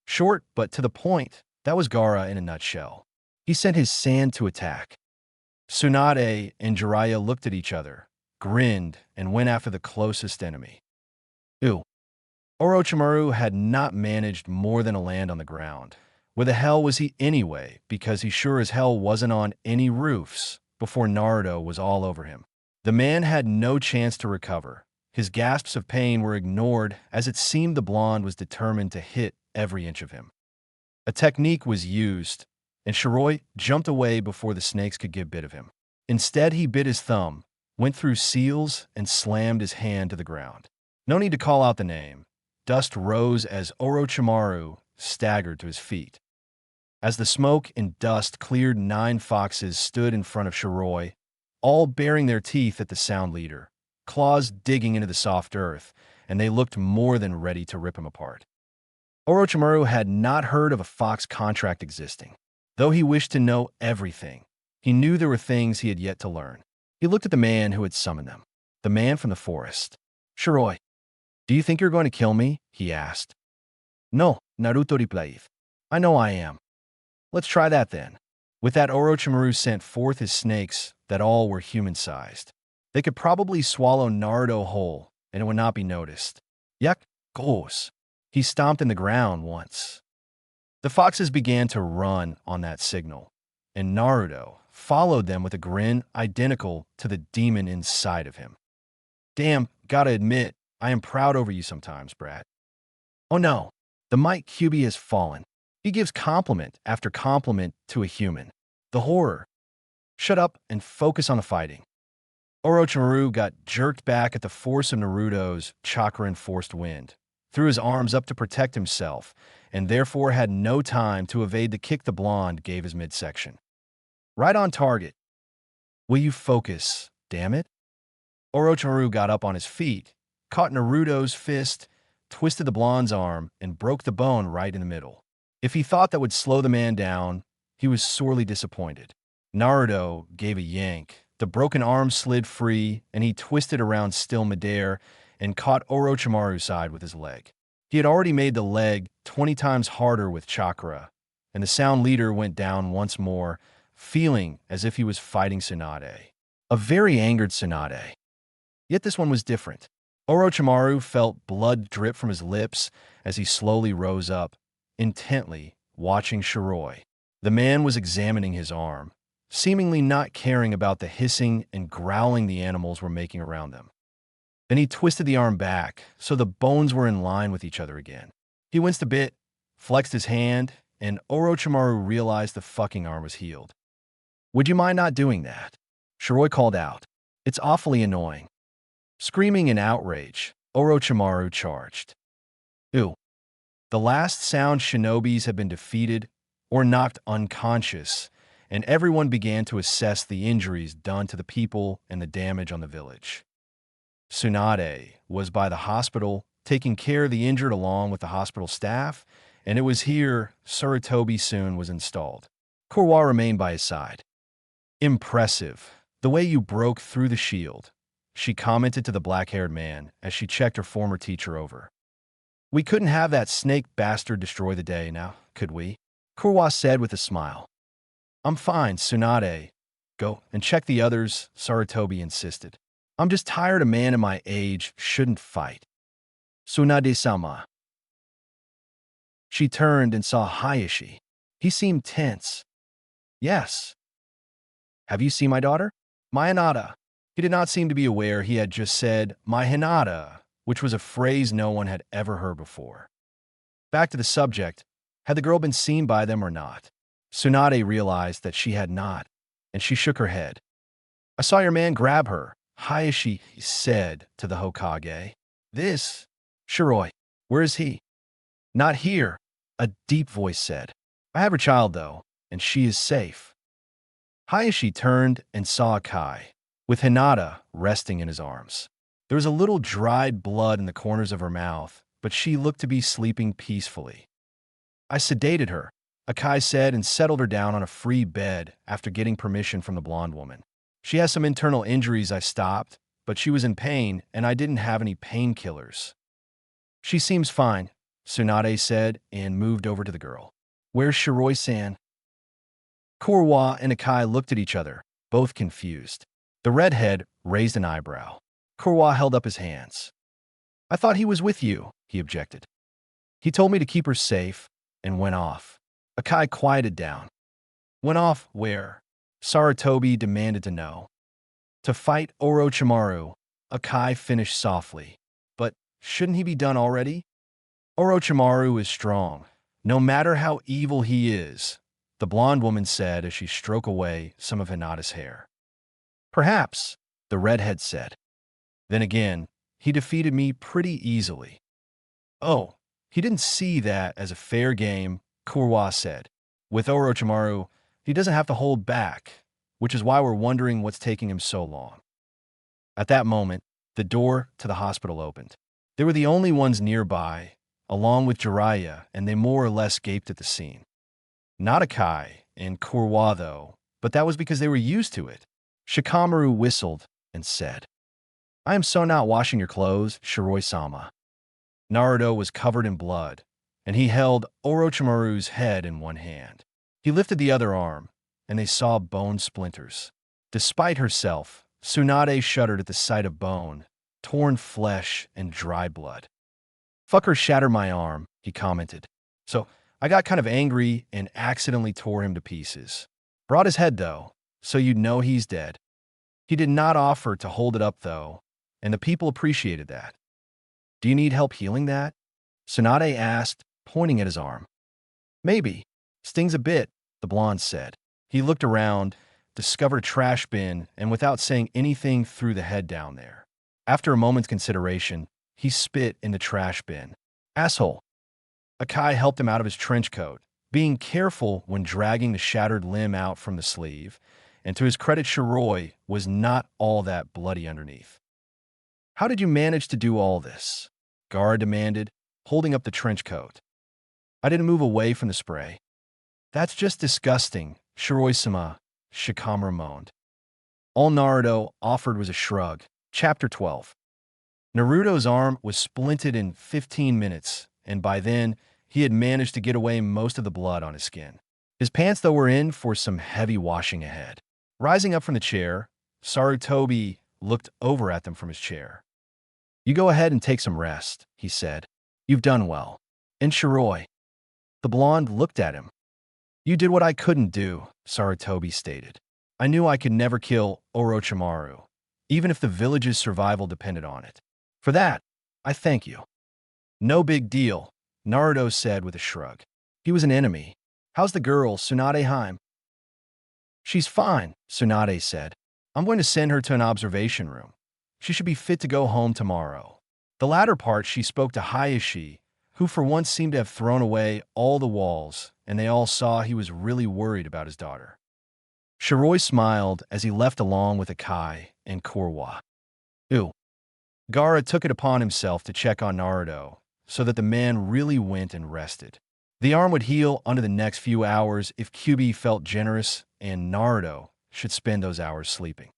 Short, but to the point, that was Gaara in a nutshell. He sent his sand to attack. Tsunade and Jiraiya looked at each other, grinned, and went after the closest enemy. Ew. Orochimaru had not managed more than a land on the ground. Where the hell was he anyway, because he sure as hell wasn't on any roofs before Naruto was all over him. The man had no chance to recover. His gasps of pain were ignored as it seemed the blonde was determined to hit every inch of him. A technique was used, and Shiroi jumped away before the snakes could get bit of him. Instead, he bit his thumb, went through seals, and slammed his hand to the ground. No need to call out the name. Dust rose as Orochimaru staggered to his feet. As the smoke and dust cleared, 9 foxes stood in front of Shiroi, all baring their teeth at the sound leader, claws digging into the soft earth, and they looked more than ready to rip him apart. Orochimaru had not heard of a fox contract existing. Though he wished to know everything, he knew there were things he had yet to learn. He looked at the man who had summoned them, the man from the forest. Shiroi, do you think you're going to kill me? He asked. No, Naruto replied. I know I am. Let's try that then. With that, Orochimaru sent forth his snakes that all were human-sized. They could probably swallow Naruto whole, and it would not be noticed. Yuck, gross. He stomped in the ground once. The foxes began to run on that signal, and Naruto followed them with a grin identical to the demon inside of him. Damn, gotta admit, I am proud over you sometimes, Brad. Oh no, the Might QB has fallen. He gives compliment after compliment to a human. The horror. Shut up and focus on the fighting. Orochimaru got jerked back at the force of Naruto's chakra-enforced wind, threw his arms up to protect himself, and therefore had no time to evade the kick the blonde gave his midsection. Right on target. Will you focus, damn it? Orochimaru got up on his feet, caught Naruto's fist, twisted the blonde's arm, and broke the bone right in the middle. If he thought that would slow the man down, he was sorely disappointed. Naruto gave a yank. The broken arm slid free, and he twisted around still midair and caught Orochimaru's side with his leg. He had already made the leg 20 times harder with chakra, and the sound leader went down once more, feeling as if he was fighting Tsunade. A very angered Tsunade. Yet this one was different. Orochimaru felt blood drip from his lips as he slowly rose up, intently watching Shiroi. The man was examining his arm, seemingly not caring about the hissing and growling the animals were making around them. Then he twisted the arm back so the bones were in line with each other again. He winced a bit, flexed his hand, and Orochimaru realized the fucking arm was healed. Would you mind not doing that? Shiroi called out. It's awfully annoying. Screaming in outrage, Orochimaru charged. Ew. The last sound shinobis had been defeated or knocked unconscious, and everyone began to assess the injuries done to the people and the damage on the village. Tsunade was by the hospital, taking care of the injured along with the hospital staff, and it was here Sarutobi soon was installed. Kurwa remained by his side. Impressive, the way you broke through the shield, she commented to the black-haired man as she checked her former teacher over. We couldn't have that snake bastard destroy the day now, could we? Kurwa said with a smile. I'm fine, Tsunade. Go and check the others, Sarutobi insisted. I'm just tired a man of my age shouldn't fight. Tsunade-sama. She turned and saw Hayashi. He seemed tense. Yes. Have you seen my daughter? My Hinata. He did not seem to be aware he had just said, my Hinata, which was a phrase no one had ever heard before. Back to the subject, had the girl been seen by them or not? Tsunade realized that she had not, and she shook her head. I saw your man grab her, Hayashi said to the Hokage. This? Shiroi. Where is he? Not here, a deep voice said. I have her child, though, and she is safe. Hayashi turned and saw Akai, with Hinata resting in his arms. There was a little dried blood in the corners of her mouth, but she looked to be sleeping peacefully. I sedated her, Akai said, and settled her down on a free bed after getting permission from the blonde woman. She has some internal injuries. I stopped, but she was in pain, and I didn't have any painkillers. She seems fine, Tsunade said, and moved over to the girl. Where's Shiroi-san? Kurwa and Akai looked at each other, both confused. The redhead raised an eyebrow. Kurwa held up his hands. I thought he was with you, he objected. He told me to keep her safe and went off. Akai quieted down. Went off where? Sarutobi demanded to know. To fight Orochimaru, Akai finished softly. But shouldn't he be done already? Orochimaru is strong, no matter how evil he is, the blonde woman said as she stroked away some of Hinata's hair. Perhaps, the redhead said. Then again, he defeated me pretty easily. Oh, he didn't see that as a fair game, Kurwa said. With Orochimaru, he doesn't have to hold back, which is why we're wondering what's taking him so long. At that moment, the door to the hospital opened. They were the only ones nearby, along with Jiraiya, and they more or less gaped at the scene. Not Akai and Kurwa, though, but that was because they were used to it. Shikamaru whistled and said, I am so not washing your clothes, Shiroi-sama. Naruto was covered in blood, and he held Orochimaru's head in one hand. He lifted the other arm, and they saw bone splinters. Despite herself, Tsunade shuddered at the sight of bone, torn flesh, and dried blood. Fucker shattered my arm, he commented. So I got kind of angry and accidentally tore him to pieces. Brought his head, though, so you'd know he's dead. He did not offer to hold it up, though, and the people appreciated that. Do you need help healing that? Tsunade asked, pointing at his arm. Maybe. Stings a bit, the blonde said. He looked around, discovered a trash bin, and without saying anything threw the head down there. After a moment's consideration, he spit in the trash bin. Asshole. Akai helped him out of his trench coat, being careful when dragging the shattered limb out from the sleeve, and to his credit, Shiroi was not all that bloody underneath. How did you manage to do all this? Gaara demanded, holding up the trench coat. I didn't move away from the spray. That's just disgusting, Shiroi-sama, Shikamaru moaned. All Naruto offered was a shrug. Chapter 12. Naruto's arm was splinted in 15 minutes, and by then, he had managed to get away most of the blood on his skin. His pants, though, were in for some heavy washing ahead. Rising up from the chair, Sarutobi looked over at them from his chair. You go ahead and take some rest, he said. You've done well. And Shiroi. The blonde looked at him. You did what I couldn't do, Sarutobi stated. I knew I could never kill Orochimaru, even if the village's survival depended on it. For that, I thank you. No big deal, Naruto said with a shrug. He was an enemy. How's the girl, Tsunade Heim? She's fine, Tsunade said. I'm going to send her to an observation room. She should be fit to go home tomorrow. The latter part she spoke to Hayashi, who for once seemed to have thrown away all the walls, and they all saw he was really worried about his daughter. Shiroi smiled as he left along with Akai and Kurwa. Ew. Gaara took it upon himself to check on Naruto, so that the man really went and rested. The arm would heal under the next few hours if Kyuubi felt generous, and Naruto should spend those hours sleeping.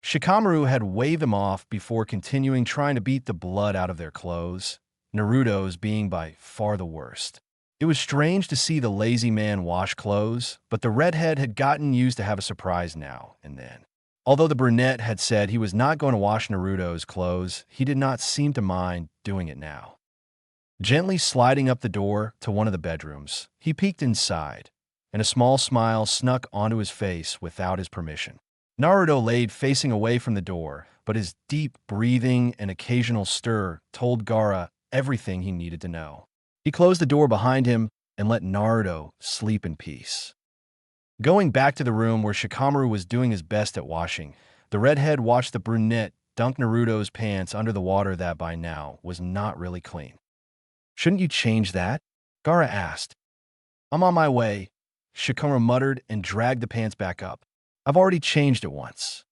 Shikamaru had waved them off before continuing trying to beat the blood out of their clothes, Naruto's being by far the worst. It was strange to see the lazy man wash clothes, but the redhead had gotten used to have a surprise now and then. Although the brunette had said he was not going to wash Naruto's clothes, he did not seem to mind doing it now. Gently sliding up the door to one of the bedrooms, he peeked inside, and a small smile snuck onto his face without his permission. Naruto laid facing away from the door, but his deep breathing and occasional stir told Gaara everything he needed to know. He closed the door behind him and let Naruto sleep in peace. Going back to the room where Shikamaru was doing his best at washing, the redhead watched the brunette dunk Naruto's pants under the water that by now was not really clean. Shouldn't you change that? Gaara asked. I'm on my way, Shikamaru muttered and dragged the pants back up. I've already changed it once.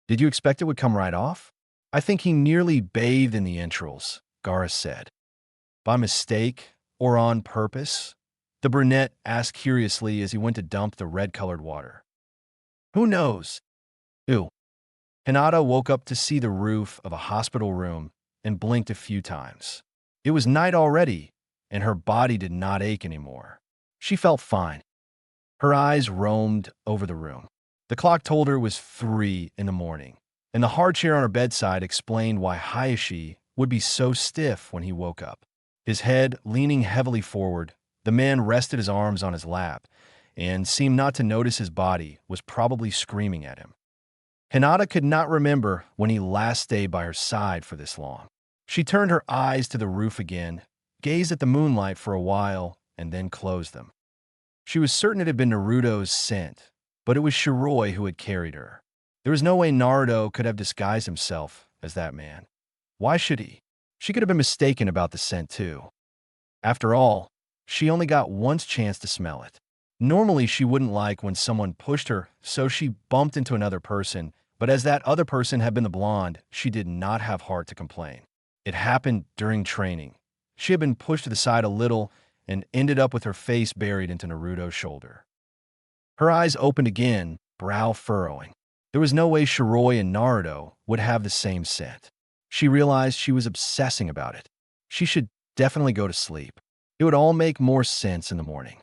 Did you expect it would come right off? I think he nearly bathed in the entrails, Gaara said. By mistake or on purpose? The brunette asked curiously as he went to dump the red-colored water. Who knows? Ew. Hinata woke up to see the roof of a hospital room and blinked a few times. It was night already, and her body did not ache anymore. She felt fine. Her eyes roamed over the room. The clock told her it was 3 in the morning, and the hard chair on her bedside explained why Hayashi would be so stiff when he woke up. His head leaning heavily forward, the man rested his arms on his lap and seemed not to notice his body was probably screaming at him. Hinata could not remember when he last stayed by her side for this long. She turned her eyes to the roof again, gazed at the moonlight for a while, and then closed them. She was certain it had been Naruto's scent, but it was Shiroi who had carried her. There was no way Naruto could have disguised himself as that man. Why should he? She could have been mistaken about the scent, too. After all, she only got one chance to smell it. Normally, she wouldn't like when someone pushed her, so she bumped into another person, but as that other person had been the blonde, she did not have heart to complain. It happened during training. She had been pushed to the side a little and ended up with her face buried into Naruto's shoulder. Her eyes opened again, brow furrowing. There was no way Shiroi and Naruto would have the same scent. She realized she was obsessing about it. She should definitely go to sleep. It would all make more sense in the morning.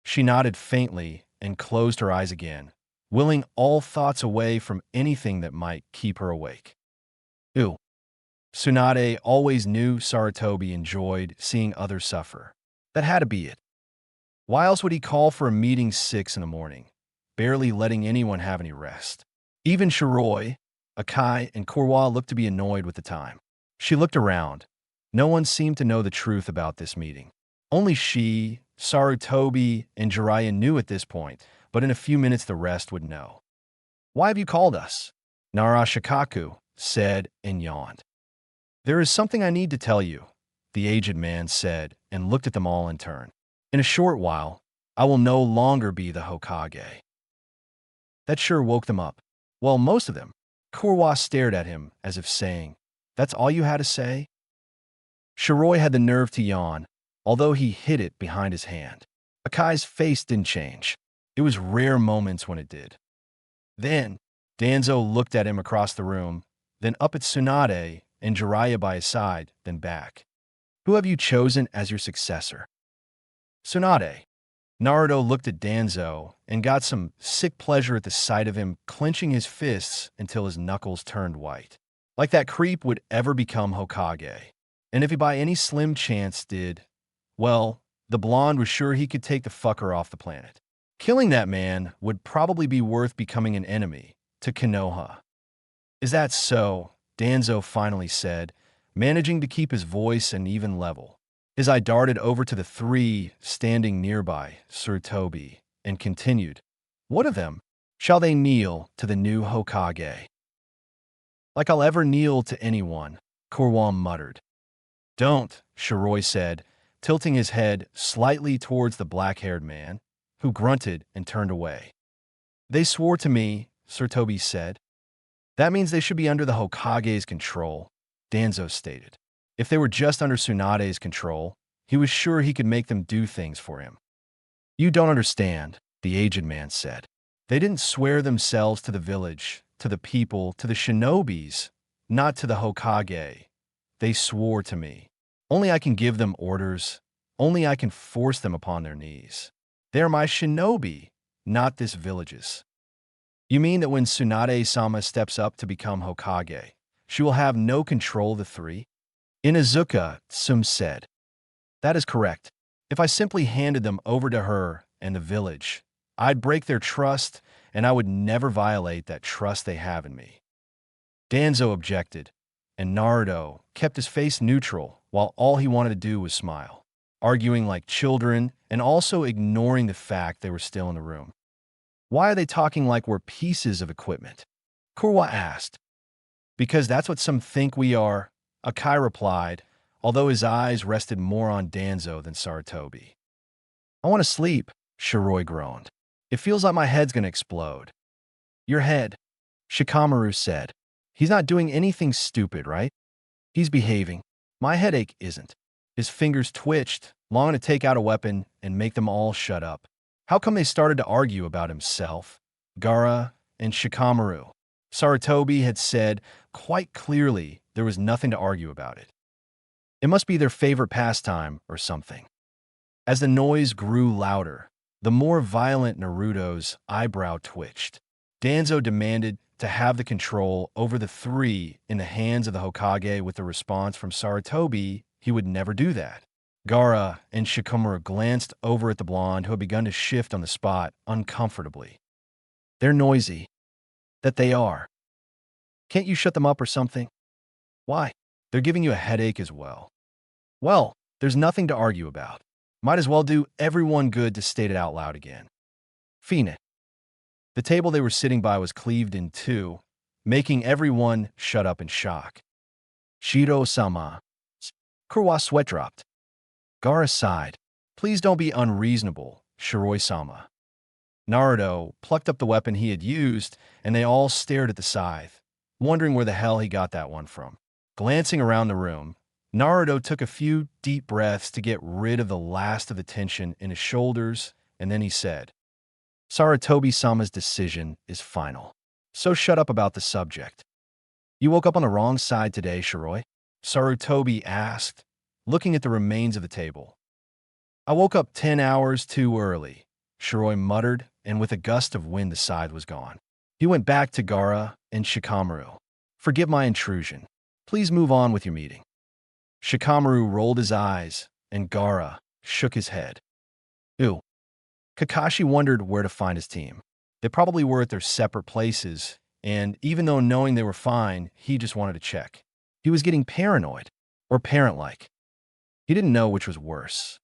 She nodded faintly and closed her eyes again, willing all thoughts away from anything that might keep her awake. Ew. Tsunade always knew Sarutobi enjoyed seeing others suffer. That had to be it. Why else would he call for a meeting 6 in the morning, barely letting anyone have any rest? Even Shiroi, Akai, and Korwa looked to be annoyed with the time. She looked around. No one seemed to know the truth about this meeting. Only she, Sarutobi, and Jiraiya knew at this point, but in a few minutes the rest would know. "Why have you called us?" Narashikaku said and yawned. "There is something I need to tell you," the aged man said and looked at them all in turn. "In a short while, I will no longer be the Hokage." That sure woke them up. Well, most of them. Korwa stared at him as if saying, "That's all you had to say?" Shiroi had the nerve to yawn, although he hid it behind his hand. Akai's face didn't change. It was rare moments when it did. Then, Danzo looked at him across the room, then up at Tsunade and Jiraiya by his side, then back. "Who have you chosen as your successor?" "Tsunade." Naruto looked at Danzo and got some sick pleasure at the sight of him clenching his fists until his knuckles turned white. Like that creep would ever become Hokage. And if he by any slim chance did, well, the blonde was sure he could take the fucker off the planet. Killing that man would probably be worth becoming an enemy to Konoha. "Is that so?" Danzo finally said, managing to keep his voice an even level. His eye darted over to the 3 standing nearby, Sarutobi, and continued, "What of them? Shall they kneel to the new Hokage?" "Like I'll ever kneel to anyone," Korwa muttered. "Don't," Shiroi said, tilting his head slightly towards the black-haired man, who grunted and turned away. "They swore to me," Sarutobi said. "That means they should be under the Hokage's control," Danzo stated. If they were just under Tsunade's control, he was sure he could make them do things for him. "You don't understand," the aged man said. "They didn't swear themselves to the village, to the people, to the shinobis, not to the Hokage. They swore to me. Only I can give them orders. Only I can force them upon their knees. They are my shinobi, not this village's." "You mean that when Tsunade-sama steps up to become Hokage, she will have no control of the 3? Inuzuka Tsum said. "That is correct. If I simply handed them over to her and the village, I'd break their trust, and I would never violate that trust they have in me." Danzo objected, and Naruto kept his face neutral while all he wanted to do was smile, arguing like children and also ignoring the fact they were still in the room. "Why are they talking like we're pieces of equipment?" Korwa asked. "Because that's what some think we are," Akai replied, although his eyes rested more on Danzo than Sarutobi. "I want to sleep," Shiroi groaned. "It feels like my head's going to explode." "Your head," Shikamaru said. "He's not doing anything stupid, right? He's behaving. My headache isn't." His fingers twitched, longing to take out a weapon and make them all shut up. How come they started to argue about himself, Gaara, and Shikamaru? Sarutobi had said quite clearly there was nothing to argue about it. It must be their favorite pastime or something. As the noise grew louder, The more violent Naruto's eyebrow twitched. Danzo demanded to have the control over the three in the hands of the Hokage with the response from Sarutobi he would never do that. Gaara and Shikamaru glanced over at the blonde who had begun to shift on the spot uncomfortably. They're noisy. That they are. Can't you shut them up or something? Why? They're giving you a headache as well. Well, there's nothing to argue about. Might as well do everyone good to state it out loud again. Phoenix. The table they were sitting by was cleaved in two, making everyone shut up in shock. Shiro-sama. Kurwa sweat dropped. Gaara sighed. Please don't be unreasonable, Shiroi-sama. Naruto plucked up the weapon he had used, and they all stared at the scythe, wondering where the hell he got that one from. Glancing around the room, Naruto took a few deep breaths to get rid of the last of the tension in his shoulders, and then he said, Sarutobi-sama's decision is final. So shut up about the subject. You woke up on the wrong side today, Shiroi? Sarutobi asked, looking at the remains of the table. I woke up 10 hours too early, Shiroi muttered, and with a gust of wind the scythe was gone. He went back to Gaara and Shikamaru. Forgive my intrusion. Please move on with your meeting. Shikamaru rolled his eyes, and Gaara shook his head. Ew. Kakashi wondered where to find his team. They probably were at their separate places, and even though knowing they were fine, he just wanted to check. He was getting paranoid, or parent-like. He didn't know which was worse.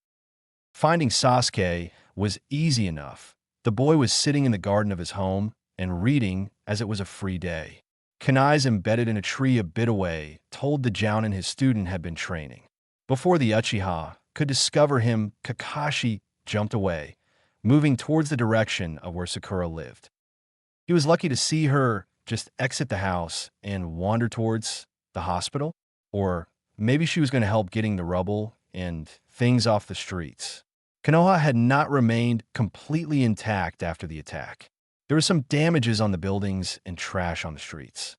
Finding Sasuke was easy enough. The boy was sitting in the garden of his home and reading as it was a free day. Kanai's embedded in a tree a bit away told the Jounin his student had been training. Before the Uchiha could discover him, Kakashi jumped away, moving towards the direction of where Sakura lived. He was lucky to see her just exit the house and wander towards the hospital, or maybe she was going to help getting the rubble and things off the streets. Konoha had not remained completely intact after the attack. There were some damages on the buildings and trash on the streets.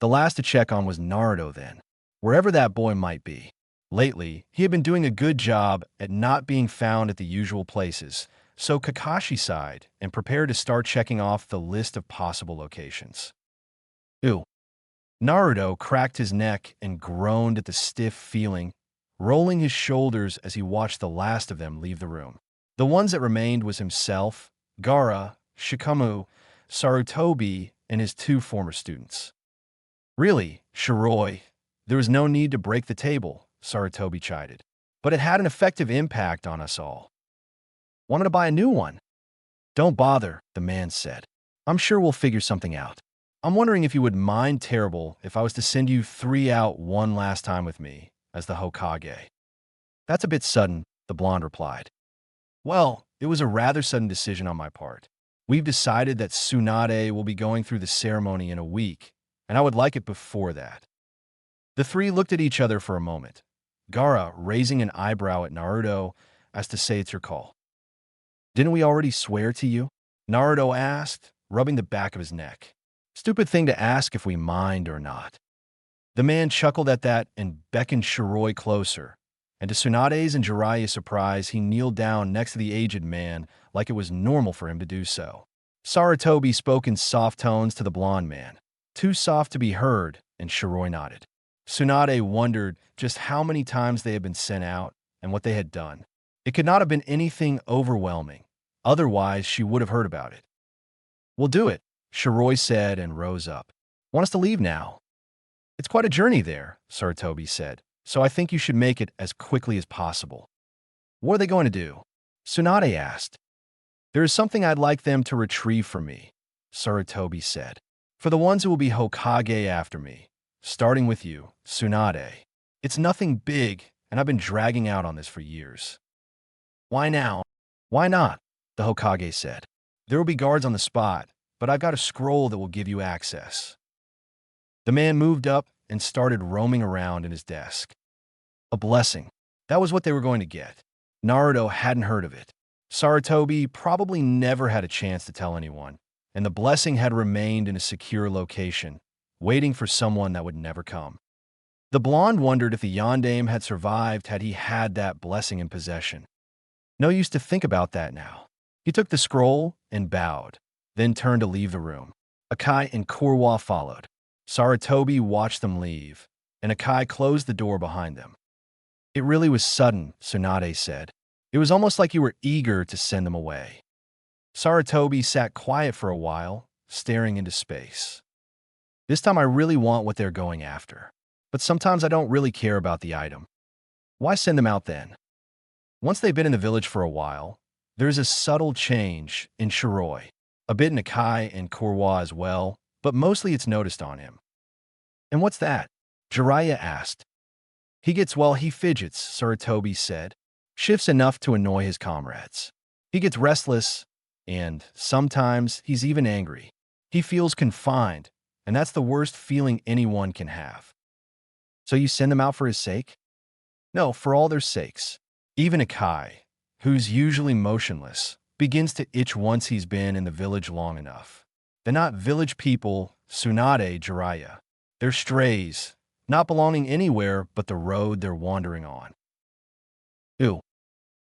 The last to check on was Naruto then, wherever that boy might be. Lately, he had been doing a good job at not being found at the usual places, so Kakashi sighed and prepared to start checking off the list of possible locations. Ew. Naruto cracked his neck and groaned at the stiff feeling, rolling his shoulders as he watched the last of them leave the room. The ones that remained was himself, Gaara, Shikamaru, Sarutobi, and his two former students. Really, Shiroi, there was no need to break the table, Sarutobi chided. But it had an effective impact on us all. Wanted to buy a new one? Don't bother, the man said. I'm sure we'll figure something out. I'm wondering if you would mind terrible if I was to send you three out one last time with me as the Hokage. That's a bit sudden, the blonde replied. Well, it was a rather sudden decision on my part. We've decided that Tsunade will be going through the ceremony in a week, and I would like it before that. The three looked at each other for a moment, Gaara raising an eyebrow at Naruto as to say it's your call. Didn't we already swear to you? Naruto asked, rubbing the back of his neck. Stupid thing to ask if we mind or not. The man chuckled at that and beckoned Shiroi closer, and to Tsunade's and Jiraiya's surprise, he kneeled down next to the aged man like it was normal for him to do so. Sarutobi spoke in soft tones to the blonde man, too soft to be heard, and Shiroi nodded. Tsunade wondered just how many times they had been sent out and what they had done. It could not have been anything overwhelming, otherwise she would have heard about it. We'll do it, Shiroi said and rose up. Want us to leave now? It's quite a journey there, Sarutobi said, so I think you should make it as quickly as possible. What are they going to do? Tsunade asked. There is something I'd like them to retrieve from me, Sarutobi said. For the ones who will be Hokage after me, starting with you, Tsunade. It's nothing big, and I've been dragging out on this for years. Why now? Why not? The Hokage said. There will be guards on the spot, but I've got a scroll that will give you access. The man moved up and started roaming around in his desk. A blessing. That was what they were going to get. Naruto hadn't heard of it. Sarutobi probably never had a chance to tell anyone, and the blessing had remained in a secure location, waiting for someone that would never come. The blonde wondered if the Yondaime had survived had he had that blessing in possession. No use to think about that now. He took the scroll and bowed, then turned to leave the room. Akai and Kurwa followed. Saratobi watched them leave, and Akai closed the door behind them. It really was sudden, Tsunade said. It was almost like you were eager to send them away. Saratobi sat quiet for a while, staring into space. This time I really want what they're going after. But sometimes I don't really care about the item. Why send them out then? Once they've been in the village for a while, there's a subtle change in Shiroi. A bit in Akai and Kurwa as well, but mostly it's noticed on him. And what's that? Jiraiya asked. He gets well, he fidgets, Saratobi said. Shifts enough to annoy his comrades. He gets restless, and sometimes he's even angry. He feels confined, and that's the worst feeling anyone can have. So you send them out for his sake? No, for all their sakes. Even Akai, who's usually motionless, begins to itch once he's been in the village long enough. They're not village people, Tsunade Jiraiya. They're strays, not belonging anywhere but the road they're wandering on. Ew.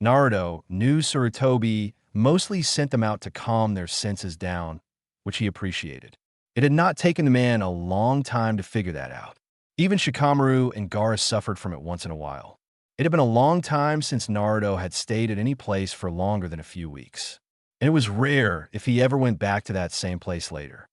Naruto knew Saratobi mostly sent them out to calm their senses down, which he appreciated. It had not taken the man a long time to figure that out. Even Shikamaru and Gaara suffered from it once in a while. It had been a long time since Naruto had stayed at any place for longer than a few weeks. And it was rare if he ever went back to that same place later.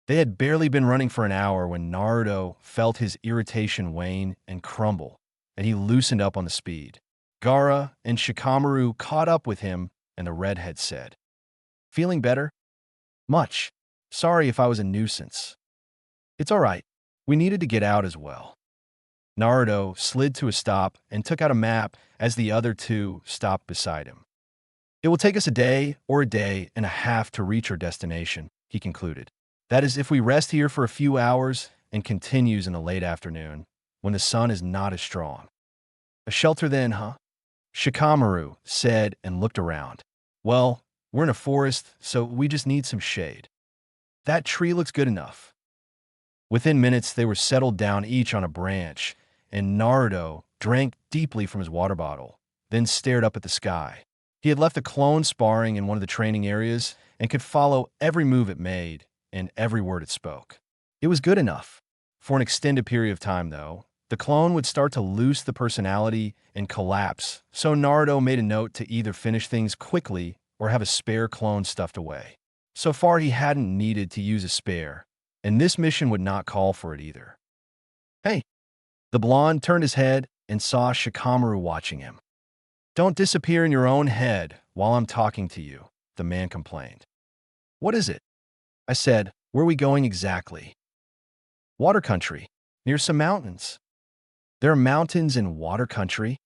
They had barely been running for an hour when Naruto felt his irritation wane and crumble, and he loosened up on the speed. Gaara and Shikamaru caught up with him, and the redhead said, "Feeling better?" "Much. Sorry if I was a nuisance." "It's all right. We needed to get out as well." Naruto slid to a stop and took out a map as the other two stopped beside him. "It will take us a day or a day and a half to reach our destination," he concluded. "That is if we rest here for a few hours and continues in the late afternoon, when the sun is not as strong." "A shelter then, huh?" Shikamaru said and looked around. "Well, we're in a forest, so we just need some shade." "That tree looks good enough." Within minutes, they were settled down each on a branch, and Naruto drank deeply from his water bottle, then stared up at the sky. He had left the clone sparring in one of the training areas and could follow every move it made and every word it spoke. It was good enough. For an extended period of time, though, the clone would start to lose the personality and collapse, so Naruto made a note to either finish things quickly or have a spare clone stuffed away. So far, he hadn't needed to use a spare, and this mission would not call for it either. "Hey!" The blonde turned his head and saw Shikamaru watching him. "Don't disappear in your own head while I'm talking to you," the man complained. "What is it?" I said. "Where are we going exactly?" "Water country, near some mountains." "There are mountains in water country?"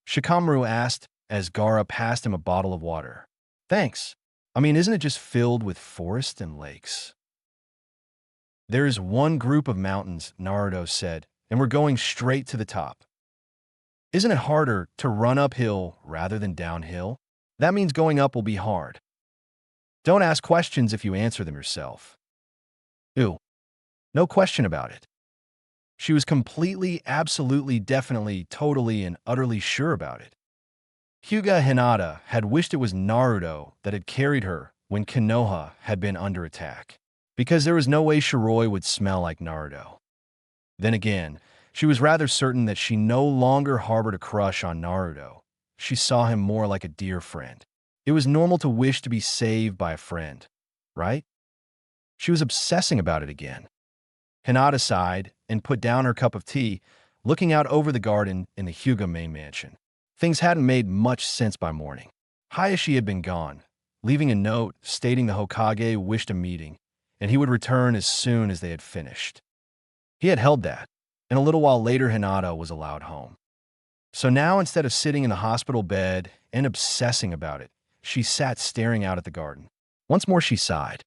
Shikamaru asked as Gaara passed him a bottle of water. "Thanks. I mean, isn't it just filled with forest and lakes?" "There is one group of mountains," Naruto said, "and we're going straight to the top." "Isn't it harder to run uphill rather than downhill?" "That means going up will be hard." "Don't ask questions if you answer them yourself." "Ew. No question about it." She was completely, absolutely, definitely, totally, and utterly sure about it. Hyuga Hinata had wished it was Naruto that had carried her when Konoha had been under attack, because there was no way Shiroi would smell like Naruto. Then again, she was rather certain that she no longer harbored a crush on Naruto. She saw him more like a dear friend. It was normal to wish to be saved by a friend, right? She was obsessing about it again. Hinata sighed and put down her cup of tea, looking out over the garden in the Hyuga main mansion. Things hadn't made much sense by morning. Hayashi had been gone, leaving a note stating the Hokage wished a meeting, and he would return as soon as they had finished. He had held that, and a little while later Hinata was allowed home. So now, instead of sitting in the hospital bed and obsessing about it, she sat staring out at the garden. Once more she sighed.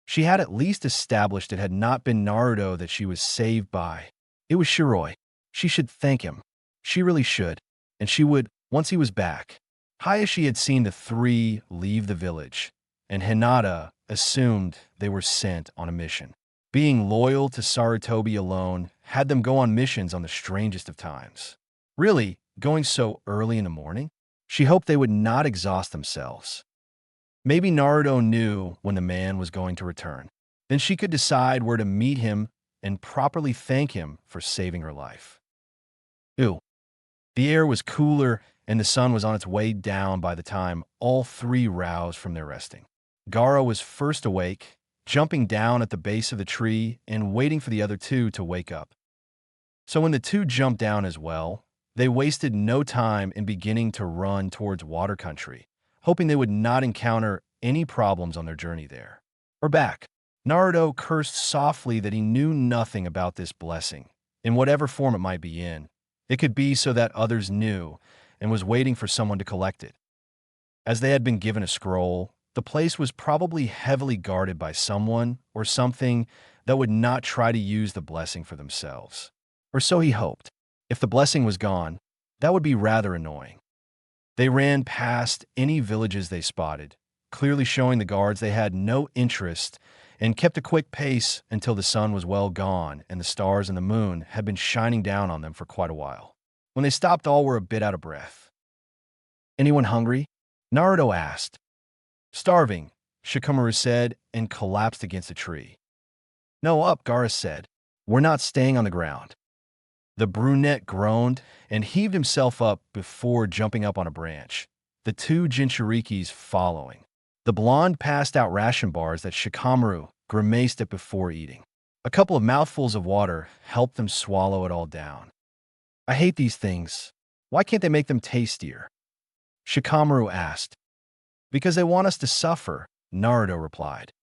She had at least established it had not been Naruto that she was saved by. It was Shiroi. She should thank him. She really should. And she would, once he was back. Hayashi had seen the three leave the village, and Hinata assumed they were sent on a mission. Being loyal to Saratobi alone had them go on missions on the strangest of times. Really, going so early in the morning? She hoped they would not exhaust themselves. Maybe Naruto knew when the man was going to return. Then she could decide where to meet him and properly thank him for saving her life. Ew. The air was cooler and the sun was on its way down by the time all three roused from their resting. Gaara was first awake, jumping down at the base of the tree and waiting for the other two to wake up. So when the two jumped down as well, they wasted no time in beginning to run towards water country, hoping they would not encounter any problems on their journey there. Or back. Naruto cursed softly that he knew nothing about this blessing, in whatever form it might be in. It could be so that others knew and was waiting for someone to collect it. As they had been given a scroll, the place was probably heavily guarded by someone or something that would not try to use the blessing for themselves. Or so he hoped. If the blessing was gone, that would be rather annoying. They ran past any villages they spotted, clearly showing the guards they had no interest, and kept a quick pace until the sun was well gone and the stars and the moon had been shining down on them for quite a while. When they stopped, all were a bit out of breath. "Anyone hungry?" Naruto asked. "Starving," Shikamaru said and collapsed against a tree. "No, up," Gaara said. "We're not staying on the ground." The brunette groaned and heaved himself up before jumping up on a branch, the two Jinchurikis following. The blonde passed out ration bars that Shikamaru grimaced at before eating. A couple of mouthfuls of water helped them swallow it all down. "I hate these things. Why can't they make them tastier?" Shikamaru asked. "Because they want us to suffer," Naruto replied.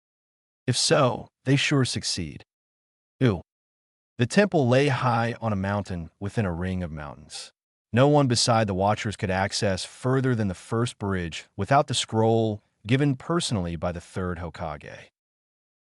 "If so, they sure succeed." Ew. The temple lay high on a mountain within a ring of mountains. No one beside the Watchers could access further than the first bridge without the scroll given personally by the third Hokage.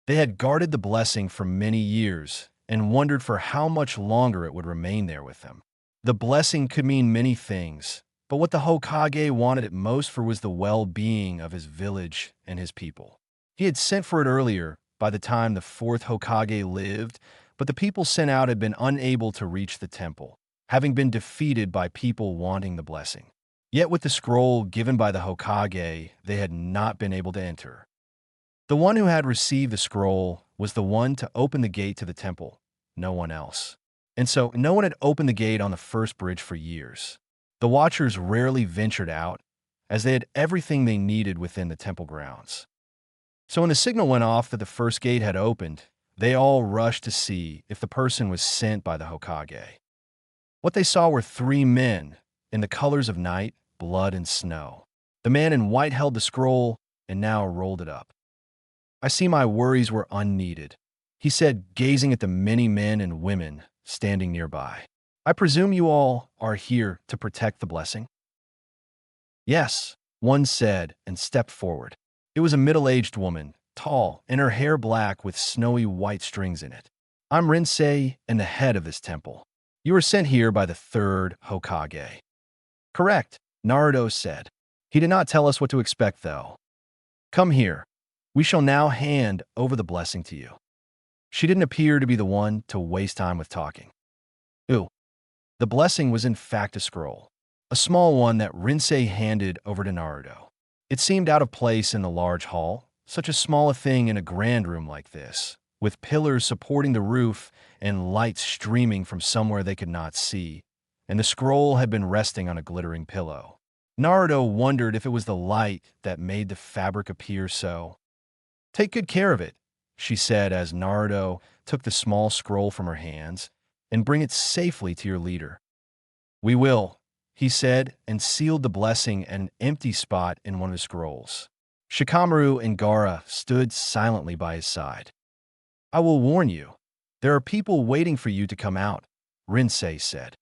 They had guarded the blessing for many years and wondered for how much longer it would remain there with them. The blessing could mean many things, but what the Hokage wanted it most for was the well-being of his village and his people. He had sent for it earlier, by the time the fourth Hokage lived, but the people sent out had been unable to reach the temple, having been defeated by people wanting the blessing. Yet with the scroll given by the Hokage, they had not been able to enter. The one who had received the scroll was the one to open the gate to the temple, no one else. And so no one had opened the gate on the first bridge for years. The Watchers rarely ventured out, as they had everything they needed within the temple grounds. So when the signal went off that the first gate had opened, they all rushed to see if the person was sent by the Hokage. What they saw were three men in the colors of night, blood, and snow. The man in white held the scroll and now rolled it up. "I see my worries were unneeded," he said, gazing at the many men and women standing nearby. "I presume you all are here to protect the blessing?" "Yes," one said and stepped forward. It was a middle-aged woman, tall, and her hair black with snowy white strings in it. "I'm Rinsei and the head of this temple. You were sent here by the third Hokage." "Correct," Naruto said. "He did not tell us what to expect, though. Come here. We shall now hand over the blessing to you." She didn't appear to be the one to waste time with talking. Ooh. The blessing was in fact a scroll, a small one that Rinsei handed over to Naruto. It seemed out of place in the large hall, such a small a thing in a grand room like this, with pillars supporting the roof and lights streaming from somewhere they could not see, and the scroll had been resting on a glittering pillow. Naruto wondered if it was the light that made the fabric appear so. "Take good care of it," she said as Naruto took the small scroll from her hands, "and bring it safely to your leader." "We will," he said, and sealed the blessing at an empty spot in one of the scrolls. Shikamaru and Gaara stood silently by his side. "I will warn you. There are people waiting for you to come out," Rinsei said.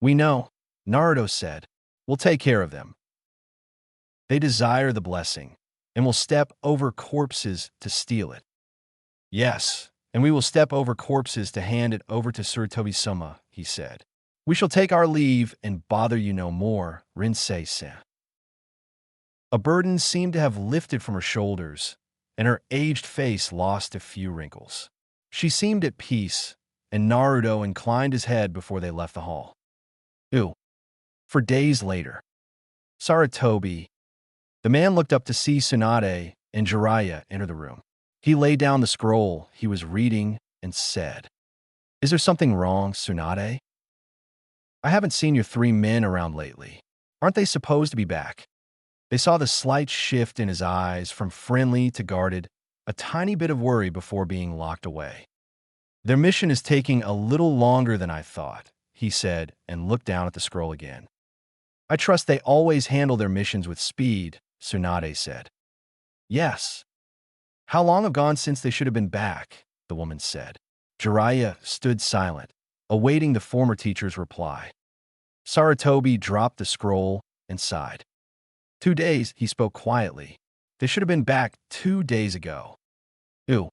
"We know," Naruto said. "We'll take care of them. They desire the blessing, and will step over corpses to steal it." "Yes, and we will step over corpses to hand it over to Tsurutobi-sama," he said. "We shall take our leave and bother you no more," Rinsei said. A burden seemed to have lifted from her shoulders, and her aged face lost a few wrinkles. She seemed at peace, and Naruto inclined his head before they left the hall. Ew. For days later, Sarutobi, The man looked up to see Tsunade and Jiraiya enter the room. He laid down the scroll he was reading and said, "Is there something wrong, Tsunade? I haven't seen your three men around lately. Aren't they supposed to be back?" They saw the slight shift in his eyes from friendly to guarded, a tiny bit of worry before being locked away. "Their mission is taking a little longer than I thought," he said and looked down at the scroll again. "I trust they always handle their missions with speed," Tsunade said. "Yes. How long have gone since they should have been back?" the woman said. Jiraiya stood silent, awaiting the former teacher's reply. Sarutobi dropped the scroll and sighed. 2 days, he spoke quietly. "They should have been back 2 days ago. Ew.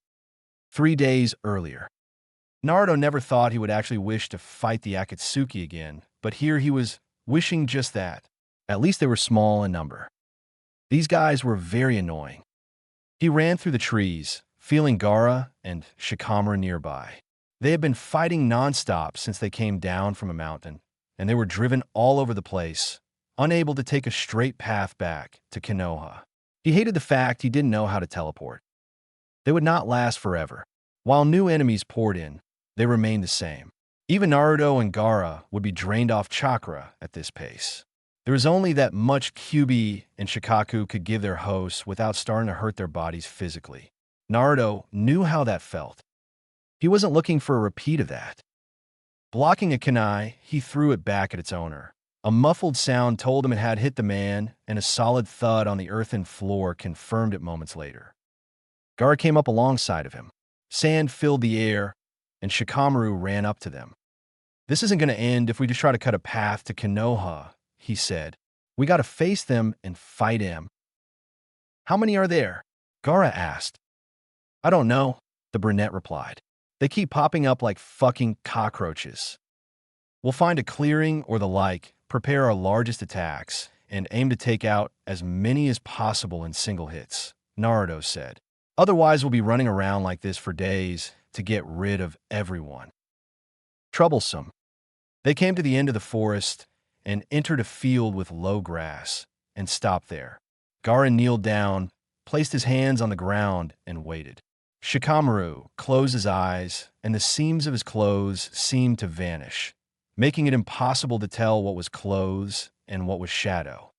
3 days earlier." Naruto never thought he would actually wish to fight the Akatsuki again, but here he was wishing just that. At least they were small in number. These guys were very annoying. He ran through the trees, feeling Gaara and Shikamaru nearby. They had been fighting nonstop since they came down from a mountain, and they were driven all over the place, unable to take a straight path back to Konoha. He hated the fact he didn't know how to teleport. They would not last forever. While new enemies poured in, they remained the same. Even Naruto and Gaara would be drained off chakra at this pace. There was only that much Kyuubi and Shikaku could give their hosts without starting to hurt their bodies physically. Naruto knew how that felt. He wasn't looking for a repeat of that. Blocking a kunai, he threw it back at its owner. A muffled sound told him it had hit the man, and a solid thud on the earthen floor confirmed it moments later. Gaara came up alongside of him. Sand filled the air, and Shikamaru ran up to them. "This isn't going to end if we just try to cut a path to Konoha," he said. "We got to face them and fight him." "How many are there?" Gaara asked. "I don't know," the brunette replied. "They keep popping up like fucking cockroaches. We'll find a clearing or the like, prepare our largest attacks, and aim to take out as many as possible in single hits," Naruto said. "Otherwise, we'll be running around like this for days to get rid of everyone." Troublesome. They came to the end of the forest and entered a field with low grass and stopped there. Gaara kneeled down, placed his hands on the ground, and waited. Shikamaru closed his eyes, and the seams of his clothes seemed to vanish, making it impossible to tell what was clothes and what was shadow.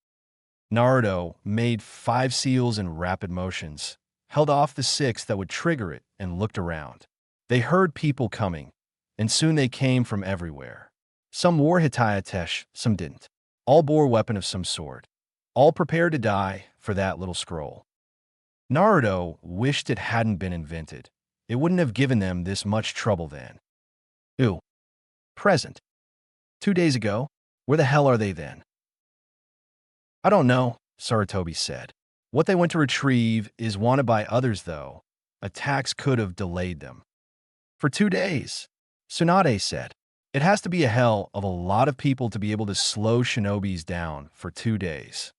Naruto made 5 seals in rapid motions, held off the 6 that would trigger it, and looked around. They heard people coming, and soon they came from everywhere. Some wore Hitayatesh, some didn't. All bore a weapon of some sort. All prepared to die for that little scroll. Naruto wished it hadn't been invented. It wouldn't have given them this much trouble then. Ew. Present. 2 days ago? Where the hell are they then? "I don't know," Sarutobi said. "What they went to retrieve is wanted by others, though. Attacks could have delayed them." "For 2 days," Tsunade said. "It has to be a hell of a lot of people to be able to slow shinobis down for 2 days."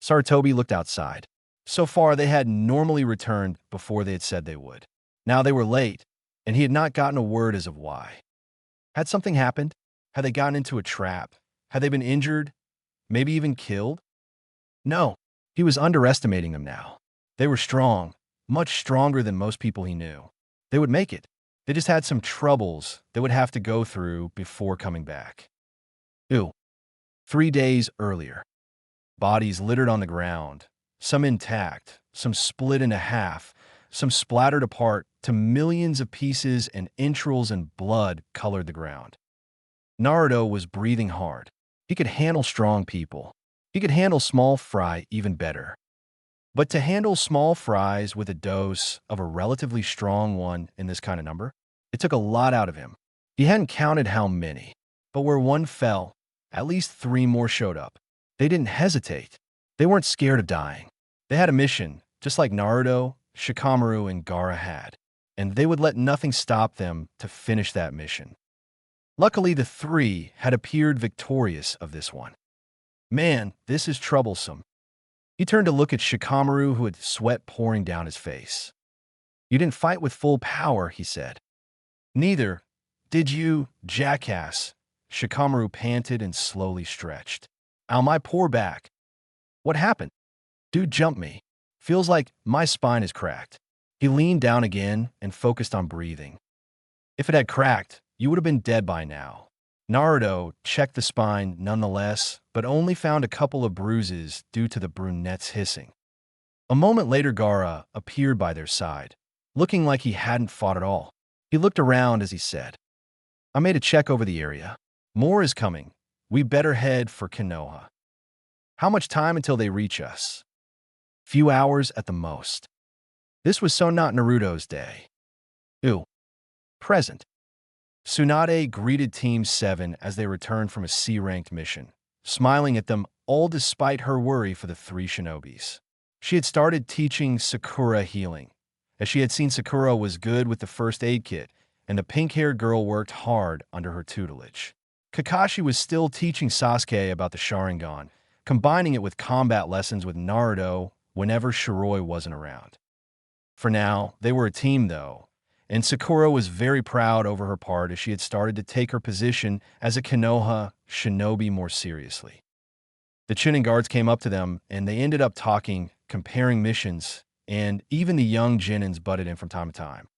Sarutobi looked outside. So far, they had normally returned before they had said they would. Now they were late, and he had not gotten a word as of why. Had something happened? Had they gotten into a trap? Had they been injured? Maybe even killed? No, he was underestimating them now. They were strong, much stronger than most people he knew. They would make it. They just had some troubles they would have to go through before coming back. Ew. 3 days earlier. Bodies littered on the ground, some intact, some split into half, some splattered apart to millions of pieces, and entrails and blood colored the ground. Naruto was breathing hard. He could handle strong people. He could handle small fry even better. But to handle small fries with a dose of a relatively strong one in this kind of number, it took a lot out of him. He hadn't counted how many, but where one fell, at least 3 more showed up. They didn't hesitate. They weren't scared of dying. They had a mission, just like Naruto, Shikamaru, and Gaara had, and they would let nothing stop them to finish that mission. Luckily, the 3 had appeared victorious of this one. Man, this is troublesome. He turned to look at Shikamaru, who had sweat pouring down his face. "You didn't fight with full power," he said. "Neither did you, jackass," Shikamaru panted and slowly stretched. "Ow, my poor back. What happened?" Dude jumped me. Feels like my spine is cracked. He leaned down again and focused on breathing. If it had cracked, you would have been dead by now. Naruto checked the spine nonetheless, but only found a couple of bruises due to the brunette's hissing. A moment later, Gaara appeared by their side, looking like he hadn't fought at all. He looked around as he said, I made a check over the area. More is coming. We better head for Konoha. How much time until they reach us? Few hours at the most. This was so not Naruto's day. Ooh. Present. Tsunade greeted Team 7 as they returned from a C-ranked mission, smiling at them all despite her worry for the three shinobis. She had started teaching Sakura healing, as she had seen Sakura was good with the first aid kit, and the pink-haired girl worked hard under her tutelage. Kakashi was still teaching Sasuke about the Sharingan, combining it with combat lessons with Naruto whenever Shiroi wasn't around. For now, they were a team though, and Sakura was very proud over her part as she had started to take her position as a Konoha shinobi more seriously. The Chunin guards came up to them, and they ended up talking, comparing missions, and even the young Genins butted in from time to time.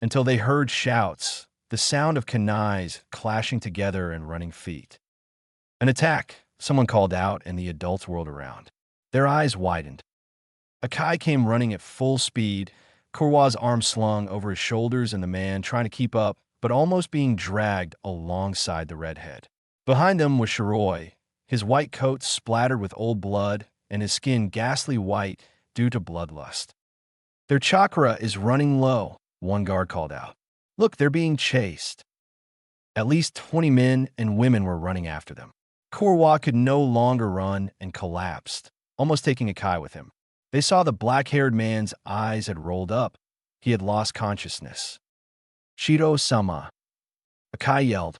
Until they heard shouts, the sound of kunais clashing together and running feet. An attack, someone called out, and the adults whirled around. Their eyes widened. Akai came running at full speed, Kurwa's arm slung over his shoulders and the man trying to keep up, but almost being dragged alongside the redhead. Behind them was Shiroi, his white coat splattered with old blood and his skin ghastly white due to bloodlust. Their chakra is running low, one guard called out. Look, they're being chased. At least 20 men and women were running after them. Kurwa could no longer run and collapsed, almost taking Akai with him. They saw the black-haired man's eyes had rolled up. He had lost consciousness. Shiro-sama. Akai yelled.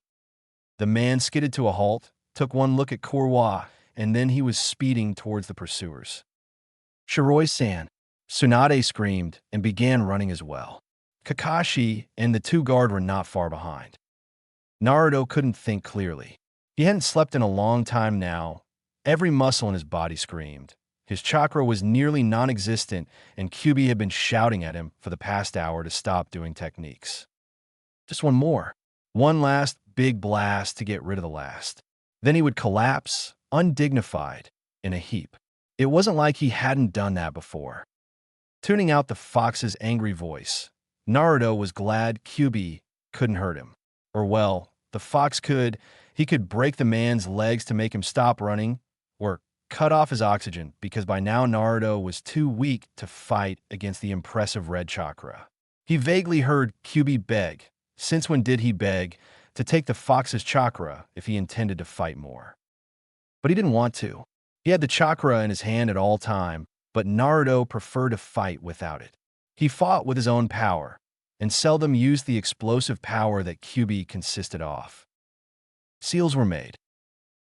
The man skidded to a halt, took one look at Kurwa, and then he was speeding towards the pursuers. Shiroi-san. Tsunade screamed and began running as well. Kakashi and the two guard were not far behind. Naruto couldn't think clearly. He hadn't slept in a long time now. Every muscle in his body screamed. His chakra was nearly non-existent, and Kyuubi had been shouting at him for the past hour to stop doing techniques. Just one more. One last big blast to get rid of the last. Then he would collapse, undignified, in a heap. It wasn't like he hadn't done that before. Tuning out the fox's angry voice, Naruto was glad Kyuubi couldn't hurt him. Or well, the fox could. He could break the man's legs to make him stop running, or cut off his oxygen, because by now Naruto was too weak to fight against the impressive red chakra. He vaguely heard Kyuubi beg, since when did he beg, to take the fox's chakra if he intended to fight more. But he didn't want to. He had the chakra in his hand at all time, but Naruto preferred to fight without it. He fought with his own power, and seldom used the explosive power that Kyuubi consisted of. Seals were made.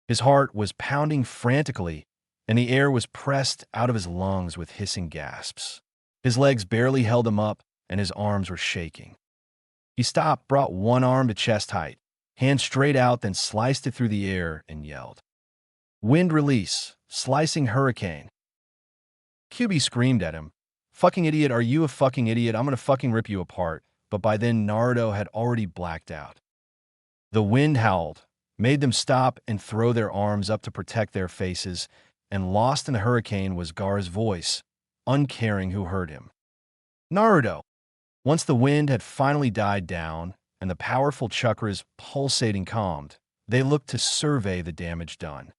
His heart was pounding frantically, and the air was pressed out of his lungs with hissing gasps. His legs barely held him up, and his arms were shaking. He stopped, brought one arm to chest height, hand straight out, then sliced it through the air and yelled. Wind release, slicing hurricane. Kyuubi screamed at him. Fucking idiot, are you a fucking idiot? I'm gonna fucking rip you apart. But by then, Naruto had already blacked out. The wind howled, made them stop and throw their arms up to protect their faces, and lost in the hurricane was Gaara's voice, uncaring who heard him. Naruto! Once the wind had finally died down and the powerful chakras pulsating calmed, they looked to survey the damage done.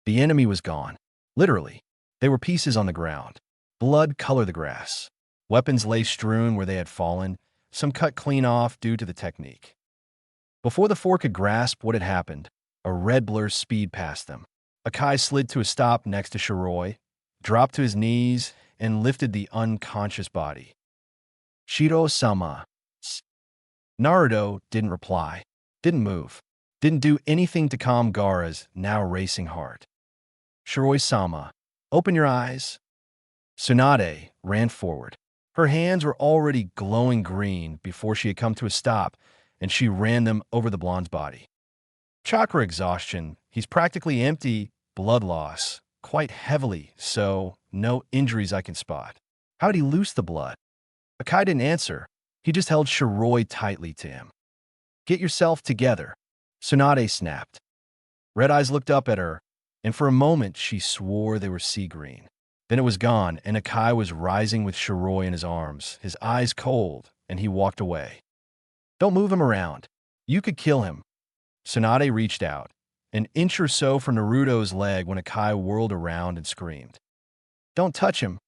The enemy was gone. Literally. They were pieces on the ground. Blood colored the grass. Weapons lay strewn where they had fallen, some cut clean off due to the technique. Before the four could grasp what had happened, a red blur speed past them. Akai slid to a stop next to Shiroi, dropped to his knees, and lifted the unconscious body. Shiro-sama. Naruto didn't reply, didn't move, didn't do anything to calm Gaara's now racing heart. Shiroi-sama, open your eyes. Tsunade ran forward. Her hands were already glowing green before she had come to a stop, and she ran them over the blonde's body. Chakra exhaustion, he's practically empty, blood loss, quite heavily, so no injuries I can spot. How'd he loose the blood? Akai didn't answer. He just held Shiroi tightly to him. Get yourself together, Tsunade snapped. Red Eyes looked up at her, and for a moment she swore they were sea green. Then it was gone, and Akai was rising with Shiroi in his arms, his eyes cold, and he walked away. Don't move him around. You could kill him. Tsunade reached out, an inch or so from Naruto's leg when Akai whirled around and screamed. Don't touch him.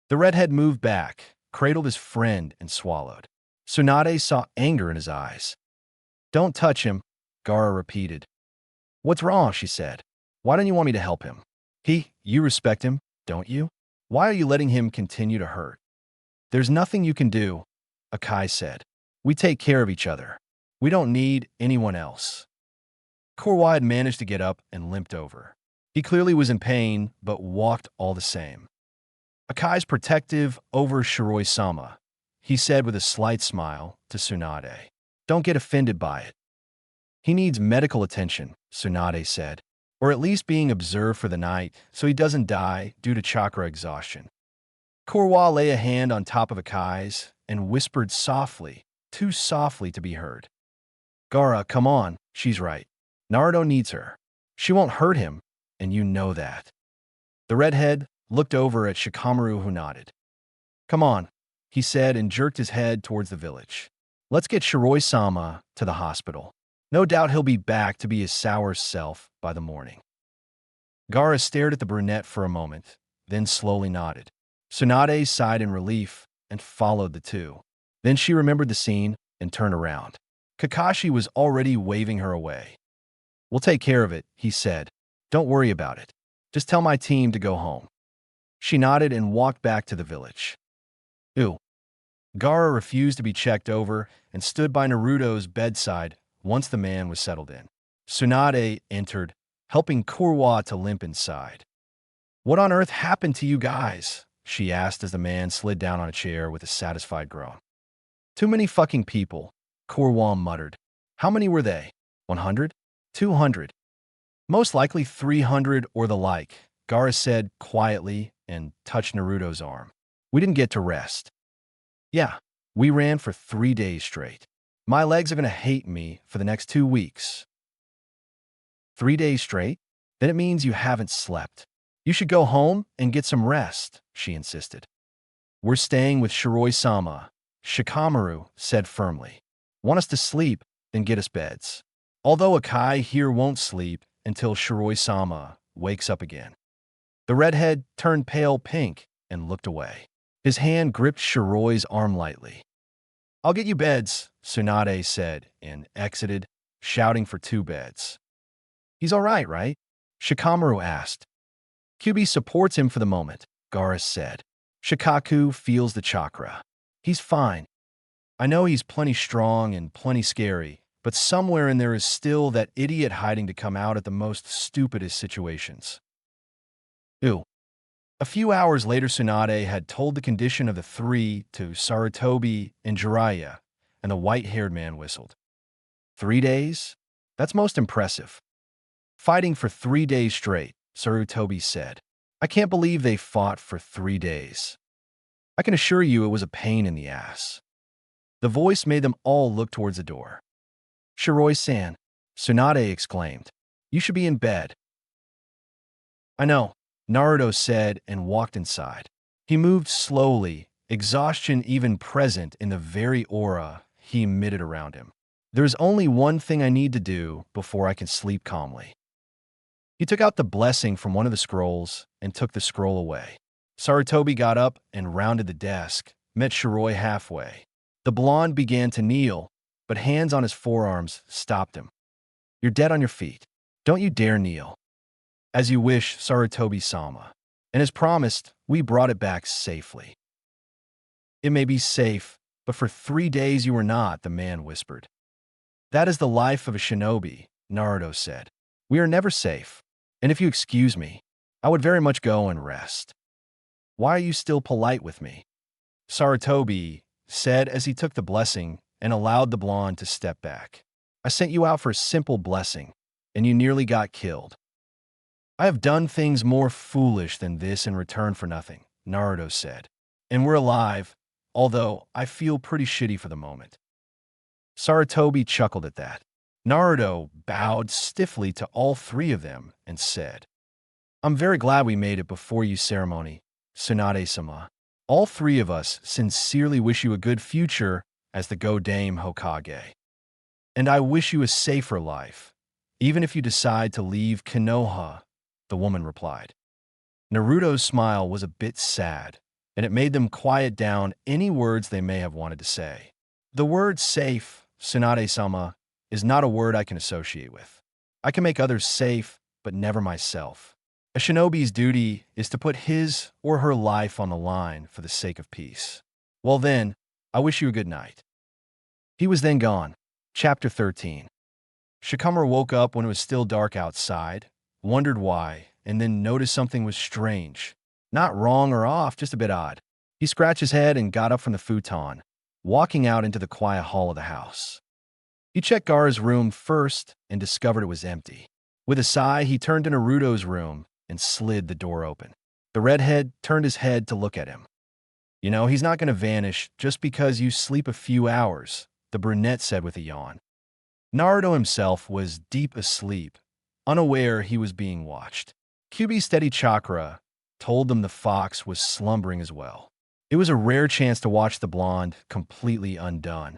The redhead moved back, cradled his friend, and swallowed. Tsunade saw anger in his eyes. Don't touch him, Gaara repeated. What's wrong, she said. Why don't you want me to help him? You respect him, don't you? Why are you letting him continue to hurt? There's nothing you can do, Akai said. We take care of each other. We don't need anyone else. Korwa had managed to get up and limped over. He clearly was in pain, but walked all the same. Akai's protective over Shiroi-sama, he said with a slight smile to Tsunade. Don't get offended by it. He needs medical attention, Tsunade said, or at least being observed for the night so he doesn't die due to chakra exhaustion. Korwa lay a hand on top of Akai's and whispered softly, too softly to be heard. Gaara, come on, she's right. Naruto needs her. She won't hurt him, and you know that. The redhead looked over at Shikamaru, who nodded. Come on, he said and jerked his head towards the village. Let's get Shiroi-sama to the hospital. No doubt he'll be back to be his sour self by the morning. Gaara stared at the brunette for a moment, then slowly nodded. Tsunade sighed in relief and followed the two. Then she remembered the scene and turned around. Kakashi was already waving her away. We'll take care of it, he said. Don't worry about it. Just tell my team to go home. She nodded and walked back to the village. Ew. Gaara refused to be checked over and stood by Naruto's bedside once the man was settled in. Tsunade entered, helping Korwa to limp inside. What on earth happened to you guys? She asked as the man slid down on a chair with a satisfied groan. Too many fucking people, Korwa muttered. How many were they? 100? 200? Most likely 300 or the like, Gaara said quietly and touched Naruto's arm. We didn't get to rest. Yeah, we ran for 3 days straight. My legs are going to hate me for the next 2 weeks. 3 days straight? Then it means you haven't slept. You should go home and get some rest, she insisted. We're staying with Shiroi-sama, Shikamaru said firmly. Want us to sleep, then get us beds. Although Akai here won't sleep until Shiroi-sama wakes up again. The redhead turned pale pink and looked away. His hand gripped Shiroi's arm lightly. I'll get you beds, Tsunade said and exited, shouting for 2 beds. He's all right? Shikamaru asked. Kyuubi supports him for the moment, Gaara said. Shikaku feels the chakra. He's fine. I know he's plenty strong and plenty scary, but somewhere in there is still that idiot hiding to come out at the most stupidest situations. Ew. A few hours later, Tsunade had told the condition of the 3 to Sarutobi and Jiraiya, and the white-haired man whistled. 3 days? That's most impressive. Fighting for 3 days straight, Sarutobi said. I can't believe they fought for 3 days. I can assure you it was a pain in the ass. The voice made them all look towards the door. Shiroi-san, Tsunade exclaimed. You should be in bed. I know, Naruto said and walked inside. He moved slowly, exhaustion even present in the very aura he emitted around him. There's only one thing I need to do before I can sleep calmly. He took out the blessing from one of the scrolls and took the scroll away. Sarutobi got up and rounded the desk, met Shiroi halfway. The blonde began to kneel, but hands on his forearms stopped him. You're dead on your feet. Don't you dare kneel. As you wish, Sarutobi-sama. And as promised, we brought it back safely. It may be safe, but for 3 days you were not, the man whispered. That is the life of a shinobi, Naruto said. We are never safe. And if you excuse me, I would very much go and rest. Why are you still polite with me? Sarutobi said as he took the blessing and allowed the blonde to step back. I sent you out for a simple blessing, and you nearly got killed. I have done things more foolish than this in return for nothing, Naruto said. And we're alive, although I feel pretty shitty for the moment. Sarutobi chuckled at that. Naruto bowed stiffly to all three of them and said, I'm very glad we made it before you ceremony, Tsunade-sama. All three of us sincerely wish you a good future as the Go-Dame Hokage. And I wish you a safer life, even if you decide to leave Konoha, the woman replied. Naruto's smile was a bit sad, and it made them quiet down any words they may have wanted to say. The word safe, Tsunade-sama, is not a word I can associate with. I can make others safe, but never myself. A shinobi's duty is to put his or her life on the line for the sake of peace. Well then, I wish you a good night. He was then gone. Chapter 13. Shikamaru woke up when it was still dark outside, wondered why, and then noticed something was strange. Not wrong or off, just a bit odd. He scratched his head and got up from the futon, walking out into the quiet hall of the house. He checked Gaara's room first and discovered it was empty. With a sigh, he turned to Naruto's room and slid the door open. The redhead turned his head to look at him. You know, he's not going to vanish just because you sleep a few hours, the brunette said with a yawn. Naruto himself was deep asleep, unaware he was being watched. Kyuubi's steady chakra told them the fox was slumbering as well. It was a rare chance to watch the blonde completely undone.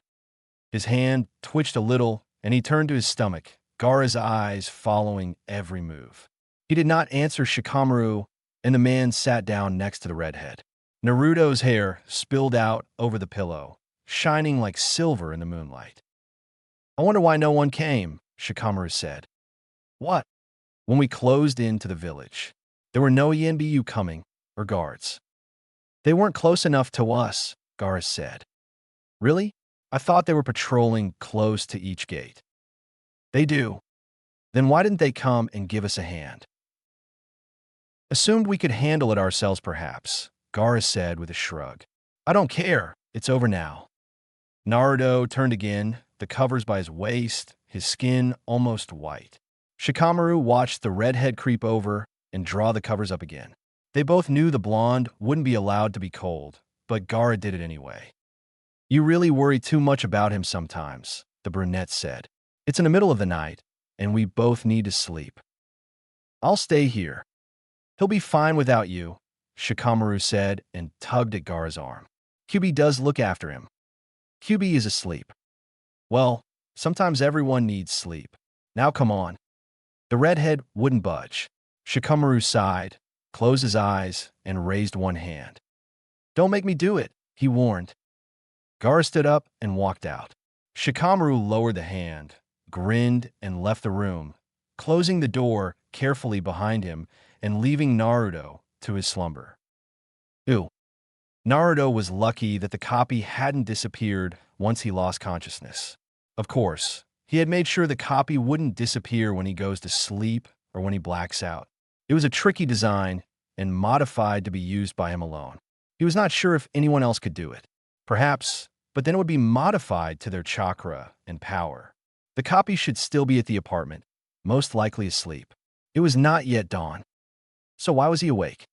His hand twitched a little, and he turned to his stomach, Gaara's eyes following every move. He did not answer Shikamaru, and the man sat down next to the redhead. Naruto's hair spilled out over the pillow, shining like silver in the moonlight. I wonder why no one came, Shikamaru said. What? When we closed into the village, there were no Yanbu coming, or guards. They weren't close enough to us, Gaara said. Really? I thought they were patrolling close to each gate. They do. Then why didn't they come and give us a hand? Assumed we could handle it ourselves perhaps, Gaara said with a shrug. I don't care. It's over now. Naruto turned again, the covers by his waist, his skin almost white. Shikamaru watched the redhead creep over and draw the covers up again. They both knew the blonde wouldn't be allowed to be cold, but Gaara did it anyway. You really worry too much about him sometimes, the brunette said. It's in the middle of the night, and we both need to sleep. I'll stay here. He'll be fine without you, Shikamaru said and tugged at Gaara's arm. Kyuubi does look after him. Kyuubi is asleep. Well, sometimes everyone needs sleep. Now come on. The redhead wouldn't budge. Shikamaru sighed, closed his eyes, and raised one hand. Don't make me do it, he warned. Gaara stood up and walked out. Shikamaru lowered the hand, grinned, and left the room, closing the door carefully behind him and leaving Naruto to his slumber. Ew. Naruto was lucky that the copy hadn't disappeared once he lost consciousness. Of course, he had made sure the copy wouldn't disappear when he goes to sleep or when he blacks out. It was a tricky design and modified to be used by him alone. He was not sure if anyone else could do it. Perhaps, but then it would be modified to their chakra and power. The copy should still be at the apartment, most likely asleep. It was not yet dawn. So why was he awake?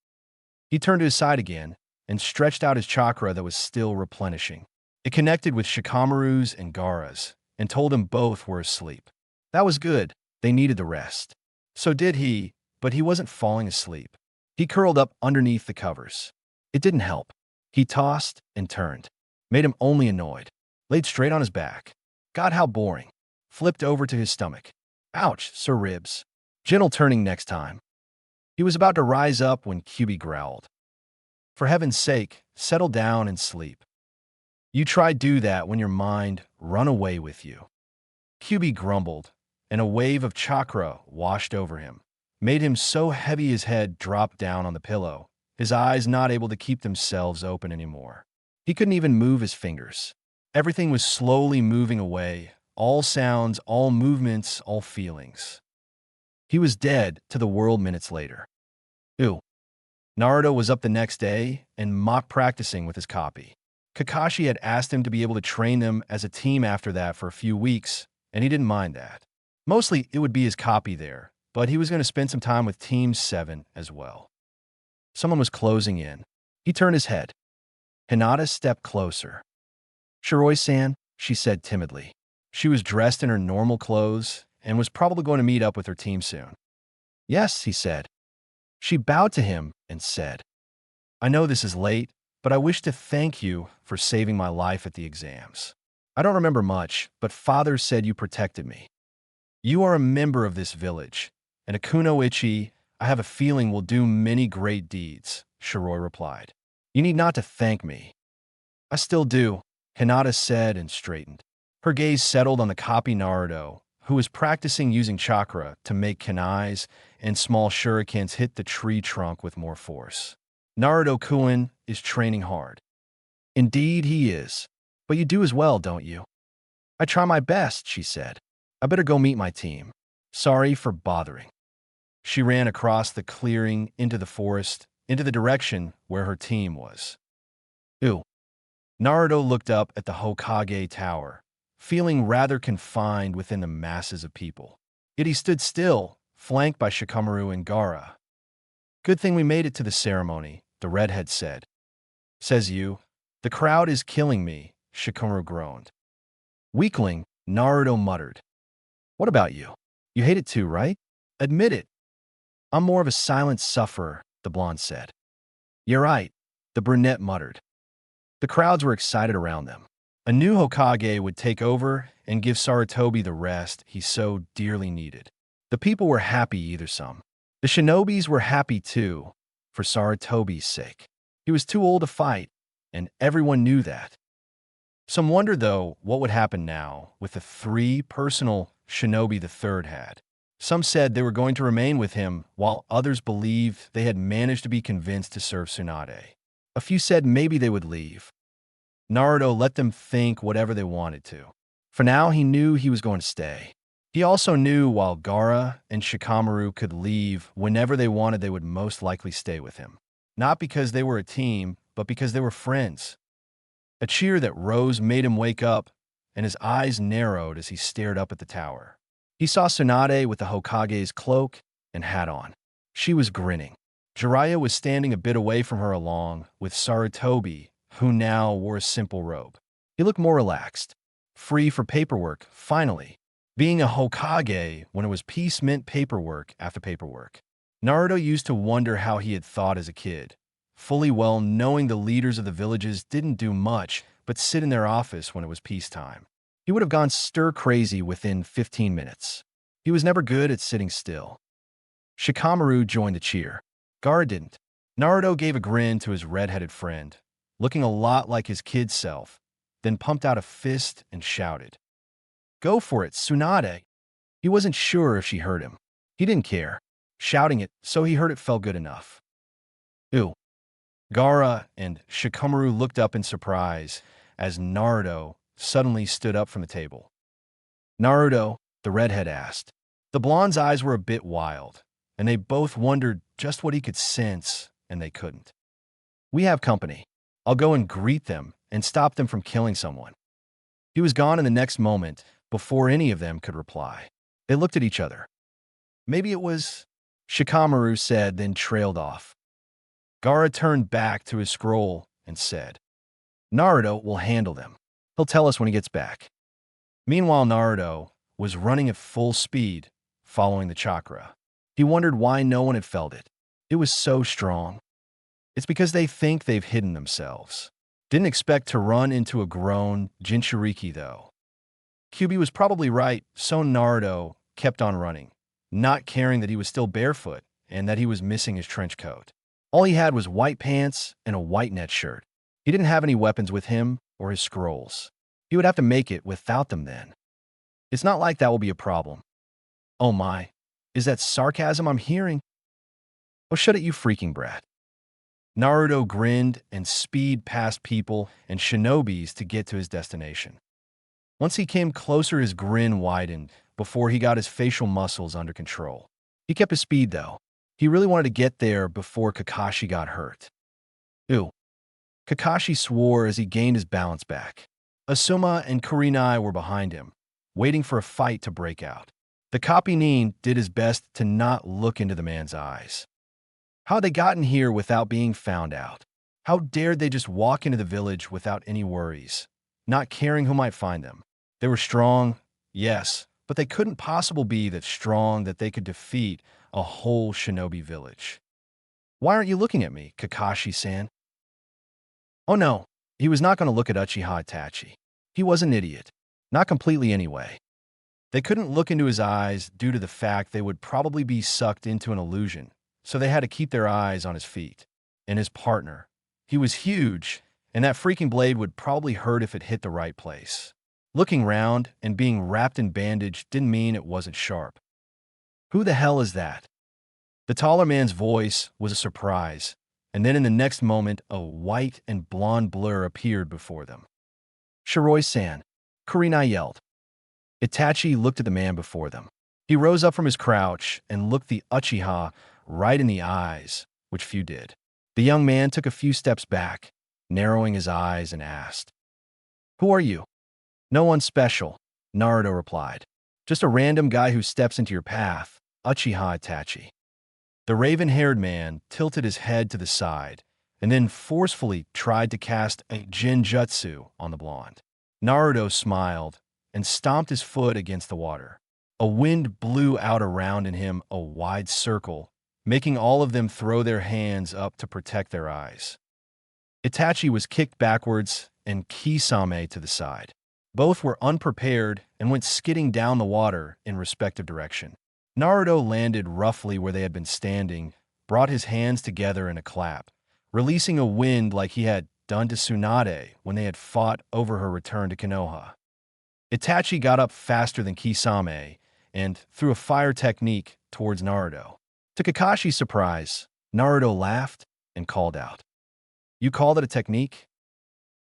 He turned to his side again and stretched out his chakra that was still replenishing. It connected with Shikamaru's and Gaara's and told him both were asleep. That was good. They needed the rest. So did he, but he wasn't falling asleep. He curled up underneath the covers. It didn't help. He tossed and turned. Made him only annoyed. Laid straight on his back. God, how boring. Flipped over to his stomach. Ouch, sir ribs. Gentle turning next time. He was about to rise up when Kyuubi growled. For heaven's sake, settle down and sleep. You try do that when your mind run away with you. Kyuubi grumbled, and a wave of chakra washed over him, made him so heavy his head dropped down on the pillow, his eyes not able to keep themselves open anymore. He couldn't even move his fingers. Everything was slowly moving away, all sounds, all movements, all feelings. He was dead to the world minutes later. Ew. Naruto was up the next day and mock practicing with his copy. Kakashi had asked him to be able to train them as a team after that for a few weeks, and he didn't mind that. Mostly, it would be his copy there, but he was going to spend some time with Team 7 as well. Someone was closing in. He turned his head. Hinata stepped closer. "Shiroi-san," she said timidly. She was dressed in her normal clothes and was probably going to meet up with her team soon. "Yes," he said. She bowed to him and said, "I know this is late, but I wish to thank you for saving my life at the exams. I don't remember much, but father said you protected me. You are a member of this village, and a kunoichi, I have a feeling, will do many great deeds," Shiroi replied. "You need not to thank me." "I still do," Hinata said and straightened. Her gaze settled on the copy Naruto, who was practicing using chakra to make kunais and small shurikens hit the tree trunk with more force. "Naruto-kun is training hard." "Indeed he is. But you do as well, don't you?" "I try my best," she said. "I better go meet my team. Sorry for bothering." She ran across the clearing into the forest, into the direction where her team was. Ooh. Naruto looked up at the Hokage Tower, feeling rather confined within the masses of people. Yet he stood still, flanked by Shikamaru and Gaara. "Good thing we made it to the ceremony," the redhead said. "Says you. The crowd is killing me," Shikamaru groaned. "Weakling," Naruto muttered. "What about you? You hate it too, right? Admit it." "I'm more of a silent sufferer," the blonde said. "You're right," the brunette muttered. The crowds were excited around them. A new Hokage would take over and give Sarutobi the rest he so dearly needed. The people were happy either some. The shinobis were happy too, for Sarutobi's sake. He was too old to fight, and everyone knew that. Some wondered, though, what would happen now with the 3 personal shinobi the third had. Some said they were going to remain with him, while others believed they had managed to be convinced to serve Tsunade. A few said maybe they would leave. Naruto let them think whatever they wanted to. For now, he knew he was going to stay. He also knew while Gaara and Shikamaru could leave whenever they wanted, they would most likely stay with him. Not because they were a team, but because they were friends. A cheer that rose made him wake up, and his eyes narrowed as he stared up at the tower. He saw Tsunade with the Hokage's cloak and hat on. She was grinning. Jiraiya was standing a bit away from her along with Sarutobi, who now wore a simple robe. He looked more relaxed, free for paperwork, finally. Being a Hokage when it was peace meant paperwork after paperwork. Naruto used to wonder how he had thought as a kid, fully well knowing the leaders of the villages didn't do much but sit in their office when it was peacetime. He would have gone stir-crazy within 15 minutes. He was never good at sitting still. Shikamaru joined the cheer. Gaara didn't. Naruto gave a grin to his red-headed friend, looking a lot like his kid self, then pumped out a fist and shouted, "Go for it, Tsunade!" He wasn't sure if she heard him. He didn't care. Shouting it so he heard it felt good enough. Ooh. Gaara and Shikamaru looked up in surprise as Naruto suddenly stood up from the table. "Naruto?" the redhead asked. The blonde's eyes were a bit wild, and they both wondered just what he could sense, and they couldn't. "We have company. I'll go and greet them and stop them from killing someone." He was gone in the next moment before any of them could reply. They looked at each other. "Maybe it was," Shikamaru said, then trailed off. Gaara turned back to his scroll and said, "Naruto will handle them. He'll tell us when he gets back." Meanwhile, Naruto was running at full speed, following the chakra. He wondered why no one had felt it. It was so strong. It's because they think they've hidden themselves. Didn't expect to run into a grown Jinchuriki, though. Kyuubi was probably right, so Naruto kept on running, not caring that he was still barefoot and that he was missing his trench coat. All he had was white pants and a white net shirt. He didn't have any weapons with him or his scrolls. He would have to make it without them then. It's not like that will be a problem. Oh my, is that sarcasm I'm hearing? Oh, shut it, you freaking brat. Naruto grinned and speed past people and shinobis to get to his destination. Once he came closer, his grin widened before he got his facial muscles under control. He kept his speed, though. He really wanted to get there before Kakashi got hurt. Ooh. Kakashi swore as he gained his balance back. Asuma and Kurenai were behind him, waiting for a fight to break out. The copy did his best to not look into the man's eyes. How had they gotten here without being found out? How dared they just walk into the village without any worries, not caring who might find them? They were strong, yes, but they couldn't possibly be that strong that they could defeat a whole shinobi village. Why aren't you looking at me, Kakashi-san? Oh no, he was not going to look at Uchiha Itachi. He was an idiot. Not completely anyway. They couldn't look into his eyes due to the fact they would probably be sucked into an illusion, so they had to keep their eyes on his feet. And his partner. He was huge, and that freaking blade would probably hurt if it hit the right place. Looking round and being wrapped in bandage didn't mean it wasn't sharp. Who the hell is that? The taller man's voice was a surprise, and then in the next moment, a white and blonde blur appeared before them. Shiroi-san, Kurenai yelled. Itachi looked at the man before them. He rose up from his crouch and looked the Uchiha right in the eyes, which few did. The young man took a few steps back, narrowing his eyes, and asked, "Who are you?" "No one special," Naruto replied. "Just a random guy who steps into your path, Uchiha Itachi." The raven-haired man tilted his head to the side and then forcefully tried to cast a genjutsu on the blonde. Naruto smiled and stomped his foot against the water. A wind blew out around in him a wide circle, making all of them throw their hands up to protect their eyes. Itachi was kicked backwards and Kisame to the side. Both were unprepared and went skidding down the water in respective direction. Naruto landed roughly where they had been standing, brought his hands together in a clap, releasing a wind like he had done to Tsunade when they had fought over her return to Konoha. Itachi got up faster than Kisame and threw a fire technique towards Naruto. To Kakashi's surprise, Naruto laughed and called out, "You called it a technique?"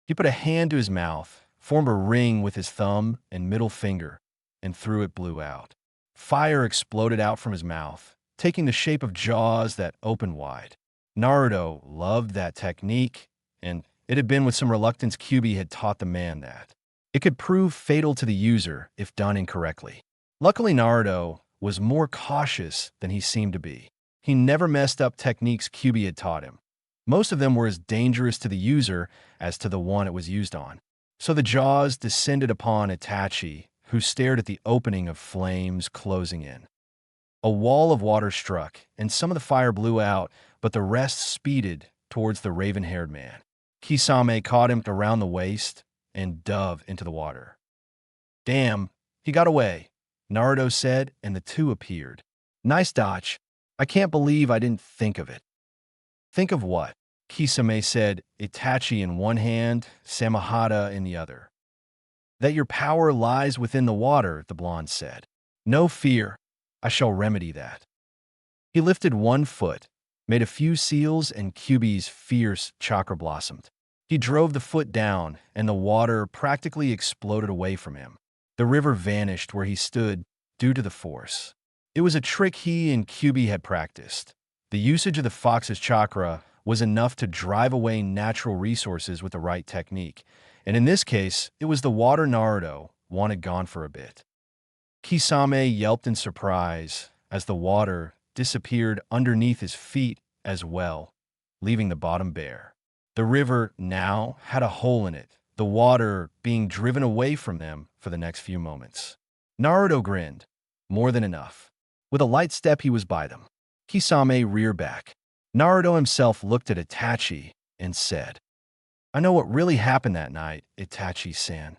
He put a hand to his mouth, formed a ring with his thumb and middle finger, and threw it blew out. Fire exploded out from his mouth, taking the shape of jaws that opened wide. Naruto loved that technique, and it had been with some reluctance Kyuubi had taught the man that it could prove fatal to the user if done incorrectly. Luckily, Naruto was more cautious than he seemed to be. He never messed up techniques Kyuubi had taught him. Most of them were as dangerous to the user as to the one it was used on. So the jaws descended upon Itachi, who stared at the opening of flames closing in. A wall of water struck, and some of the fire blew out, but the rest speeded towards the raven-haired man. Kisame caught him around the waist and dove into the water. "Damn, he got away," Naruto said, and the two appeared. "Nice dodge. I can't believe I didn't think of it." "Think of what?" Kisame said, Itachi in one hand, Samehada in the other. "That your power lies within the water," the blonde said. "No fear. I shall remedy that." He lifted one foot, made a few seals, and Kyuubi's fierce chakra blossomed. He drove the foot down, and the water practically exploded away from him. The river vanished where he stood due to the force. It was a trick he and Kyuubi had practiced. The usage of the fox's chakra was enough to drive away natural resources with the right technique, and in this case, it was the water Naruto wanted gone for a bit. Kisame yelped in surprise as the water disappeared underneath his feet as well, leaving the bottom bare. The river now had a hole in it, the water being driven away from them for the next few moments. Naruto grinned. More than enough. With a light step, he was by them. Kisame reared back. Naruto himself looked at Itachi and said, "I know what really happened that night, Itachi-san."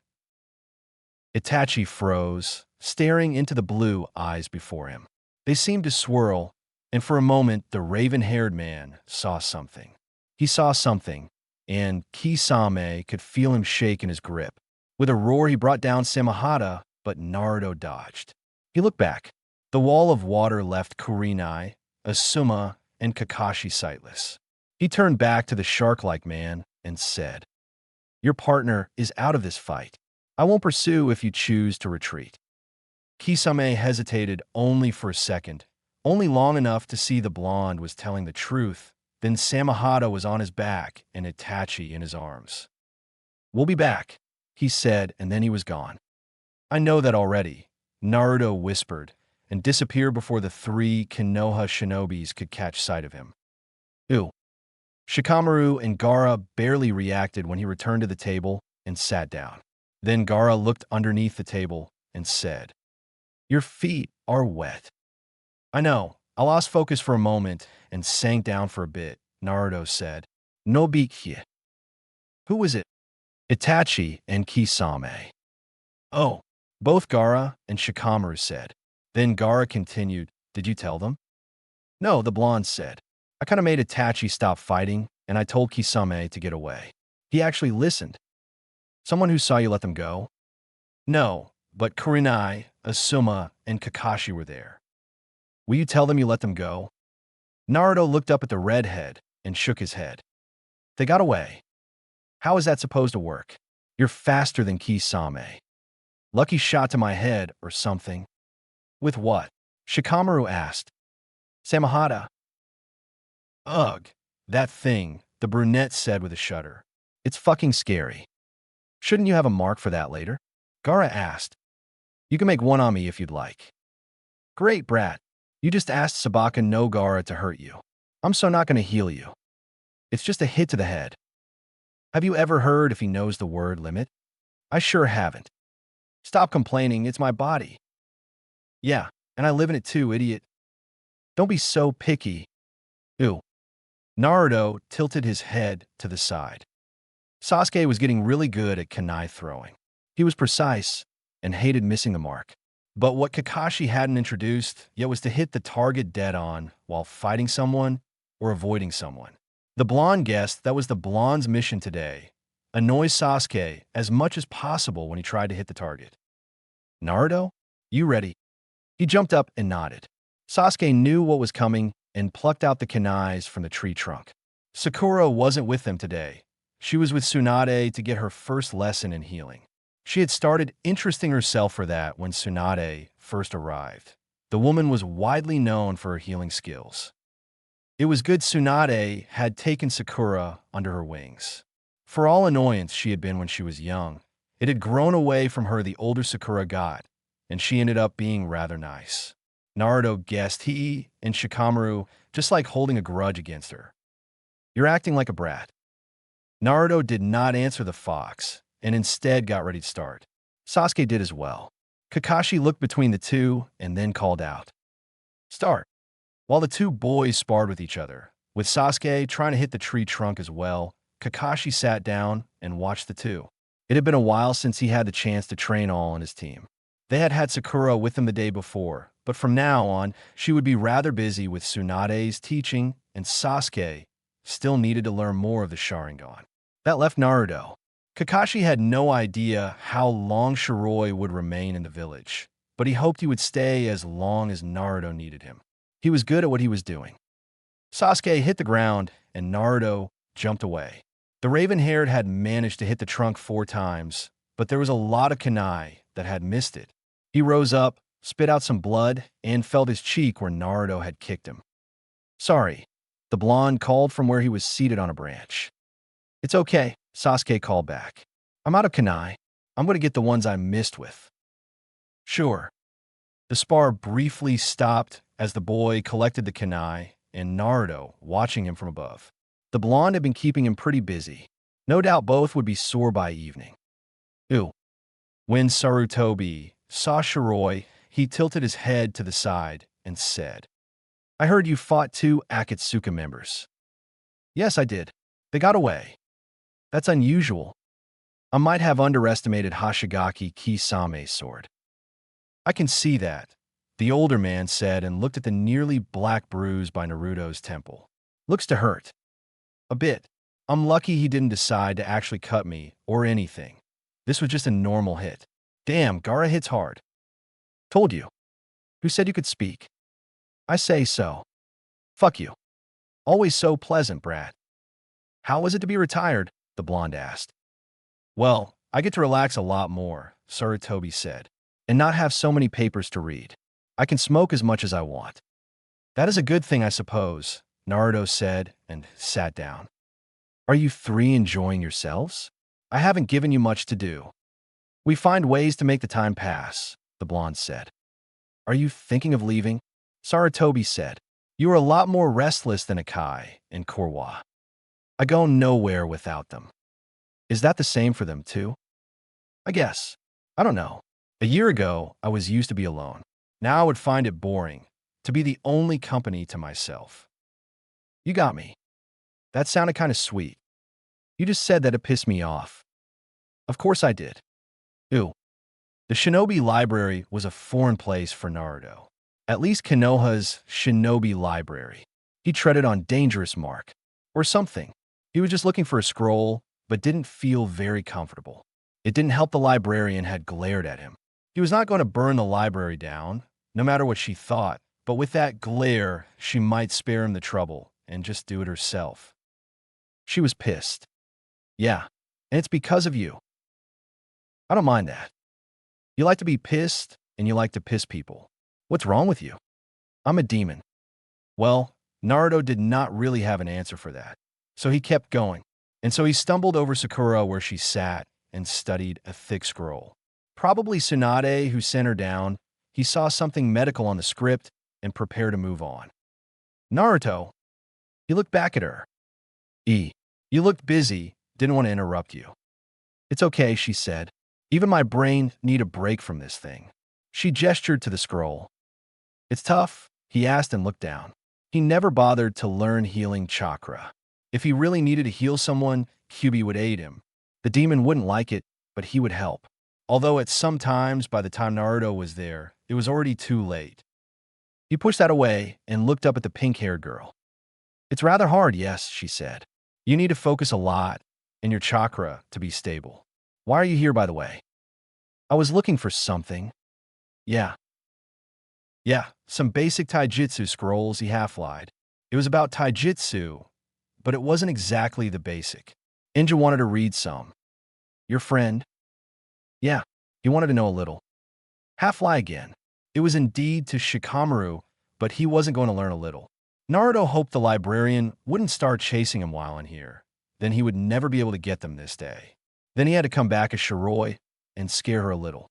Itachi froze, staring into the blue eyes before him. They seemed to swirl, and for a moment the raven-haired man saw something. He saw something, and Kisame could feel him shake in his grip. With a roar, he brought down Samehada, but Naruto dodged. He looked back. The wall of water left Kurenai, Asuma, and Kakashi sightless. He turned back to the shark-like man and said, "Your partner is out of this fight. I won't pursue if you choose to retreat." Kisame hesitated only for a second, only long enough to see the blonde was telling the truth. Then Samehada was on his back and Itachi in his arms. "We'll be back," he said, and then he was gone. "I know that already," Naruto whispered, and disappeared before the three Konoha shinobis could catch sight of him. Ew. Shikamaru and Gaara barely reacted when he returned to the table and sat down. Then Gaara looked underneath the table and said, "Your feet are wet." "I know. I lost focus for a moment and sank down for a bit," Naruto said. "No big deal." "Who was it?" "Itachi and Kisame." "Oh," both Gaara and Shikamaru said. Then Gaara continued, "Did you tell them?" "No," the blonde said. "I kind of made Itachi stop fighting, and I told Kisame to get away. He actually listened." "Someone who saw you let them go?" "No, but Kurenai, Asuma, and Kakashi were there." "Will you tell them you let them go?" Naruto looked up at the redhead and shook his head. "They got away." "How is that supposed to work?" "You're faster than Kisame." "Lucky shot to my head or something." "With what?" Shikamaru asked. "Samahata." "Ugh, that thing," the brunette said with a shudder. "It's fucking scary." "Shouldn't you have a mark for that later?" Gaara asked. "You can make one on me if you'd like." "Great, brat. You just asked Sabaka no Gaara to hurt you. I'm so not going to heal you. It's just a hit to the head." "Have you ever heard if he knows the word limit?" "I sure haven't." "Stop complaining, it's my body." "Yeah, and I live in it too, idiot." "Don't be so picky." "Ew." Naruto tilted his head to the side. Sasuke was getting really good at kunai throwing. He was precise and hated missing the mark. But what Kakashi hadn't introduced yet was to hit the target dead on while fighting someone or avoiding someone. The blonde guessed that was the blonde's mission today: annoy Sasuke as much as possible when he tried to hit the target. "Naruto, you ready?" He jumped up and nodded. Sasuke knew what was coming and plucked out the kunais from the tree trunk. Sakura wasn't with them today. She was with Tsunade to get her first lesson in healing. She had started interesting herself for that when Tsunade first arrived. The woman was widely known for her healing skills. It was good Tsunade had taken Sakura under her wings. For all annoyance she had been when she was young, it had grown away from her the older Sakura got, and she ended up being rather nice. Naruto guessed he and Shikamaru just like holding a grudge against her. "You're acting like a brat." Naruto did not answer the fox, and instead got ready to start. Sasuke did as well. Kakashi looked between the two and then called out, "Start." While the two boys sparred with each other, with Sasuke trying to hit the tree trunk as well, Kakashi sat down and watched the two. It had been a while since he had the chance to train all on his team. They had had Sakura with them the day before, but from now on, she would be rather busy with Tsunade's teaching, and Sasuke still needed to learn more of the Sharingan. That left Naruto. Kakashi had no idea how long Shiroi would remain in the village, but he hoped he would stay as long as Naruto needed him. He was good at what he was doing. Sasuke hit the ground, and Naruto jumped away. The raven-haired had managed to hit the trunk 4 times, but there was a lot of kunai that had missed it. He rose up, spit out some blood, and felt his cheek where Naruto had kicked him. "Sorry," the blonde called from where he was seated on a branch. "It's okay," Sasuke called back. "I'm out of kunai. I'm going to get the ones I missed with." "Sure." The spar briefly stopped as the boy collected the kunai and Naruto watching him from above. The blonde had been keeping him pretty busy. No doubt both would be sore by evening. Ew. When Sarutobi saw Shiroi, he tilted his head to the side and said, "I heard you fought 2 Akatsuka members." "Yes, I did. They got away." "That's unusual. I might have underestimated Hashigaki Kisame's sword." "I can see that," the older man said and looked at the nearly black bruise by Naruto's temple. "Looks to hurt. A bit. I'm lucky he didn't decide to actually cut me or anything. This was just a normal hit." "Damn, Gaara hits hard." "Told you." "Who said you could speak?" "I say so." "Fuck you." "Always so pleasant, brat." "How was it to be retired?" the blonde asked. "Well, I get to relax a lot more," Sarutobi said, "and not have so many papers to read. I can smoke as much as I want." "That is a good thing, I suppose," Naruto said and sat down. "Are you 3 enjoying yourselves?" "I haven't given you much to do." "We find ways to make the time pass," the blonde said. Are you thinking of leaving? Sarutobi said. You are a lot more restless than Akai and Korwa. I go nowhere without them. Is that the same for them too? I guess. I don't know. A year ago, I was used to be alone. Now I would find it boring to be the only company to myself. You got me. That sounded kind of sweet. You just said that it pissed me off. Of course I did. Ew. The Shinobi Library was a foreign place for Naruto. At least Konoha's Shinobi Library. He treaded on dangerous mark. Or something. He was just looking for a scroll, but didn't feel very comfortable. It didn't help the librarian had glared at him. He was not going to burn the library down, no matter what she thought, but with that glare, she might spare him the trouble and just do it herself. She was pissed. Yeah, and it's because of you. I don't mind that. You like to be pissed, and you like to piss people. What's wrong with you? I'm a demon. Well, Naruto did not really have an answer for that, so he kept going. And so he stumbled over Sakura where she sat and studied a thick scroll. Probably Tsunade, who sent her down. He saw something medical on the script and prepared to move on. Naruto. He looked back at her. You looked busy, didn't want to interrupt you. It's okay, she said. Even my brain need a break from this thing. She gestured to the scroll. It's tough, he asked and looked down. He never bothered to learn healing chakra. If he really needed to heal someone, Kyuubi would aid him. The demon wouldn't like it, but he would help. Although at some times, by the time Naruto was there, it was already too late. He pushed that away and looked up at the pink-haired girl. It's rather hard, yes, she said. You need to focus a lot in your chakra to be stable. Why are you here, by the way? I was looking for something. Yeah, some basic taijutsu scrolls, he half-lied. It was about taijutsu, but it wasn't exactly the basic. Inja wanted to read some. Your friend? Yeah, he wanted to know a little. Half-lie again. It was indeed to Shikamaru, but he wasn't going to learn a little. Naruto hoped the librarian wouldn't start chasing him while in here. Then he would never be able to get them this day. Then he had to come back as Shiroi and scare her a little.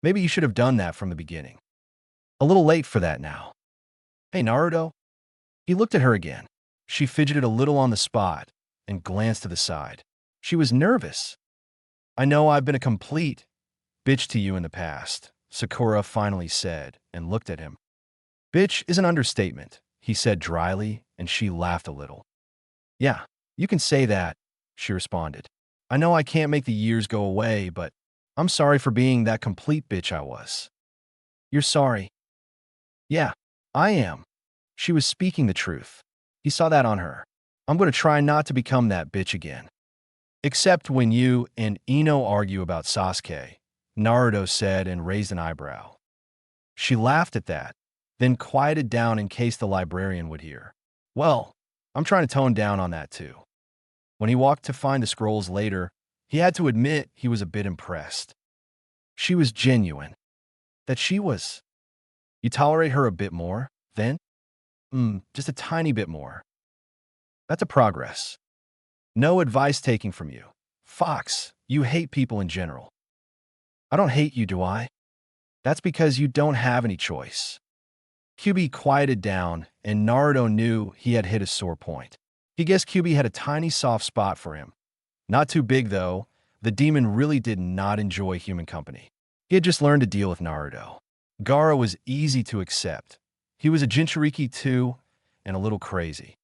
Maybe you should have done that from the beginning. A little late for that now. Hey, Naruto. He looked at her again. She fidgeted a little on the spot and glanced to the side. She was nervous. I know I've been a complete bitch to you in the past, Sakura finally said and looked at him. Bitch is an understatement, he said dryly, and she laughed a little. Yeah, you can say that, she responded. I know I can't make the years go away, but I'm sorry for being that complete bitch I was. You're sorry. Yeah, I am. She was speaking the truth. He saw that on her. I'm going to try not to become that bitch again. Except when you and Ino argue about Sasuke, Naruto said and raised an eyebrow. She laughed at that, then quieted down in case the librarian would hear. Well, I'm trying to tone down on that too. When he walked to find the scrolls later, he had to admit he was a bit impressed. She was genuine. That she was. You tolerate her a bit more, then? Just a tiny bit more. That's a progress. No advice taking from you. Fox, you hate people in general. I don't hate you, do I? That's because you don't have any choice. Kyuubi quieted down, and Naruto knew he had hit a sore point. He guessed Kyuubi had a tiny soft spot for him. Not too big, though. The demon really did not enjoy human company. He had just learned to deal with Naruto. Gaara was easy to accept. He was a Jinchuriki too, and a little crazy.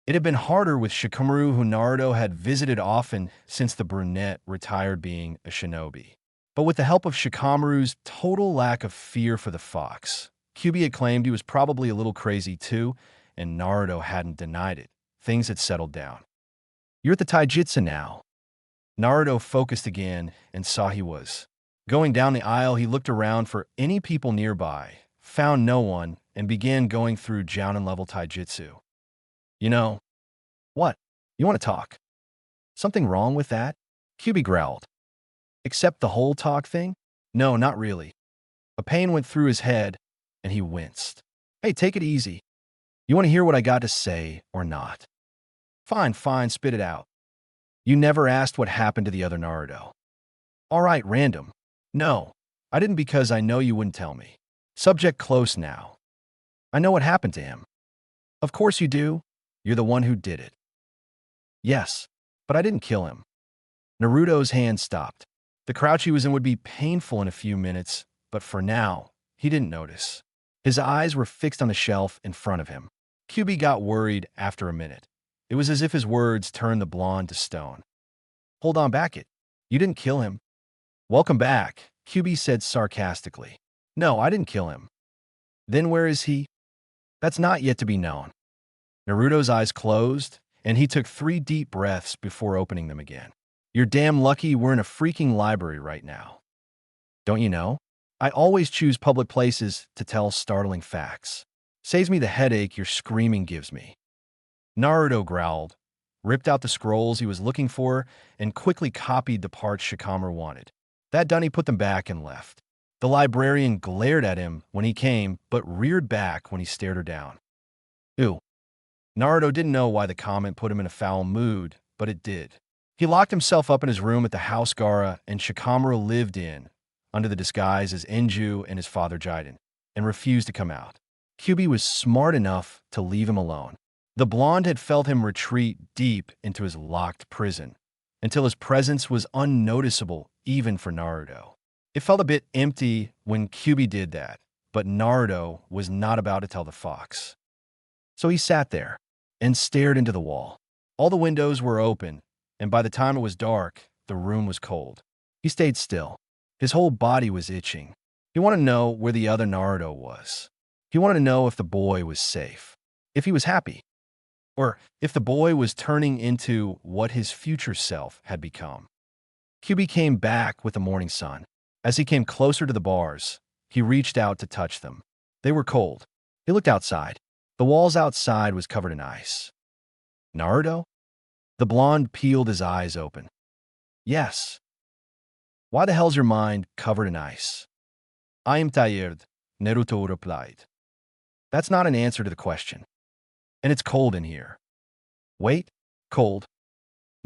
It had been harder with Shikamaru, who Naruto had visited often since the brunette retired being a shinobi. But with the help of Shikamaru's total lack of fear for the fox, Kyuubi had claimed he was probably a little crazy too, and Naruto hadn't denied it. Things had settled down. You're at the taijutsu now. Naruto focused again and saw he was. Going down the aisle, he looked around for any people nearby, found no one, and began going through Jounin-level taijutsu. You know, what? You want to talk? Something wrong with that? Kyuubi growled. Except the whole talk thing? No, not really. A pain went through his head, and he winced. Hey, take it easy. You want to hear what I got to say or not? Fine, spit it out. You never asked what happened to the other Naruto. All right, random. No, I didn't because I know you wouldn't tell me. Subject close now. I know what happened to him. Of course you do. You're the one who did it. Yes, but I didn't kill him. Naruto's hand stopped. The crouch he was in would be painful in a few minutes, but for now, he didn't notice. His eyes were fixed on the shelf in front of him. QB got worried after a minute. It was as if his words turned the blonde to stone. Hold on back it. You didn't kill him. Welcome back, QB said sarcastically. No, I didn't kill him. Then where is he? That's not yet to be known. Naruto's eyes closed, and he took 3 deep breaths before opening them again. You're damn lucky we're in a freaking library right now. Don't you know? I always choose public places to tell startling facts. Saves me the headache your screaming gives me. Naruto growled, ripped out the scrolls he was looking for, and quickly copied the parts Shikamaru wanted. That done, he put them back and left. The librarian glared at him when he came, but reared back when he stared her down. Ew. Naruto didn't know why the comment put him in a foul mood, but it did. He locked himself up in his room at the house Gaara and Shikamaru lived in, under the disguise as Enju and his father Jaiden, and refused to come out. QB was smart enough to leave him alone. The blonde had felt him retreat deep into his locked prison, until his presence was unnoticeable even for Naruto. It felt a bit empty when QB did that, but Naruto was not about to tell the fox. So he sat there and stared into the wall. All the windows were open, and by the time it was dark, the room was cold. He stayed still. His whole body was itching. He wanted to know where the other Naruto was. He wanted to know if the boy was safe, if he was happy, or if the boy was turning into what his future self had become. QB came back with the morning sun. As he came closer to the bars, he reached out to touch them. They were cold. He looked outside. The walls outside was covered in ice. Naruto? The blonde peeled his eyes open. Yes. Why the hell's your mind covered in ice? I am tired, Naruto replied. That's not an answer to the question. And it's cold in here. Wait, cold?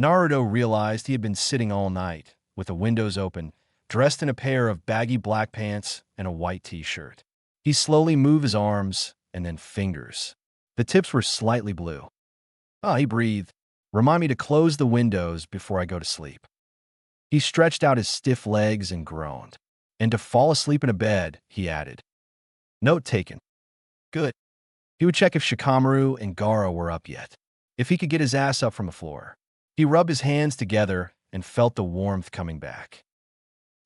Naruto realized he had been sitting all night, with the windows open, dressed in a pair of baggy black pants and a white t-shirt. He slowly moved his arms and then fingers. The tips were slightly blue. He breathed. Remind me to close the windows before I go to sleep. He stretched out his stiff legs and groaned. And to fall asleep in a bed, he added. Note taken. Good. He would check if Shikamaru and Gaara were up yet. If he could get his ass up from the floor. He rubbed his hands together and felt the warmth coming back.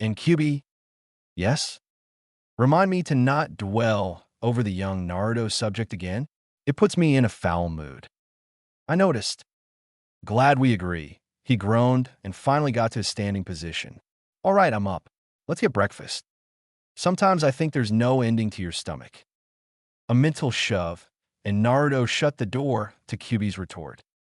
And QB, yes? Remind me to not dwell over the young Naruto subject again. It puts me in a foul mood. I noticed. Glad we agree. He groaned and finally got to his standing position. All right, I'm up. Let's get breakfast. Sometimes I think there's no ending to your stomach. A mental shove, and Naruto shut the door to QB's retort.